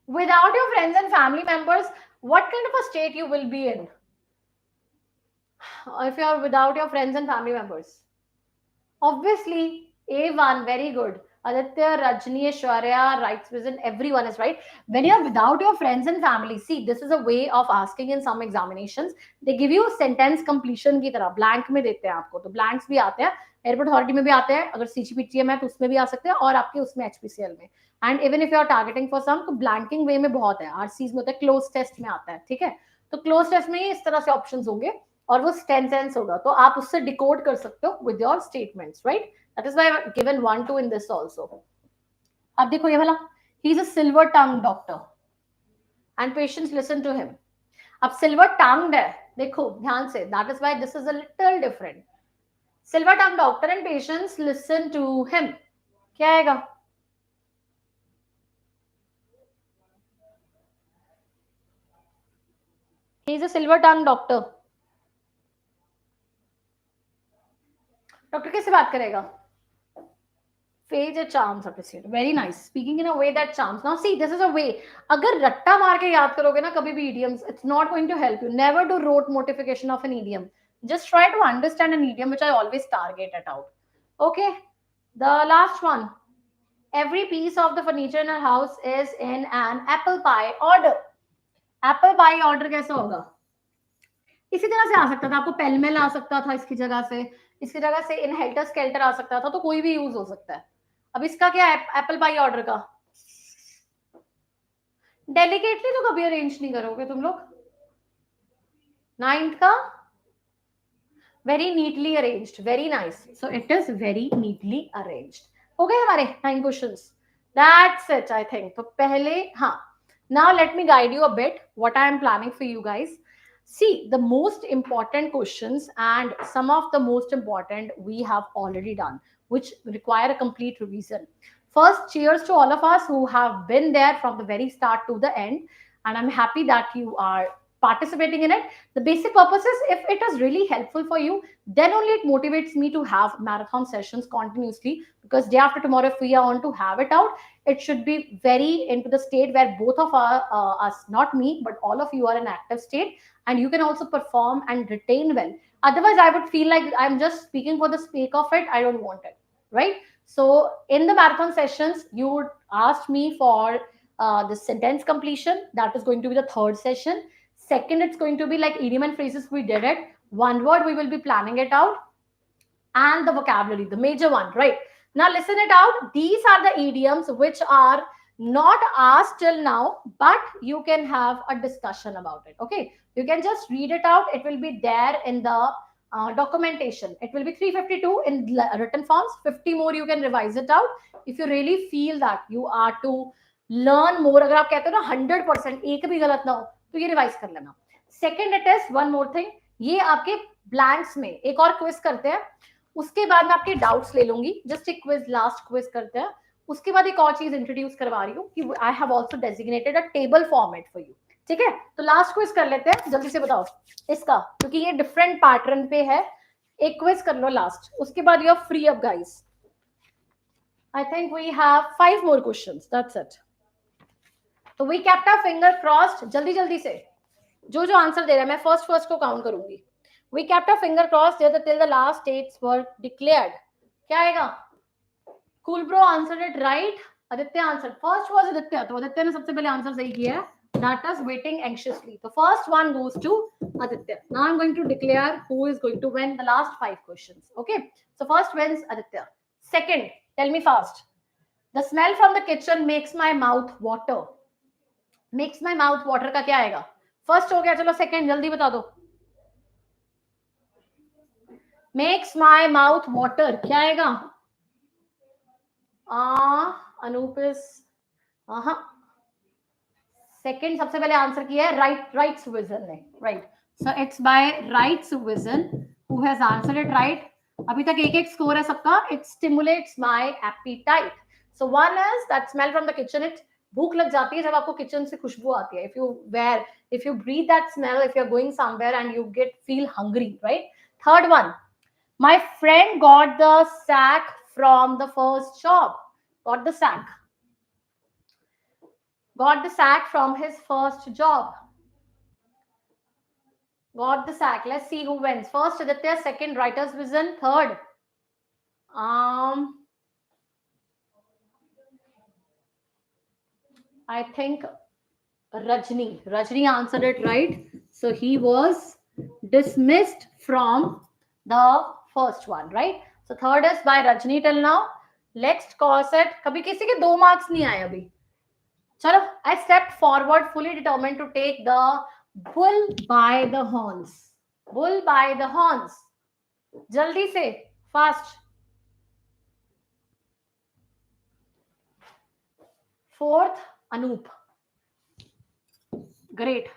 Without your friends and family members, what kind of a state you will be in? If you are without your friends and family members, obviously A1, very good. Aditya, Rajni, Shwarya, writes vision. Everyone is right. When you're without your friends and family, see, this is a way of asking in some examinations. They give you sentence completion की तरह blank में देते हैं आपको, तो blanks भी आते हैं, एयरपोर्ट अथॉरिटी में भी आते हैं, अगर सीजीपीटीएम है तो उसमें भी आ सकते हैं, और आपके उसमें एचपीसीएल में, and even if you are targeting for some, तो ब्लैंकिंग वे में बहुत है, आरसीज में होता है, क्लोज टेस्ट में आता है, ठीक है, तो क्लोज टेस्ट में इस तरह से ऑप्शंस होंगे, और वो सेंटेंस होगा, तो आप उससे डिकोड कर सकते हो with your statements, right? That is why I given 1 2 in this also. अब देखो ये वाला, he is a silver tongue doctor and patients listen to him. अब सिल्वर टंग्ड है, देखो ध्यान से, that is why this is a little different. Silver tongue doctor and patients listen to him, क्या आएगा? He is a silver tongue doctor. Doctor कैसे बात करेगा? Phase a charms appreciate. Very nice. Speaking in a way that charms. Now see, this is a way. अगर रट्टा मार के याद करोगे ना कभी भी idioms, it's not going to help you. Never do rote mortification of an idiom. Just try to understand an idiom, which I always target it out. Okay. The last one. Every piece of the furniture in our house is in an apple pie order. Apple pie order कैसे होगा? इसी तरह से आ सकता था, आपको pell-mell आ सकता था इसकी जगह से, इसकी जगह से इन हेल्टर स्केल्टर आ सकता था, तो कोई भी यूज हो सकता है. अब इसका क्या है एप्पल पाई ऑर्डर का? डेलिकेटली तो कभी अरेंज नहीं करोगे तुम लोग. 9th का very neatly arranged, very nice, so it is very neatly arranged. हो गए हमारे 9 questions. That's it I think. तो पहले हाँ, now let me guide you a bit what I am planning for you guys. See, the most important questions and some of the most important we have already done, which require a complete revision. First, cheers to all of us who have been there from the very start to the end, and I'm happy that you are participating in it. The basic purpose is, if it is really helpful for you, then only it motivates me to have marathon sessions continuously, because day after tomorrow, if we are on to have it out, it should be very into the state where both of us, not me, but all of you are in active state, and you can also perform and retain well. Otherwise, I would feel like I'm just speaking for the sake of it. I don't want it, right? So in the marathon sessions, you would ask me for the sentence completion. That is going to be the third session. Second, it's going to be like idiom and phrases. We did it. One word, we will be planning it out. And the vocabulary, the major one, right? Now listen it out. These are the idioms which are not asked till now, but you can have a discussion about it. Okay, you can just read it out. It will be there in the documentation. It will be 352 in written forms. 50 more you can revise it out. If you really feel that you are to learn more, अगर आप कहते हो ना 100% एक भी गलत ना हो तो ये रिवाइज कर लेना. Second, it is one more thing, ये आपके ब्लैंक्स में एक और क्विज करते हैं, उसके बाद मैं आपके डाउट्स ले लूंगी. जस्ट एक क्विज, लास्ट क्विज करते हैं. उसके बाद एक और चीज इंट्रोड्यूस करवा रही हूँ कि I have also designated a table format for you. ठीक है, तो लास्ट क्विज कर लेते हैं. जल्दी से बताओ इसका, क्योंकि ये डिफरेंट पैटर्न पे है. एक क्विज कर लो लास्ट, उसके बाद you are free up guys. I think we have 5 more questions. That's it. तो we kept our finger crossed. जल्दी जल्दी से जो जो आंसर दे रहा है, मैं फर्स्ट को काउंट करूंगी. We kept our finger crossed till the last dates were declared. क्या आएगा? Cool bro answered it right. Aditya answered. First was Aditya. तो Aditya ने सबसे पहले आंसर सही किया है. That is waiting anxiously. The first one goes to Aditya. Now I'm going to declare who is going to win the last 5 questions. Okay. So first wins Aditya. Second, tell me fast. The smell from the kitchen makes my mouth water. Makes my mouth water का क्या आएगा? First हो गया, चलो second जल्दी बता दो. Makes my mouth water क्या आएगा? अनूप इज सेकंड सबसे पहले आंसर किया है. राइट सुविजन ने. Right, so it's by right Suvijan who has answered it right. अभी तक एक स्कोर है सबका. It stimulates my appetite. So one is that smell from the kitchen. It भूख लग जाती है जब आपको किचन से खुशबू आती है. If you breathe that smell, if you are going somewhere and you feel hungry, right? Third one, my friend got the sack from the first job. Got the sack. Got the sack from his first job. Got the sack. Let's see who wins. First Aditya, second writer's vision, third I think Rajni. Rajni answered it right. So he was dismissed from the first one, right? So third is by Rajni till now. Next corset. कभी किसी के 2 marks नहीं आए अभी. चलो, I stepped forward fully determined to take the bull by the horns. Bull by the horns. जल्दी से, fast. Fourth, Anoop. Great.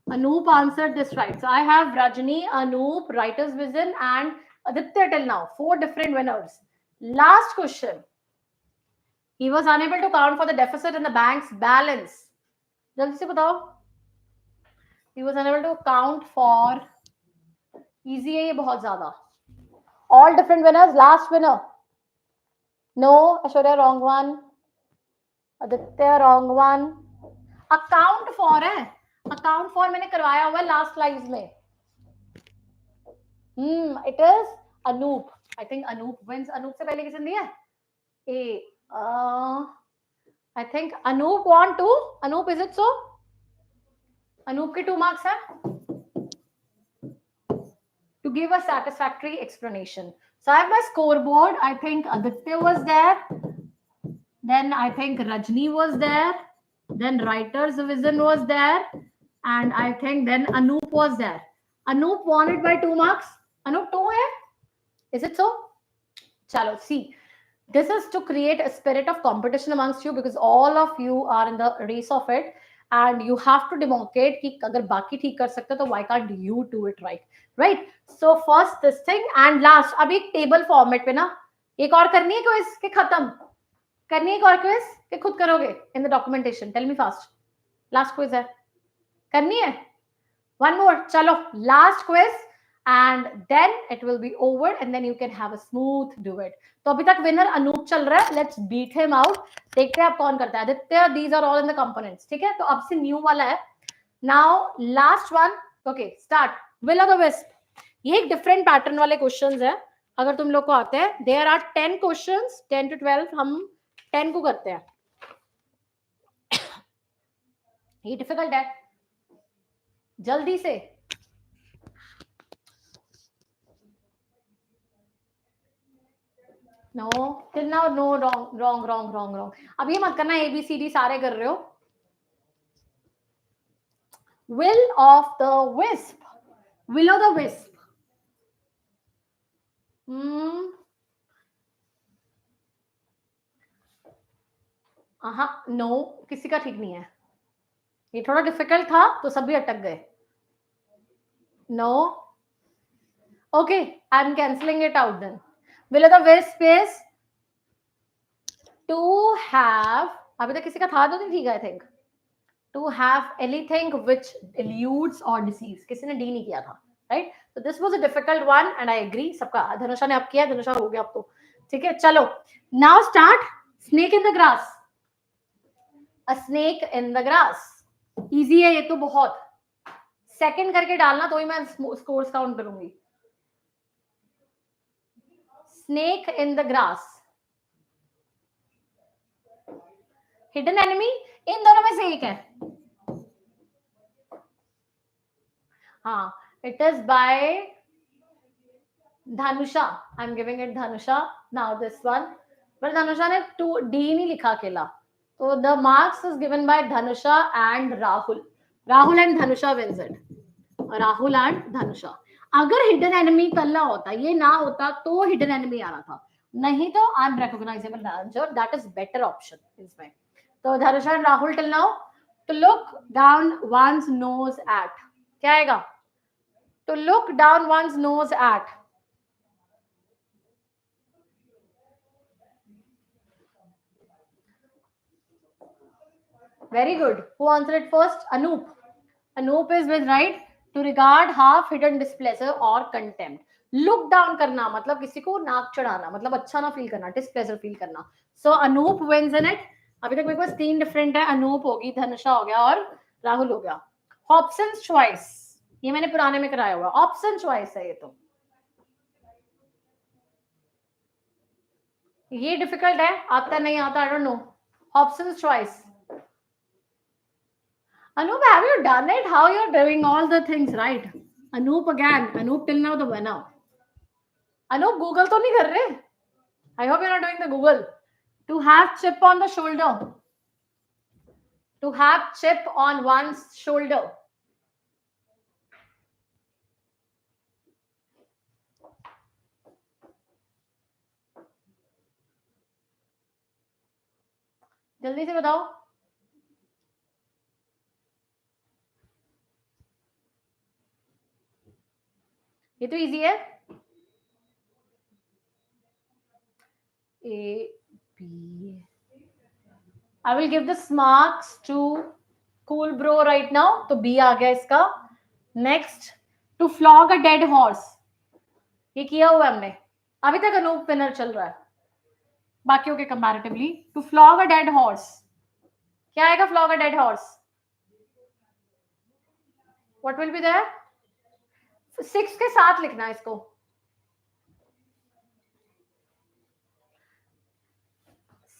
Anoop answered this right. So I have Rajni, Anoop, Writer's Vision, and Aditya till now. 4 different winners. Last question. He was unable to count for the deficit in the bank's balance. जल्दी से बताओ. He was unable to count for. Easy है ये बहुत ज़्यादा. All different winners. Last winner. No, Aishwarya, wrong one. Aditya, wrong one. Account for है. Account for मैंने करवाया हुआ है last slides में. It is Anoop. I think Anoop wins. Anoop से पहले किसने दिया? I think Anoop won 2. Anoop, is it so? Anoop के 2 marks है. To give a satisfactory explanation. So I have my scoreboard. I think Aditya was there. Then I think Rajni was there. Then Writer's Vision was there. And I think then Anoop was there. Anoop won it by 2 marks. Anoop 2 hai? Is it so? Chalo, see. This is to create a spirit of competition amongst you because all of you are in the race of it. And you have to demonstrate कि अगर बाकी ठीक कर सकते तो why can't you do it right? So first this thing and last. अभी एक table format पे ना एक और करनी है quiz के खत्म करनी है एक और quiz के खुद करोगे in the documentation. Tell me fast. Last quiz है करनी है. One more. चलो last quiz and then it will be over and then you can have a smooth do it. तो अभी तक winner अनूप चल रहा है. Let's beat him out. देखते हैं आप कौन करता है. Aditya, these are all in the components. ठीक है, तो अब से new वाला है. Now last one. Okay, start. Will of the wisp. ये एक different pattern वाले questions है. अगर तुम लोग को आते हैं. There are 10 questions, 10 to 12. हम 10 को करते हैं. ये difficult है. जल्दी से. No, till now no, wrong. अब ये मत करना ABCD सारे कर रहे हो. Will of the wisp. Will of the wisp. No, किसी का ठीक नहीं है. ये थोड़ा डिफिकल्ट था तो सब भी अटक गए. No. Okay, I'm cancelling it out then. Will of the wisp is to have. अभी तक किसी का था तो नहीं ठीक है. I think to have anything which eludes or deceives. किसी ने D नहीं किया था, right? So this was a difficult one and I agree. सबका धनुषा ने अब किया. धनुषा हो गया अब तो ठीक है. चलो now start. Snake in the grass. A snake in the grass. Easy है ये तो बहुत. Second करके डालना तो ही मैं scores count करूंगी. Snake in the grass. Hidden enemy. इन दोनों में से एक है. हाँ, it is by Dhanusha. I'm giving it Dhanusha. Now this one. But Dhanusha ने D नहीं लिखा अकेला. So the marks is given by Dhanusha and Rahul. Rahul and Dhanusha wins it. Rahul and Dhanusha. अगर hidden enemy कल्ला होता, ये ना होता तो hidden enemy आना था. नहीं तो unrecognizable danger. That is better option इसमें. तो Dhanusha and Rahul till now. To look down one's nose at. क्या आएगा? To look down one's nose at. Very good. Who answered it first? Anoop. Anoop is with right. To regard half hidden displeasure or contempt. Look down करना मतलब किसी को नाक चढ़ाना मतलब अच्छा ना फील करना, displeasure फील करना. So Anoop wins in it. अभी तक मेरे पास 3 डिफरेंट है. अनूप होगी, धनुषा हो गया और राहुल हो गया. Hobson's choice. ये मैंने पुराने में कराया हुआ. ऑप्शन चॉइस है ये तो. ये डिफिकल्ट है. आता नहीं आता, I don't know. Hobson's choice. Anup, have you done it? How you're doing all the things right? Anup again. Anup till now the winner. Anup, Google तो नहीं कर रहे? I hope you're not doing the Google. To have chip on the shoulder. To have chip on one's shoulder. जल्दी से बताओ. ये तो easy है. A, B. I will give this marks to cool bro right now. तो B आ गया इसका. Next, to flog a dead horse. ये किया हुआ हमने. अभी तक अनूप विनर चल रहा है बाकियों के comparatively. To flog a dead horse. क्या आएगा flog a dead horse? What will be there? 6 के साथ लिखना है इसको.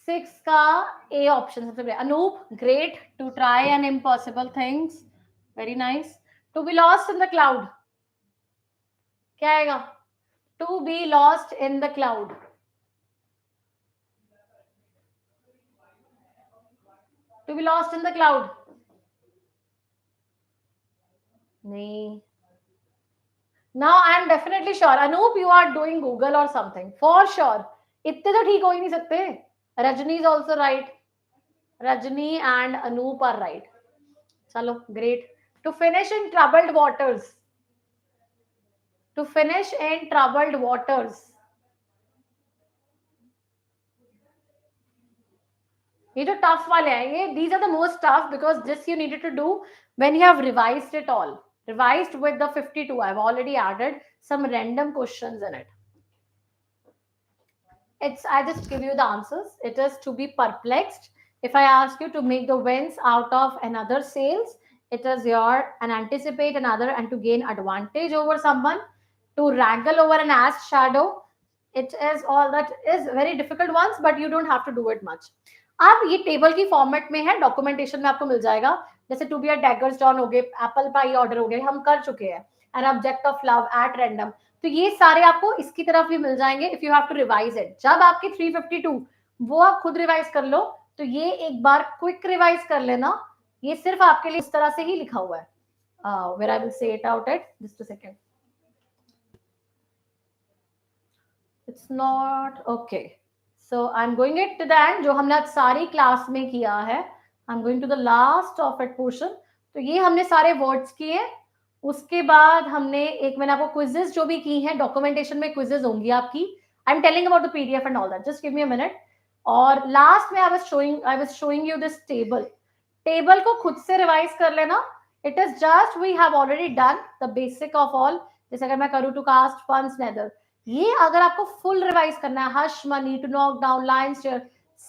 6 का ए ऑप्शन सबसे पहले. Anup, great. To try an impossible things. Very nice. To be lost in the cloud. क्या आएगा? To be lost in the cloud. To be lost in the cloud. नहीं. Now I am definitely sure. Anup, you are doing Google or something. For sure. इतने तो ठीक हो ही नहीं सकते. Rajni is also right. Rajni and Anup are right. चलो, great. To finish in troubled waters. To finish in troubled waters. ये जो tough वाले हैं ये these are the most tough because this you needed to do when you have revised it all. Revised with the 52. I've already added some random questions in it. I just give you the answers. It is to be perplexed. If I ask you to make the winds out of another sails, it is your and anticipate another and to gain advantage over someone. To wrangle over an ass shadow. It is all that is very difficult ones, but you don't have to do it much. अब ये table की format में है, documentation में आपको मिल जाएगा. जैसे to be a daggers drawn हो गए, एप्पल पाई ऑर्डर हो गए, हम कर चुके हैं. An object of love at random. तो ये सारे आपको इसकी तरफ भी मिल जाएंगे if you have to revise it. जब आपकी 352 वो आप खुद रिवाइज कर लो, तो ये एक बार क्विक रिवाइज कर लेना. ये सिर्फ आपके लिए इस तरह से ही लिखा हुआ है. Where I will say it out at just a second. It's not okay. So I'm going it to the end जो हमने आज सारी क्लास में किया है. I'm going to the last of it portion. तो ये हमने सारे वर्ड्स किए. उसके बाद हमने एक मैंने आपको क्विजेस जो भी की हैं, डॉक्यूमेंटेशन में क्विजेस होंगी आपकी. I am telling about the PDF and all that. Just give me a minute. और लास्ट में I was showing you this table. Table को खुद से रिवाइज कर लेना. It is just we have already done the basic of all. जैसे अगर मैं करूँ टू कास्ट फंड्स नेदर, ये अगर आपको फुल रिवाइज करना है, hush money, to knock down lines,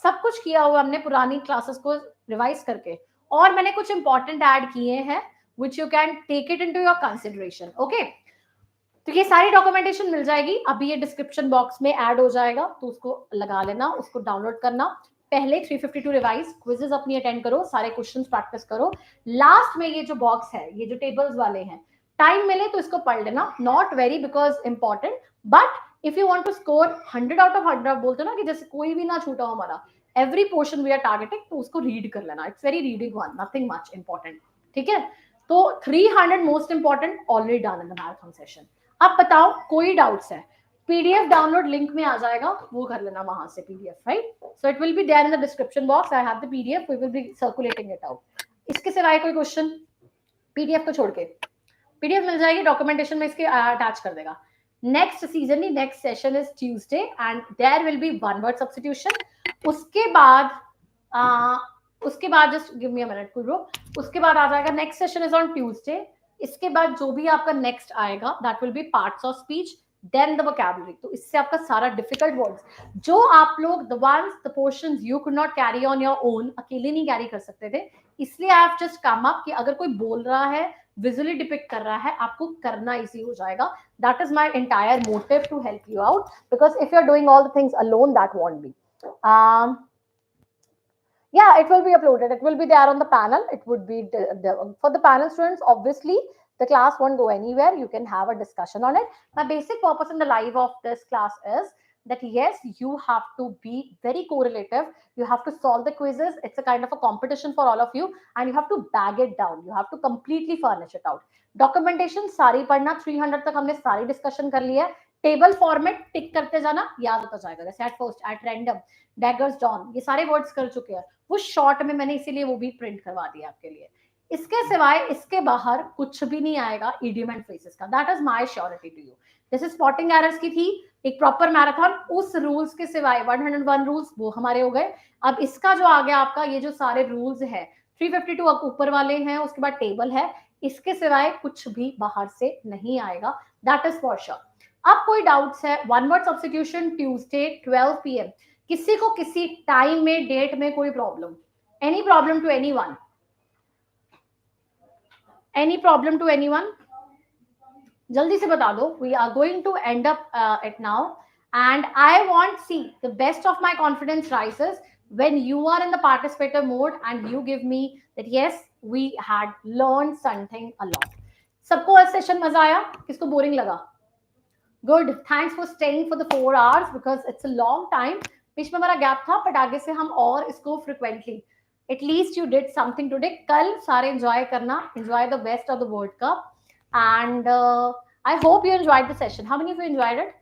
सब कुछ किया हुआ हमने पुरानी क्लासेस को रिवाइज करके. और मैंने कुछ इंपॉर्टेंट ऐड किए हैं which you can take it into your consideration. Okay, तो ये सारी डॉक्यूमेंटेशन मिल जाएगी. अभी ये डिस्क्रिप्शन बॉक्स में ऐड हो जाएगा, तो उसको लगा लेना, उसको डाउनलोड करना. पहले 352 रिवाइज, क्विजेस अपनी अटेंड करो, सारे क्वेश्चंस प्रैक्टिस करो. लास्ट में ये जो बॉक्स है, ये जो टेबल्स वाले हैं, टाइम मिले तो इसको पढ़ लेना. Not very because important, but if you want to score 100 out of 100, बोलते ना कि जैसे कोई भी ना छूटा हो हमारा, every portion we are targeting, तो उसको रीड कर लेना. It's very reading one, nothing much important. ठीक है, तो 300 most important already done in the marathon session. अब बताओ कोई डाउट्स है? पीडीएफ डाउनलोड लिंक में आ जाएगा, वो कर लेना वहां से PDF, right? So it will be there in the description box. I have the PDF, we will be circulating it out. इसके सिवाय कोई क्वेश्चन? पीडीएफ को छोड़ के पीडीएफ मिल जाएगी, डॉक्यूमेंटेशन में इसके अटैच कर देगा. नेक्स्ट सीजन ही next session is Tuesday and there will be one word substitution. उसके बाद just give me a minute cool. उसके बाद आ जाएगा next session is on Tuesday. इसके बाद जो भी आपका नेक्स्ट आएगा that will be parts of speech, then the vocabulary. तो इससे आपका सारा डिफिकल्ट वर्ड्स जो आप लोग the portions you could not carry on your own, अकेले नहीं कैरी कर सकते थे, इसलिए आई हैव जस्ट कम अप कि अगर कोई बोल रहा है, विजुअली डिपिक्ट कर रहा है, आपको करना इजी हो जाएगा. That is my entire motive to help you out, because if you are doing all the things alone that won't be. Yeah, it will be uploaded. It will be there on the panel. It would be for the panel students. Obviously, the class won't go anywhere. You can have a discussion on it. My basic purpose in the live of this class is that yes, you have to be very correlative. You have to solve the quizzes. It's a kind of a competition for all of you, and you have to bag it down. You have to completely furnish it out. Documentation सारी पढ़ना 300 तक हमने सारी discussion कर ली है. Table format टिक करते जाना, याद होता जाएगा. जैसे at first, at random, daggers drawn, ये सारे वर्ड्स कर चुके हैं. वो शॉर्ट में मैंने इसीलिए वो भी प्रिंट करवा दिया आपके लिए. इसके सिवाय इसके बाहर कुछ भी नहीं आएगा इडियम एंड फ्रेजेस का. That is my surety to you. जैसे स्पॉटिंग एरर्स की थी एक प्रॉपर मैराथन, उस रूल्स के सिवाय 101 रूल्स वो हमारे हो गए. अब इसका जो आ गया आपका ये जो सारे रूल्स है 352 ऊपर वाले हैं, उसके बाद टेबल है, इसके सिवाय कुछ भी बाहर से नहीं आएगा. That is for sure. अब कोई डाउट्स है? One word substitution Tuesday 12 PM. किसी को किसी टाइम में डेट में कोई problem? Any problem to anyone? Any problem to anyone? जल्दी से बता दो. We are going to end up it now and I want see the best of my confidence rises when you are in the participator mode and you give me that yes we had learned something a lot. सबको आज session मजा आया? किसको boring लगा? Good. Thanks for staying for the 4 hours because it's a long time. बीच में हमारा gap था बट आगे से हम और इसको frequently at least you did something today. कल सारे एंजॉय करना. Enjoy the best of the world cup and I hope you enjoyed the session. How many of you enjoyed it?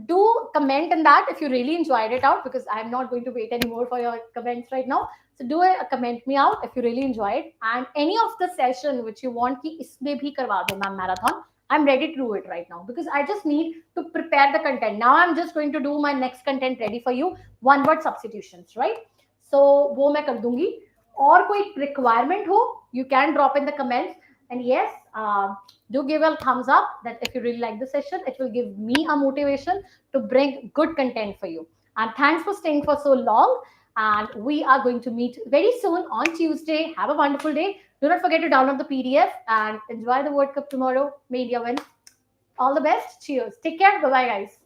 Do comment in that if you really enjoyed it out because I'm not going to wait anymore for your comments right now. So do a comment me out if you really enjoyed and any of the session which you want ki isme bhi karwa do ma'am marathon. I'm ready to do it right now because I just need to prepare the content. Now I'm just going to do my next content ready for you. One word substitutions, right? So wo main kar dungi. Aur koi requirement ho you can drop in the comments. And yes, do give a thumbs up that if you really like the session, it will give me a motivation to bring good content for you. And thanks for staying for so long. And we are going to meet very soon on Tuesday. Have a wonderful day. Do not forget to download the PDF and enjoy the World Cup tomorrow. May India win. All the best. Cheers. Take care. Bye bye, guys.